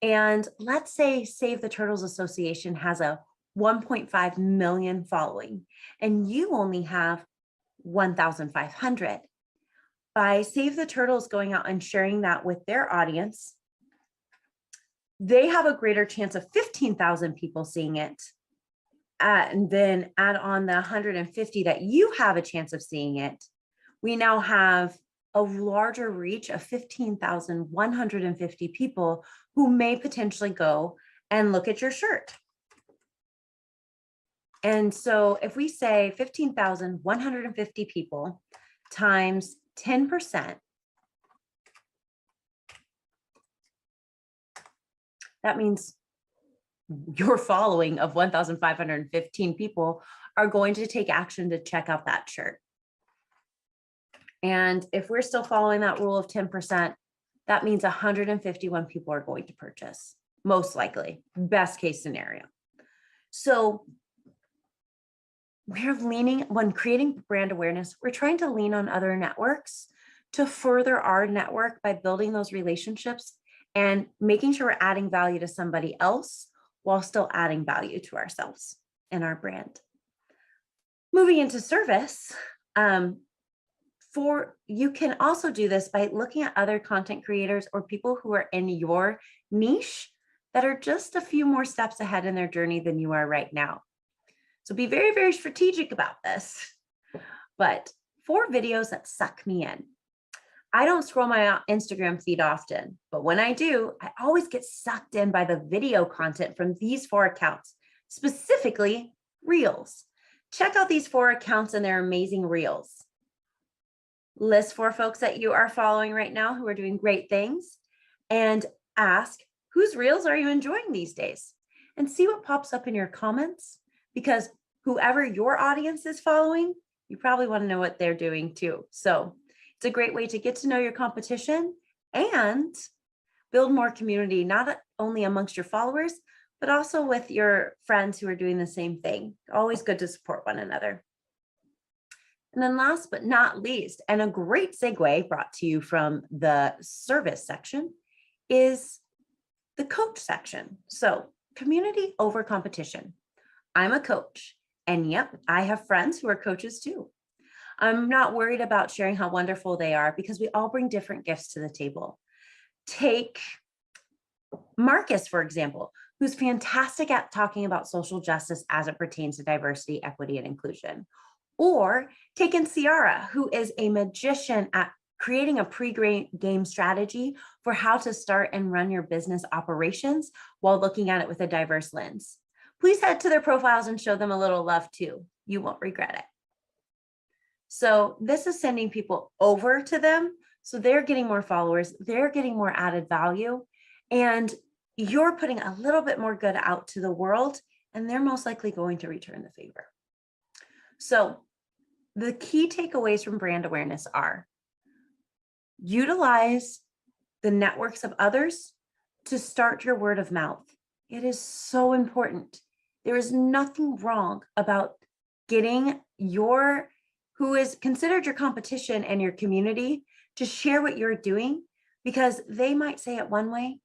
And let's say Save the Turtles Association has a 1.5 million following, and you only have 1,500. By Save the Turtles going out and sharing that with their audience, they have a greater chance of 15,000 people seeing it. And then add on the 150 that you have a chance of seeing it. We now have a larger reach of 15,150 people who may potentially go and look at your shirt. And so if we say 15,150 people times 10%, that means your following of 1,515 people are going to take action to check out that shirt. And if we're still following that rule of 10%, that means 151 people are going to purchase, most likely, best case scenario. So we're leaning, when creating brand awareness, we're trying to lean on other networks to further our network by building those relationships and making sure we're adding value to somebody else while still adding value to ourselves and our brand. Moving into service, you can also do this by looking at other content creators or people who are in your niche that are just a few more steps ahead in their journey than you are right now. So be very, very strategic about this. But for videos that suck me in, I don't scroll my Instagram feed often, but when I do, I always get sucked in by the video content from these 4 accounts, specifically Reels. Check out these 4 accounts and their amazing Reels. List 4 folks that you are following right now who are doing great things and ask, whose Reels are you enjoying these days? And see what pops up in your comments, because whoever your audience is following, you probably want to know what they're doing too. So it's a great way to get to know your competition and build more community, not only amongst your followers, but also with your friends who are doing the same thing. Always good to support one another. And then last but not least, and a great segue brought to you from the service section, is the coach section. So community over competition. I'm a coach, and yep, I have friends who are coaches too. I'm not worried about sharing how wonderful they are because we all bring different gifts to the table. Take Marcus, for example, who's fantastic at talking about social justice as it pertains to diversity, equity, and inclusion. Or take in Ciara, who is a magician at creating a pre-game strategy for how to start and run your business operations while looking at it with a diverse lens. Please head to their profiles and show them a little love too. You won't regret it. So this is sending people over to them. So they're getting more followers, they're getting more added value, and you're putting a little bit more good out to the world, and they're most likely going to return the favor. So the key takeaways from brand awareness are: utilize the networks of others to start your word of mouth. It is so important. There is nothing wrong about getting who is considered your competition and your community to share what you're doing, because they might say it one way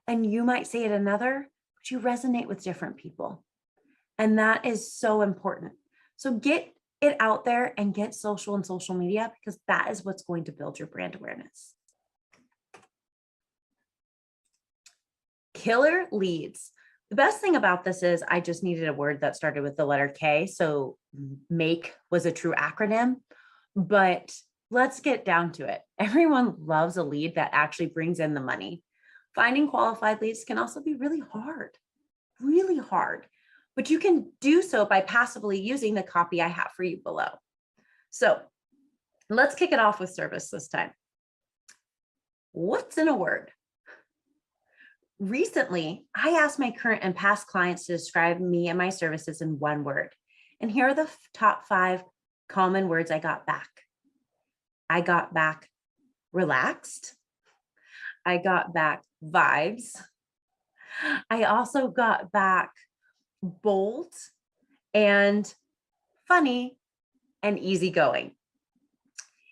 and you might say it another, but you resonate with different people. And that is so important. So get it out there and get social and social media, because that is what's going to build your brand awareness. Killer leads. The best thing about this is I just needed a word that started with the letter K. So MAKE was a true acronym, but let's get down to it. Everyone loves a lead that actually brings in the money. Finding qualified leads can also be really hard, but you can do so by passively using the copy I have for you below. So let's kick it off with service this time. What's in a word? Recently, I asked my current and past clients to describe me and my services in one word. And here are the top 5 common words I got back. I got back relaxed. I got back vibes. I also got back bold and funny and easygoing.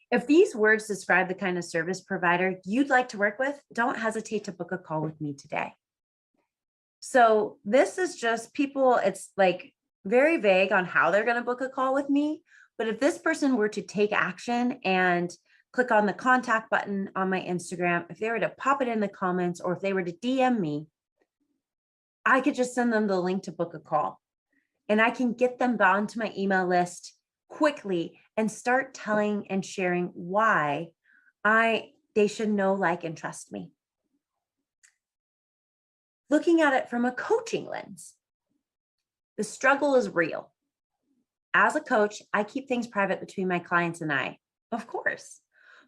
If these words describe the kind of service provider you'd like to work with, don't hesitate to book a call with me today. So this is just people, it's like very vague on how they're going to book a call with me. But if this person were to take action and click on the contact button on my Instagram, if they were to pop it in the comments, or if they were to DM me, I could just send them the link to book a call. And I can get them onto my email list quickly and start telling and sharing why they should know, like, and trust me. Looking at it from a coaching lens, the struggle is real. As a coach, I keep things private between my clients and I, of course.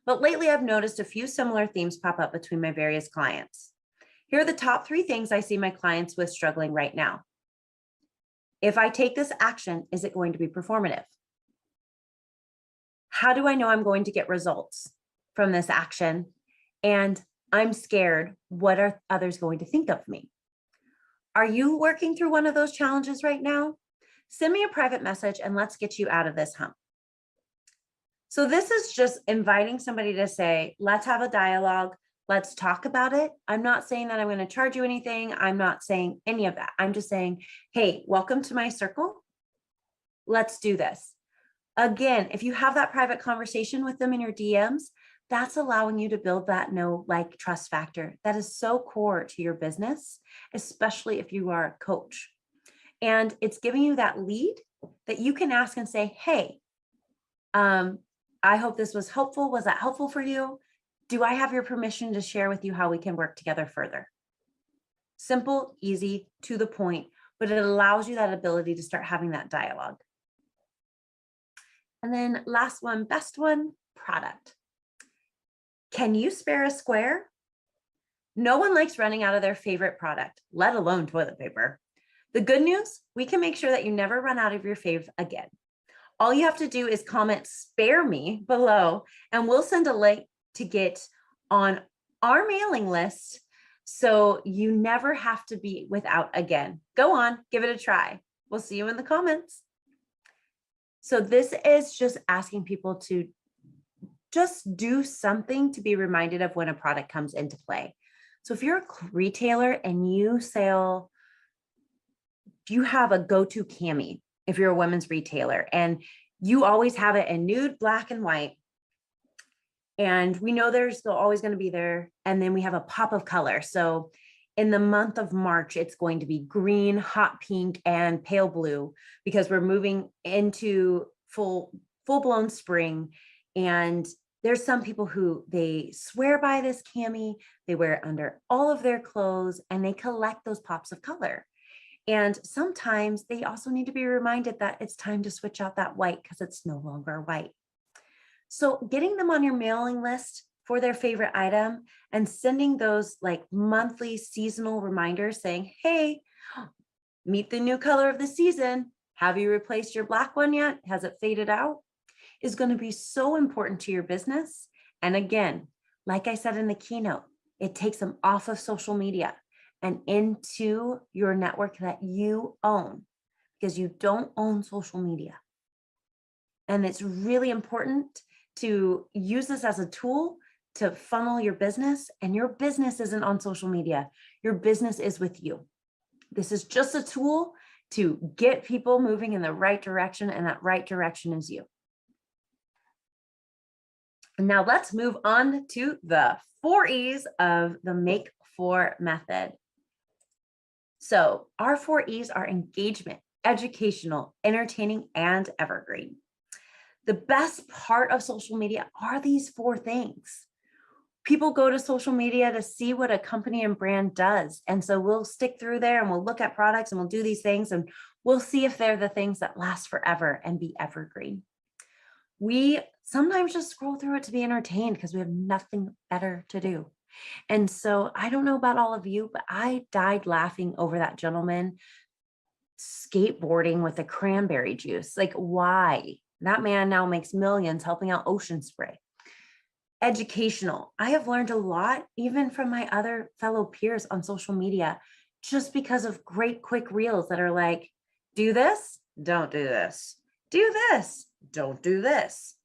But lately I've noticed a few similar themes pop up between my various clients. Here are the top 3 things I see my clients with struggling right now. If I take this action, is it going to be performative? How do I know I'm going to get results from this action? And I'm scared, what are others going to think of me? Are you working through one of those challenges right now? Send me a private message and let's get you out of this hump. So this is just inviting somebody to say, let's have a dialogue. Let's talk about it. I'm not saying that I'm going to charge you anything. I'm not saying any of that. I'm just saying, hey, welcome to my circle. Let's do this. Again, if you have that private conversation with them in your DMs, that's allowing you to build that know, like, trust factor. That is so core to your business, especially if you are a coach. And it's giving you that lead that you can ask and say, hey, I hope this was helpful. Was that helpful for you? Do I have your permission to share with you how we can work together further? Simple, easy, to the point, but it allows you that ability to start having that dialogue. And then last one, best one, product. Can you spare a square? No one likes running out of their favorite product, let alone toilet paper. The good news, we can make sure that you never run out of your fave again. All you have to do is comment "spare me" below, and we'll send a link to get on our mailing list so you never have to be without again. Go on, give it a try. We'll see you in the comments. So this is just asking people to just do something to be reminded of when a product comes into play. So if you're a retailer and you sell, you have a go-to cami, if you're a women's retailer, and you always have it in nude, black, and white. And we know there's still always going to be there. And then we have a pop of color. So in the month of March, it's going to be green, hot pink, and pale blue, because we're moving into full-blown spring. And there's some people who they swear by this cami, they wear it under all of their clothes, and they collect those pops of color. And sometimes they also need to be reminded that it's time to switch out that white because it's no longer white. So getting them on your mailing list for their favorite item and sending those like monthly seasonal reminders saying, hey, meet the new color of the season. Have you replaced your black one yet? Has it faded out? Is going to be so important to your business. And again, like I said in the keynote, it takes them off of social media and into your network that you own, because you don't own social media. And it's really important to use this as a tool to funnel your business, and your business isn't on social media. Your business is with you. This is just a tool to get people moving in the right direction, and that right direction is you. Now let's move on to the 4 E's of the Make 4 method. So our 4 E's are engagement, educational, entertaining, and evergreen. The best part of social media are these 4 things. People go to social media to see what a company and brand does. And so we'll stick through there and we'll look at products and we'll do these things and we'll see if they're the things that last forever and be evergreen. We sometimes just scroll through it to be entertained because we have nothing better to do. And so I don't know about all of you, but I died laughing over that gentleman skateboarding with a cranberry juice. Like, why? That man now makes millions helping out Ocean Spray. Educational. I have learned a lot, even from my other fellow peers on social media, just because of great quick reels that are like, do this, don't do this. Do this, don't do this.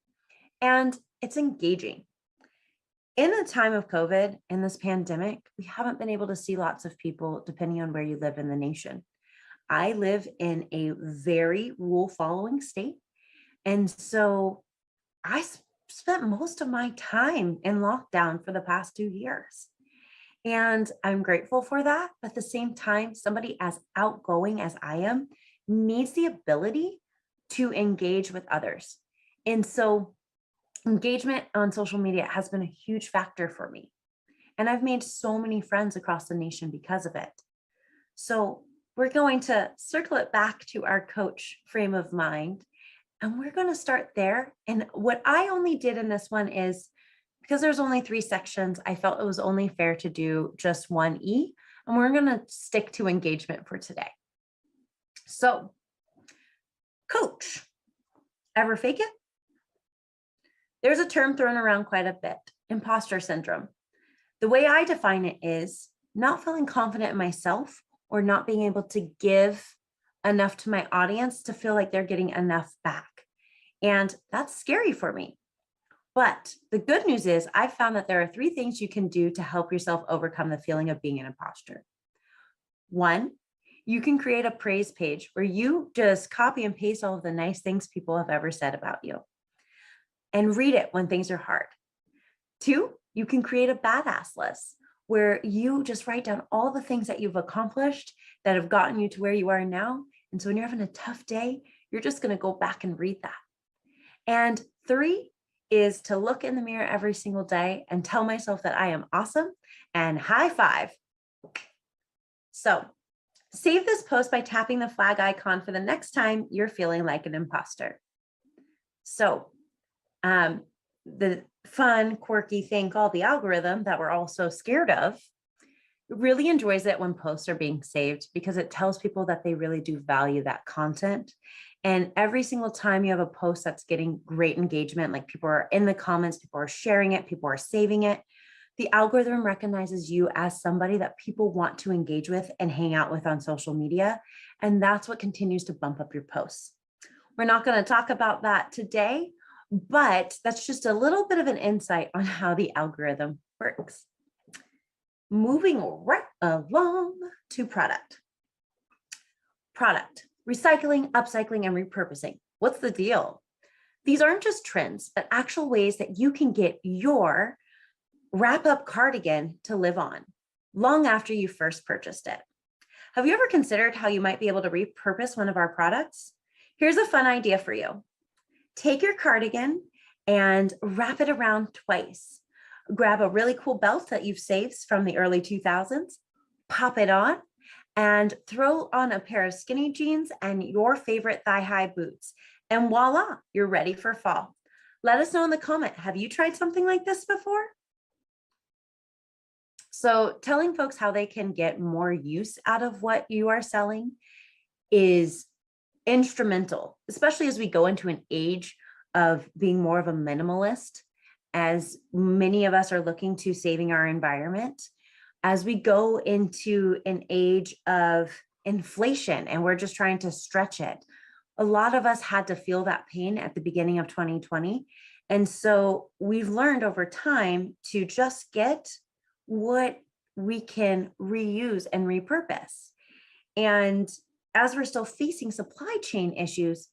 And it's engaging. In the time of COVID, in this pandemic, we haven't been able to see lots of people depending on where you live in the nation. I live in a very rule following state. And so I spent most of my time in lockdown for the past 2 years. And I'm grateful for that. But at the same time, somebody as outgoing as I am needs the ability to engage with others. And so engagement on social media has been a huge factor for me. And I've made so many friends across the nation because of it. So we're going to circle it back to our coach frame of mind. And we're going to start there. And what I only did in this one is, because there's only 3 sections, I felt it was only fair to do just 1 E. And we're going to stick to engagement for today. So, coach, ever fake it? There's a term thrown around quite a bit, imposter syndrome. The way I define it is not feeling confident in myself or not being able to give enough to my audience to feel like they're getting enough back. And that's scary for me. But the good news is I found that there are 3 things you can do to help yourself overcome the feeling of being an imposter. 1, you can create a praise page where you just copy and paste all of the nice things people have ever said about you and read it when things are hard. 2, you can create a badass list where you just write down all the things that you've accomplished that have gotten you to where you are now. And so when you're having a tough day, you're just going to go back and read that. And 3 is to look in the mirror every single day and tell myself that I am awesome and high five. So save this post by tapping the flag icon for the next time you're feeling like an imposter. So the fun, quirky thing called the algorithm that we're all so scared of really enjoys it when posts are being saved because it tells people that they really do value that content. And every single time you have a post that's getting great engagement, like people are in the comments, people are sharing it, people are saving it, the algorithm recognizes you as somebody that people want to engage with and hang out with on social media. And that's what continues to bump up your posts. We're not going to talk about that today, but that's just a little bit of an insight on how the algorithm works. Moving right along to product. Product, recycling, upcycling, and repurposing. What's the deal? These aren't just trends, but actual ways that you can get your wrap-up cardigan to live on long after you first purchased it. Have you ever considered how you might be able to repurpose one of our products? Here's a fun idea for you. Take your cardigan and wrap it around twice. Grab a really cool belt that you've saved from the early 2000s, pop it on, and throw on a pair of skinny jeans and your favorite thigh-high boots. And voila, you're ready for fall. Let us know in the comment, have you tried something like this before? So telling folks how they can get more use out of what you are selling is instrumental, especially as we go into an age of being more of a minimalist, as many of us are looking to saving our environment, as we go into an age of inflation and we're just trying to stretch it. A lot of us had to feel that pain at the beginning of 2020. And so we've learned over time to just get what we can reuse and repurpose. And as we're still facing supply chain issues,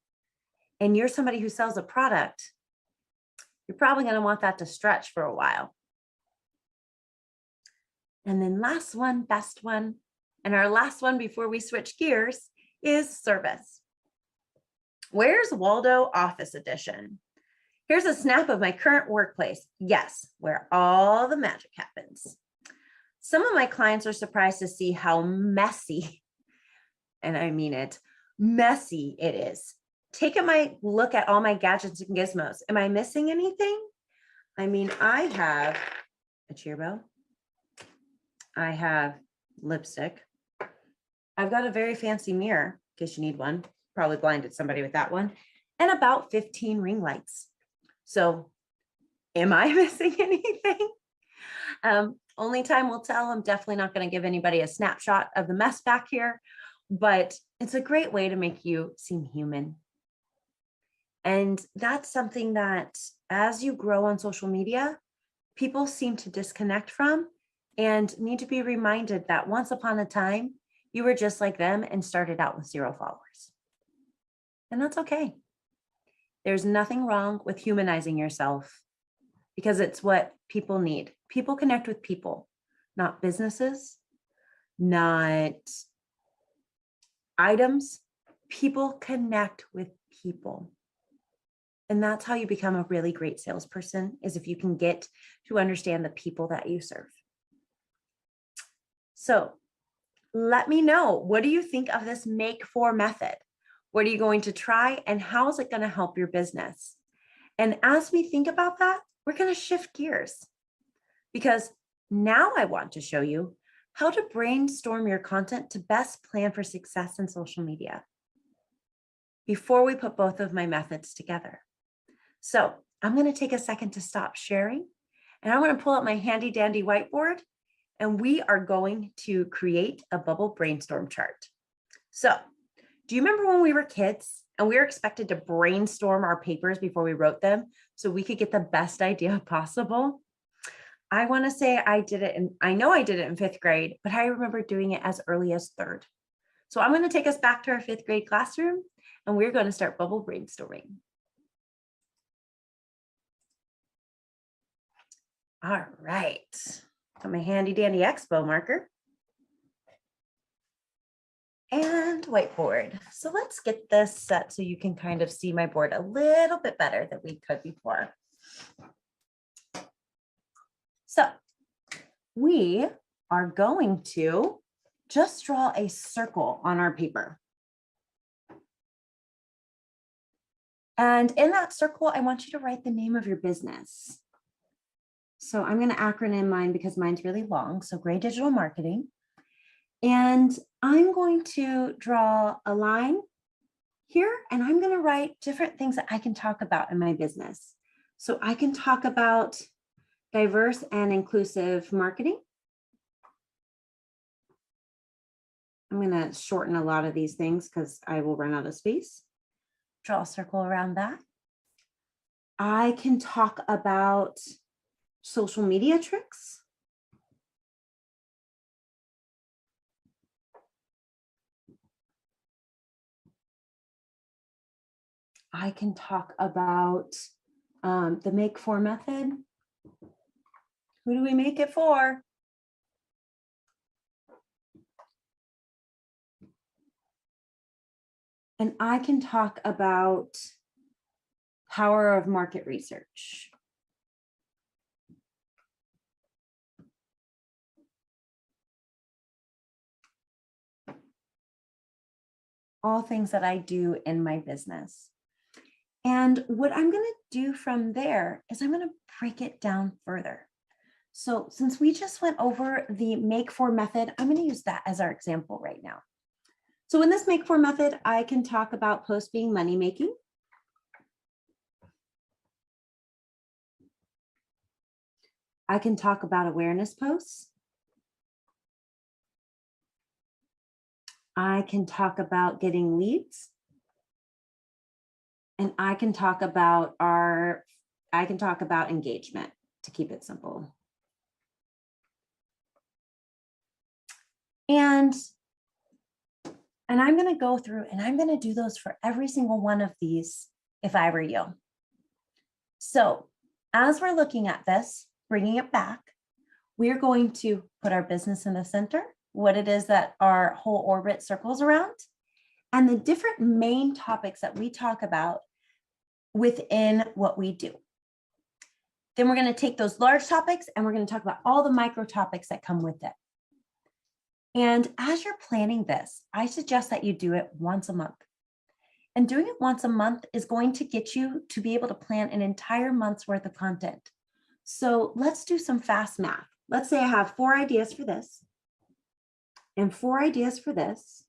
and you're somebody who sells a product, you're probably going to want that to stretch for a while. And then last one, best one, and our last one before we switch gears is service. Where's Waldo Office Edition? Here's a snap of my current workplace. Yes, where all the magic happens. Some of my clients are surprised to see how messy, and I mean it, messy it is. Take a look at all my gadgets and gizmos. Am I missing anything? I mean, I have a cheer bell. I have lipstick. I've got a very fancy mirror, in case you need one. Probably blinded somebody with that one. And about 15 ring lights. So am I missing anything? Only time will tell. I'm definitely not going to give anybody a snapshot of the mess back here, but it's a great way to make you seem human. And that's something that as you grow on social media, people seem to disconnect from and need to be reminded that once upon a time, you were just like them and started out with 0 followers. And that's okay. There's nothing wrong with humanizing yourself because it's what people need. People connect with people, not businesses, not items. People connect with people. And that's how you become a really great salesperson, is if you can get to understand the people that you serve. So let me know, what do you think of this make for method? What are you going to try and how is it going to help your business? And as we think about that, we're going to shift gears because now I want to show you how to brainstorm your content to best plan for success in social media before we put both of my methods together. So I'm going to take a second to stop sharing and I'm going to pull out my handy dandy whiteboard and we are going to create a bubble brainstorm chart. So Do you remember when we were kids and we were expected to brainstorm our papers before we wrote them so we could get the best idea possible? I want to say I did it, and I know I did it in 5th grade, but I remember doing it as early as 3rd. So I'm going to take us back to our 5th grade classroom, and we're going to start bubble brainstorming. All right, got my handy dandy expo marker and whiteboard. So let's get this set so you can kind of see my board a little bit better than we could before. So we are going to just draw a circle on our paper. And in that circle, I want you to write the name of your business. So I'm going to acronym mine because mine's really long. So Gray Digital Marketing. And I'm going to draw a line here, and I'm going to write different things that I can talk about in my business. So I can talk about diverse and inclusive marketing. I'm going to shorten a lot of these things because I will run out of space. Draw a circle around that. I can talk about social media tricks. I can talk about the make for method. Who do we make it for? And I can talk about power of market research. All things that I do in my business. And what I'm going to do from there is I'm going to break it down further. So since we just went over the make for method, I'm going to use that as our example right now. So in this make for method, I can talk about posts being money making. I can talk about awareness posts. I can talk about getting leads. And I can talk about engagement, to keep it simple. And I'm going to go through and I'm going to do those for every single one of these if I were you. So as we're looking at this, bringing it back, we're going to put our business in the center, what it is that our whole orbit circles around, and the different main topics that we talk about within what we do. Then we're going to take those large topics and we're going to talk about all the micro topics that come with it. And as you're planning this, I suggest that you do it once a month. And doing it once a month is going to get you to be able to plan an entire month's worth of content. So let's do some fast math. Let's say I have 4 ideas for this and 4 ideas for this.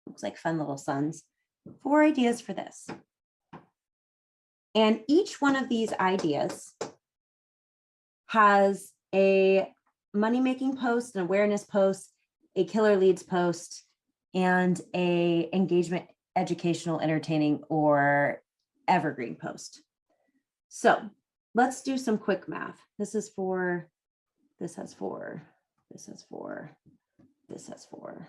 Looks like fun little suns. 4 ideas for this. And each one of these ideas has a money-making post, an awareness post, a killer leads post, and a engagement, educational, entertaining, or evergreen post. So let's do some quick math. This is 4, this has 4, this has 4, this has 4.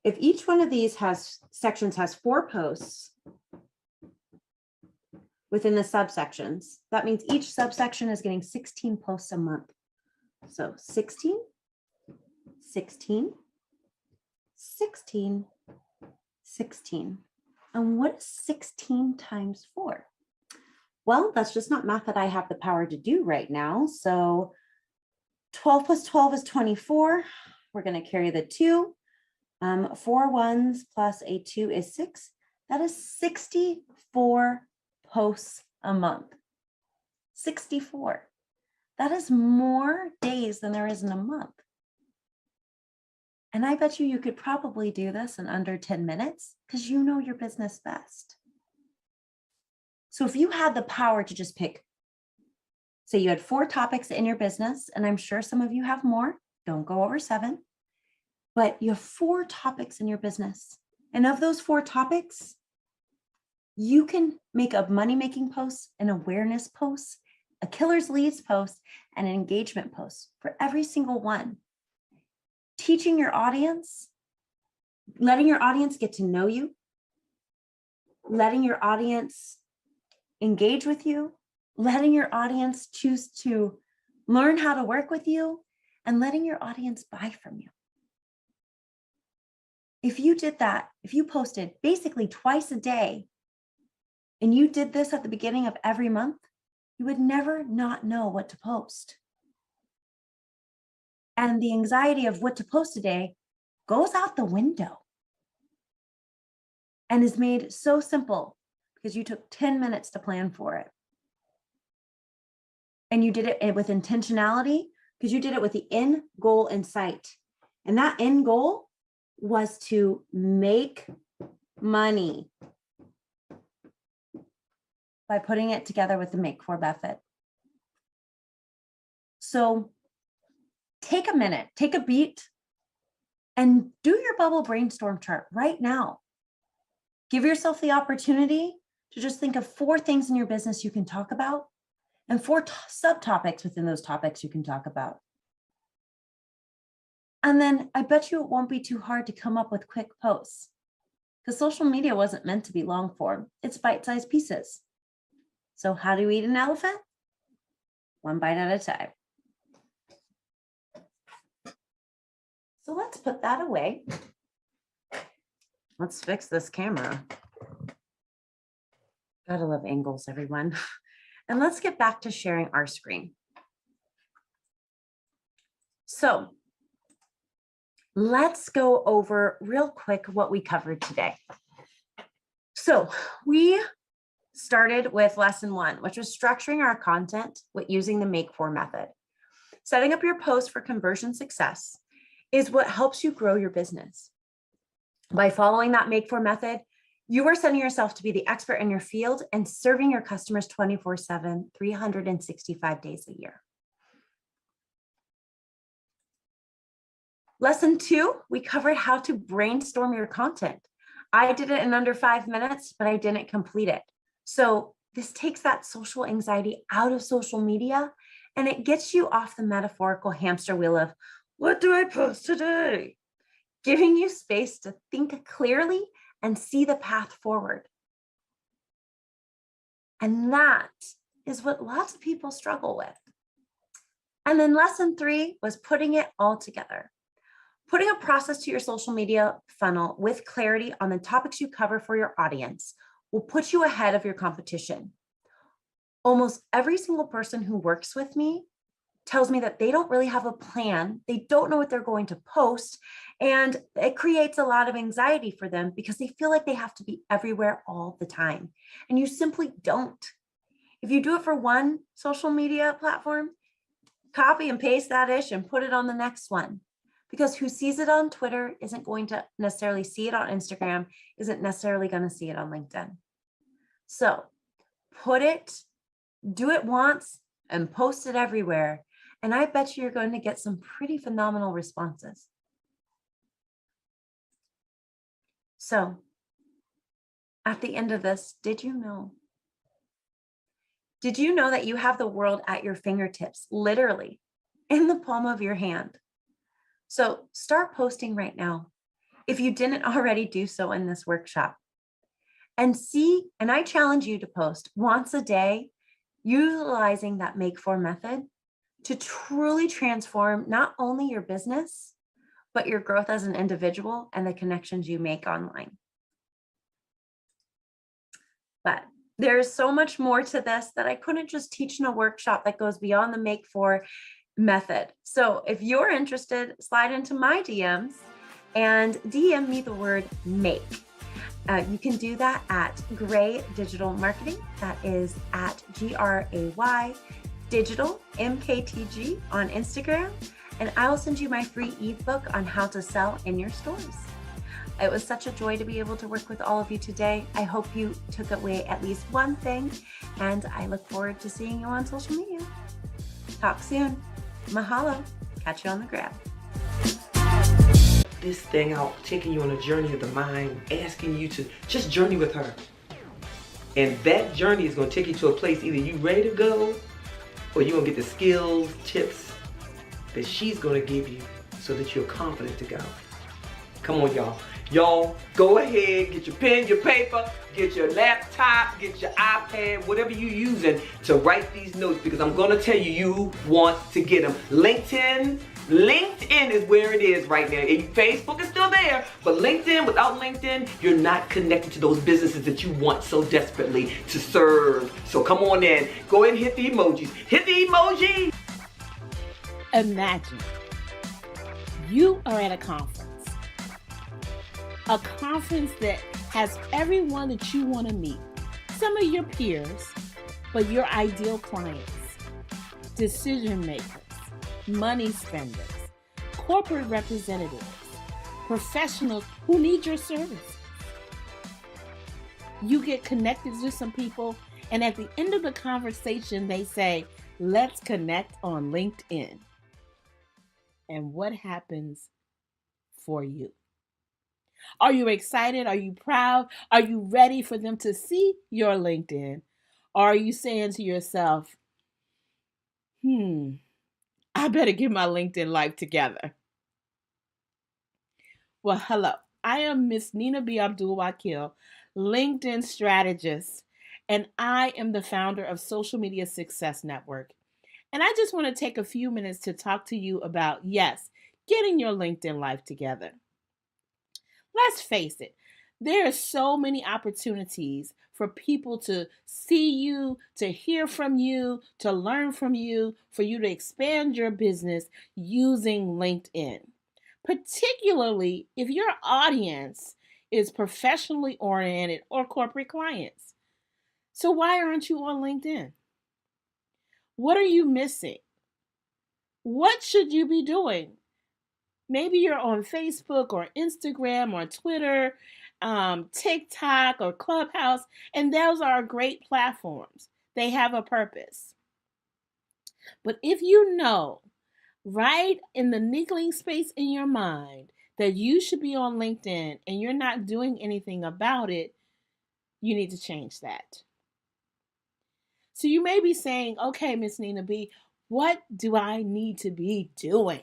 If each one of these sections has 4 posts within the subsections, that means each subsection is getting 16 posts a month. So 16, 16, 16, 16. And what is 16 times 4? Well, that's just not math that I have the power to do right now. So 12 plus 12 is 24. We're going to carry the 2. 4 ones plus a 2 is 6. That is 64 posts a month. 64. That is more days than there is in a month. And I bet you could probably do this in under 10 minutes because you know your business best. So if you had the power to just pick, say you had 4 topics in your business, and I'm sure some of you have more, don't go over 7, but you have 4 topics in your business. And of those 4 topics, you can make a money-making post, an awareness post, a killer's leads post, and an engagement post for every single one. Teaching your audience, letting your audience get to know you, letting your audience engage with you, letting your audience choose to learn how to work with you, and letting your audience buy from you. If you did that, if you posted basically twice a day, and you did this at the beginning of every month, you would never not know what to post. And the anxiety of what to post today goes out the window and is made so simple because you took 10 minutes to plan for it. And you did it with intentionality because you did it with the end goal in sight. And that end goal was to make money by putting it together with the Make For method. So take a minute, take a beat, and do your bubble brainstorm chart right now. Give yourself the opportunity to just think of 4 things in your business you can talk about and 4 subtopics within those topics you can talk about. And then I bet you it won't be too hard to come up with quick posts because social media wasn't meant to be long form. It's bite-sized pieces. So how do you eat an elephant? 1 bite at a time. So let's put that away. Let's fix this camera. Gotta love angles, everyone. And let's get back to sharing our screen. So let's go over real quick what we covered today. So we started with lesson 1, which was structuring our content with using the Make For method. Setting up your post for conversion success is what helps you grow your business. By following that Make For method, you are setting yourself to be the expert in your field and serving your customers 24/7, 365 days a year. Lesson 2, we covered how to brainstorm your content. I did it in under 5 minutes, but I didn't complete it. So this takes that social anxiety out of social media and it gets you off the metaphorical hamster wheel of, what do I post today? Giving you space to think clearly and see the path forward. And that is what lots of people struggle with. And then lesson 3 was putting it all together. Putting a process to your social media funnel with clarity on the topics you cover for your audience will put you ahead of your competition. Almost every single person who works with me tells me that they don't really have a plan. They don't know what they're going to post. And it creates a lot of anxiety for them because they feel like they have to be everywhere all the time. And you simply don't. If you do it for one social media platform, copy and paste that ish and put it on the next one. Because who sees it on Twitter isn't going to necessarily see it on Instagram, isn't necessarily going to see it on LinkedIn. So do it once and post it everywhere. And I bet you're going to get some pretty phenomenal responses. So at the end of this, did you know that you have the world at your fingertips, literally in the palm of your hand? So start posting right now if you didn't already do so in this workshop. And I challenge you to post once a day, utilizing that Make For method to truly transform not only your business, but your growth as an individual and the connections you make online. But there's so much more to this that I couldn't just teach in a workshop that goes beyond the Make For method. So if you're interested, slide into my DMs and DM me the word make. You can do that at Gray Digital Marketing. That is at GRAY Digital MKTG on Instagram. And I will send you my free ebook on how to sell in your stores. It was such a joy to be able to work with all of you today. I hope you took away at least one thing, and I look forward to seeing you on social media. Talk soon. Mahalo. Catch you on the grab. this thing out, taking you on a journey of the mind, asking you to just journey with her. And that journey is going to take you to a place either you ready to go or you're going to get the skills, tips that she's going to give you so that you're confident to go. Come on, y'all. Y'all, go ahead, get your pen, your paper, get your laptop, get your iPad, whatever you're using to write these notes, because I'm going to tell you, you want to get them. LinkedIn is where it is right now. And Facebook is still there, but LinkedIn, without LinkedIn, you're not connected to those businesses that you want so desperately to serve. So come on in. Go ahead and hit the emojis. Hit the emoji. Imagine you are at a conference that has everyone that you want to meet, some of your peers, but your ideal clients, decision makers, money spenders, corporate representatives, professionals who need your service. You get connected to some people, and at the end of the conversation, they say, let's connect on LinkedIn. And what happens for you? Are you excited? Are you proud? Are you ready for them to see your LinkedIn? Or are you saying to yourself, I better get my LinkedIn life together? Well, hello. I am Miss Nina B. Abdul-Wakil, LinkedIn strategist, and I am the founder of Social Media Success Network. And I just want to take a few minutes to talk to you about, yes, getting your LinkedIn life together. Let's face it, there are so many opportunities for people to see you, to hear from you, to learn from you, for you to expand your business using LinkedIn, particularly if your audience is professionally oriented or corporate clients. So why aren't you on LinkedIn? What are you missing? What should you be doing? Maybe you're on Facebook or Instagram or Twitter, TikTok or Clubhouse, and those are great platforms. They have a purpose. But if you know right in the niggling space in your mind that you should be on LinkedIn and you're not doing anything about it, you need to change that. So you may be saying, okay, Miss Nina B, what do I need to be doing?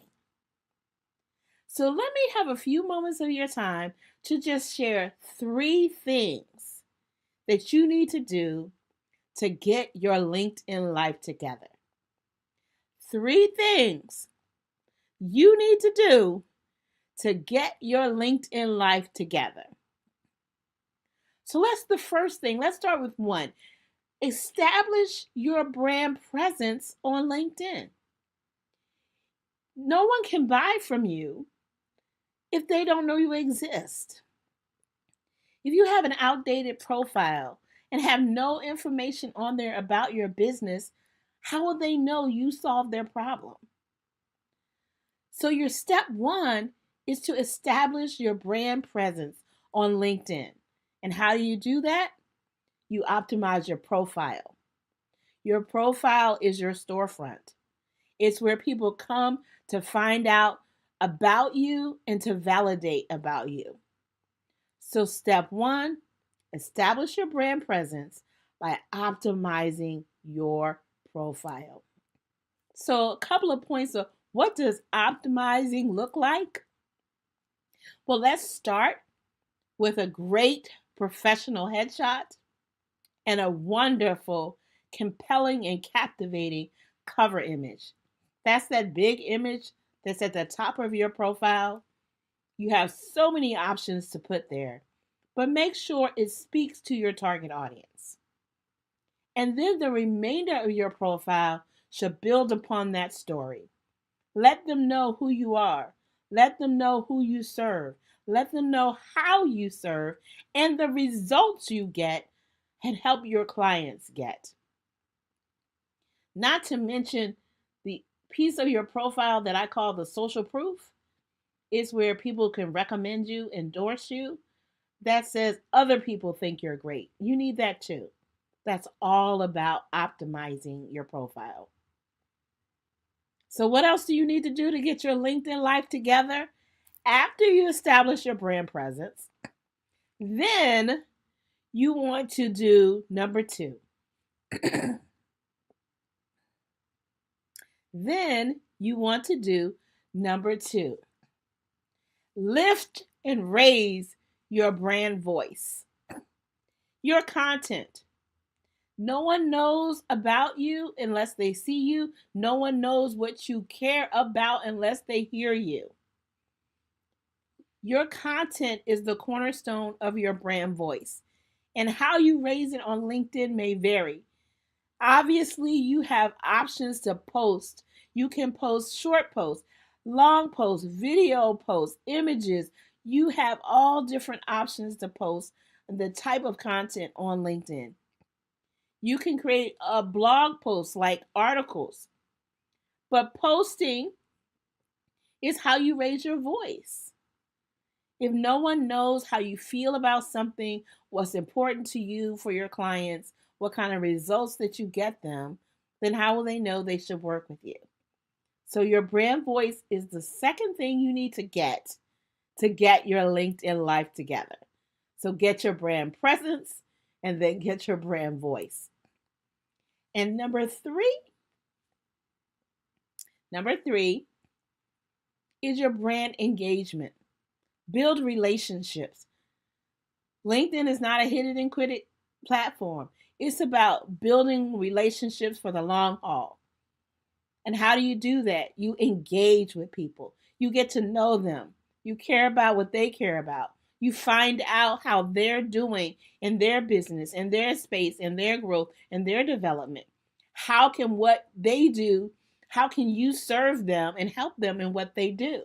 So let me have a few moments of your time to just share 3 things that you need to do to get your LinkedIn life together. 3 things you need to do to get your LinkedIn life together. So the first thing. Let's start with 1. Establish your brand presence on LinkedIn. No one can buy from you if they don't know you exist. If you have an outdated profile and have no information on there about your business, how will they know you solved their problem? So your step 1 is to establish your brand presence on LinkedIn. And how do you do that? You optimize your profile. Your profile is your storefront. It's where people come to find out about you and to validate about you. So step 1, establish your brand presence by optimizing your profile. So a couple of points of what does optimizing look like? Well, let's start with a great professional headshot and a wonderful, compelling, and captivating cover image. That's that big image that's at the top of your profile. You have so many options to put there, but make sure it speaks to your target audience. And then the remainder of your profile should build upon that story. Let them know who you are. Let them know who you serve. Let them know how you serve and the results you get and help your clients get. Not to mention the piece of your profile that I call the social proof. Is where people can recommend you, endorse you. That says other people think you're great. You need that too. That's all about optimizing your profile. So what else do you need to do to get your LinkedIn life together? After you establish your brand presence, then you want to do number 2. Then you want to do number 2. Lift and raise your brand voice, your content. No one knows about you unless they see you. No one knows what you care about unless they hear you. Your content is the cornerstone of your brand voice, and how you raise it on LinkedIn may vary. Obviously, you have options to post. You can post short posts, long posts, video posts, images. You have all different options to post the type of content on LinkedIn. You can create a blog post like articles, but posting is how you raise your voice. If no one knows how you feel about something, what's important to you for your clients, what kind of results that you get them, then how will they know they should work with you? So your brand voice is the second thing you need to get your LinkedIn life together. So get your brand presence and then get your brand voice. And number three is your brand engagement. Build relationships. LinkedIn is not a hit it and quit it platform. It's about building relationships for the long haul. And how do you do that? You engage with people. You get to know them. You care about what they care about. You find out how they're doing in their business, in their space, in their growth, in their development. How can what they do, how can you serve them and help them in what they do?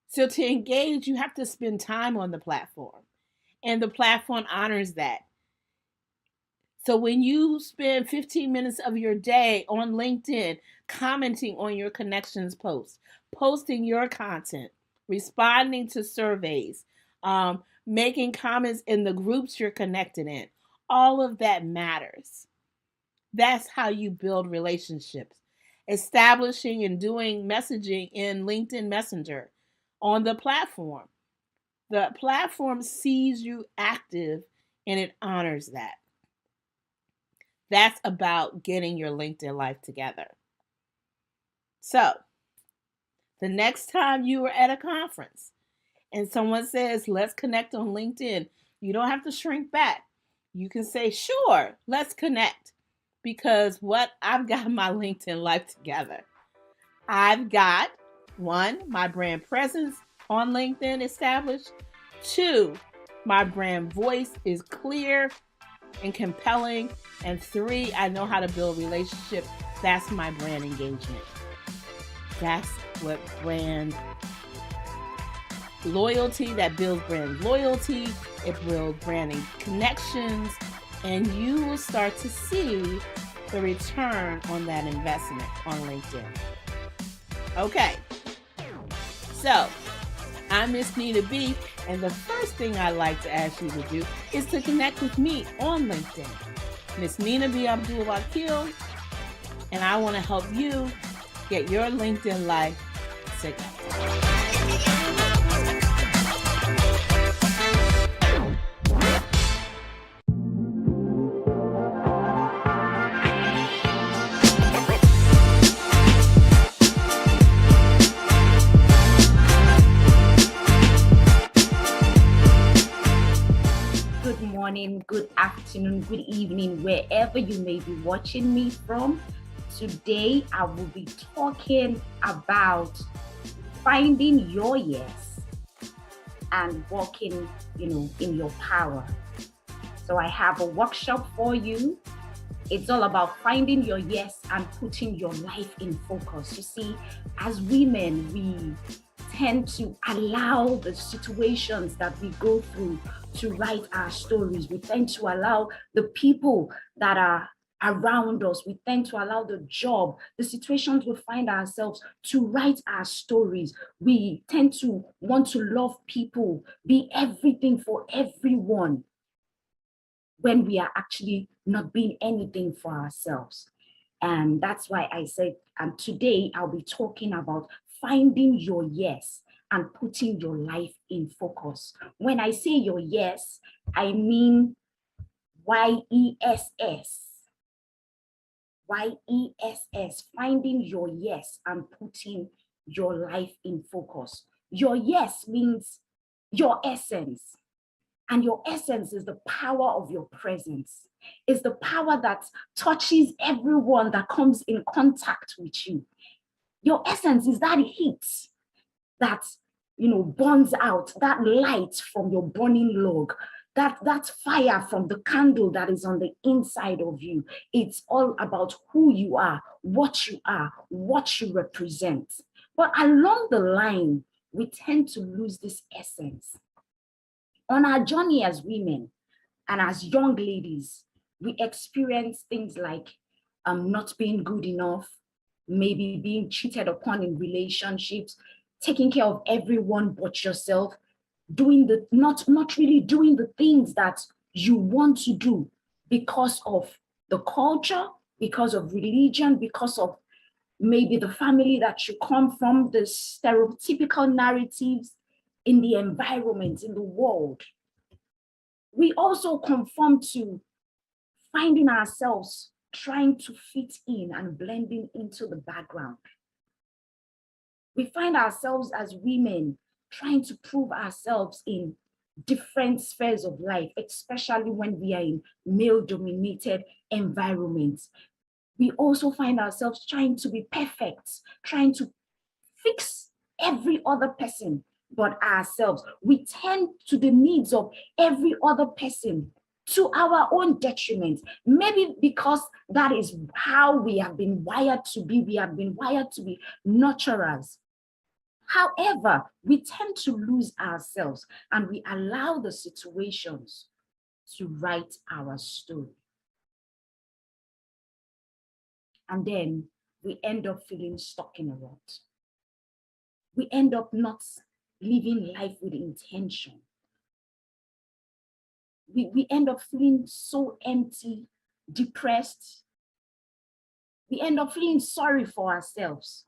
So to engage, you have to spend time on the platform, and the platform honors that. So when you spend 15 minutes of your day on LinkedIn, commenting on your connections posts, posting your content, responding to surveys, making comments in the groups you're connected in, all of that matters. That's how you build relationships. Establishing and doing messaging in LinkedIn Messenger on the platform. The platform sees you active and it honors that. That's about getting your LinkedIn life together. So, the next time you are at a conference and someone says, let's connect on LinkedIn, you don't have to shrink back. You can say, sure, let's connect. Because I've got my LinkedIn life together. I've got 1, my brand presence on LinkedIn established. 2, my brand voice is clear and compelling. And 3, I know how to build relationships. That's my brand engagement. That's what brand loyalty, that builds brand loyalty. It builds branding connections, and you will start to see the return on that investment on LinkedIn. Okay, so I'm Miss Nina B, and the first thing I'd like to ask you to do is to connect with me on LinkedIn. Miss Nina B. Abdul-Wakil, and I want to help you get your LinkedIn life together. Good afternoon, good evening, wherever you may be watching me from. Today, I will be talking about finding your yes and walking, in your power. So I have a workshop for you. It's all about finding your yes and putting your life in focus. You see, as women, we tend to allow the situations that we go through to write our stories. We tend to allow the people that are around us, we tend to allow the job, the situations we find ourselves to write our stories. We tend to want to love people, be everything for everyone, when we are actually not being anything for ourselves. And that's why I said, and today I'll be talking about finding your yes and putting your life in focus. When I say your yes, I mean YESS. YESS, finding your yes and putting your life in focus. Your yes means your essence. And your essence is the power of your presence. It's the power that touches everyone that comes in contact with you. Your essence is that heat that, burns out, that light from your burning log, that fire from the candle that is on the inside of you. It's all about who you are, what you represent. But along the line, we tend to lose this essence. On our journey as women and as young ladies, we experience things like not being good enough, maybe being cheated upon in relationships, taking care of everyone but yourself, not really doing the things that you want to do because of the culture, because of religion, because of maybe the family that you come from, the stereotypical narratives in the environment, in the world. We also conform to finding ourselves trying to fit in and blending into the background. We find ourselves as women trying to prove ourselves in different spheres of life, especially when we are in male-dominated environments. We also find ourselves trying to be perfect, trying to fix every other person but ourselves. We tend to the needs of every other person to our own detriment, maybe because that is how we have been wired to be. We have been wired to be nurturers. However, we tend to lose ourselves and we allow the situations to write our story. And then we end up feeling stuck in a rut. We end up not living life with intention. We end up feeling so empty, depressed. We end up feeling sorry for ourselves.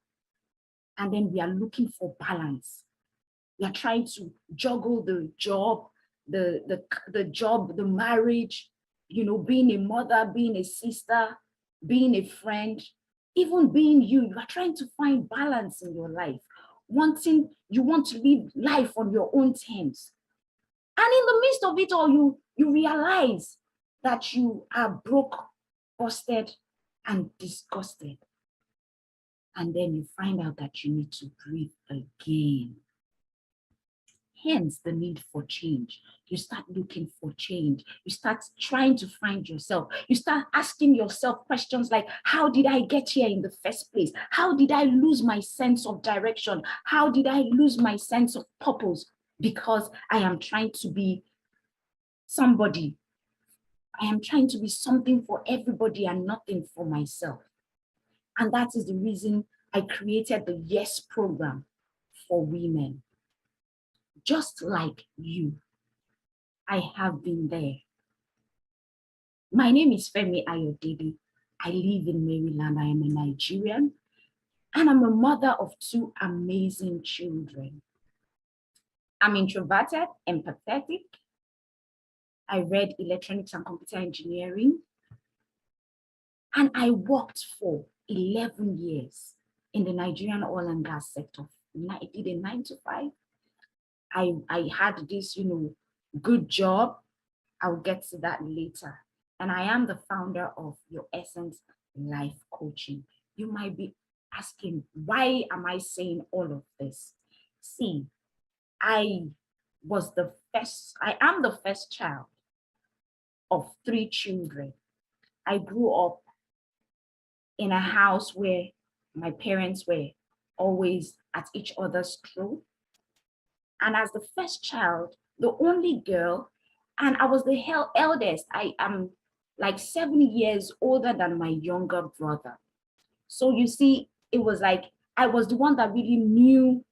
And then we are looking for balance. We are trying to juggle the job, the marriage, being a mother, being a sister, being a friend, even being you. You are trying to find balance in your life. You want to live life on your own terms. And in the midst of it all, you realize that you are broke, busted, and disgusted. And then you find out that you need to breathe again. Hence the need for change. You start looking for change. You start trying to find yourself. You start asking yourself questions like, how did I get here in the first place? How did I lose my sense of direction? How did I lose my sense of purpose? Because I am trying to be somebody. I am trying to be something for everybody and nothing for myself. And that is the reason I created the YES program for women. Just like you, I have been there. My name is Femi Ayodele. I live in Maryland. I am a Nigerian, and I'm a mother of 2 amazing children. I'm introverted, empathetic. I read electronics and computer engineering, and I worked for 11 years in the Nigerian oil and gas sector. I did a 9-to-5. I had this, good job. I'll get to that later. And I am the founder of Your Essence Life Coaching. You might be asking, why am I saying all of this? See, I am the first child of 3 children. I grew up in a house where my parents were always at each other's throat. And as the first child, the only girl, and I was the eldest. I am like 7 years older than my younger brother. So you see, it was like I was the one that really knew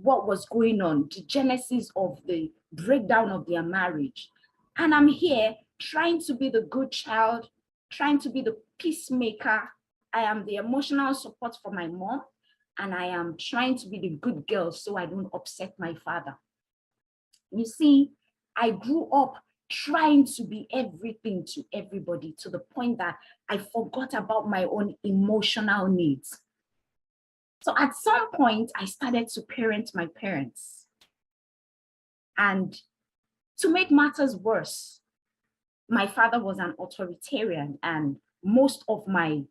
what was going on, the genesis of the breakdown of their marriage. And I'm here trying to be the good child, trying to be the peacemaker. I am the emotional support for my mom. and I am trying to be the good girl so I don't upset my father. You see, I grew up trying to be everything to everybody to the point that I forgot about my own emotional needs. So at some point, I started to parent my parents. And to make matters worse, my father was an authoritarian, and most of my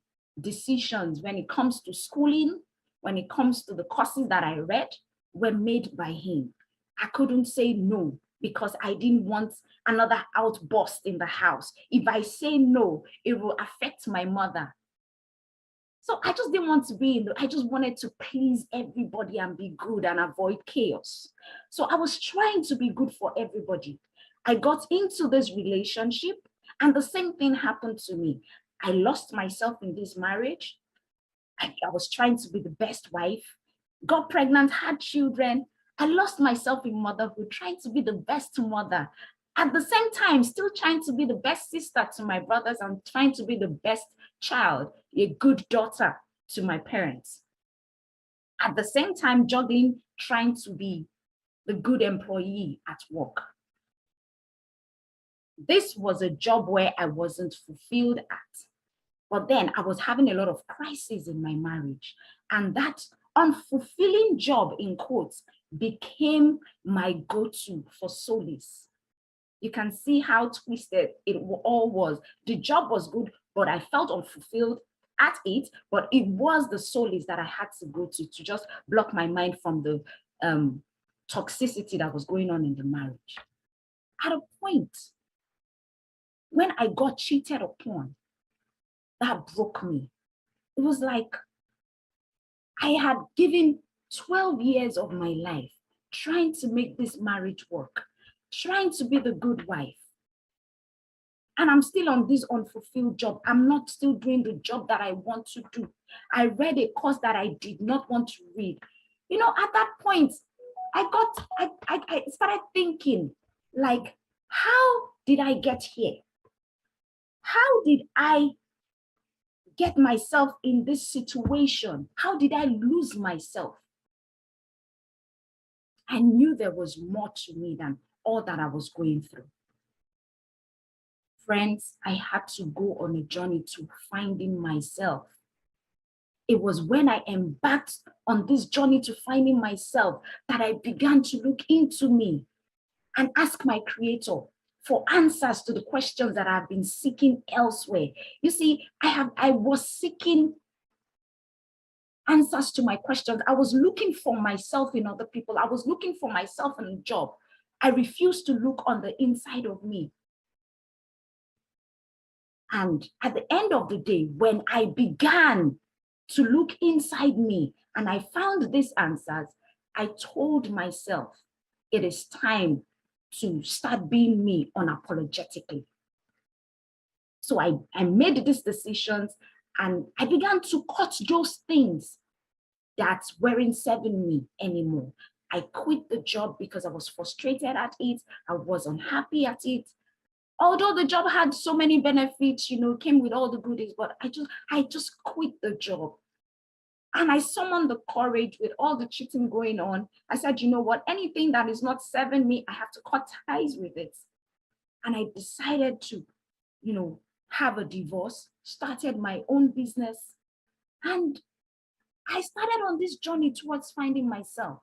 decisions when it comes to schooling, when it comes to the courses that I read, were made by him. I couldn't say no because I didn't want another outburst in the house. If I say no, it will affect my mother. So I just didn't want to I just wanted to please everybody and be good and avoid chaos. So I was trying to be good for everybody. I got into this relationship and the same thing happened to me. I lost myself in this marriage. I was trying to be the best wife, got pregnant, had children. I lost myself in motherhood, trying to be the best mother. At the same time, still trying to be the best sister to my brothers and trying to be the best child, a good daughter to my parents. At the same time, juggling, trying to be the good employee at work. This was a job where I wasn't fulfilled at. But then I was having a lot of crises in my marriage. And that unfulfilling job, in quotes, became my go-to for solace. You can see how twisted it all was. The job was good, but I felt unfulfilled at it, but it was the solace that I had to go to just block my mind from the toxicity that was going on in the marriage. At a point, when I got cheated upon, that broke me. It was like I had given 12 years of my life trying to make this marriage work, trying to be the good wife. And I'm still on this unfulfilled job. I'm not still doing the job that I want to do. I read a course that I did not want to read. You know, at that point, I started thinking, like, how did I get here? How did I get myself in this situation? How did I lose myself? I knew there was more to me than all that I was going through. Friends, I had to go on a journey to finding myself. It was when I embarked on this journey to finding myself that I began to look into me and ask my Creator for answers to the questions that I've been seeking elsewhere. You see, I was seeking answers to my questions. I was looking for myself in other people. I was looking for myself in a job. I refused to look on the inside of me. And at the end of the day, when I began to look inside me and I found these answers, I told myself, it is time to start being me unapologetically. So I made these decisions and I began to cut those things that weren't serving me anymore. I quit the job because I was frustrated at it. I was unhappy at it. Although the job had so many benefits, you know, came with all the goodies, but I just quit the job. And I summoned the courage with all the cheating going on. I said, you know what, anything that is not serving me, I have to cut ties with it. And I decided to, you know, have a divorce, started my own business. And I started on this journey towards finding myself.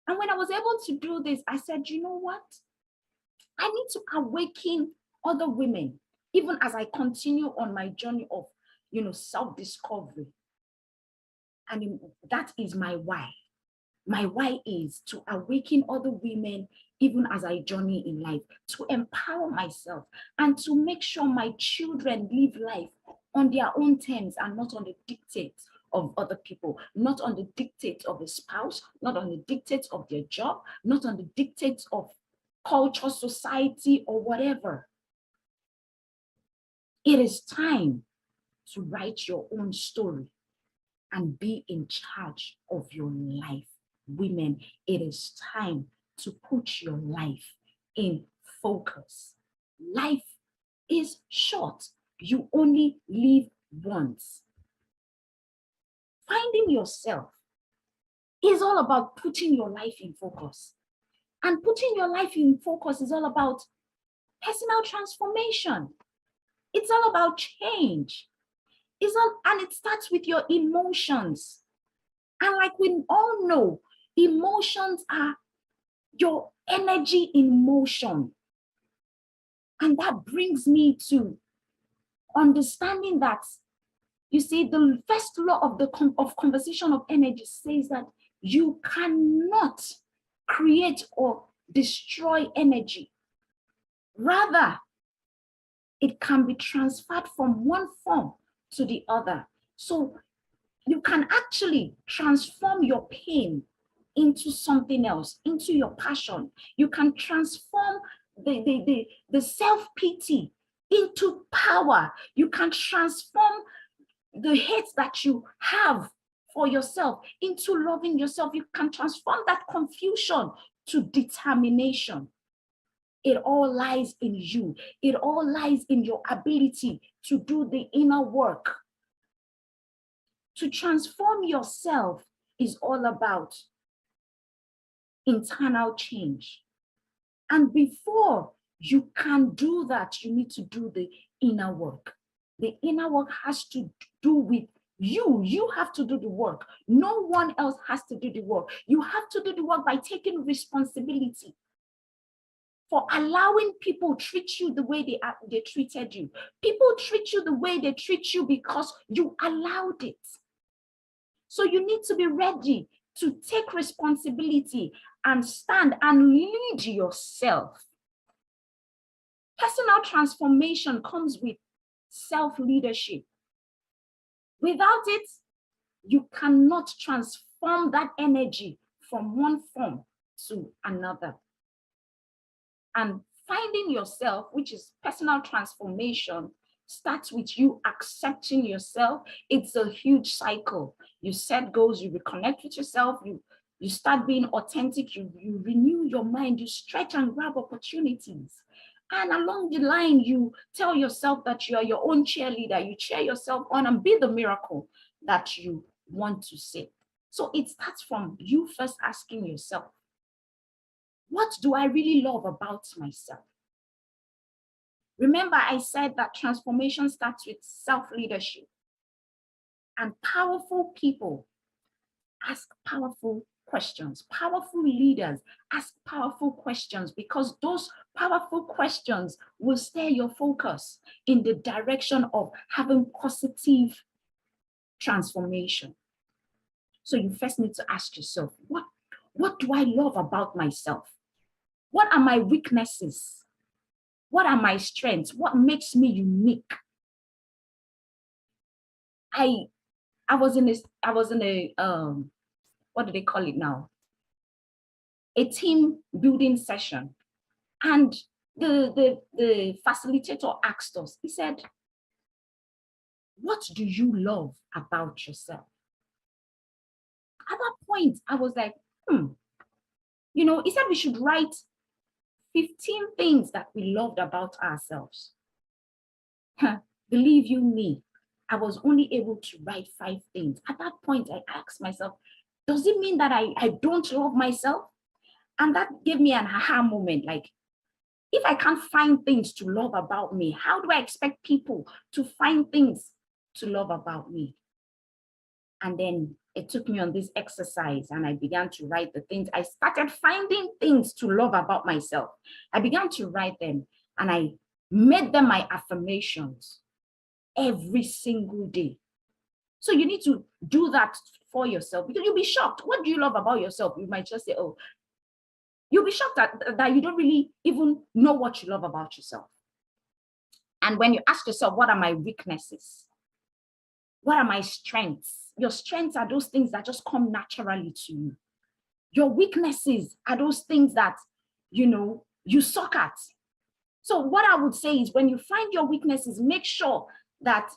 And when I was able to do this, I said, you know what? I need to awaken other women, even as I continue on my journey of, you know, self-discovery. And that is my why. My why is to awaken other women, even as I journey in life, to empower myself and to make sure my children live life on their own terms and not on the dictates of other people, not on the dictates of a spouse, not on the dictates of their job, not on the dictates of culture, society, or whatever. It is time to write your own story and be in charge of your life. Women, it is time to put your life in focus. Life is short. You only live once. Finding yourself is all about putting your life in focus. And putting your life in focus is all about personal transformation. It's all about change. And it starts with your emotions. And like we all know, emotions are your energy in motion. And that brings me to understanding that, you see, the first law of the conversation of energy says that you cannot create or destroy energy. Rather, it can be transferred from one form to the other. So you can actually transform your pain into something else, into your passion. You can transform the self-pity into power. You can transform the hate that you have for yourself into loving yourself. You can transform that confusion to determination. It all lies in you. It all lies in your ability to do the inner work. To transform yourself is all about internal change. And before you can do that, you need to do the inner work. The inner work has to do with you. You have to do the work. No one else has to do the work. You have to do the work by taking responsibility for allowing people treat you the way they treated you. People treat you the way they treat you because you allowed it. So you need to be ready to take responsibility and stand and lead yourself. Personal transformation comes with self-leadership. Without it, you cannot transform that energy from one form to another. And finding yourself, which is personal transformation, starts with you accepting yourself. It's a huge cycle. You set goals, you reconnect with yourself, you start being authentic, you renew your mind, you stretch and grab opportunities. And along the line, you tell yourself that you are your own cheerleader. You cheer yourself on and be the miracle that you want to see. So it starts from you first asking yourself, what do I really love about myself? Remember, I said that transformation starts with self-leadership. And powerful people ask powerful questions. Powerful leaders ask powerful questions because those powerful questions will steer your focus in the direction of having positive transformation. So you first need to ask yourself, what do I love about myself? What are my weaknesses? What are my strengths? What makes me unique? I was in a what do they call it now? A team building session. And the facilitator asked us, he said, what do you love about yourself? At that point, I was like, you know, he said we should write 15 things that we loved about ourselves. Believe you me, I was only able to write 5 things. At that point, I asked myself, does it mean that I don't love myself? And that gave me an aha moment. Like, if I can't find things to love about me, how do I expect people to find things to love about me? And then it took me on this exercise and I began to write the things. I started finding things to love about myself. I began to write them and I made them my affirmations every single day. So you need to do that for yourself because you'll be shocked. What do you love about yourself? You might just say, oh, you'll be shocked that you don't really even know what you love about yourself. And when you ask yourself, what are my weaknesses? What are my strengths? Your strengths are those things that just come naturally to you. Your weaknesses are those things that, you know, you suck at. So what I would say is when you find your weaknesses, make sure that,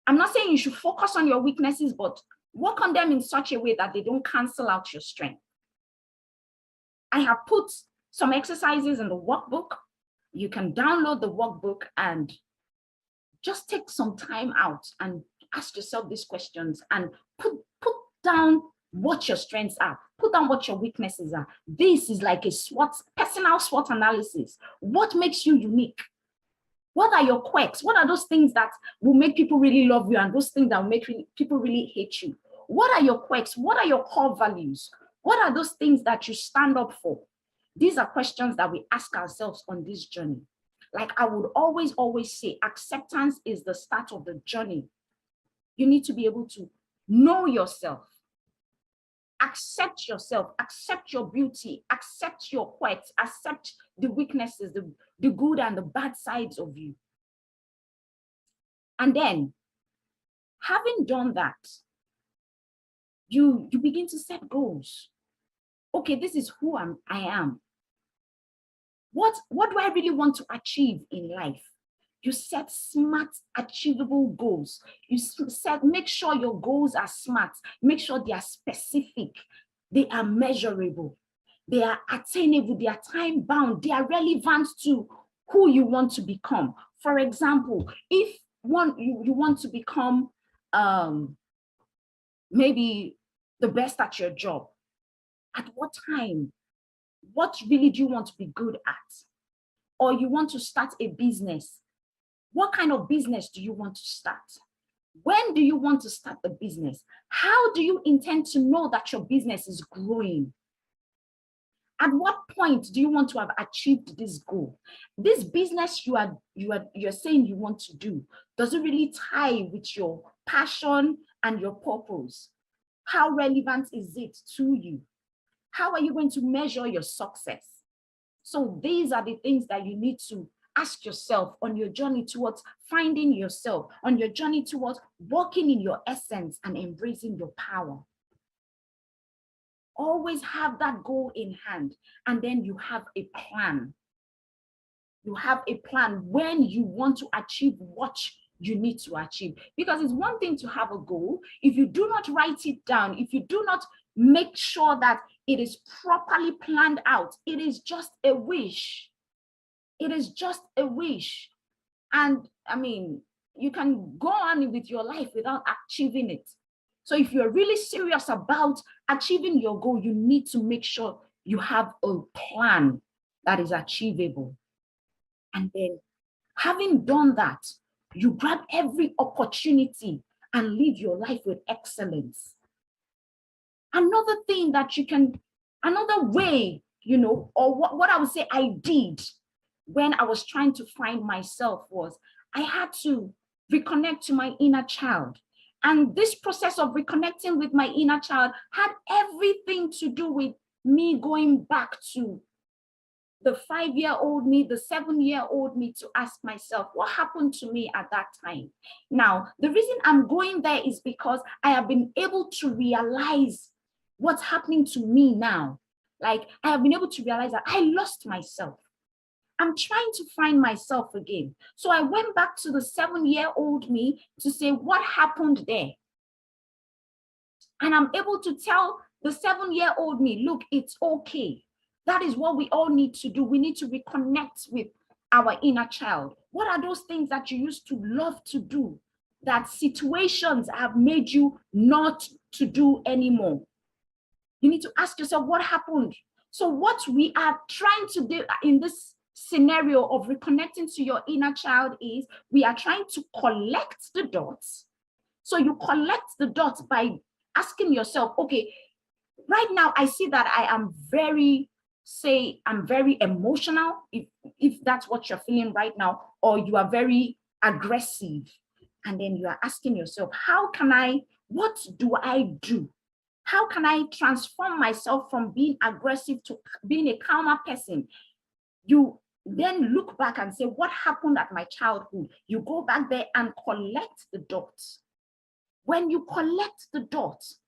I'm not saying you should focus on your weaknesses, but work on them in such a way that they don't cancel out your strength. I have put some exercises in the workbook. You can download the workbook and just take some time out and ask yourself these questions and put down what your strengths are. Put down what your weaknesses are. This is like a personal SWOT analysis. What makes you unique? What are your quirks? What are those things that will make people really love you and those things that will make people really hate you? What are your quirks? What are your core values? What are those things that you stand up for? These are questions that we ask ourselves on this journey. Like I would always say, acceptance is the start of the journey. You need to be able to know yourself, accept your beauty, accept your quirks, accept the weaknesses, the good and the bad sides of you. And then, having done that, you begin to set goals. Okay, this is who I am. What do I really want to achieve in life? You set smart, achievable goals. Make sure your goals are smart. Make sure they are specific. They are measurable. They are attainable. They are time bound. They are relevant to who you want to become. For example, if you want to become maybe the best at your job, at what time? What really do you want to be good at? Or you want to start a business. What kind of business do you want to start? When do you want to start the business? How do you intend to know that your business is growing? At what point do you want to have achieved this goal? This business you're saying you want to do, does it really tie with your passion and your purpose? How relevant is it to you? How are you going to measure your success? So these are the things that you need to ask yourself on your journey towards finding yourself, on your journey towards walking in your essence and embracing your power. Always have that goal in hand, and then you have a plan. You have a plan when you want to achieve what you need to achieve. Because it's one thing to have a goal. If you do not write it down, if you do not make sure that it is properly planned out, it is just a wish. It is just a wish. And I mean, you can go on with your life without achieving it. So if you're really serious about achieving your goal, you need to make sure you have a plan that is achievable. And then having done that, you grab every opportunity and live your life with excellence. Another thing that you can, another way, or what I would say I did when I was trying to find myself was I had to reconnect to my inner child. And this process of reconnecting with my inner child had everything to do with me going back to the 5-year-old me, the 7-year-old me, to ask myself, what happened to me at that time? Now, the reason I'm going there is because I have been able to realize what's happening to me now. Like, I have been able to realize that I lost myself. I'm trying to find myself again. So I went back to the 7-year-old me to say, what happened there? And I'm able to tell the 7-year-old me, look, it's okay. That is what we all need to do. We need to reconnect with our inner child. What are those things that you used to love to do that situations have made you not to do anymore? You need to ask yourself, what happened? So what we are trying to do in this scenario of reconnecting to your inner child is we are trying to collect the dots. So you collect the dots by asking yourself, okay, right now I see that I am I'm very emotional, if that's what you're feeling right now, or you are very aggressive. And then you are asking yourself, what do I do? How can I transform myself from being aggressive to being a calmer person? You then look back and say, what happened at my childhood? You go back there and collect the dots. When you collect the dots,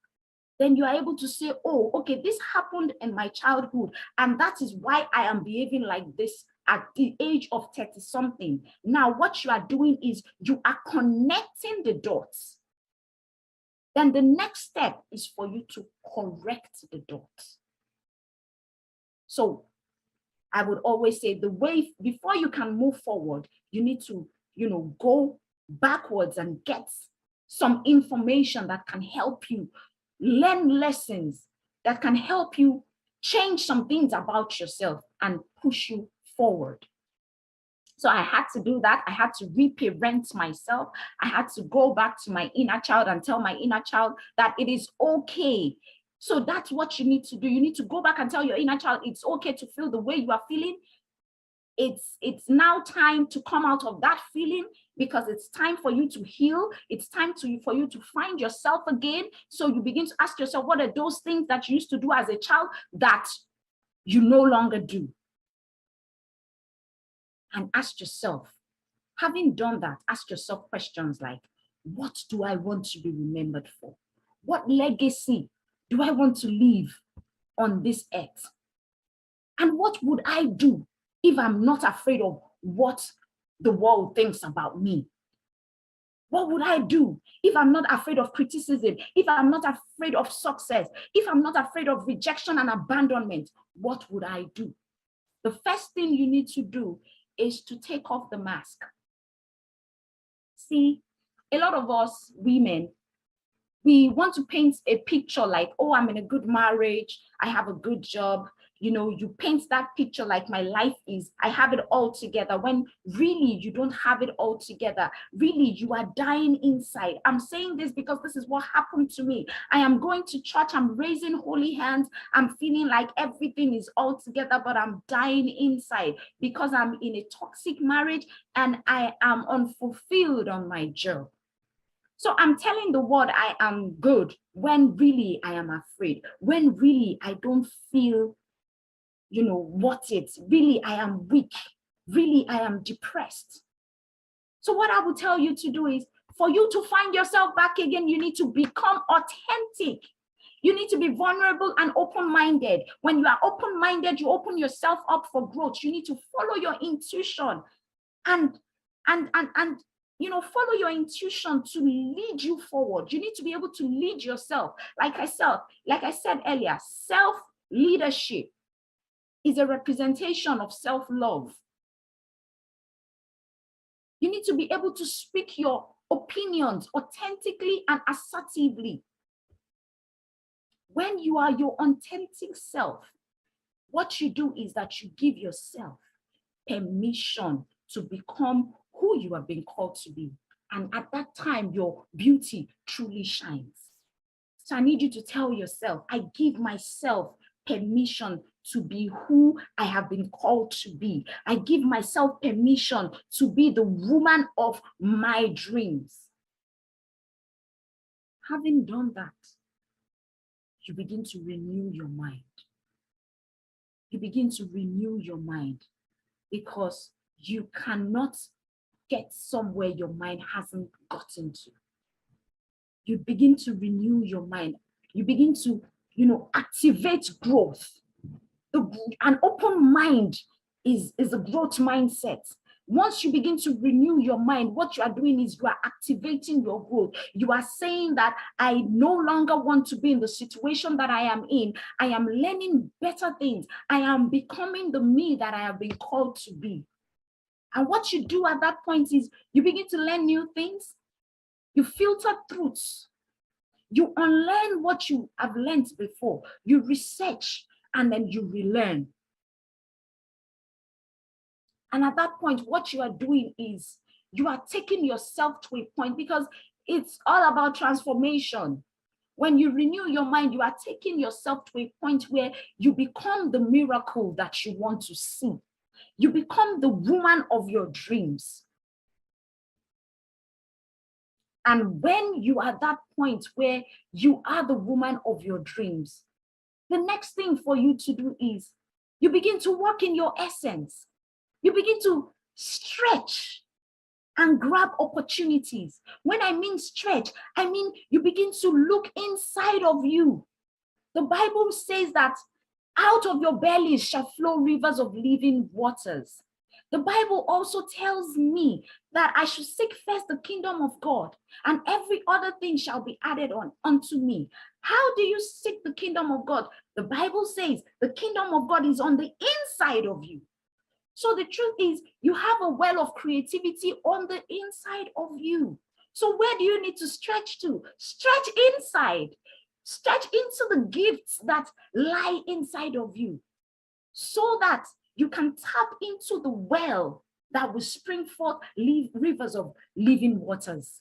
then you are able to say, oh, okay, this happened in my childhood, and that is why I am behaving like this at the age of 30-something. Now, what you are doing is you are connecting the dots. Then the next step is for you to correct the dots. So I would always say the way, before you can move forward, you need to, go backwards and get some information that can help you learn lessons that can help you change some things about yourself and push you forward. So I had to do that. I had to reparent myself. I had to go back to my inner child and tell my inner child that it is okay. So that's what you need to do. You need to go back and tell your inner child it's okay to feel the way you are feeling. It's now time to come out of that feeling, because it's time for you to heal. It's time for you to find yourself again. So you begin to ask yourself, what are those things that you used to do as a child that you no longer do? And ask yourself, having done that, ask yourself questions like, what do I want to be remembered for? What legacy do I want to leave on this earth? And what would I do if I'm not afraid of what the world thinks about me? What would I do if I'm not afraid of criticism? If I'm not afraid of success? If I'm not afraid of rejection and abandonment? What would I do? The first thing you need to do is to take off the mask. See, a lot of us women, we want to paint a picture like, oh, I'm in a good marriage, I have a good job. You know, you paint that picture like my life is, I have it all together, when really you don't have it all together. Really, you are dying inside. I'm saying this because this is what happened to me. I am going to church, I'm raising holy hands, I'm feeling like everything is all together, but I'm dying inside because I'm in a toxic marriage and I am unfulfilled on my job. So I'm telling the world I am good when really I am afraid, when really I don't feel, you know, what it's really, I am weak, really I am depressed. So what I will tell you to do is, for you to find yourself back again, you need to become authentic. You need to be vulnerable and open-minded. When you are open-minded, you open yourself up for growth. You need to follow your intuition and you know, follow your intuition to lead you forward. You need to be able to lead yourself. Like I said earlier, self-leadership is a representation of self-love. You need to be able to speak your opinions authentically and assertively. When you are your authentic self, what you do is that you give yourself permission to become who you have been called to be. And at that time, your beauty truly shines. So I need you to tell yourself, I give myself permission to be who I have been called to be. I give myself permission to be the woman of my dreams. Having done that, you begin to renew your mind. You begin to renew your mind, because you cannot get somewhere your mind hasn't gotten to. You begin to renew your mind. You begin to, you know, activate growth. An open mind is a growth mindset. Once you begin to renew your mind, what you are doing is you are activating your growth. You are saying that I no longer want to be in the situation that I am in. I am learning better things. I am becoming the me that I have been called to be. And what you do at that point is you begin to learn new things. You filter truths. You unlearn what you have learned before. You research and then you relearn. And at that point, what you are doing is you are taking yourself to a point, because it's all about transformation. When you renew your mind, you are taking yourself to a point where you become the miracle that you want to see. You become the woman of your dreams. And when you are at that point where you are the woman of your dreams, the next thing for you to do is you begin to walk in your essence. You begin to stretch and grab opportunities. When I mean stretch, I mean you begin to look inside of you. The Bible says that out of your bellies shall flow rivers of living waters. The Bible also tells me that I should seek first the kingdom of God, and every other thing shall be added on unto me. How do you seek the kingdom of God? The Bible says the kingdom of God is on the inside of you. So the truth is, you have a well of creativity on the inside of you. So where do you need to stretch to? Stretch inside. Stretch into the gifts that lie inside of you so that you can tap into the well that will spring forth rivers of living waters.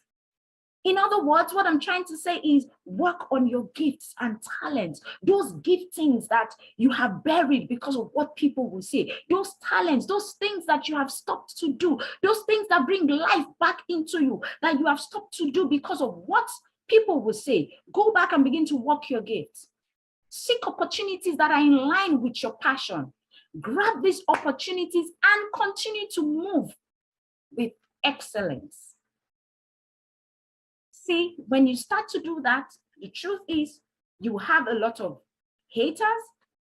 In other words, what I'm trying to say is work on your gifts and talents, those giftings that you have buried because of what people will say, those talents, those things that you have stopped to do, those things that bring life back into you that you have stopped to do because of what people will say. Go back and begin to work your gifts. Seek opportunities that are in line with your passion. Grab these opportunities and continue to move with excellence. See, when you start to do that, the truth is you will have a lot of haters.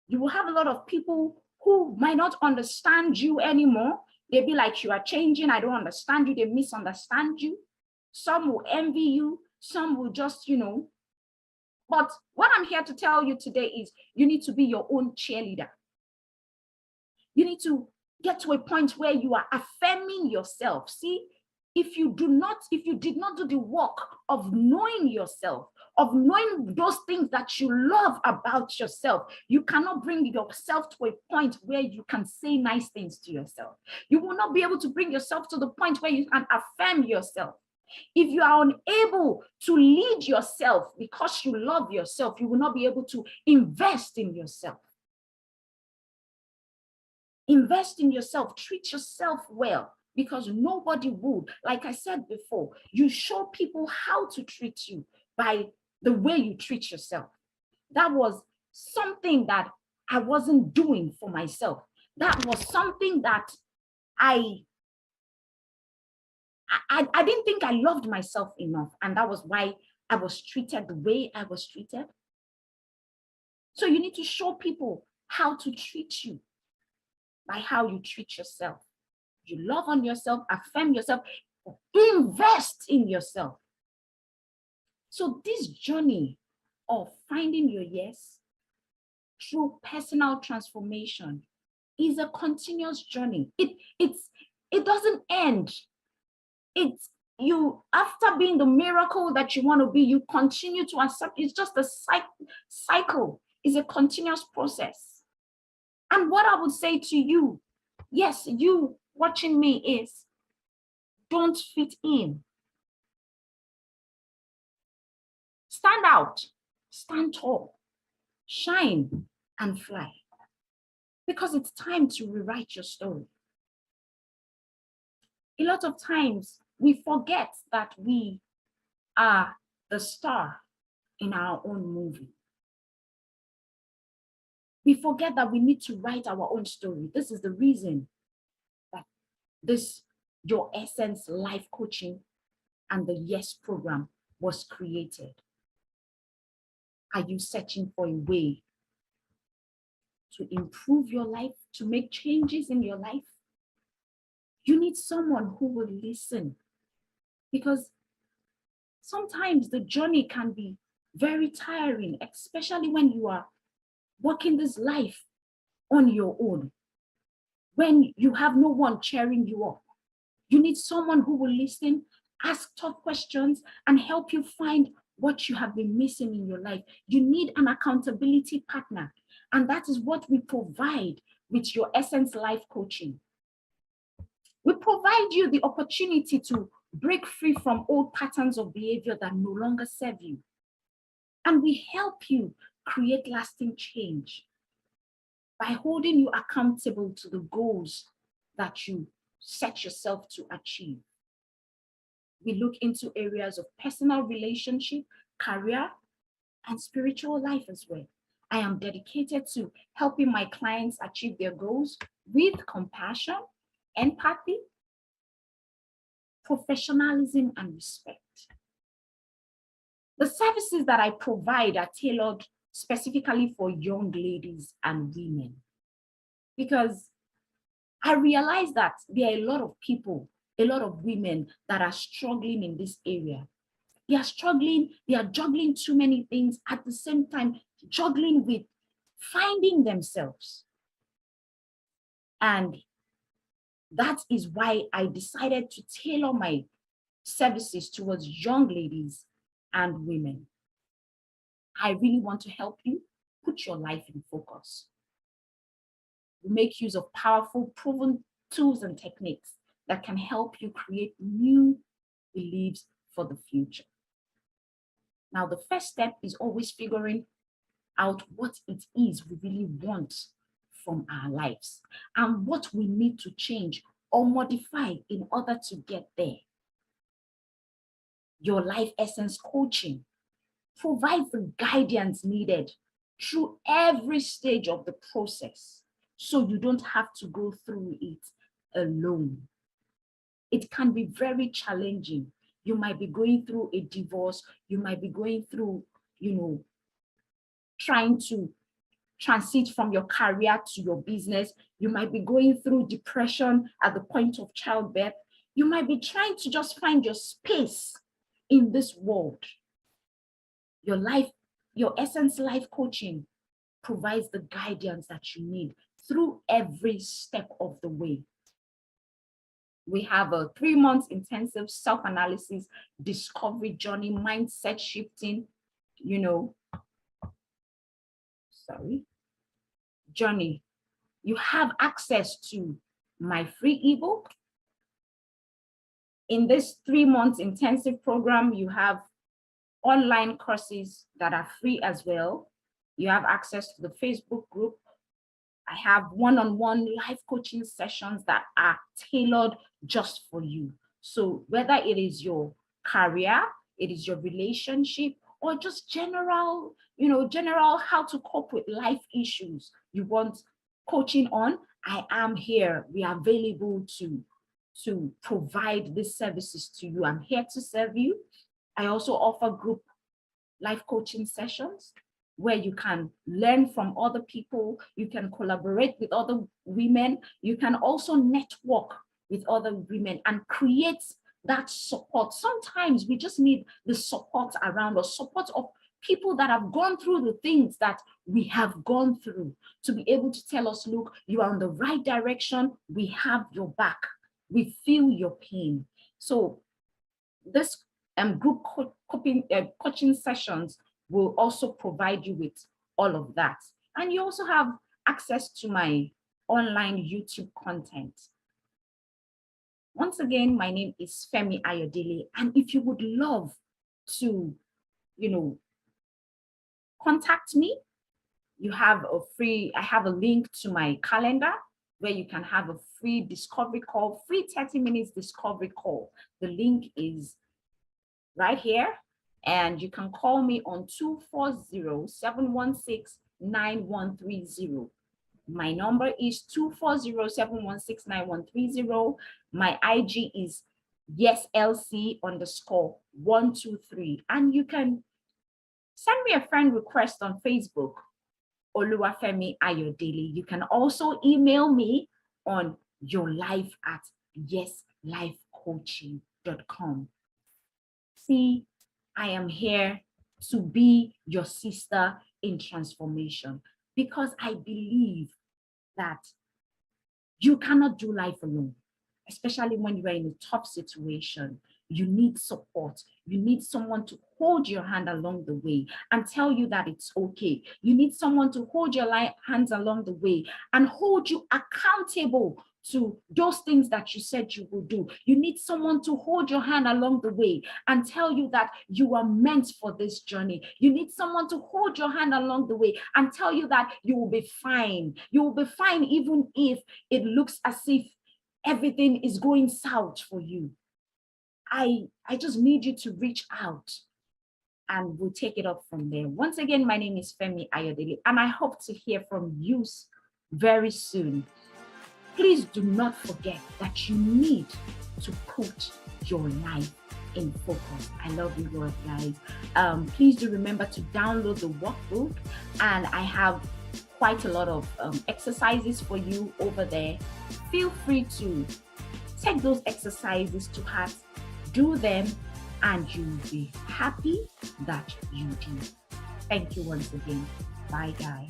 You will have a lot of people who might not understand you anymore. They'll be like, you are changing. I don't understand you. They misunderstand you. Some will envy you. Some will just, But what I'm here to tell you today is you need to be your own cheerleader. You need to get to a point where you are affirming yourself. See, if you did not do the work of knowing yourself, of knowing those things that you love about yourself, you cannot bring yourself to a point where you can say nice things to yourself. You will not be able to bring yourself to the point where you can affirm yourself. If you are unable to lead yourself because you love yourself, you will not be able to invest in yourself. Invest in yourself, treat yourself well, because nobody would. Like I said before, you show people how to treat you by the way you treat yourself. That was something that I wasn't doing for myself. That was something that I didn't think I loved myself enough. And that was why I was treated the way I was treated. So you need to show people how to treat you by how you treat yourself. You love on yourself, affirm yourself, invest in yourself. So this journey of finding your yes through personal transformation is a continuous journey. It doesn't end. It's you, after being the miracle that you want to be, you continue to accept. It's just a cycle. It's a continuous process. And what I would say to you, yes, you watching me, is don't fit in. Stand out, stand tall, shine and fly. Because it's time to rewrite your story. A lot of times we forget that we are the star in our own movie. We forget that we need to write our own story. This is the reason that this Your Essence life coaching and the Yes program was created. Are you searching for a way to improve your life, to make changes in your life? You need someone who will listen, because sometimes the journey can be very tiring, especially when you are walking this life on your own, when you have no one cheering you up. You need someone who will listen, ask tough questions, and help you find what you have been missing in your life. You need an accountability partner, and that is what we provide with Your Essence life coaching. We provide you the opportunity to break free from old patterns of behavior that no longer serve you. And we help you create lasting change by holding you accountable to the goals that you set yourself to achieve. We look into areas of personal relationship, career, and spiritual life as well. I am dedicated to helping my clients achieve their goals with compassion, empathy, professionalism, and respect. The services that I provide are tailored specifically for young ladies and women, because I realize that there are a lot of people, a lot of women that are struggling in this area. They are struggling, they are juggling too many things at the same time, juggling with finding themselves. And that is why I decided to tailor my services towards young ladies and women. I really want to help you put your life in focus. We make use of powerful, proven tools and techniques that can help you create new beliefs for the future. Now, the first step is always figuring out what it is we really want from our lives and what we need to change or modify in order to get there. Your Life Essence coaching provides the guidance needed through every stage of the process, so you don't have to go through it alone. It can be very challenging. You might be going through a divorce. You might be going through, trying to transit from your career to your business. You might be going through depression at the point of childbirth. You might be trying to just find your space in this world. Your Essence Life Coaching provides the guidance that you need through every step of the way. We have a 3-month intensive self-analysis, discovery journey, mindset shifting, journey. You have access to my free ebook. In this 3-month intensive program, you have online courses that are free as well. You have access to the Facebook group. I have one-on-one life coaching sessions that are tailored just for you. So whether it is your career, it is your relationship, or just general how to cope with life issues you want coaching on, I am here. We are available to provide these services to you. I'm here to serve you. I also offer group life coaching sessions where you can learn from other people, you can collaborate with other women, you can also network with other women and create that support. Sometimes we just need the support around us, support of people that have gone through the things that we have gone through, to be able to tell us, look, you are on the right direction, we have your back, we feel your pain. So this group coaching sessions will also provide you with all of that. And you also have access to my online YouTube content. Once again, my name is Femi Ayodele. And if you would love to, contact me, I have a link to my calendar where you can have a free discovery call, free 30 minutes discovery call. The link is right here. And you can call me on 240-716-9130. My number is 240-716-9130. My IG is YesLC_123. And you can send me a friend request on Facebook, Oluwafemi Ayodele. You can also email me on yourlife@yeslifecoaching.com. See, I am here to be your sister in transformation because I believe that you cannot do life alone, especially when you are in a tough situation. You need support. You need someone to hold your hand along the way and tell you that it's okay. You need someone to hold your hands along the way and hold you accountable to those things that you said you will do. You need someone to hold your hand along the way and tell you that you are meant for this journey. You need someone to hold your hand along the way and tell you that you will be fine. You will be fine even if it looks as if everything is going south for you. I just need you to reach out and we'll take it up from there. Once again, my name is Femi Ayodele and I hope to hear from you very soon. Please do not forget that you need to put your life in focus. I love you Lord, guys. Please do remember to download the workbook, and I have quite a lot of exercises for you over there. Feel free to take those exercises to heart, do them, and you'll be happy that you did. Thank you once again. Bye, guys.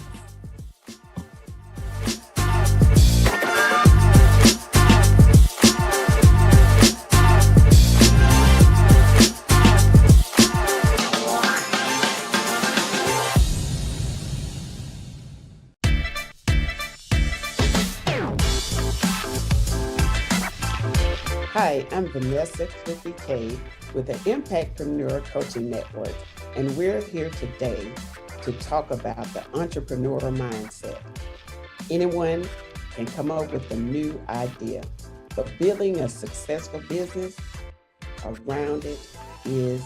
Hi, I'm Vanessa Cookie Cade with the Impactpreneur Coaching Network, and we're here today to talk about the entrepreneur mindset. Anyone can come up with a new idea, but building a successful business around it is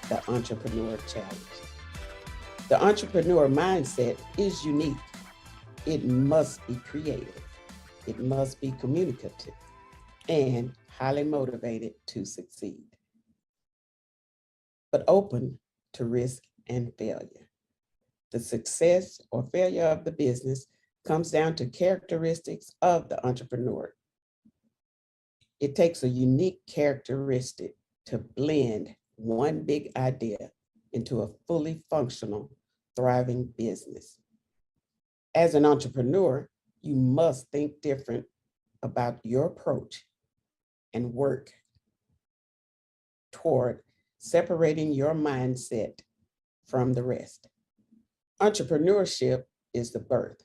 the entrepreneur challenge. The entrepreneur mindset is unique. It must be creative. It must be communicative and highly motivated to succeed, but open to risk and failure. The success or failure of the business comes down to characteristics of the entrepreneur. It takes a unique characteristic to blend one big idea into a fully functional, thriving business. As an entrepreneur, you must think different about your approach and work toward separating your mindset from the rest. Entrepreneurship is the birth,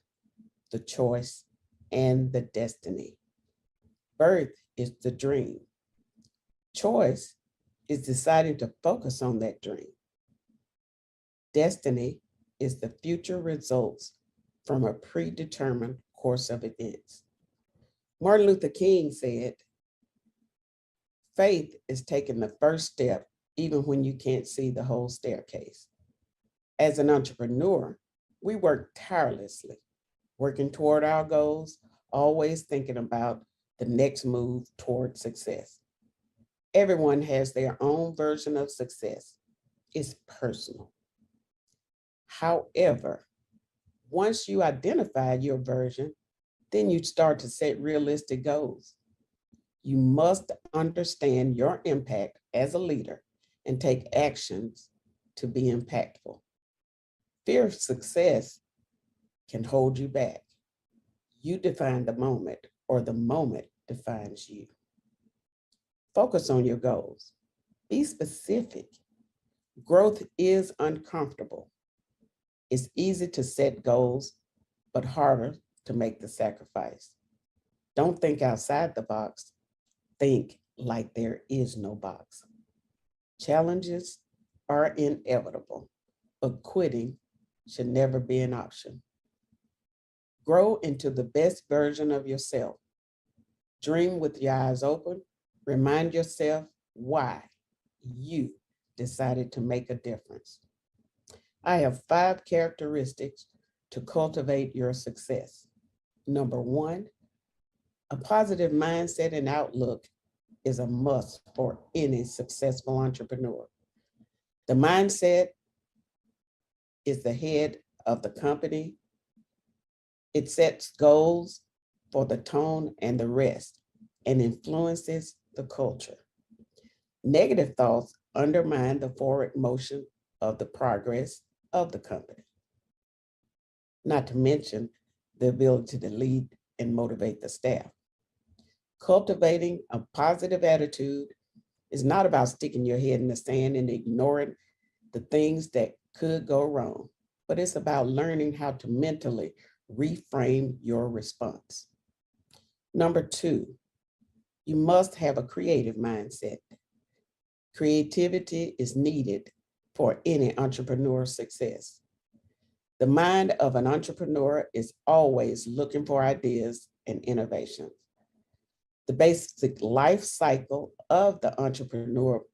the choice, and the destiny. Birth is the dream. Choice is deciding to focus on that dream. Destiny is the future results from a predetermined course of events. Martin Luther King said, "Faith is taking the first step even when you can't see the whole staircase." As an entrepreneur, we work tirelessly, working toward our goals, always thinking about the next move toward success. Everyone has their own version of success. It's personal. However, once you identify your version, then you start to set realistic goals. You must understand your impact as a leader and take actions to be impactful. Fear of success can hold you back. You define the moment, or the moment defines you. Focus on your goals. Be specific. Growth is uncomfortable. It's easy to set goals, but harder to make the sacrifice. Don't think outside the box. Think like there is no box. Challenges are inevitable, but quitting should never be an option. Grow into the best version of yourself. Dream with your eyes open. Remind yourself why you decided to make a difference. I have 5 characteristics to cultivate your success. Number 1, a positive mindset and outlook is a must for any successful entrepreneur. The mindset is the head of the company. It sets goals for the tone and the rest and influences the culture. Negative thoughts undermine the forward motion of the progress of the company, not to mention the ability to lead and motivate the staff. Cultivating a positive attitude is not about sticking your head in the sand and ignoring the things that could go wrong, but it's about learning how to mentally reframe your response. Number 2, you must have a creative mindset. Creativity is needed for any entrepreneur success. The mind of an entrepreneur is always looking for ideas and innovations. The basic life cycle of the entrepreneur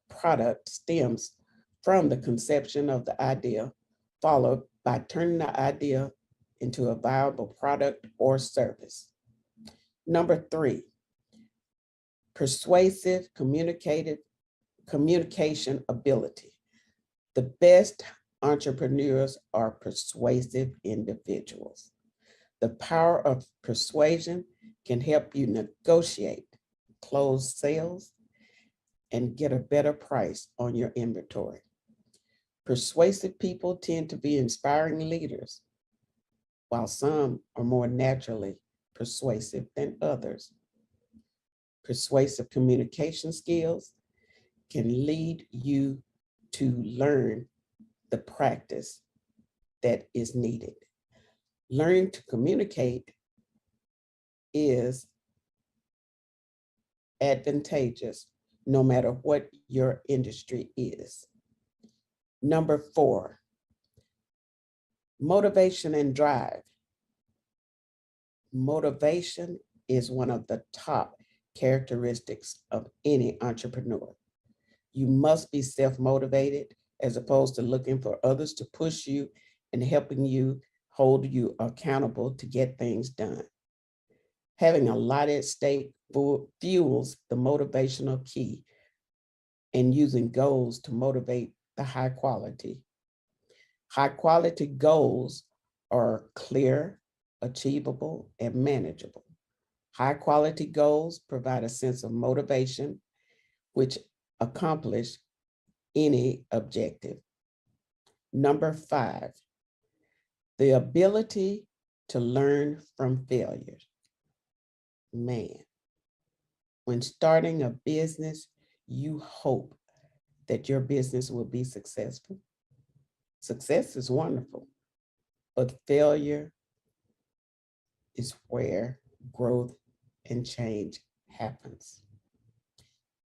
product stems from the conception of the idea, followed by turning the idea into a viable product or service. Number 3, persuasive communication ability. The best entrepreneurs are persuasive individuals. The power of persuasion can help you negotiate, close sales, and get a better price on your inventory. Persuasive people tend to be inspiring leaders, while some are more naturally persuasive than others. Persuasive communication skills can lead you to learn the practice that is needed. Learning to communicate is advantageous no matter what your industry is. Number 4, motivation and drive. Motivation is one of the top characteristics of any entrepreneur. You must be self-motivated as opposed to looking for others to push you and helping you, hold you accountable to get things done. Having a lot at stake fuels the motivational key and using goals to motivate the high quality. High quality goals are clear, achievable, and manageable. High quality goals provide a sense of motivation, which accomplish any objective. Number 5, the ability to learn from failures. Man, when starting a business, you hope that your business will be successful. Success is wonderful, but failure is where growth and change happens.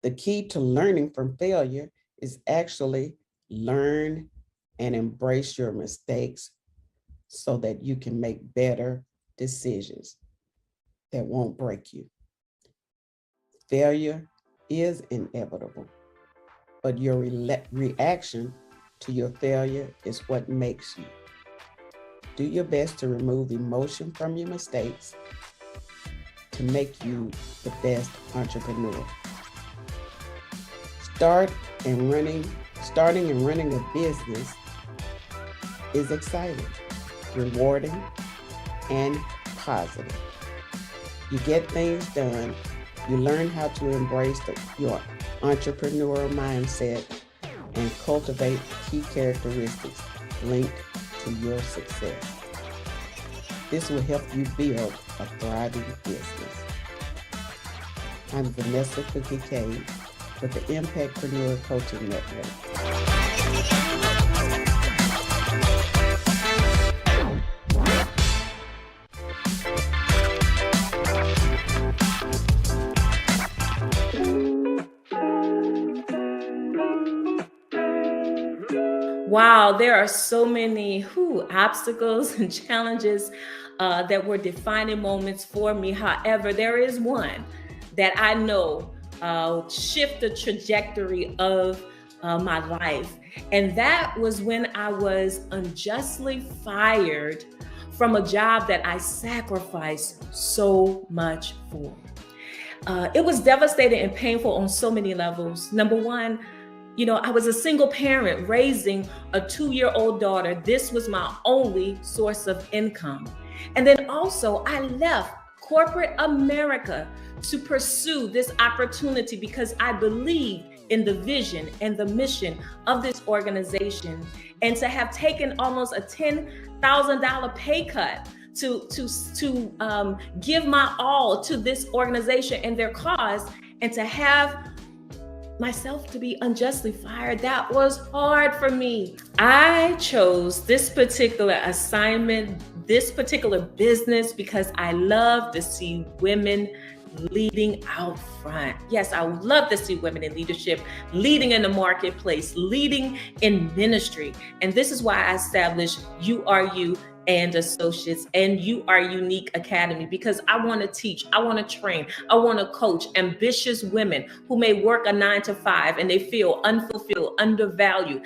The key to learning from failure is actually learn and embrace your mistakes so that you can make better decisions that won't break you. Failure is inevitable, but your reaction to your failure is what makes you. Do your best to remove emotion from your mistakes to make you the best entrepreneur. Starting and running a business is exciting, rewarding, and positive. You get things done. You learn how to embrace your entrepreneurial mindset and cultivate key characteristics linked to your success. This will help you build a thriving business. I'm Vanessa Cookie Cade with the Impactpreneur Coaching Network. Wow, there are so many obstacles and challenges that were defining moments for me. However, there is one that I know shift the trajectory of my life. And that was when I was unjustly fired from a job that I sacrificed so much for. It was devastating and painful on so many levels. Number one, I was a single parent raising a 2-year-old daughter. This was my only source of income. And then also I left corporate America to pursue this opportunity because I believed in the vision and the mission of this organization. And to have taken almost a $10,000 pay cut to give my all to this organization and their cause, and to have myself to be unjustly fired, that was hard for me. I chose this particular assignment, this particular business, because I love to see women leading out front. Yes, I would love to see women in leadership, leading in the marketplace, leading in ministry. And this is why I established You Are You and Associates and You Are Unique Academy, because I want to teach, I want to train, I want to coach ambitious women who may work a 9-to-5 and they feel unfulfilled, undervalued.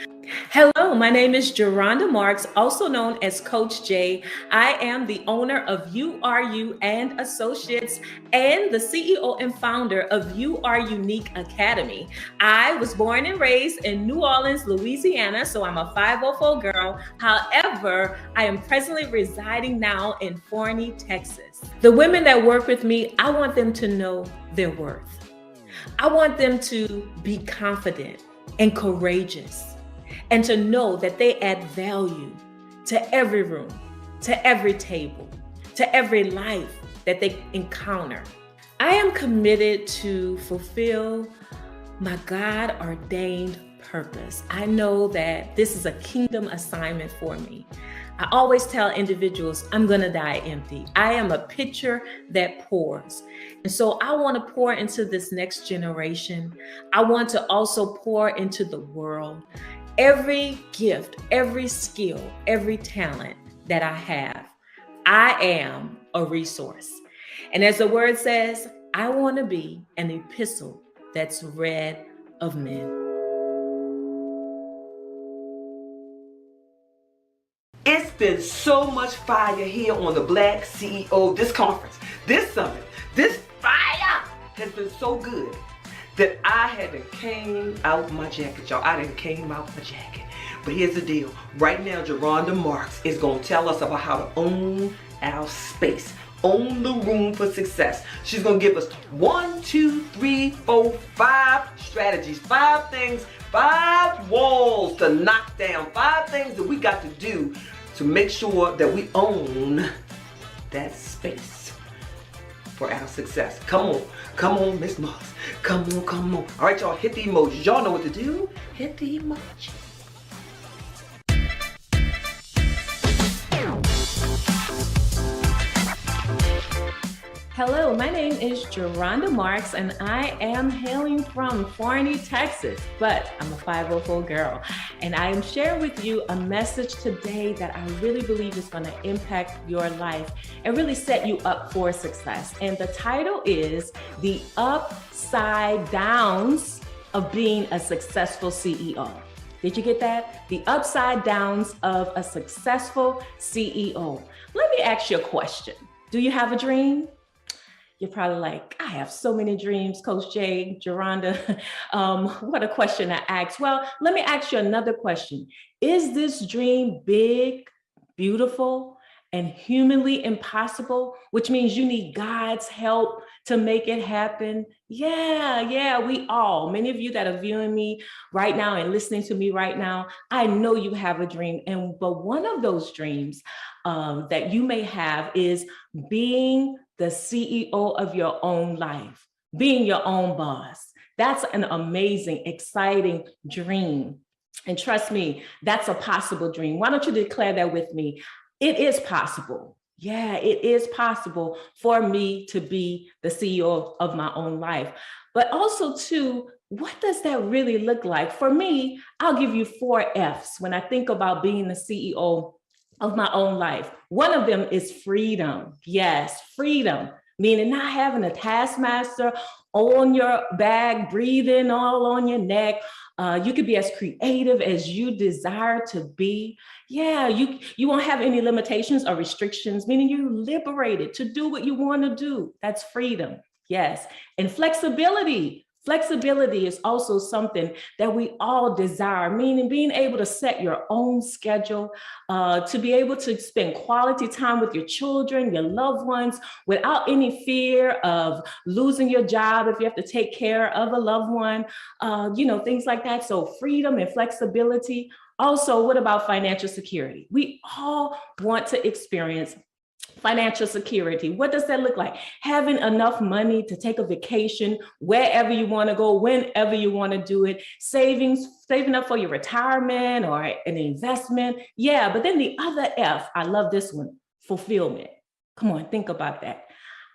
Hello, my name is Geronda Marks, also known as Coach J. I am the owner of You Are You and Associates and the CEO and founder of You Are Unique Academy. I was born and raised in New Orleans, Louisiana, so I'm a 504 girl. However, I am presently residing now in Forney, Texas. The women that work with me, I want them to know their worth. I want them to be confident and courageous, and to know that they add value to every room, to every table, to every life that they encounter. I am committed to fulfill my God-ordained purpose. I know that this is a kingdom assignment for me. I always tell individuals, I'm going to die empty. I am a pitcher that pours. And so I want to pour into this next generation. I want to also pour into the world. Every gift, every skill, every talent that I have, I am a resource. And as the word says, I want to be an epistle that's read of men. It's been so much fire here on the Black CEO, this conference, this summit, this fire has been so good that I had to came out my jacket, y'all. I done came out my jacket. But here's the deal. Right now, Geronda Marks is going to tell us about how to own our space. Own the room for success. She's going to give us 1, 2, 3, 4, 5 strategies, 5 things, 5 walls to knock down, 5 things that we got to do to make sure that we own that space for our success. Come on, Miss Marks. Come on. All right, y'all, hit the emojis. Y'all know what to do. Hit the emojis. Hello, my name is Geronda Marks, and I am hailing from Forney, Texas, but I'm a 504 girl. And I am sharing with you a message today that I really believe is going to impact your life and really set you up for success. And the title is The Upside Downs of Being a Successful CEO. Did you get that? The upside downs of a successful CEO. Let me ask you a question. Do you have a dream? You're probably like, I have so many dreams, Coach Jay, Geronda. What a question I asked. Well, let me ask you another question. Is this dream big, beautiful, and humanly impossible, which means you need God's help to make it happen? Yeah, we all, many of you that are viewing me right now and listening to me right now, I know you have a dream. But one of those dreams that you may have is being the CEO of your own life, being your own boss. That's an amazing, exciting dream. And trust me, that's a possible dream. Why don't you declare that with me? It is possible. Yeah, it is possible for me to be the CEO of my own life. But also too, what does that really look like? For me, I'll give you 4 F's when I think about being the CEO of my own life. One of them is freedom. Yes, freedom, meaning not having a taskmaster on your back, breathing all on your neck. You could be as creative as you desire to be. Yeah, you won't have any limitations or restrictions, meaning you're liberated to do what you want to do. That's freedom. Yes. And flexibility. Flexibility is also something that we all desire, meaning being able to set your own schedule, to be able to spend quality time with your children, your loved ones, without any fear of losing your job if you have to take care of a loved one, things like that. So freedom and flexibility. Also, what about financial security? We all want to experience financial security. What does that look like? Having enough money to take a vacation wherever you want to go, whenever you want to do it, saving up for your retirement or an investment. Yeah, but then the other F, I love this one, fulfillment. Come on, think about that.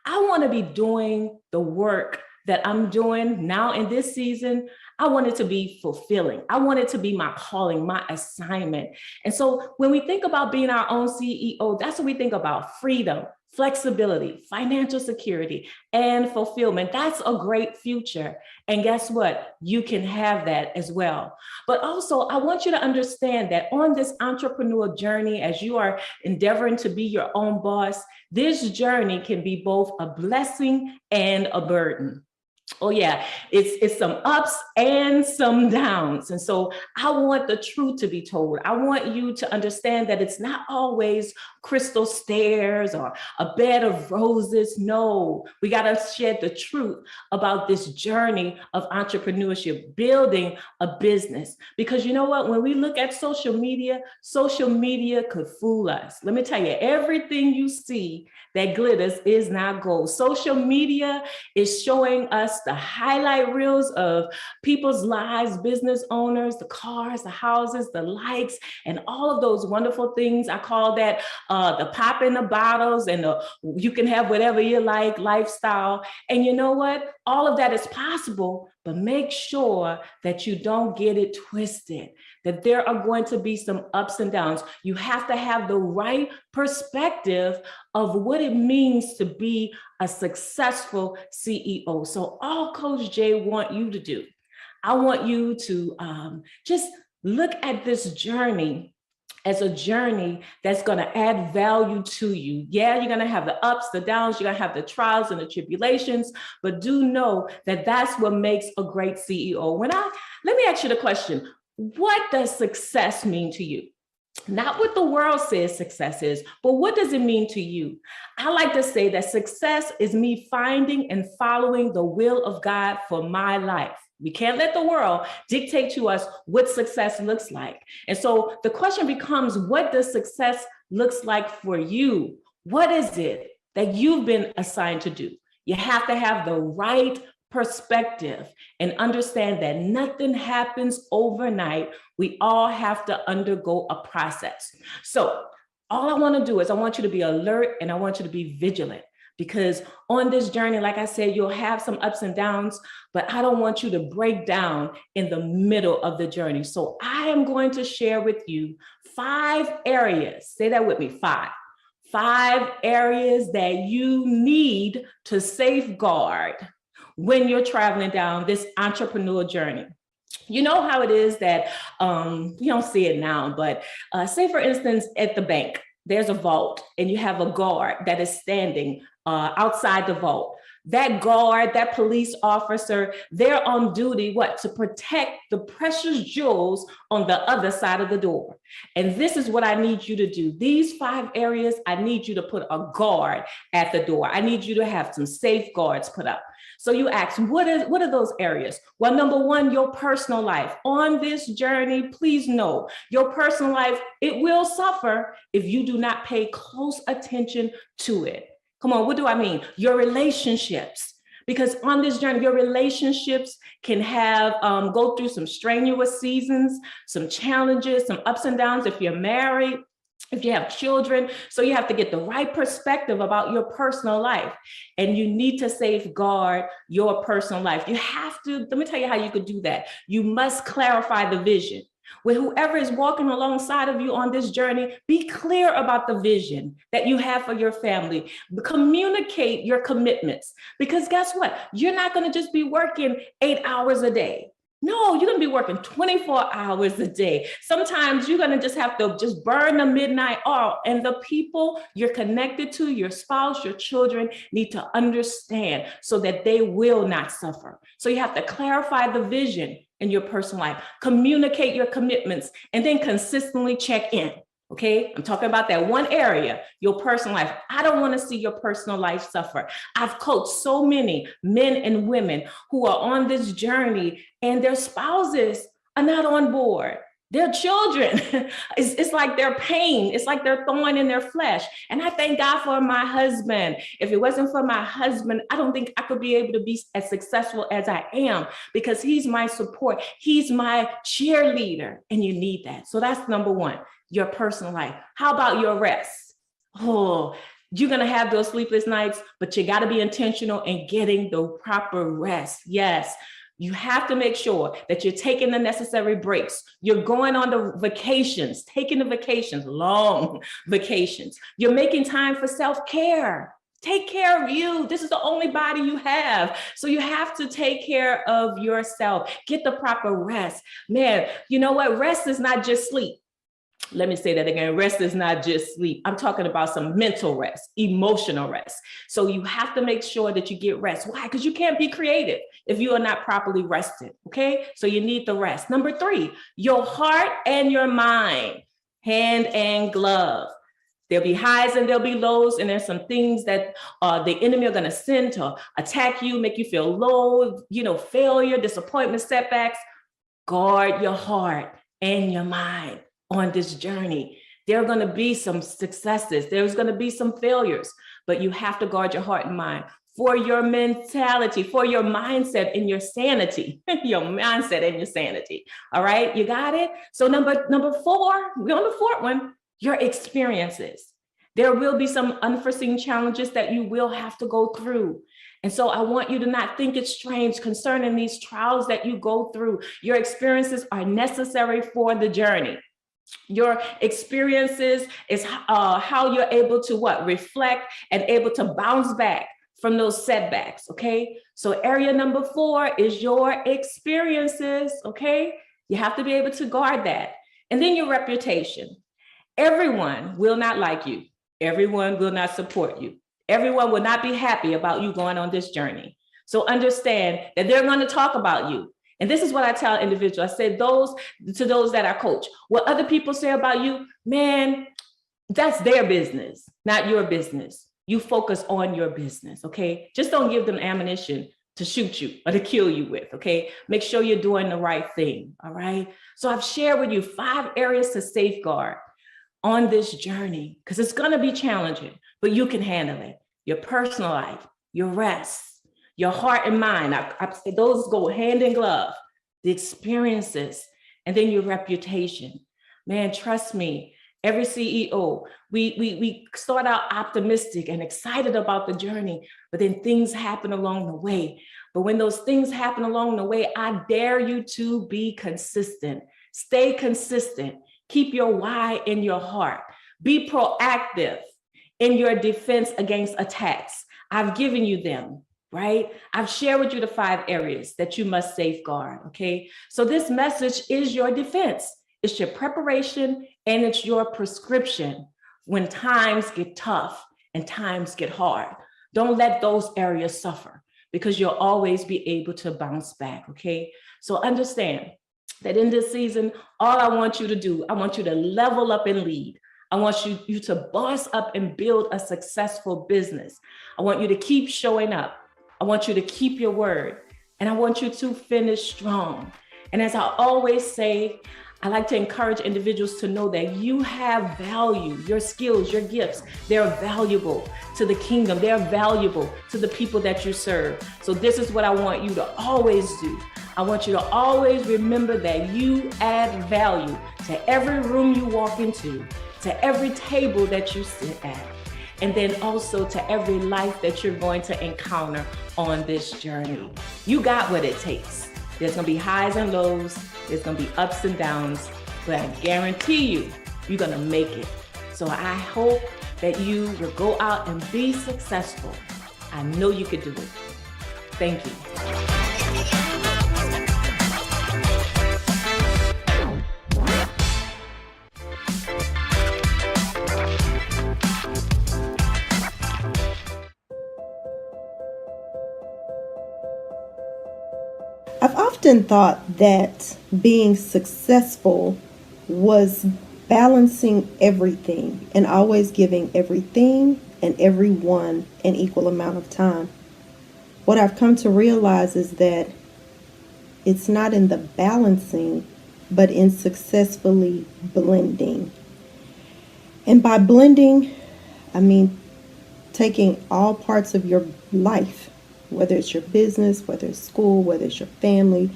I want to be doing the work that I'm doing now in this season. I want it to be fulfilling. I want it to be my calling, my assignment. And so when we think about being our own CEO, that's what we think about: freedom, flexibility, financial security, and fulfillment. That's a great future. And guess what? You can have that as well. But also, I want you to understand that on this entrepreneurial journey, as you are endeavoring to be your own boss, this journey can be both a blessing and a burden. Oh yeah, it's some ups and some downs. And so I want the truth to be told. I want you to understand that it's not always crystal stairs or a bed of roses. No, we got to shed the truth about this journey of entrepreneurship, building a business. Because you know what, when we look at social media could fool us. Let me tell you, everything you see that glitters is not gold. Social media is showing us us the highlight reels of people's lives, business owners, the cars, the houses, the likes, and all of those wonderful things. I call that the pop in the bottles and you can have whatever you like lifestyle. And you know what? All of that is possible, but make sure that you don't get it twisted, that there are going to be some ups and downs. You have to have the right perspective of what it means to be a successful CEO. So all Coach Jay want you to do, I want you to just look at this journey as a journey that's going to add value to you. Yeah, you're going to have the ups, the downs, you're going to have the trials and the tribulations, but do know that that's what makes a great CEO. Let me ask you the question, what does success mean to you? Not what the world says success is, but what does it mean to you? I like to say that success is me finding and following the will of God for my life. We can't let the world dictate to us what success looks like. And so the question becomes, what does success looks like for you? What is it that you've been assigned to do? You have to have the right perspective and understand that nothing happens overnight. We all have to undergo a process. So all I want to do is I want you to be alert and I want you to be vigilant. Because on this journey, like I said, you'll have some ups and downs, but I don't want you to break down in the middle of the journey. So I am going to share with you 5 areas. Say that with me, 5. 5 areas that you need to safeguard when you're traveling down this entrepreneurial journey. You know how it is that, you don't see it now, but say for instance, at the bank, there's a vault and you have a guard that is standing outside the vault. That guard, that police officer, they're on duty, what? To protect the precious jewels on the other side of the door. And this is what I need you to do. These 5 areas, I need you to put a guard at the door. I need you to have some safeguards put up. So you ask, what are those areas? Well, number 1, your personal life. On this journey, please know your personal life, it will suffer if you do not pay close attention to it. Come on, what do I mean? Your relationships. Because on this journey, your relationships can have, go through some strenuous seasons, some challenges, some ups and downs if you're married, if you have children. So you have to get the right perspective about your personal life. And you need to safeguard your personal life. You have to, let me tell you how you could do that. You must clarify the vision. With whoever is walking alongside of you on this journey, be clear about the vision that you have for your family. Communicate your commitments. Because guess what? You're not going to just be working 8 hours a day. No, you're going to be working 24 hours a day. Sometimes you're going to just have to just burn the midnight oil. And the people you're connected to, your spouse, your children, need to understand so that they will not suffer. So you have to clarify the vision in your personal life, communicate your commitments, and then consistently check in. Okay, I'm talking about that one area, your personal life. I don't want to see your personal life suffer. I've coached so many men and women who are on this journey and their spouses are not on board. Their children, it's like their pain. It's like they're thorn in their flesh. And I thank God for my husband. If it wasn't for my husband, I don't think I could be able to be as successful as I am because he's my support. He's my cheerleader and you need that. So that's number 1, your personal life. How about your rest? Oh, you're going to have those sleepless nights, but you got to be intentional in getting the proper rest. Yes. You have to make sure that you're taking the necessary breaks. You're going on the vacations, taking the vacations, long vacations. You're making time for self-care. Take care of you. This is the only body you have. So you have to take care of yourself. Get the proper rest. Man, you know what? Rest is not just sleep. Let me say that again. Rest is not just sleep. I'm talking about some mental rest, emotional rest. So you have to make sure that you get rest. Why? Because you can't be creative if you are not properly rested. Okay. So you need the rest. Number 3, your heart and your mind, hand and glove. There'll be highs and there'll be lows. And there's some things that the enemy are going to send to attack you, make you feel low, failure, disappointment, setbacks. Guard your heart and your mind. On this journey, there are going to be some successes. There's going to be some failures, but you have to guard your heart and mind. for your mentality, for your mindset and your sanity, your mindset and your sanity. All right, you got it? So number 4, we're on the 4th one, your experiences. There will be some unforeseen challenges that you will have to go through. And so I want you to not think it's strange concerning these trials that you go through. Your experiences are necessary for the journey. Your experiences is how you're able to reflect and able to bounce back from those setbacks, okay? So area number 4 is your experiences, okay? You have to be able to guard that. And then your reputation. Everyone will not like you. Everyone will not support you. Everyone will not be happy about you going on this journey. So understand that they're going to talk about you. And this is what I tell individuals. I say to those that I coach, what other people say about you, man, that's their business, not your business. You focus on your business, okay? Just don't give them ammunition to shoot you or to kill you with, okay? Make sure you're doing the right thing, all right? So I've shared with you 5 areas to safeguard on this journey, because it's gonna be challenging, but you can handle it. Your personal life, your rest, your heart and mind, I say those go hand in glove, the experiences, and then your reputation. Man, trust me, every CEO, we start out optimistic and excited about the journey, but then things happen along the way. But when those things happen along the way, I dare you to be consistent. Stay consistent. Keep your why in your heart. Be proactive in your defense against attacks. I've given you them, right? I've shared with you the 5 areas that you must safeguard, okay? So this message is your defense. It's your preparation and it's your prescription when times get tough and times get hard. Don't let those areas suffer because you'll always be able to bounce back, okay? So understand that in this season, all I want you to do, I want you to level up and lead. I want you to boss up and build a successful business. I want you to keep showing up. I want you to keep your word. And I want you to finish strong. And as I always say, I like to encourage individuals to know that you have value. Your skills, your gifts, they're valuable to the kingdom. They're valuable to the people that you serve. So this is what I want you to always do. I want you to always remember that you add value to every room you walk into, to every table that you sit at, and then also to every life that you're going to encounter on this journey. You got what it takes. There's gonna be highs and lows, there's gonna be ups and downs, but I guarantee you, you're gonna make it. So I hope that you will go out and be successful. I know you could do it. Thank you. I've often thought that being successful was balancing everything and always giving everything and everyone an equal amount of time. What I've come to realize is that it's not in the balancing, but in successfully blending. And by blending, I mean taking all parts of your life, whether it's your business, whether it's school, whether it's your family,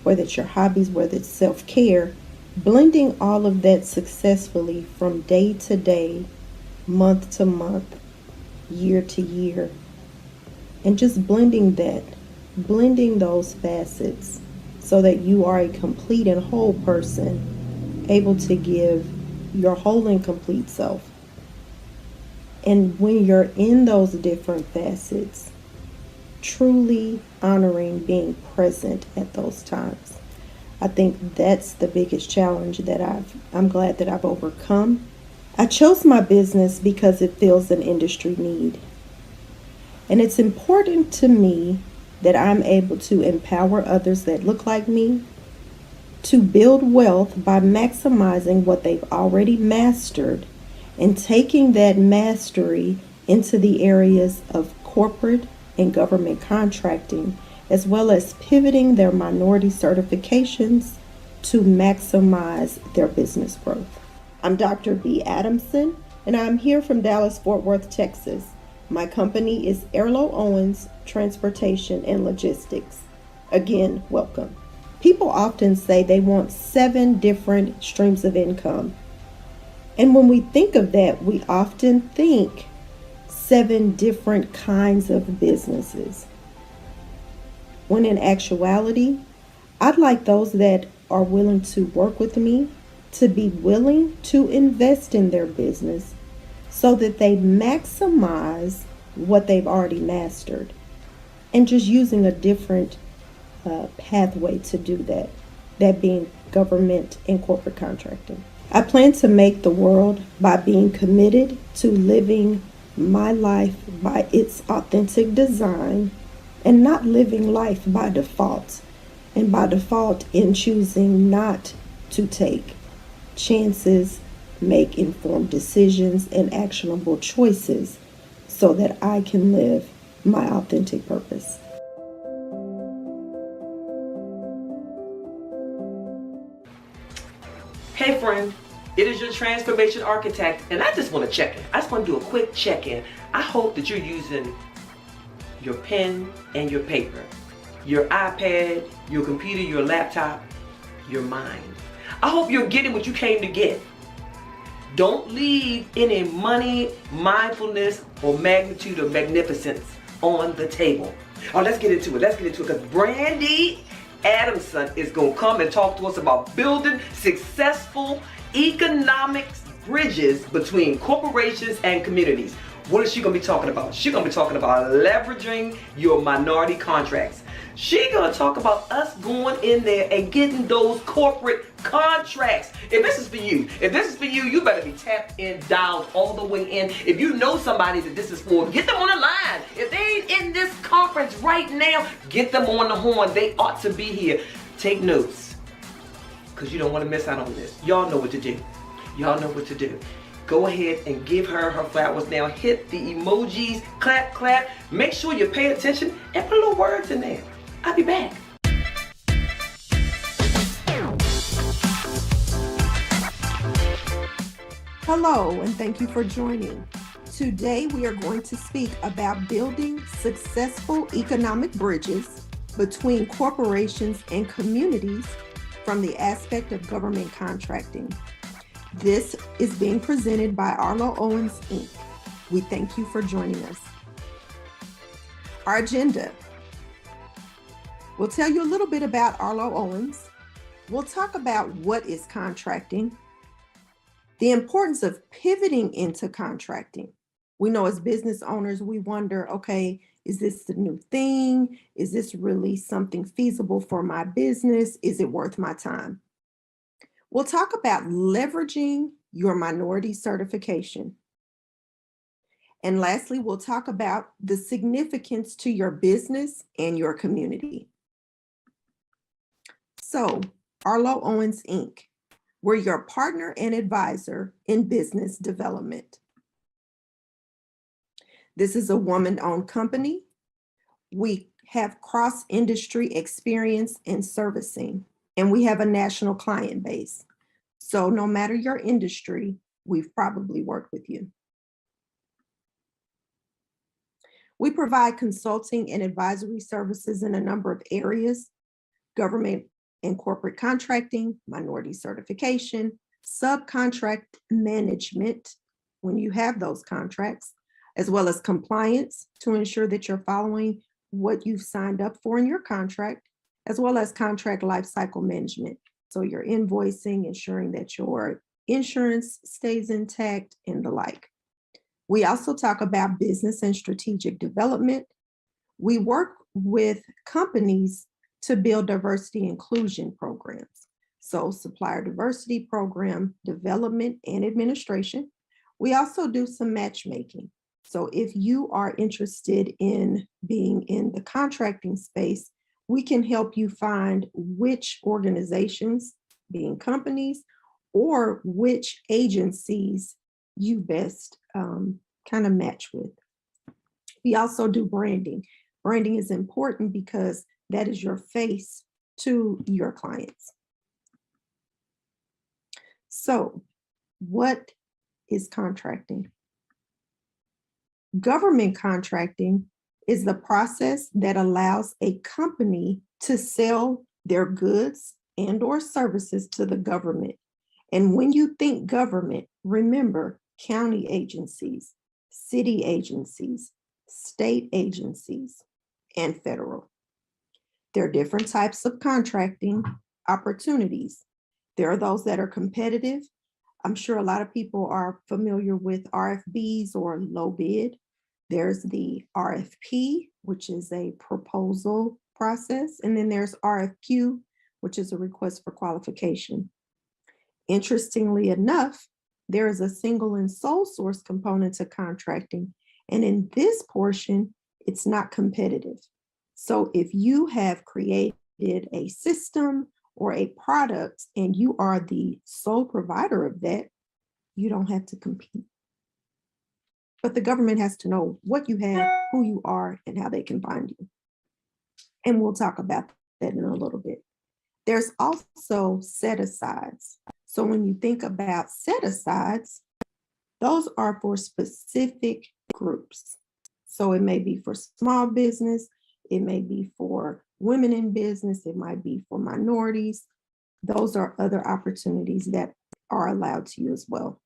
whether it's your hobbies, whether it's self-care, blending all of that successfully from day to day, month to month, year to year, and just blending those facets so that you are a complete and whole person, able to give your whole and complete self. And when you're in those different facets, truly honoring being present at those times. I think that's the biggest challenge that I'm glad that I've overcome. I chose my business because it fills an industry need. And it's important to me that I'm able to empower others that look like me to build wealth by maximizing what they've already mastered and taking that mastery into the areas of corporate and government contracting, as well as pivoting their minority certifications to maximize their business growth. I'm Dr. B. Adamson, and I'm here from Dallas-Fort Worth, Texas. My company is Arlo Owens Transportation and Logistics. Again, welcome. People often say they want 7 different streams of income. And when we think of that, we often think 7 different kinds of businesses. When in actuality, I'd like those that are willing to work with me to be willing to invest in their business so that they maximize what they've already mastered, and just using a different pathway to do that, that being government and corporate contracting. I plan to make the world by being committed to living my life by its authentic design and not living life by default, and by default in choosing not to take chances, make informed decisions and actionable choices so that I can live my authentic purpose. Hey friend, it is your transformation architect, and I just want to check in. I just want to do a quick check-in. I hope that you're using your pen and your paper, your iPad, your computer, your laptop, your mind. I hope you're getting what you came to get. Don't leave any money, mindfulness, or magnitude or magnificence on the table. Oh, let's get into it. Because Brandy Adamson is going to come and talk to us about building successful economics bridges between corporations and communities. What is she going to be talking about? She's going to be talking about leveraging your minority contracts. She's going to talk about us going in there and getting those corporate contracts. If this is for you, you better be tapped in, dialed all the way in. If you know somebody that this is for, get them on the line. If they ain't in this conference right now, get them on the horn. They ought to be here. Take notes, because you don't want to miss out on this. Y'all know what to do. Go ahead and give her her flowers now. Hit the emojis, clap, clap. Make sure you pay attention and put little words in there. I'll be back. Hello, and thank you for joining. Today we are going to speak about building successful economic bridges between corporations and communities from the aspect of government contracting. This is being presented by Arlo Owens, Inc. We thank you for joining us. Our agenda. We'll tell you a little bit about Arlo Owens. We'll talk about what is contracting, the importance of pivoting into contracting. We know as business owners, we wonder, okay, is this the new thing? Is this really something feasible for my business? Is it worth my time? We'll talk about leveraging your minority certification. And lastly, we'll talk about the significance to your business and your community. So, Arlo Owens, Inc., we're your partner and advisor in business development. This is a woman-owned company. We have cross-industry experience in servicing, and we have a national client base. So no matter your industry, we've probably worked with you. We provide consulting and advisory services in a number of areas: government and corporate contracting, minority certification, subcontract management, when you have those contracts, as well as compliance to ensure that you're following what you've signed up for in your contract, as well as contract lifecycle management. So you're invoicing, ensuring that your insurance stays intact, and the like. We also talk about business and strategic development. We work with companies to build diversity inclusion programs. So supplier diversity program development and administration. We also do some matchmaking. So if you are interested in being in the contracting space, we can help you find which organizations, being companies, or which agencies you best kind of match with. We also do branding. Branding is important because that is your face to your clients. So, what is contracting? Government contracting is the process that allows a company to sell their goods and or services to the government. And when you think government, remember county agencies, city agencies, state agencies, and federal. There are different types of contracting opportunities. There are those that are competitive. I'm sure a lot of people are familiar with RFBs or low bid. There's the RFP, which is a proposal process. And then there's RFQ, which is a request for qualification. Interestingly enough, there is a single and sole source component to contracting. And in this portion, it's not competitive. So if you have created a system or a product and you are the sole provider of that, you don't have to compete. But the government has to know what you have, who you are, and how they can find you. And we'll talk about that in a little bit. There's also set-asides. So when you think about set-asides, those are for specific groups. So it may be for small business, it may be for women in business, it might be for minorities. Those are other opportunities that are allowed to you as well.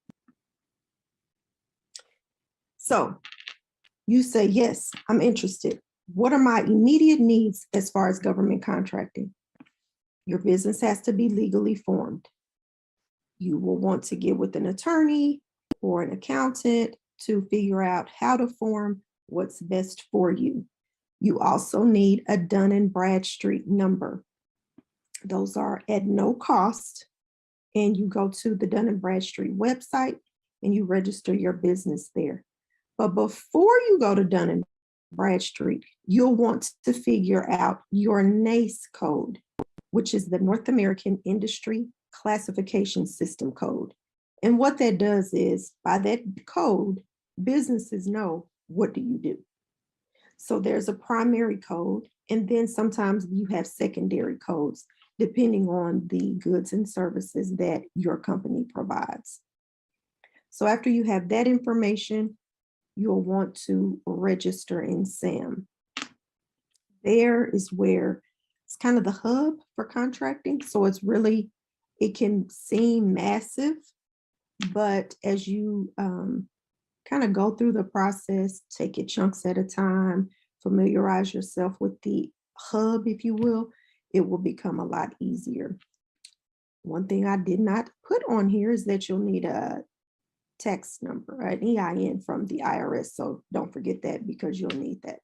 So you say, yes, I'm interested. What are my immediate needs as far as government contracting? Your business has to be legally formed. You will want to get with an attorney or an accountant to figure out how to form what's best for you. You also need a Dun & Bradstreet number. Those are at no cost. And you go to the Dun & Bradstreet website and you register your business there. But before you go to Dun & Bradstreet, you'll want to figure out your NAICE code, which is the North American Industry Classification System code. And what that does is, by that code, businesses know, what do you do? So there's a primary code, and then sometimes you have secondary codes, depending on the goods and services that your company provides. So after you have that information, you'll want to register in SAM. There is where it's kind of the hub for contracting. So it's really, it can seem massive, but as you kind of go through the process, take it chunks at a time, familiarize yourself with the hub, if you will, it will become a lot easier. One thing I did not put on here is that you'll need a tax number, an EIN from the IRS. So don't forget that, because you'll need that.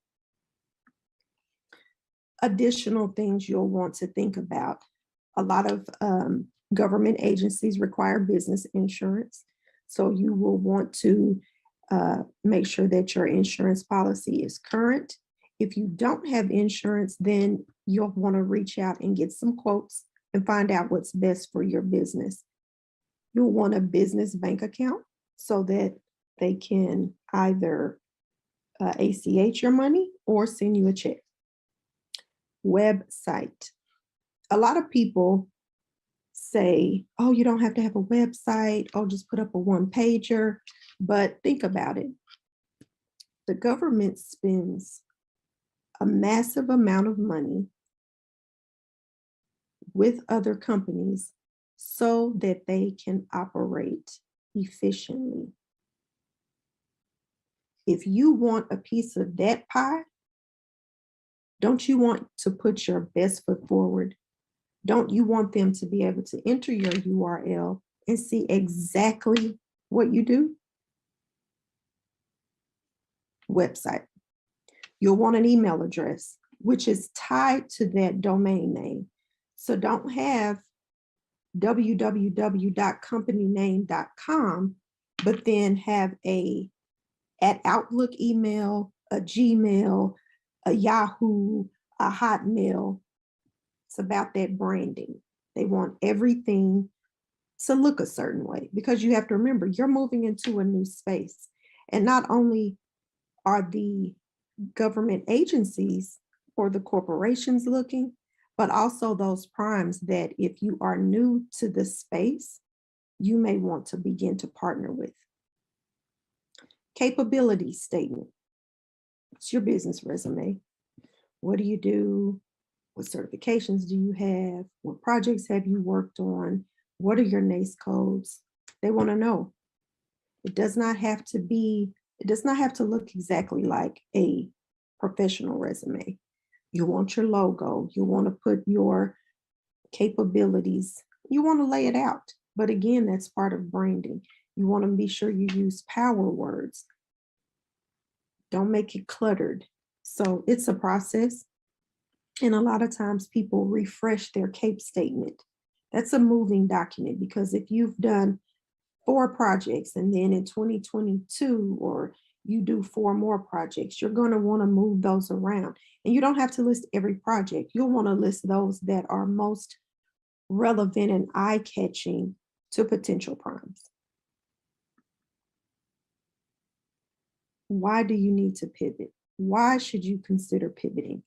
Additional things you'll want to think about. A lot of government agencies require business insurance. So you will want to make sure that your insurance policy is current. If you don't have insurance, then you'll want to reach out and get some quotes and find out what's best for your business. You'll want a business bank account so that they can either ACH your money or send you a check. Website. A lot of people say, oh, you don't have to have a website. Oh, just put up a one-pager. But think about it. The government spends a massive amount of money with other companies so that they can operate efficiently. If you want a piece of that pie, don't you want to put your best foot forward? Don't you want them to be able to enter your URL and see exactly what you do? Website. You'll want an email address, which is tied to that domain name. So don't have www.companyname.com, but then have a @Outlook email, a Gmail, a Yahoo, a Hotmail. It's about that branding. They want everything to look a certain way, because you have to remember, you're moving into a new space. And not only are the government agencies or the corporations looking, but also those primes that if you are new to the space, you may want to begin to partner with. Capability statement. It's your business resume. What do you do? What certifications do you have? What projects have you worked on? What are your NACE codes? They want to know. It does not have to look exactly like a professional resume. You want your logo. You want to put your capabilities. You want to lay it out. But again, that's part of branding. You want to be sure you use power words. Don't make it cluttered. So it's a process. And a lot of times people refresh their CAPE statement. That's a moving document, because if you've done 4 projects and then in 2022, or you do 4 more projects, you're going to want to move those around. And you don't have to list every project. You'll want to list those that are most relevant and eye-catching to potential primes. Why do you need to pivot? Why should you consider pivoting?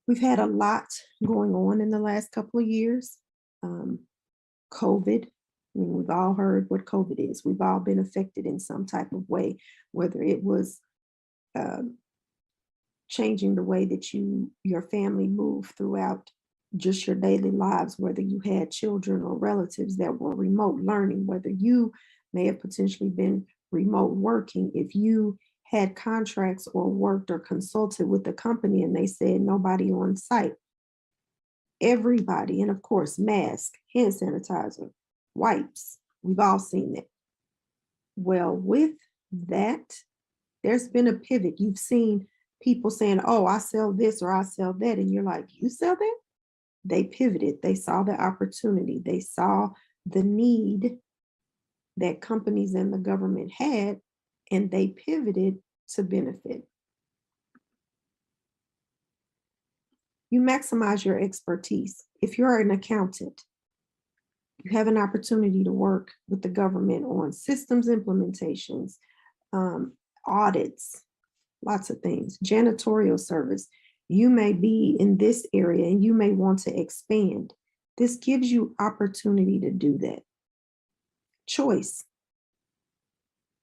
We've had a lot going on in the last couple of years. COVID, I mean, we've all heard what COVID is. We've all been affected in some type of way, whether it was changing the way that your family moved throughout just your daily lives, whether you had children or relatives that were remote learning, whether you may have potentially been remote working, if you had contracts or worked or consulted with the company and they said nobody on site. Everybody, and of course, mask, hand sanitizer, wipes, we've all seen that. Well, with that, there's been a pivot. You've seen people saying, oh, I sell this or I sell that. And you're like, you sell that? They pivoted. They saw the opportunity. They saw the need that companies and the government had, and they pivoted to benefit. You maximize your expertise. If you're an accountant, you have an opportunity to work with the government on systems implementations, audits, lots of things, janitorial service. You may be in this area and you may want to expand. This gives you opportunity to do that. Choice.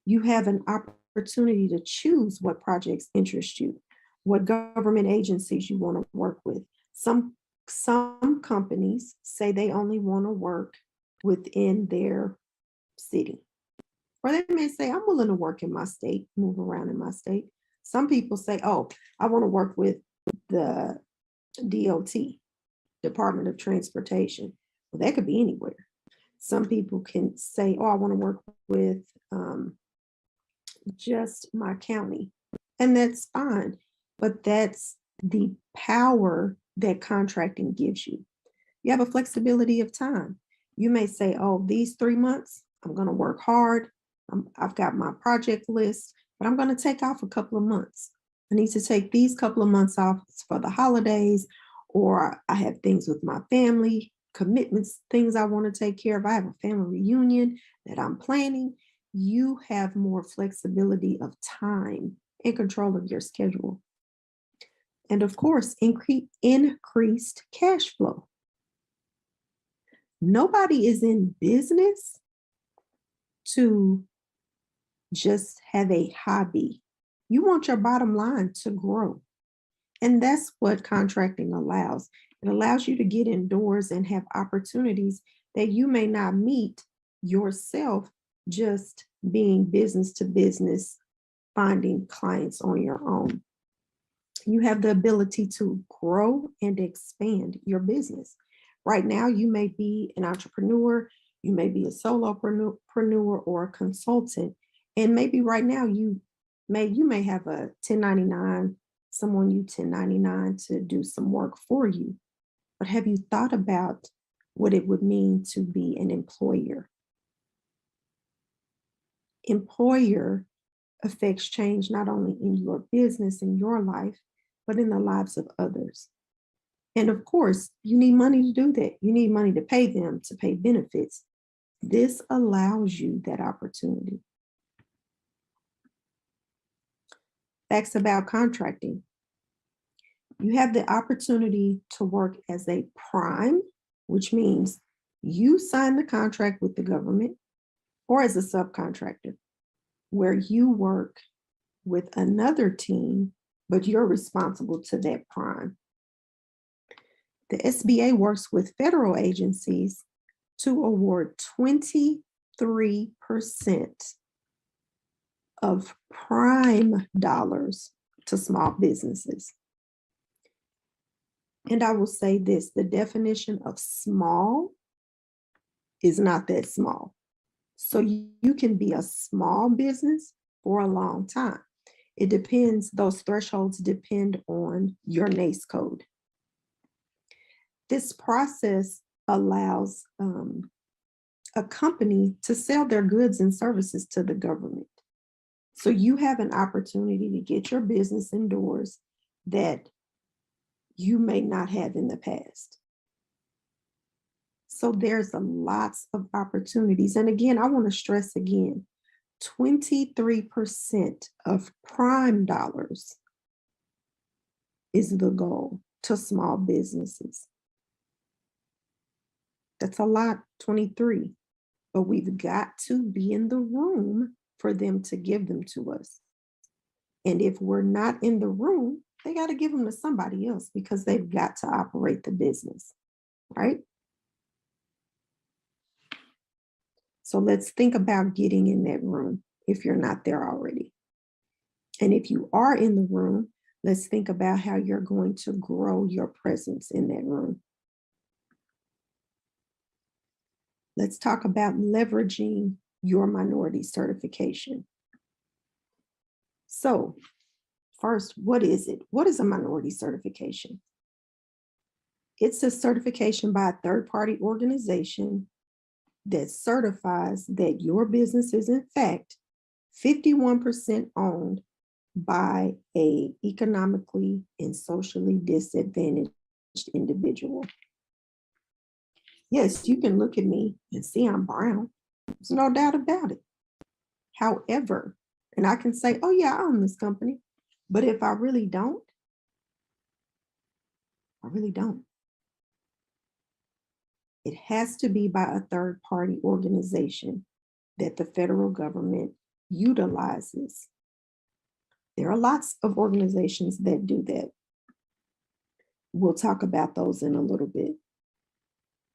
You have an opportunity to choose what projects interest you, what government agencies you want to work with. Some companies say they only want to work within their city. Or they may say, I'm willing to work in my state, move around in my state. Some people say, oh, I want to work with the DOT, Department of Transportation. Well, that could be anywhere. Some people can say, oh, I want to work with just my county. And that's fine. But that's the power that contracting gives you. You have a flexibility of time. You may say, oh, these 3 months, I'm going to work hard. I've got my project list, but I'm going to take off a couple of months. I need to take these couple of months off for the holidays, or I have things with my family, commitments, things I want to take care of. I have a family reunion that I'm planning. You have more flexibility of time and control of your schedule. And of course, increased cash flow. Nobody is in business to just have a hobby. You want your bottom line to grow. And that's what contracting allows. It allows you to get indoors and have opportunities that you may not meet yourself just being business to business, finding clients on your own. You have the ability to grow and expand your business. Right now, you may be an entrepreneur, you may be a solopreneur or a consultant, and maybe right now you may have a 1099, someone you 1099 to do some work for you. But have you thought about what it would mean to be an employer? Employer affects change not only in your business, in your life, but in the lives of others. And of course, you need money to do that. You need money to pay them, to pay benefits. This allows you that opportunity. Facts about contracting. You have the opportunity to work as a prime, which means you sign the contract with the government, or as a subcontractor. where you work with another team, but you're responsible to that prime. The SBA works with federal agencies to award 23% of prime dollars to small businesses. And I will say this, the definition of small is not that small. So you can be a small business for a long time. It depends, those thresholds depend on your NAICS code. This process allows a company to sell their goods and services to the government. So you have an opportunity to get your business indoors that you may not have in the past. So there's lots of opportunities. And again, I want to stress again, 23% of prime dollars is the goal to small businesses. That's a lot, 23, but we've got to be in the room for them to give them to us. And if we're not in the room, they got to give them to somebody else because they've got to operate the business, right? So let's think about getting in that room if you're not there already. And if you are in the room, let's think about how you're going to grow your presence in that room. Let's talk about leveraging your minority certification. So first, what is it? What is a minority certification? It's a certification by a third-party organization that certifies that your business is in fact 51% owned by an economically and socially disadvantaged individual. Yes, you can look at me and see I'm brown. There's no doubt about it. However, and I can say, oh yeah, I own this company. But if I really don't, I really don't. It has to be by a third-party organization that the federal government utilizes. There are lots of organizations that do that. We'll talk about those in a little bit.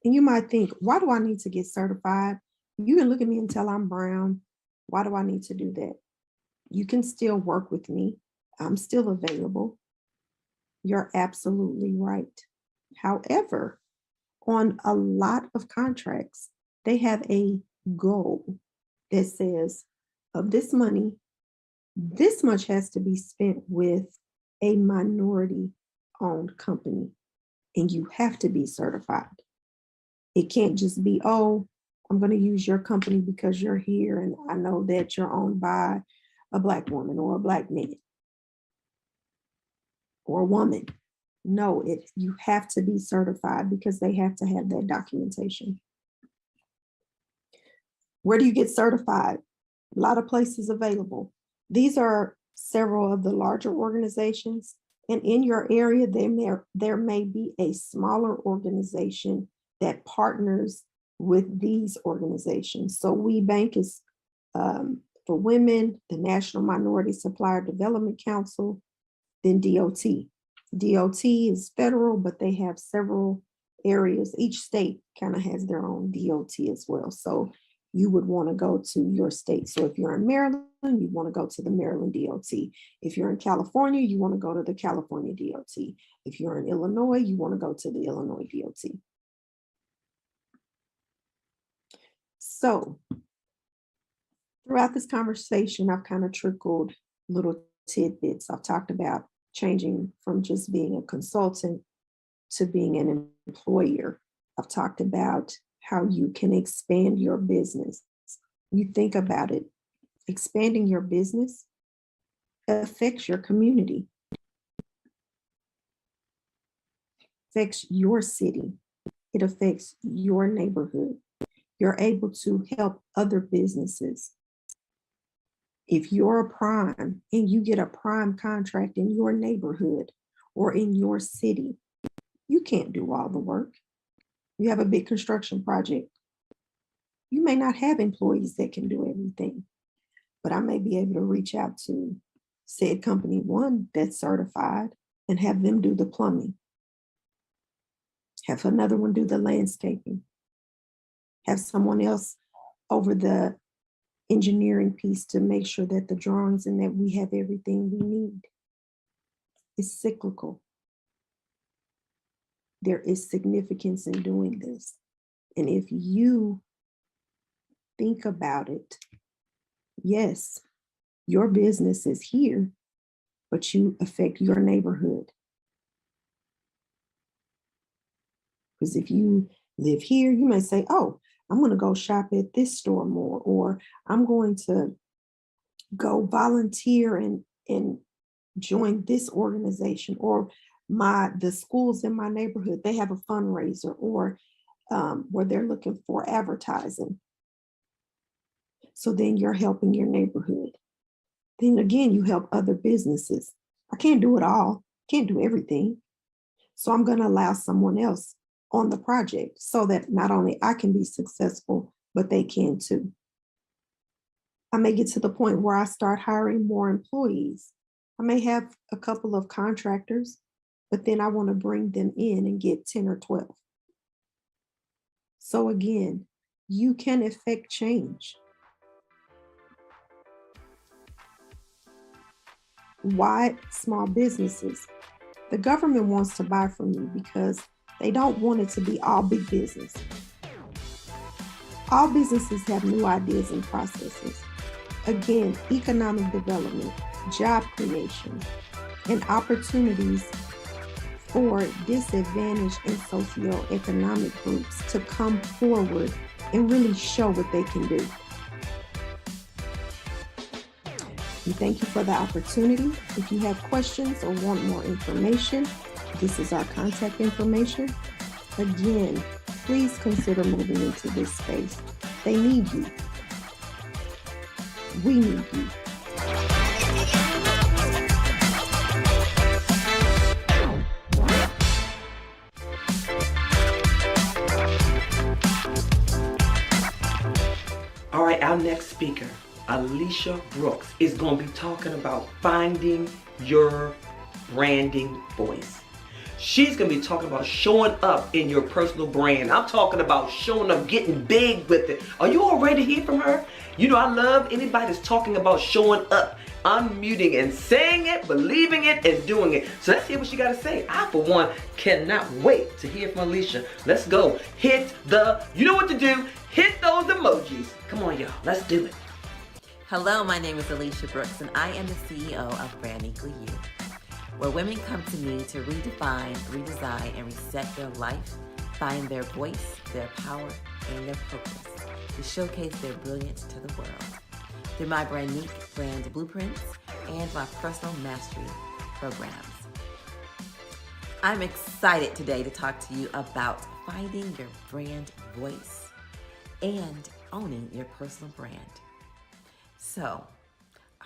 And you might think, why do I need to get certified? You can look at me and tell I'm brown. Why do I need to do that? You can still work with me. I'm still available. You're absolutely right. However, on a lot of contracts, they have a goal that says of this money, this much has to be spent with a minority-owned company, and you have to be certified. It can't just be, oh, I'm going to use your company because you're here and I know that you're owned by a Black woman or a Black man or a woman. No, you have to be certified because they have to have that documentation. Where do you get certified? A lot of places available. These are several of the larger organizations, and in your area, there may be a smaller organization that partners with these organizations. So We Bank is for women, the National Minority Supplier Development Council, then DOT. DOT is federal, but they have several areas. Each state kind of has their own DOT as well. So you would want to go to your state. So if you're in Maryland, you want to go to the Maryland DOT. If you're in California, you want to go to the California DOT. If you're in Illinois, you want to go to the Illinois DOT. So throughout this conversation, I've kind of trickled little tidbits. I've talked about changing from just being a consultant to being an employer. I've talked about how you can expand your business. You think about it, expanding your business affects your community, affects your city, it affects your neighborhood. You're able to help other businesses. If you're a prime and you get a prime contract in your neighborhood or in your city, you can't do all the work. You have a big construction project. You may not have employees that can do everything, but I may be able to reach out to said company one that's certified and have them do the plumbing. Have another one do the landscaping. Have someone else over the engineering piece to make sure that the drawings and that we have everything we need. It's cyclical. There is significance in doing this. And if you think about it, yes, your business is here, but you affect your neighborhood. Because if you live here, you may say, oh, I'm going to go shop at this store more, or I'm going to go volunteer and join this organization, or the schools in my neighborhood, they have a fundraiser, or where they're looking for advertising. So then you're helping your neighborhood. Then again, you help other businesses. I can't do it all, can't do everything. So I'm going to allow someone else on the project so that not only I can be successful, but they can too. I may get to the point where I start hiring more employees. I may have a couple of contractors, but then I want to bring them in and get 10 or 12. So again, you can affect change. Why small businesses? The government wants to buy from you because they don't want it to be all big business. All businesses have new ideas and processes. Again, economic development, job creation, and opportunities for disadvantaged and socioeconomic groups to come forward and really show what they can do. We thank you for the opportunity. If you have questions or want more information, this is our contact information. Again, please consider moving into this space. They need you. We need you. All right, our next speaker, Alicia Brooks, is going to be talking about finding your branding voice. She's going to be talking about showing up in your personal brand. I'm talking about showing up, getting big with it. Are you all ready to hear from her? You know, I love anybody that's talking about showing up, unmuting and saying it, believing it, and doing it. So let's hear what she got to say. I, for one, cannot wait to hear from Alicia. Let's go. You know what to do. Hit those emojis. Come on, y'all. Let's do it. Hello, my name is Alicia Brooks, and I am the CEO of Brand Equally You, where women come to me to redefine, redesign, and reset their life, find their voice, their power, and their purpose to showcase their brilliance to the world through my brand blueprints and my personal mastery programs. I'm excited today to talk to you about finding your brand voice and owning your personal brand. So,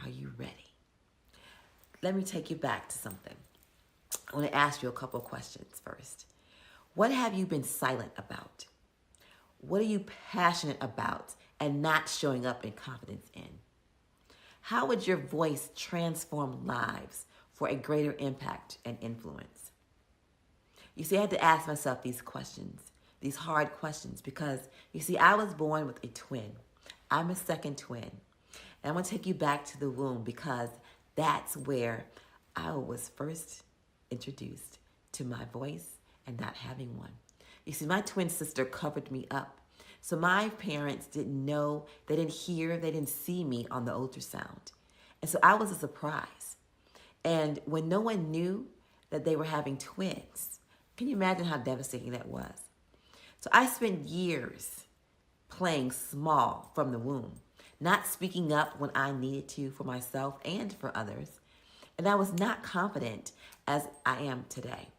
are you ready? Let me take you back to something. I want to ask you a couple of questions first. What have you been silent about? What are you passionate about and not showing up in confidence in? How would your voice transform lives for a greater impact and influence? You see, I had to ask myself these questions, these hard questions, because you see, I was born with a twin. I'm a second twin. And I want to take you back to the womb because that's where I was first introduced to my voice and not having one. You see, my twin sister covered me up. So my parents didn't know, they didn't hear, they didn't see me on the ultrasound. And so I was a surprise. And when no one knew that they were having twins, can you imagine how devastating that was? So I spent years playing small from the womb, not speaking up when I needed to for myself and for others. And I was not confident as I am today.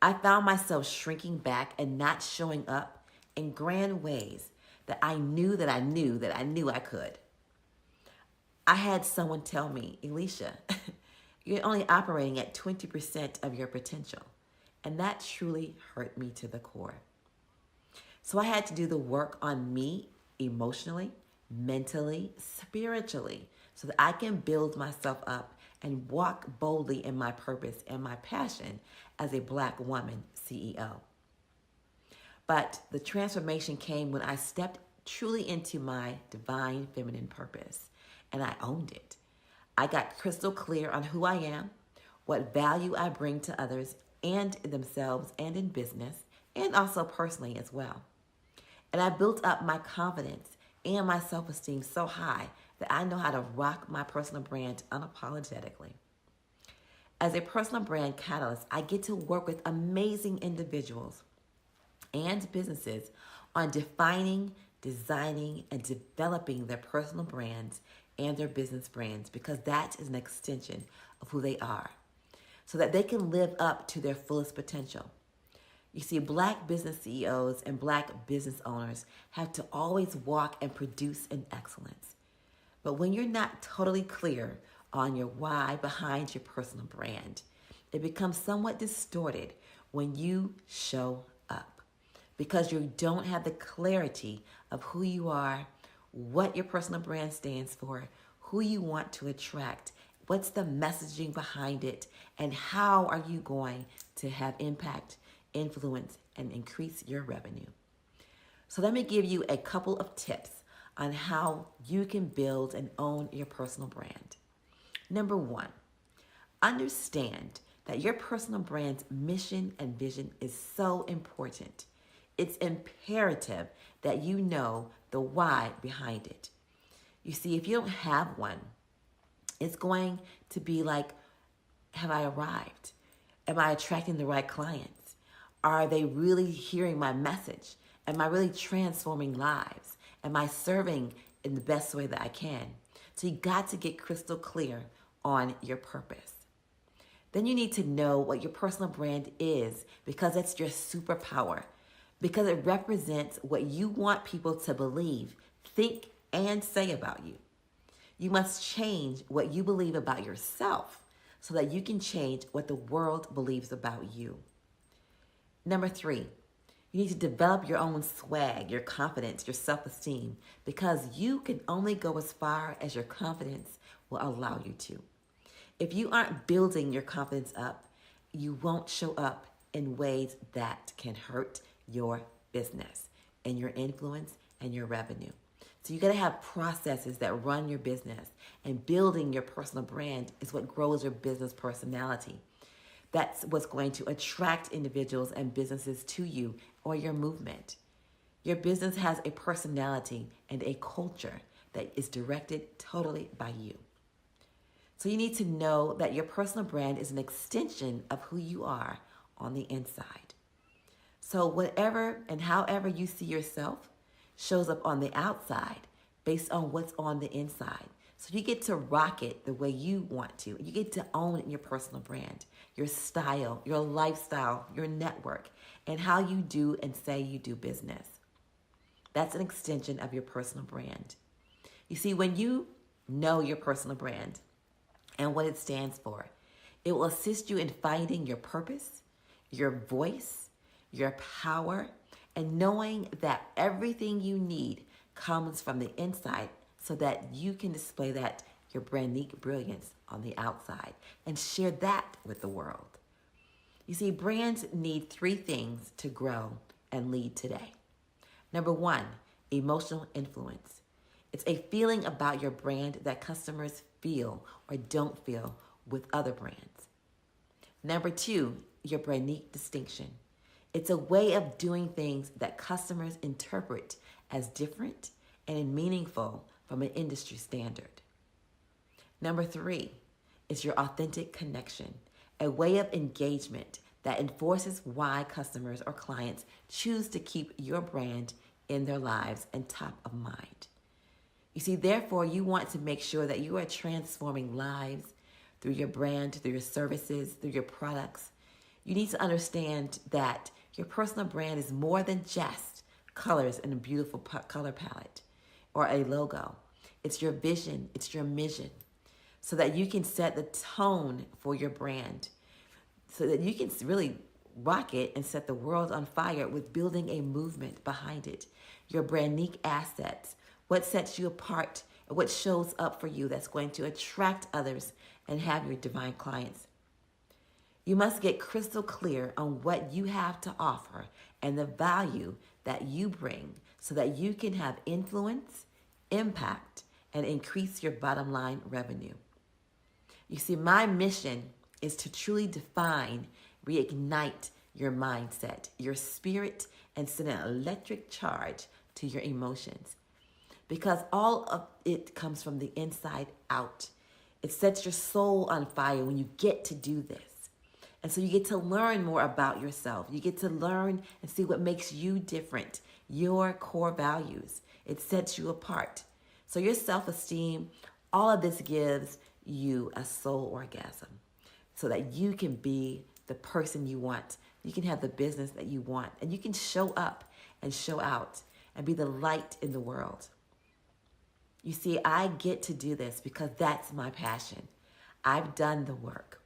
I found myself shrinking back and not showing up in grand ways that I knew I could. I had someone tell me, Alicia, you're only operating at 20% of your potential. And that truly hurt me to the core. So I had to do the work on me emotionally mentally, spiritually, so that I can build myself up and walk boldly in my purpose and my passion as a Black woman CEO. But the transformation came when I stepped truly into my divine feminine purpose, and I owned it. I got crystal clear on who I am, what value I bring to others and themselves and in business, and also personally as well. And I built up my confidence and my self-esteem so high that I know how to rock my personal brand unapologetically. As a personal brand catalyst, I get to work with amazing individuals and businesses on defining, designing, and developing their personal brands and their business brands, because that is an extension of who they are, so that they can live up to their fullest potential. You see, Black business CEOs and Black business owners have to always walk and produce in excellence. But when you're not totally clear on your why behind your personal brand, it becomes somewhat distorted when you show up, because you don't have the clarity of who you are, what your personal brand stands for, who you want to attract, what's the messaging behind it, and how are you going to have impact, influence, and increase your revenue. So let me give you a couple of tips on how you can build and own your personal brand. Number one, understand that your personal brand's mission and vision is so important. It's imperative that you know the why behind it. You see, if you don't have one, it's going to be like, have I arrived? Am I attracting the right clients? Are they really hearing my message? Am I really transforming lives? Am I serving in the best way that I can? So you got to get crystal clear on your purpose. Then you need to know what your personal brand is, because it's your superpower, because it represents what you want people to believe, think, and say about you. You must change what you believe about yourself so that you can change what the world believes about you. Number three, you need to develop your own swag, your confidence, your self-esteem, because you can only go as far as your confidence will allow you to. If you aren't building your confidence up, you won't show up in ways that can hurt your business and your influence and your revenue. So you got to have processes that run your business, and building your personal brand is what grows your business personality. That's what's going to attract individuals and businesses to you or your movement. Your business has a personality and a culture that is directed totally by you. So you need to know that your personal brand is an extension of who you are on the inside. So whatever and however you see yourself shows up on the outside based on what's on the inside. So you get to rock it the way you want to. You get to own your personal brand, your style, your lifestyle, your network, and how you do and say you do business. That's an extension of your personal brand. You see, when you know your personal brand and what it stands for, it will assist you in finding your purpose, your voice, your power, and knowing that everything you need comes from the inside so that you can display that, your brandique brilliance, on the outside and share that with the world. You see, brands need three things to grow and lead today. Number one, emotional influence. It's a feeling about your brand that customers feel or don't feel with other brands. Number two, your brandique distinction. It's a way of doing things that customers interpret as different and meaningful from an industry standard. Number three is your authentic connection, a way of engagement that enforces why customers or clients choose to keep your brand in their lives and top of mind. You see, therefore, you want to make sure that you are transforming lives through your brand, through your services, through your products. You need to understand that your personal brand is more than just colors and a beautiful color palette or a logo. It's your vision, it's your mission, so that you can set the tone for your brand, so that you can really rock it and set the world on fire with building a movement behind it. Your brandique assets, What sets you apart? What shows up for you that's going to attract others and have your divine clients? You must get crystal clear on what you have to offer and the value that you bring so that you can have influence, impact, and increase your bottom line revenue. You see, my mission is to truly define, reignite your mindset, your spirit, and send an electric charge to your emotions. Because all of it comes from the inside out. It sets your soul on fire when you get to do this. And so you get to learn more about yourself. You get to learn and see what makes you different, your core values. It sets you apart. So your self-esteem, all of this gives you a soul orgasm so that you can be the person you want. You can have the business that you want, and you can show up and show out and be the light in the world. You see, I get to do this because that's my passion. I've done the work,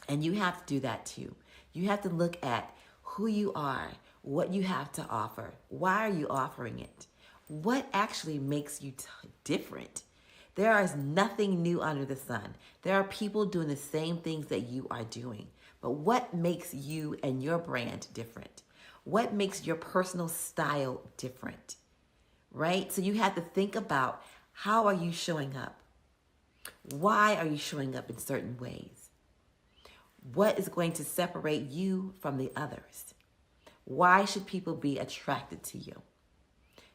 and you have to do that too. You have to look at who you are, what you have to offer. Why are you offering it? What actually makes you different? There is nothing new under the sun. There are people doing the same things that you are doing. But what makes you and your brand different? What makes your personal style different? Right? So you have to think about, how are you showing up? Why are you showing up in certain ways? What is going to separate you from the others? Why should people be attracted to you?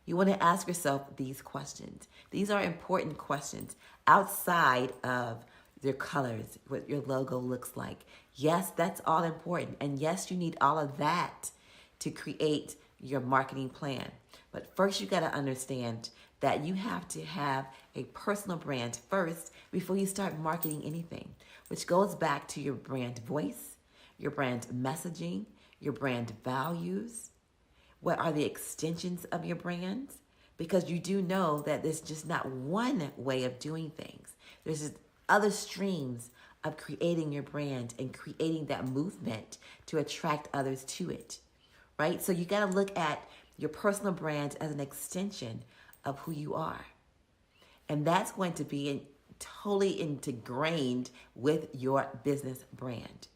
You want to ask yourself these questions. These are important questions outside of your colors, what your logo looks like. Yes, that's all important. And yes, you need all of that to create your marketing plan. But first, you got to understand that you have to have a personal brand first before you start marketing anything, which goes back to your brand voice, your brand messaging, your brand values. What are the extensions of your brands? Because you do know that there's just not one way of doing things. There's just other streams of creating your brand and creating that movement to attract others to it, right? So you got to look at your personal brand as an extension of who you are. And that's going to be totally ingrained with your business brand.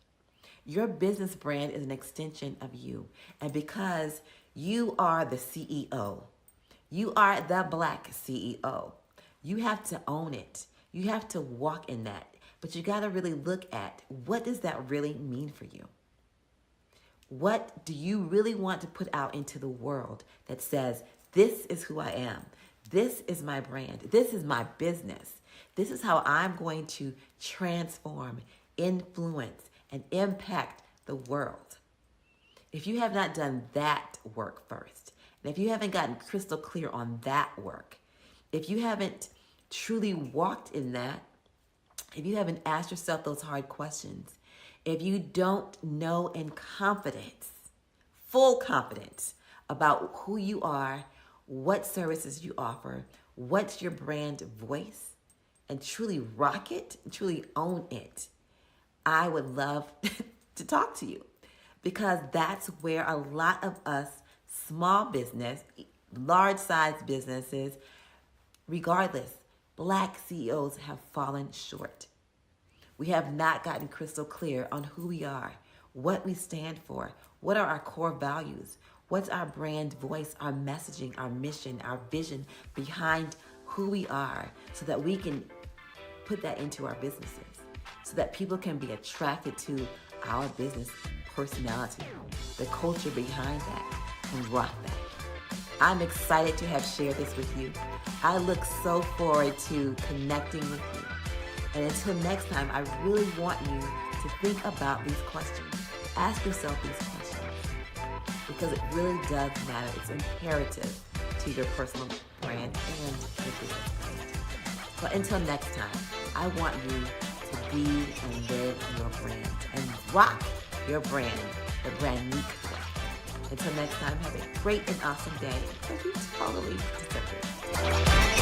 Your business brand is an extension of you. And because you are the CEO, you are the Black CEO, you have to own it. You have to walk in that. But you got to really look at, what does that really mean for you? What do you really want to put out into the world that says, this is who I am. This is my brand. This is my business. This is how I'm going to transform, influence, and impact the world. If you have not done that work first, and if you haven't gotten crystal clear on that work, if you haven't truly walked in that, if you haven't asked yourself those hard questions, if you don't know in confidence, full confidence about who you are, what services you offer, what's your brand voice, and truly rock it, truly own it, I would love to talk to you, because that's where a lot of us small business, large size businesses, regardless, Black CEOs have fallen short. We have not gotten crystal clear on who we are, what we stand for, what are our core values, what's our brand voice, our messaging, our mission, our vision behind who we are, so that we can put that into our businesses, so that people can be attracted to our business personality, the culture behind that, and rock that. I'm excited to have shared this with you. I look so forward to connecting with you. And until next time, I really want you to think about these questions. Ask yourself these questions, because it really does matter. It's imperative to your personal brand and your business brand. But until next time, I want you to be and live your brand and rock your brand, the brand unique way. Until next time, have a great and awesome day. Because you totally deserve it.